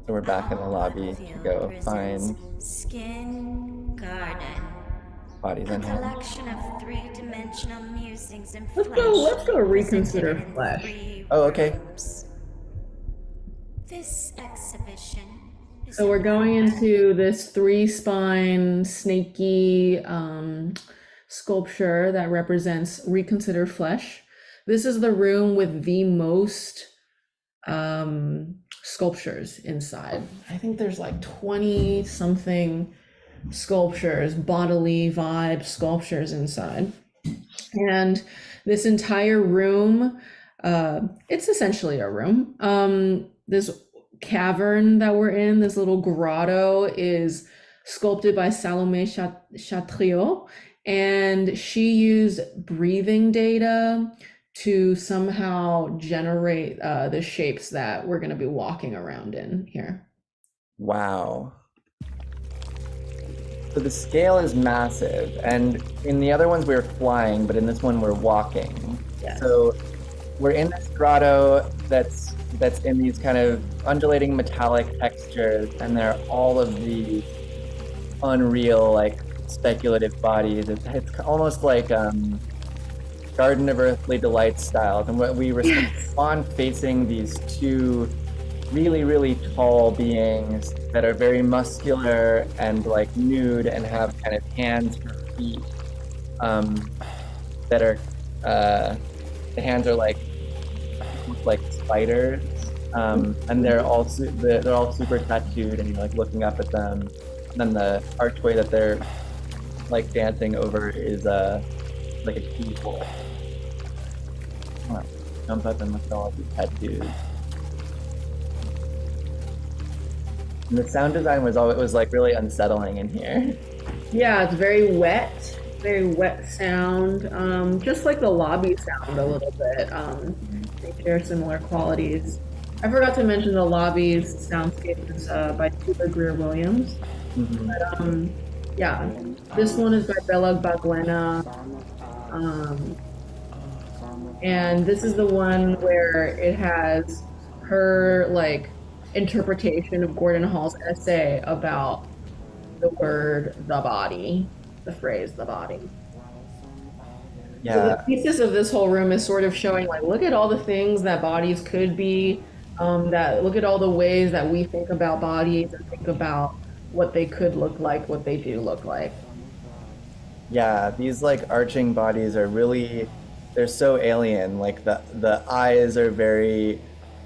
So we're back in the lobby to go find Skin Garden. bodies A in here. collection of three-dimensional musings and Let's go reconsider Flesh. Oh, okay. This exhibition is So we're going into this 3-spine snaky sculpture that represents Reconsider Flesh. This is the room with the most sculptures inside. I think there's like 20 something sculptures, bodily vibe sculptures inside. And this entire room, it's essentially a room. This cavern that we're in, this little grotto, is sculpted by Salomé Chatriot, and she used breathing data to somehow generate the shapes that we're going to be walking around in here. Wow. So the scale is massive, and in the other ones we were flying, but in this one we're walking. Yes. So we're in this grotto that's in these kind of undulating metallic textures, and there are all of these unreal, like, speculative bodies. It's almost like Garden of Earthly Delights style. And we respond facing these 2 really, really tall beings that are very muscular and like nude and have kind of hands for feet that are the hands are like spiders, and they're all super tattooed, and you're like looking up at them. And then the archway that they're like dancing over is like a keyhole. Jump up and look at all of these tattoos. And the sound design was like really unsettling in here. Yeah, it's very wet sound. Just like the lobby sound a little bit. They share similar qualities. I forgot to mention the lobby's soundscape is by Tuba Greer-Williams. But yeah, this one is by Bella Baglena. And this is the one where it has her like interpretation of Gordon Hall's essay about the word the body, the phrase the body. Yeah. So the thesis of this whole room is sort of showing like, look at all the things that bodies could be, look at all the ways that we think about bodies and think about what they could look like, what they do look like. Yeah, these like arching bodies are really, they're so alien. Like the eyes are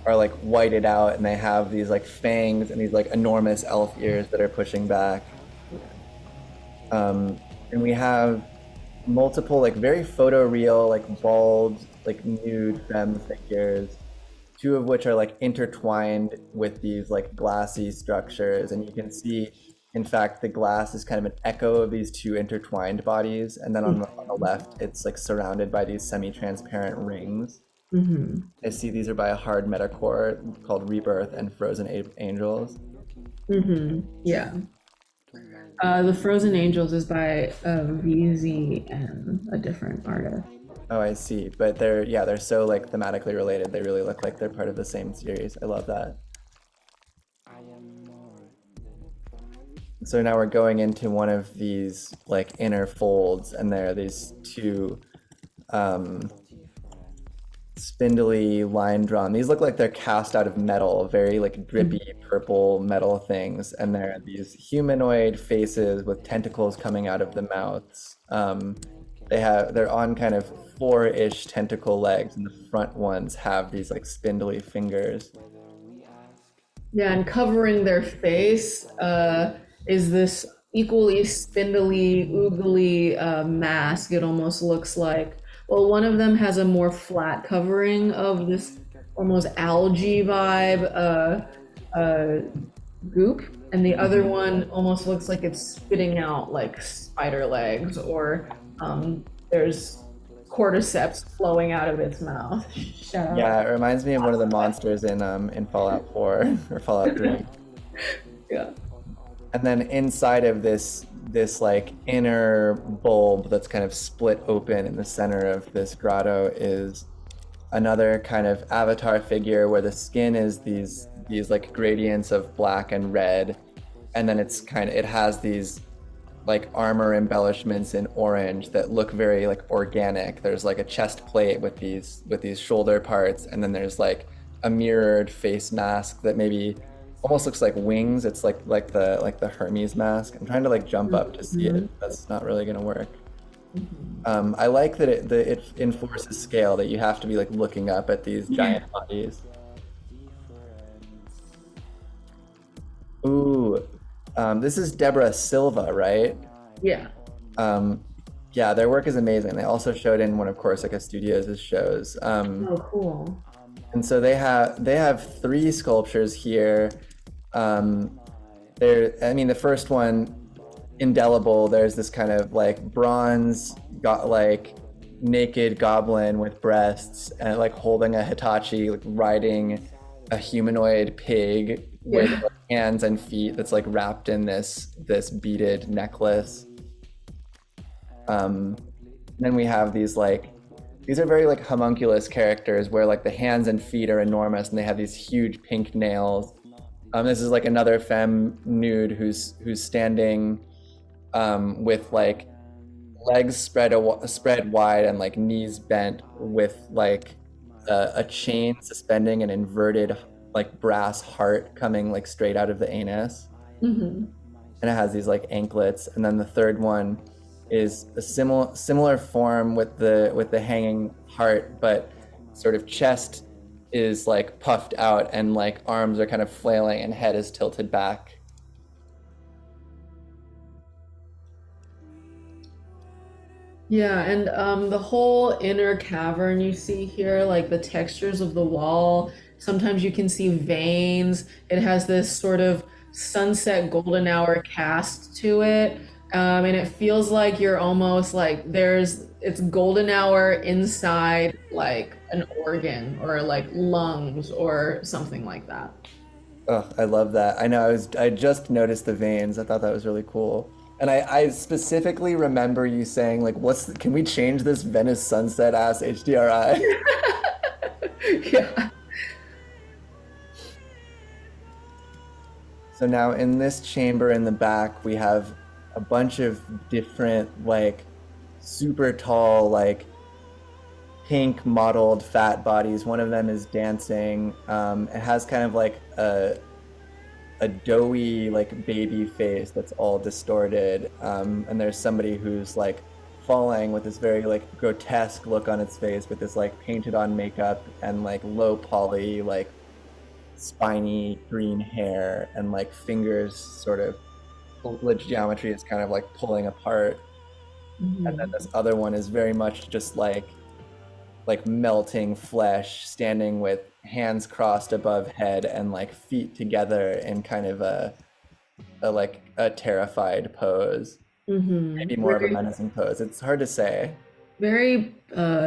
like whited out, and they have these like fangs and these like enormous elf ears that are pushing back. And we have multiple like very photoreal, like bald, like nude femme figures, two of which are like intertwined with these like glassy structures, and you can see in fact the glass is kind of an echo of these two intertwined bodies, and then on the left it's like surrounded by these semi-transparent rings. I see these are by a hard metalcore called Rebirth and Frozen Angels. Yeah. The Frozen Angels is by VZN, a different artist. Oh, I see. But they're so like thematically related. They really look like they're part of the same series. I love that. So now we're going into one of these like inner folds, and there are these two spindly line drawn. These look like they're cast out of metal, very like drippy purple metal things, and there are these humanoid faces with tentacles coming out of the mouths. They're on kind of 4-ish tentacle legs, and the front ones have these like spindly fingers. Yeah, and covering their face is this equally spindly, oogly mask. It almost looks like, well, one of them has a more flat covering of this almost algae vibe goop, and the other one almost looks like it's spitting out like spider legs, or there's cordyceps flowing out of its mouth. Yeah, it reminds me of one of the monsters in Fallout 4 or Fallout 3. Yeah. And then inside of this like inner bulb that's kind of split open in the center of this grotto is another kind of avatar figure where the skin is these like gradients of black and red, and then it has these like armor embellishments in orange that look very like organic. There's like a chest plate with these shoulder parts, and then there's like a mirrored face mask that maybe almost looks like wings. It's like the Hermes mask. I'm trying to like jump up to see it. That's not really gonna work. I like that it enforces scale, that you have to be like looking up at these giant bodies. Ooh, this is Deborah Silva, right? Yeah. Yeah, their work is amazing. They also showed in one of Corsica Studios' shows. Oh, cool. And so they have 3 sculptures here. The first one, Indelible, there's this kind of like bronze naked goblin with breasts and like holding a Hitachi, like riding a humanoid pig with like, hands and feet that's like wrapped in this beaded necklace. Then we have these are very like homunculus characters where like the hands and feet are enormous and they have these huge pink nails. This is like another femme nude who's standing with like legs spread wide and like knees bent with like a chain suspending an inverted like brass heart coming like straight out of the anus. Mm-hmm. And it has these like anklets. And then the third one is a similar form with the hanging heart, but sort of chest is like puffed out and like arms are kind of flailing and head is tilted back. Yeah, and the whole inner cavern you see here, like the textures of the wall, sometimes you can see veins. It has this sort of sunset golden hour cast to it. And it feels like you're almost like it's golden hour inside like an organ or like lungs or something like that. Oh, I love that. I know I just noticed the veins. I thought that was really cool. And I specifically remember you saying like, can we change this Venice sunset ass HDRI? Yeah. So now in this chamber in the back, we have a bunch of different like super tall, like pink mottled fat bodies. One of them is dancing. It has kind of like a doughy like baby face that's all distorted. And there's somebody who's like falling with this very like grotesque look on its face with this like painted on makeup and like low poly, like spiny green hair and like fingers sort of the geometry is kind of like pulling apart. Mm-hmm. And then this other one is very much just like melting flesh, standing with hands crossed above head and like feet together in kind of a terrified pose. Mm-hmm. Maybe more of a menacing pose. It's hard to say. Very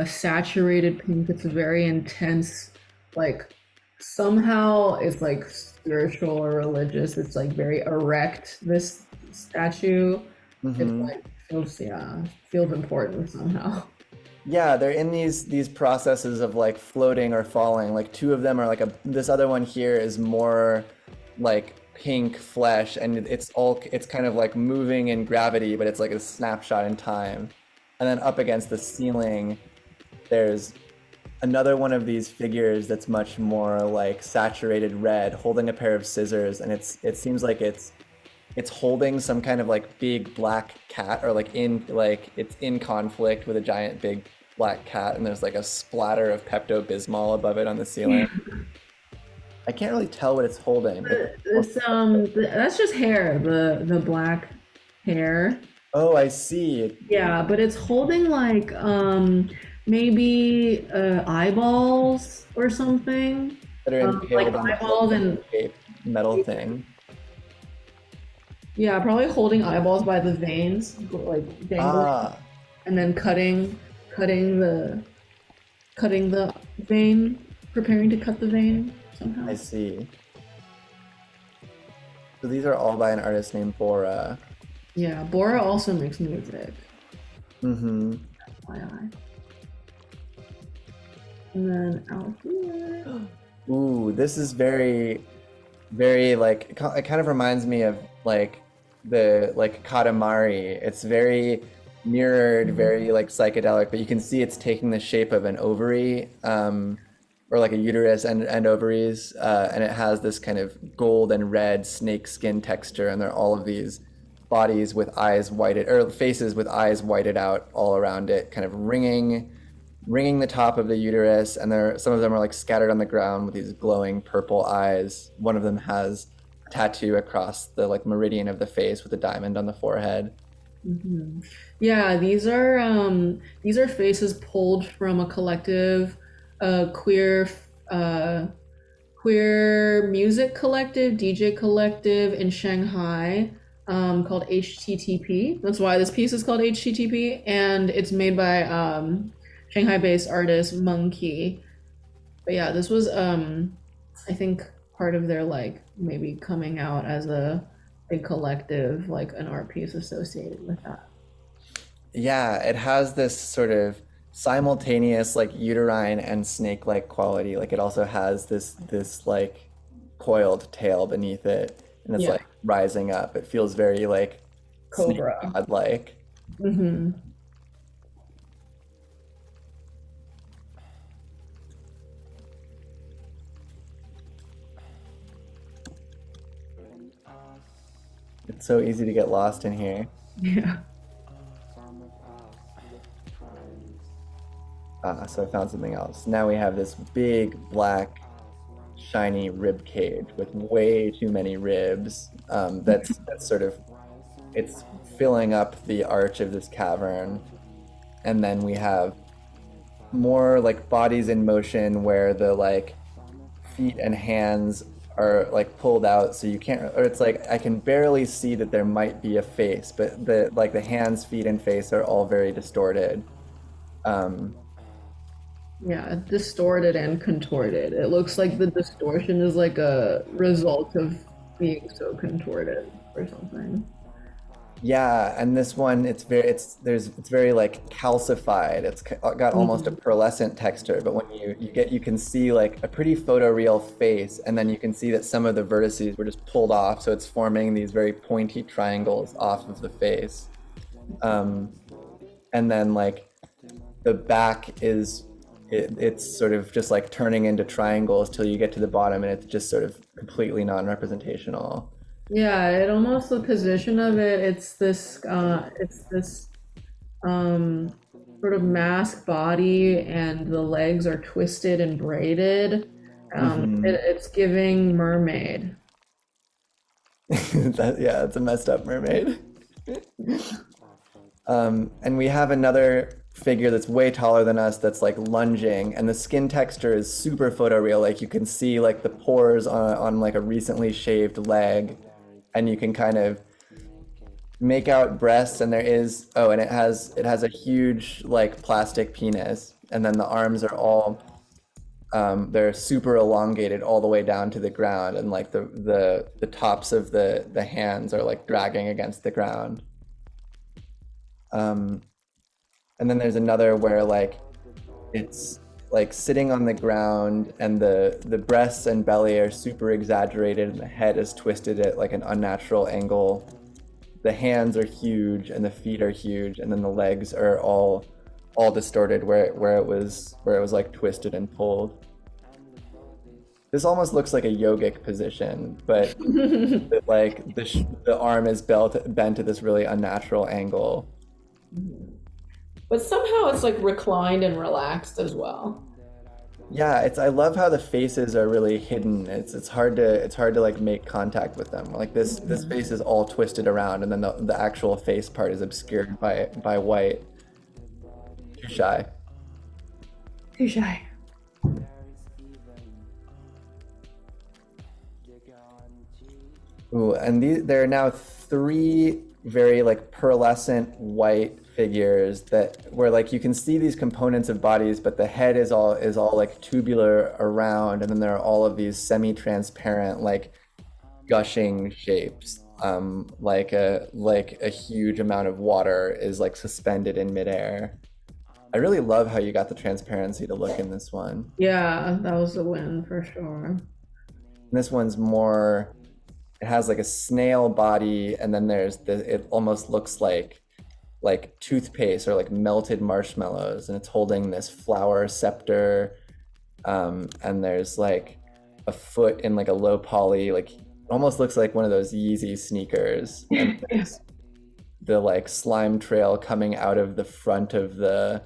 saturated pink. It's very intense. Like somehow it's like spiritual or religious. It's like very erect, this statue. Mm-hmm. It like feels important somehow. Yeah, they're in these processes of like floating or falling. Like two of them are like this other one here is more like pink flesh, and it's kind of like moving in gravity, but it's like a snapshot in time. And then up against the ceiling, there's another one of these figures that's much more like saturated red, holding a pair of scissors, and it seems like it's holding some kind of like big black cat, or it's in conflict with a giant big black cat, and there's like a splatter of Pepto-Bismol above it on the ceiling. I can't really tell what it's holding. That's just hair, the black hair. Oh, I see. Yeah, but it's holding like maybe eyeballs or something. That are impaled on eyeballs and metal thing. Yeah, probably holding eyeballs by the veins, like dangling, and then cutting the vein, preparing to cut the vein somehow. I see. So these are all by an artist named Bora. Yeah, Bora also makes music. Mm-hmm. FYI. And then out here. Ooh, this is very, very like, it kind of reminds me of like the Katamari. It's very mirrored, very like psychedelic, but you can see it's taking the shape of an ovary, or like a uterus and ovaries, and it has this kind of gold and red snake skin texture, and there are all of these bodies with eyes whited, or faces with eyes whited out all around it, kind of ringing the top of the uterus, and some of them are like scattered on the ground with these glowing purple eyes. One of them has a tattoo across the like meridian of the face with a diamond on the forehead. Mm-hmm. Yeah, these are faces pulled from a collective, queer music collective, DJ collective in Shanghai, called HTTP. That's why this piece is called HTTP, and it's made by Shanghai-based artist Monkey. But yeah, this was I think part of their like maybe coming out as a big collective, like an art piece associated with that. Yeah, it has this sort of simultaneous like uterine and snake-like quality. Like it also has this like coiled tail beneath it, and it's like rising up. It feels very like Cobra god-like. Mm-hmm. It's so easy to get lost in here. Yeah. So I found something else. Now we have this big, black, shiny rib cage with way too many ribs. That's sort of, it's filling up the arch of this cavern. And then we have more like bodies in motion where the like feet and hands are like pulled out, so you can't, or it's like I can barely see that there might be a face, but the hands, feet, and face are all very distorted. Yeah, distorted and contorted. It looks like the distortion is like a result of being so contorted or something. Yeah, and this one, it's very like calcified. It's got almost a pearlescent texture, but when you can see like a pretty photoreal face, and then you can see that some of the vertices were just pulled off, so it's forming these very pointy triangles off of the face. And then like the back is, it's sort of just like turning into triangles till you get to the bottom, and it's just sort of completely non-representational. Yeah, it almost, the position of it, it's this sort of mask body, and the legs are twisted and braided. It's giving mermaid. Yeah, it's a messed up mermaid. And we have another figure that's way taller than us that's like lunging, and the skin texture is super photoreal. Like you can see like the pores on like a recently shaved leg, and you can kind of make out breasts, and there is, and it has a huge like plastic penis, and then the arms are all they're super elongated all the way down to the ground, and like the tops of the hands are like dragging against the ground. And then there's another where like it's like sitting on the ground, and the breasts and belly are super exaggerated, and the head is twisted at like an unnatural angle. The hands are huge, and the feet are huge, and then the legs are all distorted where it was like twisted and pulled. This almost looks like a yogic position, but like the arm is bent at this really unnatural angle. But somehow it's like reclined and relaxed as well. Yeah, I love how the faces are really hidden. It's hard to like make contact with them. Like this face is all twisted around, and then the actual face part is obscured by white. Too shy. Too shy. Ooh, and there are now 3 very like pearlescent white figures where like you can see these components of bodies, but the head is all like tubular around, and then there are all of these semi-transparent like gushing shapes, like a huge amount of water is like suspended in midair. I really love how you got the transparency to look in this one. Yeah, that was a win for sure. And this one's more, it has like a snail body, and then it almost looks like toothpaste or like melted marshmallows, and it's holding this flower scepter, and there's like a foot in like a low poly, like almost looks like one of those Yeezy sneakers, and there's the like slime trail coming out of the front of the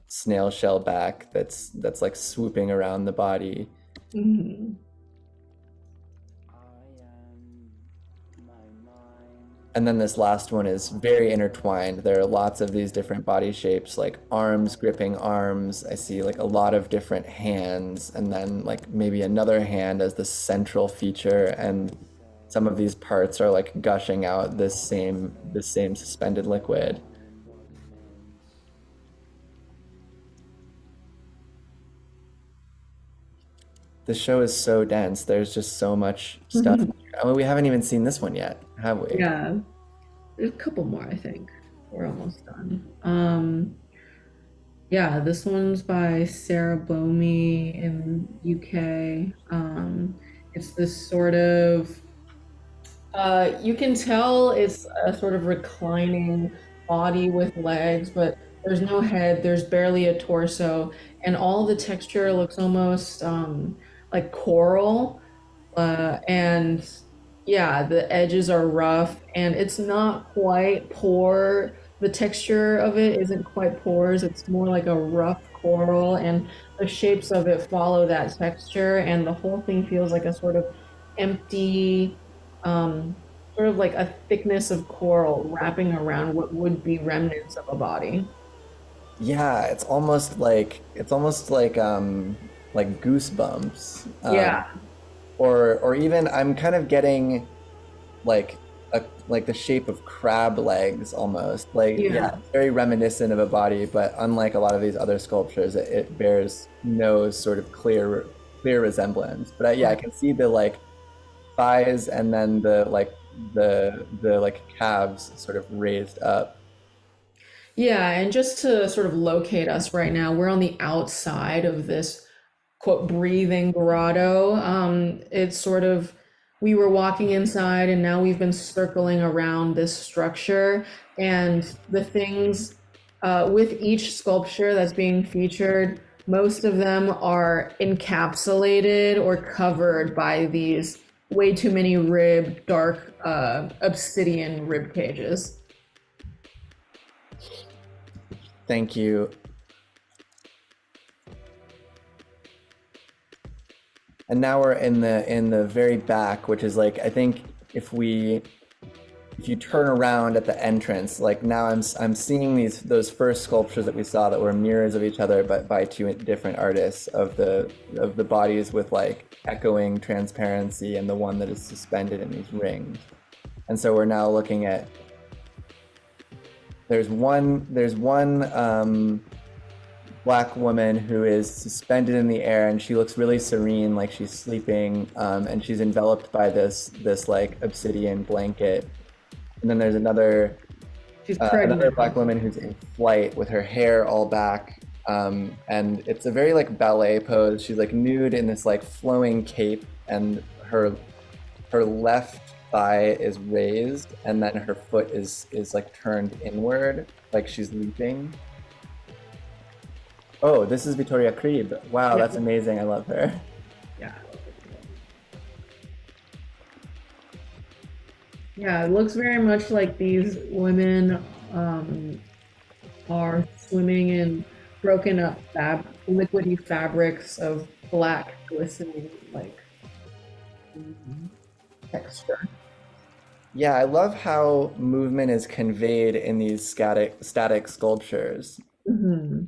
snail shell back that's like swooping around the body. Mm-hmm. And then this last one is very intertwined. There are lots of these different body shapes, like arms gripping arms. I see like a lot of different hands, and then like maybe another hand as the central feature, and some of these parts are like gushing out this same suspended liquid. The show is so dense. There's just so much stuff. I mean, we haven't even seen this one yet, have we? Yeah, there's a couple more, I think. We're almost done. Yeah, this one's by Sarah Bomey in UK. It's this sort of, you can tell it's a sort of reclining body with legs, but there's no head, there's barely a torso, and all the texture looks almost like coral, and Yeah, the edges are rough and it's not quite pore. The texture of it isn't quite pores. It's more like a rough coral, and the shapes of it follow that texture, and the whole thing feels like a sort of empty, um, sort of like a thickness of coral wrapping around what would be remnants of a body. Yeah, it's almost like goosebumps. Yeah. Or even I'm kind of getting like like the shape of crab legs almost. Like Yeah. it's very reminiscent of a body, but unlike a lot of these other sculptures, it bears no sort of clear resemblance. But yeah, I can see the like thighs and then the like calves sort of raised up. Yeah, and just to sort of locate us right now, we're on the outside of this quote breathing grotto. It's sort of we were walking inside and now we've been circling around this structure, and the things with each sculpture that's being featured, most of them are encapsulated or covered by these way too many dark obsidian rib cages. Thank you. And now we're in the very back, which is like I think if you turn around at the entrance, like now I'm seeing those first sculptures that we saw that were mirrors of each other, but by two different artists of the bodies with like echoing transparency, and the one that is suspended in these rings. And so we're now looking at there's one black woman who is suspended in the air, and she looks really serene, like she's sleeping, and she's enveloped by this like obsidian blanket. And then there's another black woman who's in flight with her hair all back, and it's a very like ballet pose. She's like nude in this like flowing cape, and her left thigh is raised, and then her foot is like turned inward, like she's leaping. Oh, this is Vittoria Krieb. Wow, that's amazing. I love her. Yeah. Yeah, it looks very much like these women are swimming in broken up liquidy fabrics of black glistening like texture. Yeah, I love how movement is conveyed in these static sculptures. Mm-hmm.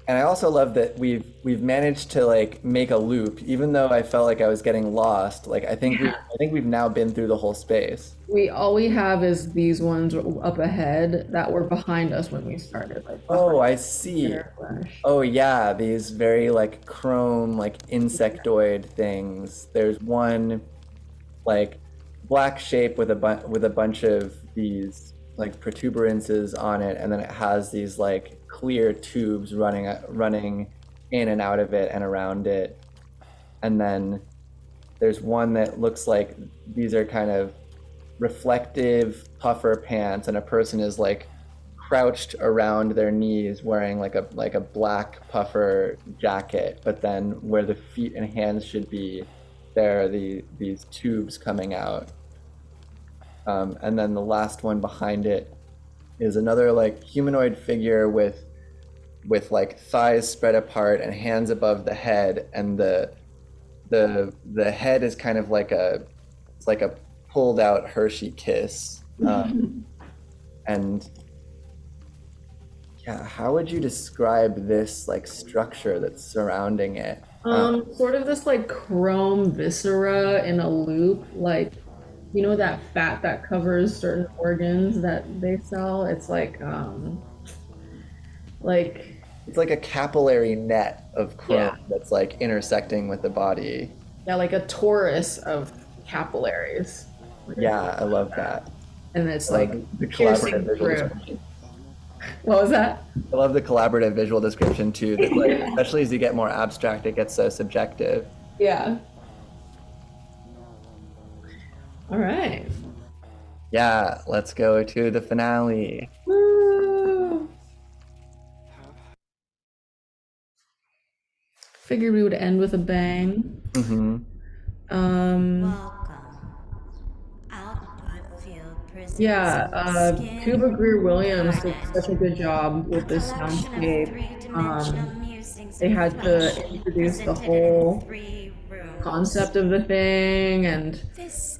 And I also love that we've managed to like make a loop, even though I felt like I was getting lost. Like I think we've now been through the whole space. All we have is these ones up ahead that were behind us when we started. Like, oh, I see. Oh yeah, these very like chrome, like insectoid things. There's one like black shape with a bunch of these like protuberances on it, and then it has these like clear tubes running in and out of it and around it. And then there's one that looks like these are kind of reflective puffer pants, and a person is like crouched around their knees wearing like a black puffer jacket, but then where the feet and hands should be, there are these tubes coming out. And then the last one behind it is another like humanoid figure with like thighs spread apart and hands above the head, and the head is kind of like it's like a pulled out Hershey kiss. And yeah, how would you describe this like structure that's surrounding it? Sort of this like chrome viscera in a loop, like you know that fat that covers certain organs that they sell? It's like it's like a capillary net of chrome that's like intersecting with the body. Yeah, like a torus of capillaries. Yeah, I love that. And it's like the piercing collaborative visual through. description. What was that? I love the collaborative visual description too, that like, especially as you get more abstract, it gets so subjective. Yeah. All right. Yeah, let's go to the finale. Woo! Figured we would end with a bang. Mm-hmm. Welcome. Output field presents Yeah, skin Cuba Greer Williams did garden. such a good job A with this collection of soundscape. three-dimensional musings They and had flesh to introduce the presented in whole 3 rooms. concept of the thing and This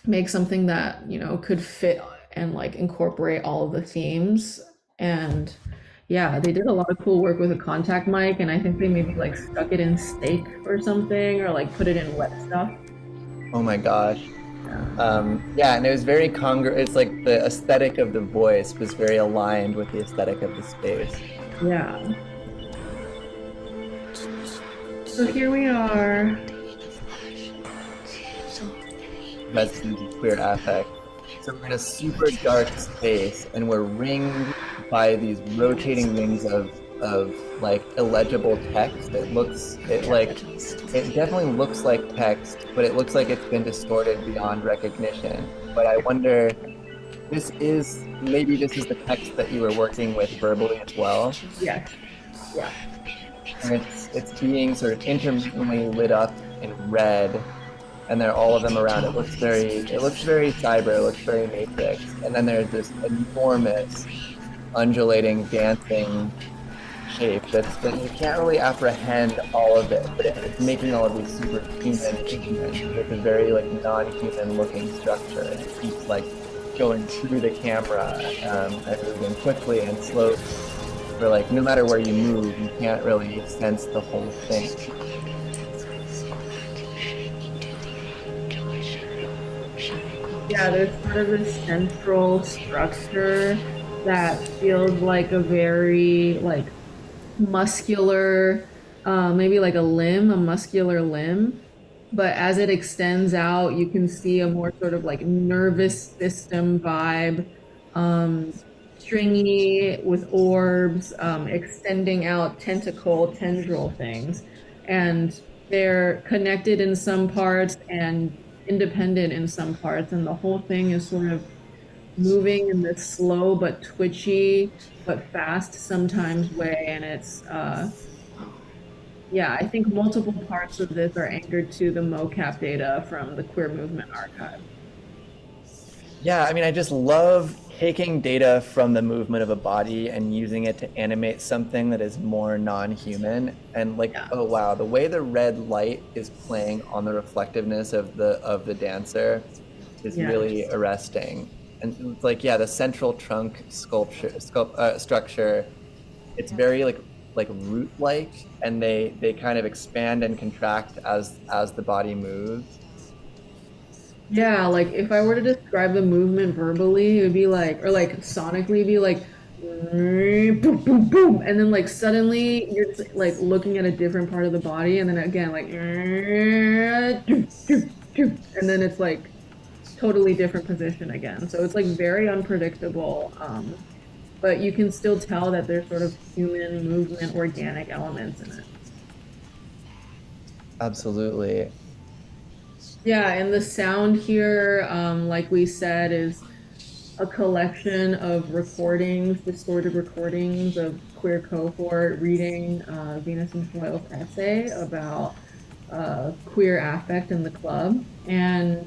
make something that, could fit and like incorporate all of the themes. And yeah, they did a lot of cool work with a contact mic, and I think they maybe like stuck it in steak or something, or like put it in wet stuff. Oh my gosh. Yeah, and it was very it's like the aesthetic of the voice was very aligned with the aesthetic of the space. Yeah. So here we are. Resident of queer affect. So we're in a super dark space, and we're ringed by these rotating rings of like illegible text. It definitely looks like text, but it looks like it's been distorted beyond recognition. But I wonder, maybe this is the text that you were working with verbally as well. Yes. Yeah. And it's being sort of intermittently lit up in red, and they're all of them around. It looks very cyber, it looks very Matrix. And then there's this enormous undulating dancing shape that you can't really apprehend all of it, but it's making all of these superhuman movements with a very like non-human looking structure. It keeps like going through the camera and moving quickly and slowly. For like no matter where you move, you can't really sense the whole thing. Yeah, there's sort of this central structure that feels like a very like muscular, maybe like a muscular limb. But as it extends out, you can see a more sort of like nervous system vibe, stringy with orbs, extending out tendril things. And they're connected in some parts and independent in some parts, and the whole thing is sort of moving in this slow but twitchy but fast sometimes way. And it's I think multiple parts of this are anchored to the mocap data from the Queer Movement Archive. Yeah, I mean, I just love taking data from the movement of a body and using it to animate something that is more non-human. And like, oh wow, the way the red light is playing on the reflectiveness of the dancer is really arresting. And it's like, yeah, the central trunk structure, it's very like root-like, and they kind of expand and contract as the body moves. Yeah, like if I were to describe the movement verbally, it would be like, or like sonically, it'd be like boom, boom, boom, and then like suddenly you're just like looking at a different part of the body, and then again like and then it's like totally different position again. So it's like very unpredictable, but you can still tell that there's sort of human movement, organic elements in it. Absolutely. Yeah, and the sound here, like we said, is a collection of recordings, distorted recordings of Queer Cohort reading Venus and Foyle's essay about queer affect in the club. And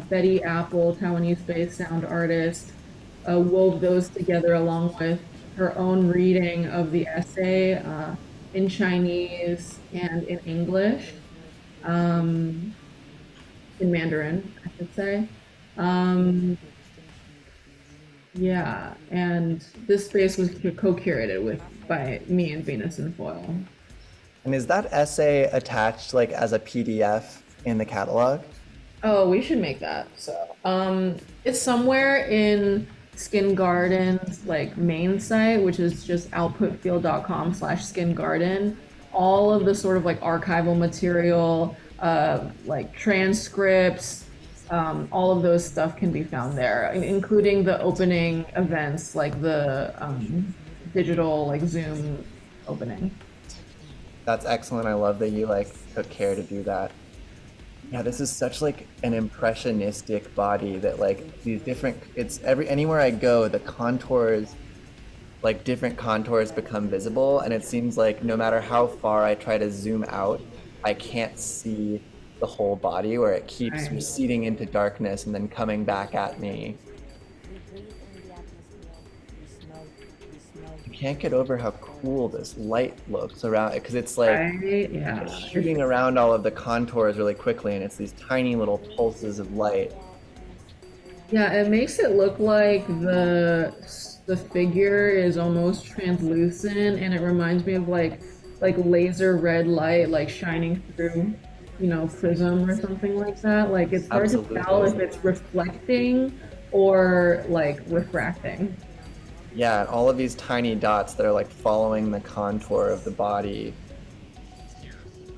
Betty Apple, Taiwanese-based sound artist, wove those together along with her own reading of the essay in Chinese and in English. In Mandarin, I should say. Yeah, and this space was co-curated by me and Venus and Foyle. And is that essay attached like as a PDF in the catalog? Oh, we should make that. So, it's somewhere in Skin Garden's like main site, which is just outputfield.com/Skin Garden. All of the sort of like archival material, like transcripts, all of those stuff can be found there, including the opening events, like the digital like Zoom opening. That's excellent. I love that you like took care to do that. Yeah, this is such like an impressionistic body that like these different, anywhere I go, the contours, like different contours become visible, and it seems like no matter how far I try to zoom out, I can't see the whole body, where it keeps Right. receding into darkness and then coming back at me. You can't get over how cool this light looks around it, because it's like Right? Yeah. it's shooting around all of the contours really quickly, and it's these tiny little pulses of light. Yeah, it makes it look like the figure is almost translucent, and it reminds me of like laser red light like shining through, you know, prism or something like that. Like it's hard to tell if Absolutely. it's reflecting or like refracting. Yeah, and all of these tiny dots that are like following the contour of the body.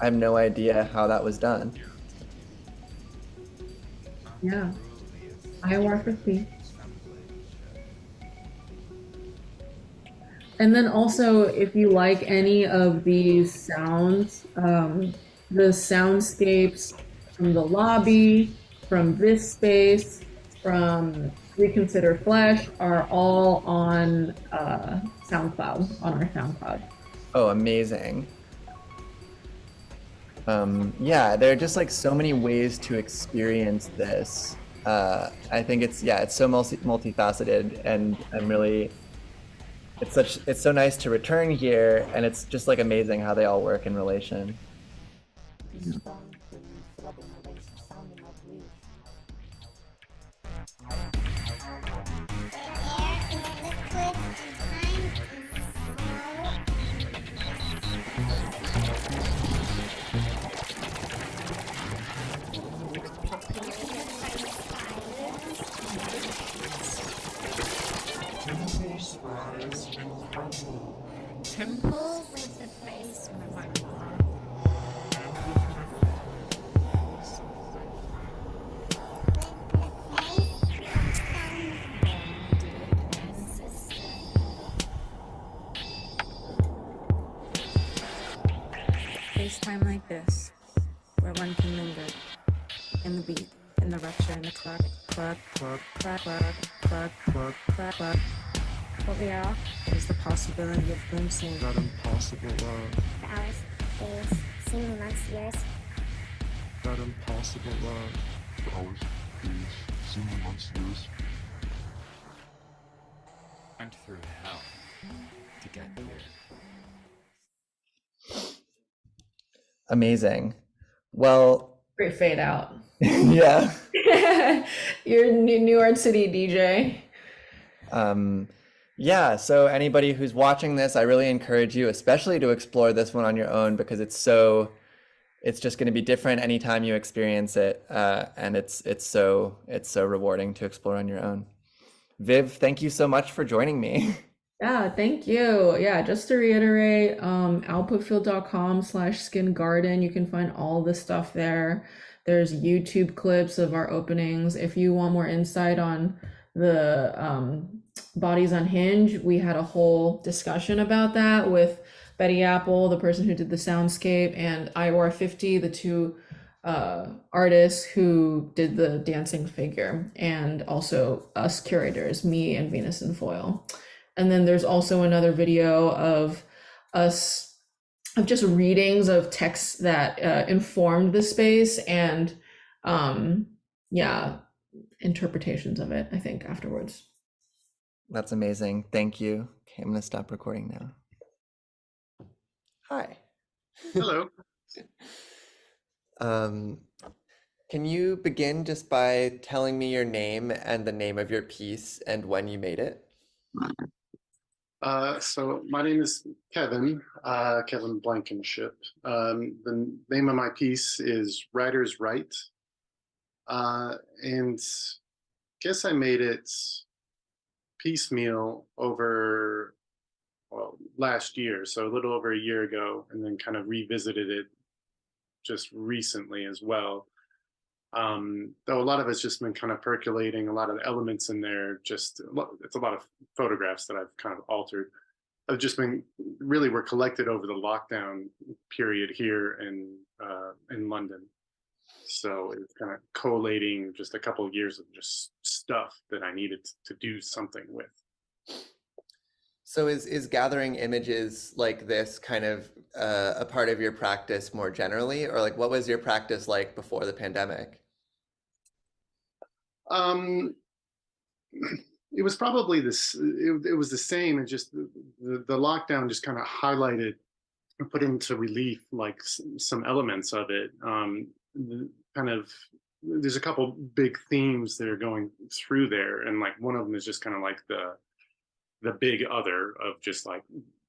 I have no idea how that was done. Yeah. IOR 50. And then also, if you like any of these sounds, the soundscapes from the lobby, from this space, from Reconsider Flesh are all on SoundCloud, on our SoundCloud. Oh, amazing. Yeah, there are just like so many ways to experience this. I think it's so multifaceted, and I'm really, it's so nice to return here, and it's just like amazing how they all work in relation. Temples with the face of my FaceTime like this, where one can linger in the beat, in the rupture, in the cluck, cluck, cluck, cluck, cluck, cluck, cluck, cluck, cluck. What we are is the possibility of glimpsing that impossible love. The hours, days, seeming months, years. That impossible love. The hours, days, seeming months, years. Went through hell to get here. Amazing. Well, Great fade out. yeah. You're New York City DJ. Yeah, so anybody who's watching this, I really encourage you, especially to explore this one on your own, because it's just going to be different anytime you experience it, and it's so rewarding to explore on your own. Viv, thank you so much for joining me. Yeah, thank you. Yeah, just to reiterate, outputfield.com/skin garden. You can find all the stuff there. There's YouTube clips of our openings. If you want more insight on the Bodies Unhinged, we had a whole discussion about that with Betty Apple, the person who did the soundscape, and IOR 50, the two artists who did the dancing figure, and also us curators, me and Venus and Foil. And then there's also another video of us, of just readings of texts that informed the space, and interpretations of it, I think, afterwards. That's amazing. Thank you. Okay, I'm going to stop recording now. Hi. Hello. Can you begin just by telling me your name and the name of your piece and when you made it? So my name is Kevin, Kevin Blankenship. The name of my piece is Writer's Right. And guess I made it piecemeal over, well, last year, so a little over a year ago, and then kind of revisited it just recently as well. Though a lot of it's just been kind of percolating, a lot of the elements in there, it's a lot of photographs that I've kind of altered. I've just been were collected over the lockdown period here in London. So it's kind of collating just a couple of years of just stuff that I needed to do something with. So is gathering images like this kind of a part of your practice more generally, or like what was your practice like before the pandemic? Um, it was probably this. It was the same, and just the lockdown just kind of highlighted or put into relief like some elements of it. Kind of, there's a couple big themes that are going through there, and like one of them is just kind of like the big other of just like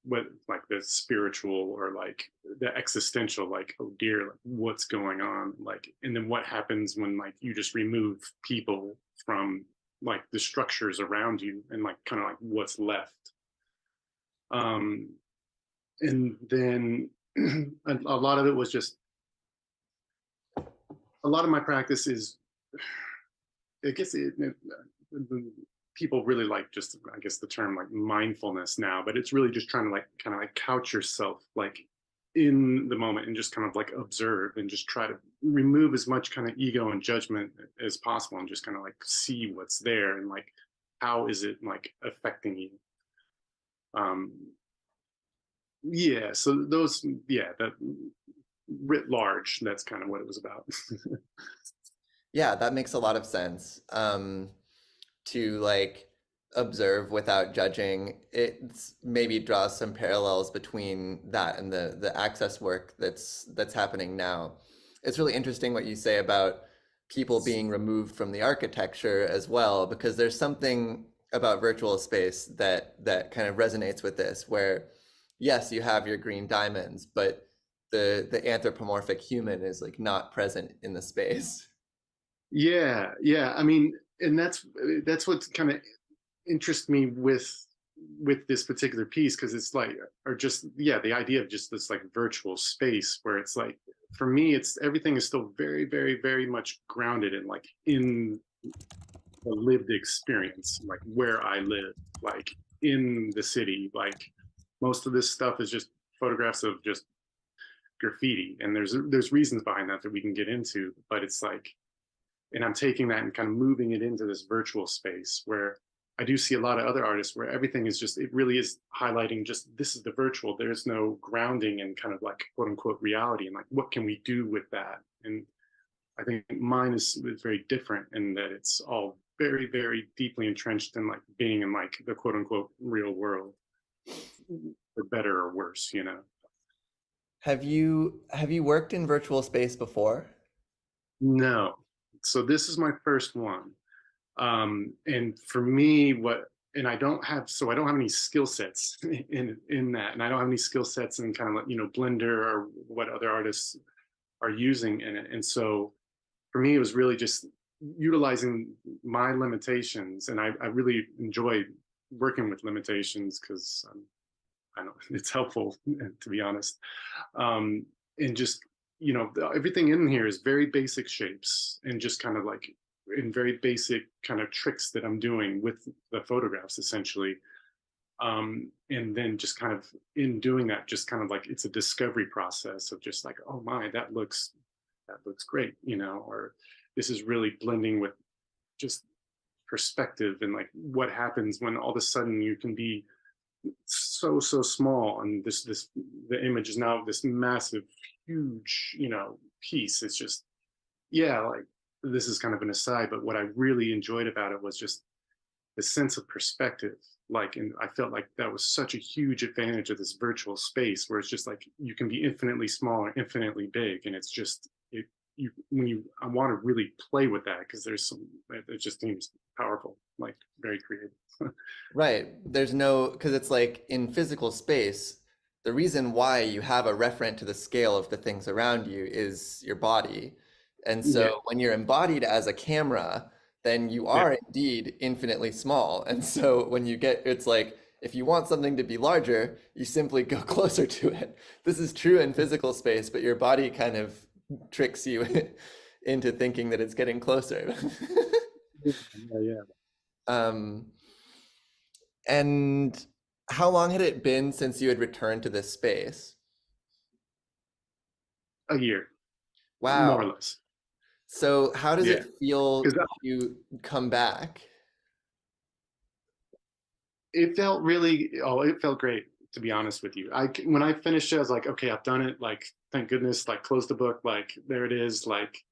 what, like the spiritual or like the existential, like, oh dear, like, what's going on, like, and then what happens when like you just remove people from like the structures around you and like kind of like what's left. And then a lot of it was just, a lot of my practice is, I guess people really like just, I guess the term like mindfulness now, but it's really just trying to like kind of like couch yourself like in the moment and just kind of like observe and just try to remove as much kind of ego and judgment as possible and just kind of like see what's there and like how is it like affecting you. Yeah, so those, yeah, that writ large, that's kind of what it was about. Yeah, that makes a lot of sense. To like observe without judging, it maybe draws some parallels between that and the access work that's happening now. It's really interesting what you say about people being removed from the architecture as well, because there's something about virtual space that kind of resonates with this, where yes, you have your green diamonds, but the anthropomorphic human is like not present in the space. Yeah, I mean, and that's what kind of interests me with this particular piece, because it's like, or just, yeah, the idea of just this like virtual space where it's like, for me, it's everything is still very, very, very much grounded in like in the lived experience, like where I live, like in the city. Like most of this stuff is just photographs of just graffiti, and there's reasons behind that we can get into, but it's like, and I'm taking that and kind of moving it into this virtual space where I do see a lot of other artists where everything is just, it really is highlighting just, this is the virtual, there's no grounding and kind of like quote unquote reality, and like what can we do with that? And I think mine is very different in that it's all very, very deeply entrenched in like being in like the quote unquote real world, for better or worse, you know. Have you worked in virtual space before? No. So this is my first one. And for me, and I don't have any skill sets in that, and I don't have any skill sets in kind of like, you know, Blender or what other artists are using in it. And so for me, it was really just utilizing my limitations, and I really enjoy working with limitations because I know it's helpful, to be honest. And just, you know, everything in here is very basic shapes and just kind of like in very basic kind of tricks that I'm doing with the photographs essentially. And then just kind of in doing that, just kind of like it's a discovery process of just like, oh my, that looks great, you know, or this is really blending with just perspective and like what happens when all of a sudden you can be so small and the image is now this massive, huge, you know, piece. It's just, yeah, like this is kind of an aside, but what I really enjoyed about it was just the sense of perspective. Like, and I felt like that was such a huge advantage of this virtual space where it's just like you can be infinitely small or infinitely big, and it's just I want to really play with that because it just seems powerful, like very creative. Right. Because it's like in physical space, the reason why you have a referent to the scale of the things around you is your body. And so when you're embodied as a camera, then you are indeed infinitely small. And so when it's like, if you want something to be larger, you simply go closer to it. This is true in physical space, but your body kind of tricks you into thinking that it's getting closer. And how long had it been since you had returned to this space? A year. Wow. More or less. So how does it feel to come back? it felt great, to be honest with you. When I finished it, I was like, okay, I've done it. Like, thank goodness, like close the book, like there it is. Like,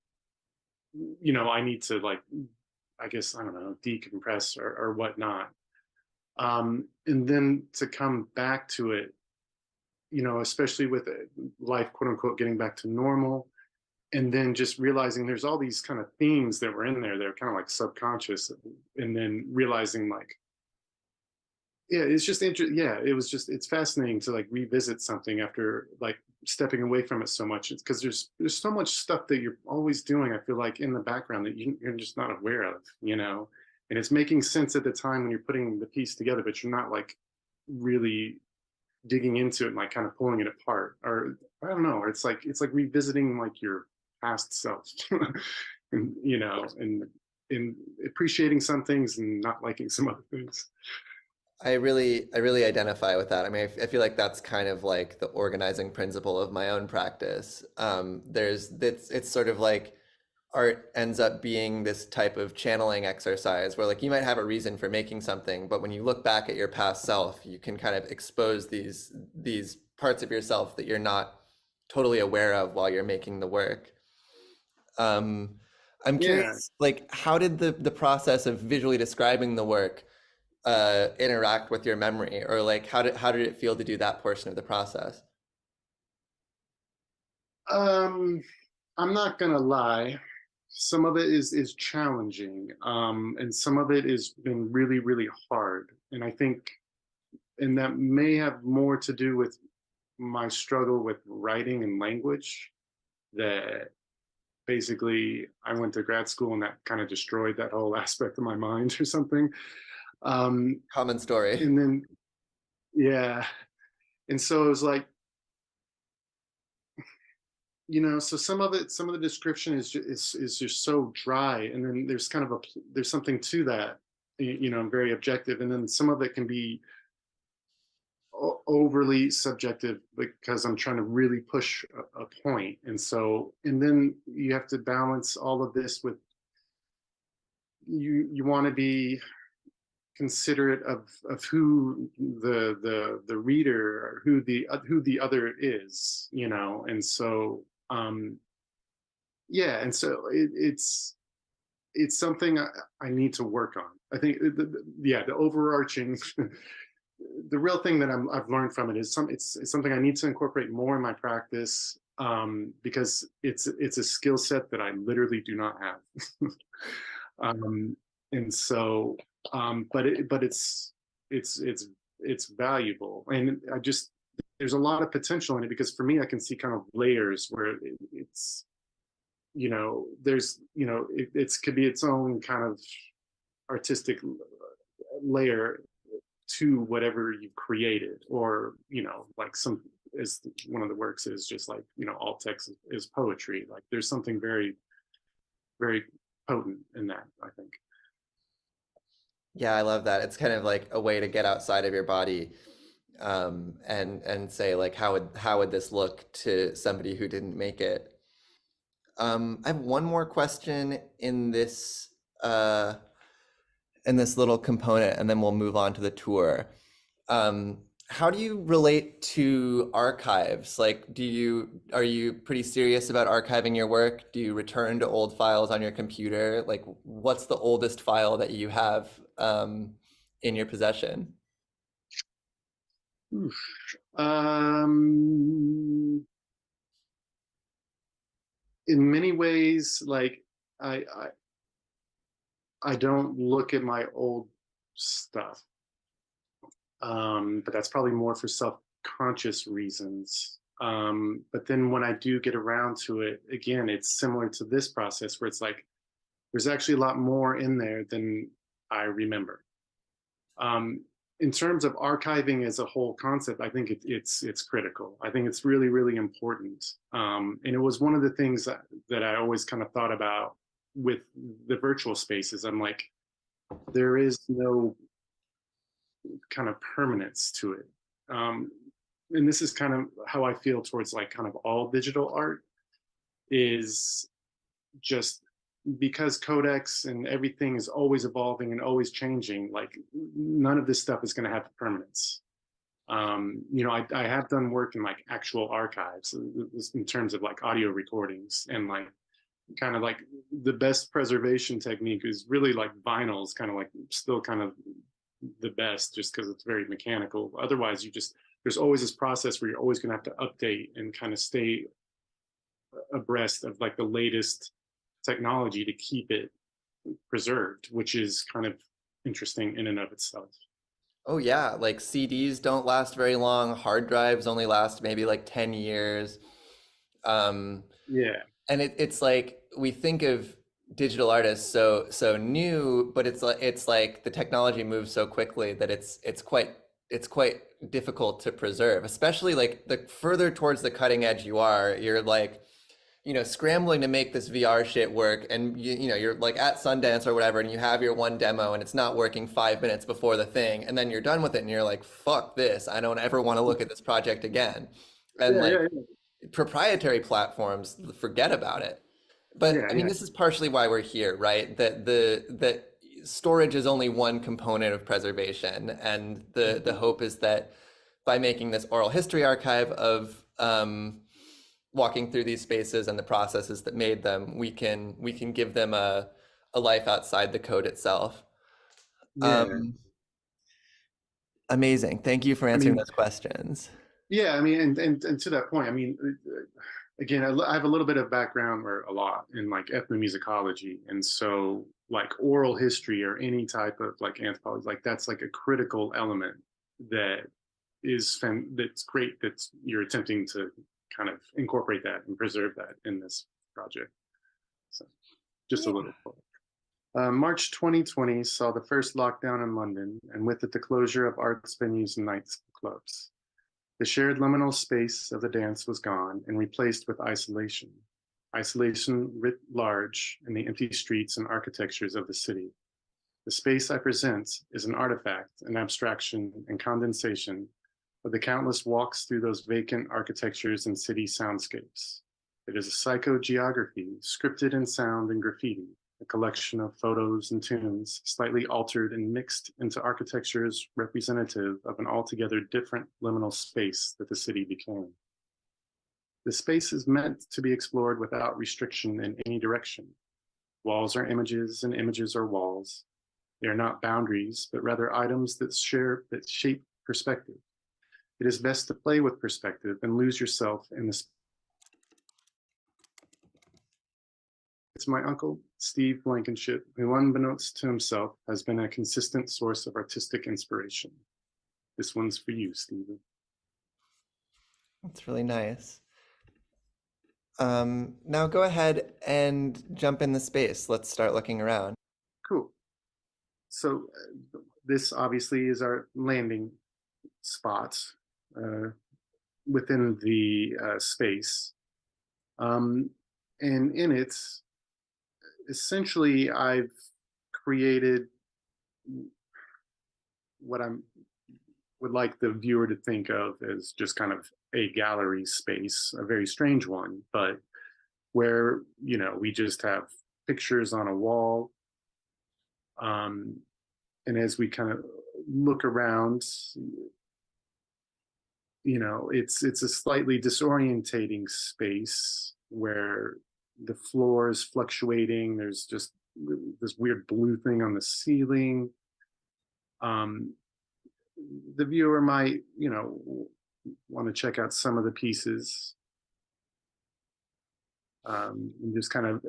you know, I need to like, I guess, I don't know, decompress or whatnot. And then to come back to it, you know, especially with life, quote unquote, getting back to normal, and then just realizing there's all these kind of themes that were in there that are kind of like subconscious, and then realizing like, yeah, it's just interesting. Yeah, it's fascinating to like revisit something after like stepping away from it so much. It's because there's so much stuff that you're always doing, I feel like, in the background that you're just not aware of, you know, and it's making sense at the time when you're putting the piece together, but you're not like really digging into it and like kind of pulling it apart, or I don't know, or it's like revisiting like your past self, and you know, and appreciating some things and not liking some other things. I really identify with that. I mean, I feel like that's kind of like the organizing principle of my own practice. It's sort of like art ends up being this type of channeling exercise where like you might have a reason for making something, but when you look back at your past self, you can kind of expose these parts of yourself that you're not totally aware of while you're making the work. I'm curious, like, how did the process of visually describing the work interact with your memory, or like how did it feel to do that portion of the process? I'm not gonna lie, some of it is challenging, and some of it has been really, really hard, and I think, and that may have more to do with my struggle with writing and language, that basically I went to grad school and that kind of destroyed that whole aspect of my mind or something. Common story. And then, yeah. And so it was like, you know, so some of the description is just so dry. And then there's kind of there's something to that, you know, very objective. And then some of it can be overly subjective because I'm trying to really push a point. And so, and then you have to balance all of this with, you want to be considerate of who the reader, or who the other is, you know. And so yeah, and so it's something I need to work on. I think the overarching the real thing that I've learned from it is it's something I need to incorporate more in my practice, because it's a skill set that I literally do not have. And so but it's valuable, and there's a lot of potential in it, because for me, I can see kind of layers where it's, you know, there's, you know, it could be its own kind of artistic layer to whatever you've created, or, you know, like as one of the works is just like, you know, alt text is poetry. Like there's something very, very potent in that, I think. Yeah, I love that. It's kind of like a way to get outside of your body, and say like, how would this look to somebody who didn't make it? I have one more question in this little component, and then we'll move on to the tour. How do you relate to archives? Like, are you pretty serious about archiving your work? Do you return to old files on your computer? Like, what's the oldest file that you have in your possession? In many ways, like I don't look at my old stuff, but that's probably more for self-conscious reasons. But then when I do get around to it, again, it's similar to this process where it's like, there's actually a lot more in there than I remember. In terms of archiving as a whole concept, I think it's critical. I think it's really, really important. And it was one of the things that I always kind of thought about with the virtual spaces. I'm like, there is no kind of permanence to it. And this is kind of how I feel towards like kind of all digital art, is just because codecs and everything is always evolving and always changing, like none of this stuff is going to have permanence. You know, I have done work in like actual archives in terms of like audio recordings, and like kind of like the best preservation technique is really like vinyl is kind of like still kind of the best, just because it's very mechanical. Otherwise, there's always this process where you're always going to have to update and kind of stay abreast of like the latest technology to keep it preserved, which is kind of interesting in and of itself. Oh yeah, like CDs don't last very long. Hard drives only last maybe like 10 years. Yeah. And it's like we think of digital artists so new, but it's like the technology moves so quickly that it's quite difficult to preserve, especially like the further towards the cutting edge you are, you're like, you know, scrambling to make this VR shit work, and you know, you're like at Sundance or whatever, and you have your one demo and it's not working 5 minutes before the thing, and then you're done with it and you're like, fuck this, I don't ever want to look at this project again. And proprietary platforms, forget about it. But I mean, this is partially why we're here, right? That storage is only one component of preservation, and the hope is that by making this oral history archive of walking through these spaces and the processes that made them, we can give them a life outside the code itself. Amazing. Thank you for answering those questions. Yeah, I mean, and to that point, I mean, again, I have a little bit of background, or a lot, in like ethnomusicology, and so like oral history or any type of like anthropology, like that's like a critical element that that's great that you're attempting to kind of incorporate that and preserve that in this project. So just a little. March 2020 saw the first lockdown in London, and with it the closure of arts venues and nightclubs. The shared liminal space of the dance was gone and replaced with isolation. Isolation writ large in the empty streets and architectures of the city. The space I present is an artifact, an abstraction and condensation of the countless walks through those vacant architectures and city soundscapes. It is a psychogeography scripted in sound and graffiti, a collection of photos and tunes slightly altered and mixed into architectures representative of an altogether different liminal space that the city became. The space is meant to be explored without restriction in any direction. Walls are images and images are walls. They are not boundaries, but rather items that shape perspective. It is best to play with perspective and lose yourself in the space. It's my uncle, Steve Blankenship, who unbeknownst to himself has been a consistent source of artistic inspiration. This one's for you, Stephen. That's really nice. Now go ahead and jump in the space. Let's start looking around. Cool. So this obviously is our landing spot within the space. And in it, essentially, I've created what I would like the viewer to think of as just kind of a gallery space, a very strange one, but where, you know, we just have pictures on a wall. And as we kind of look around, you know, it's a slightly disorientating space where the floor is fluctuating. There's just this weird blue thing on the ceiling. The viewer might, you know, want to check out some of the pieces and just kind of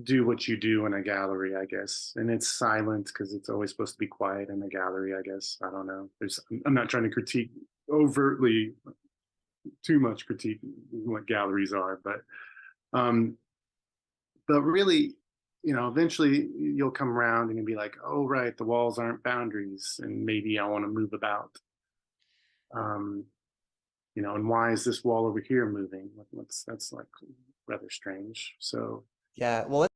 do what you do in a gallery, I guess. And it's silent because it's always supposed to be quiet in a gallery, I guess. I don't know. I'm not trying to critique overtly, too much critique what galleries are, but really, you know, eventually you'll come around and you'll be like, oh, right, the walls aren't boundaries, and maybe I want to move about. You know, and why is this wall over here moving? That's like rather strange. So yeah, well,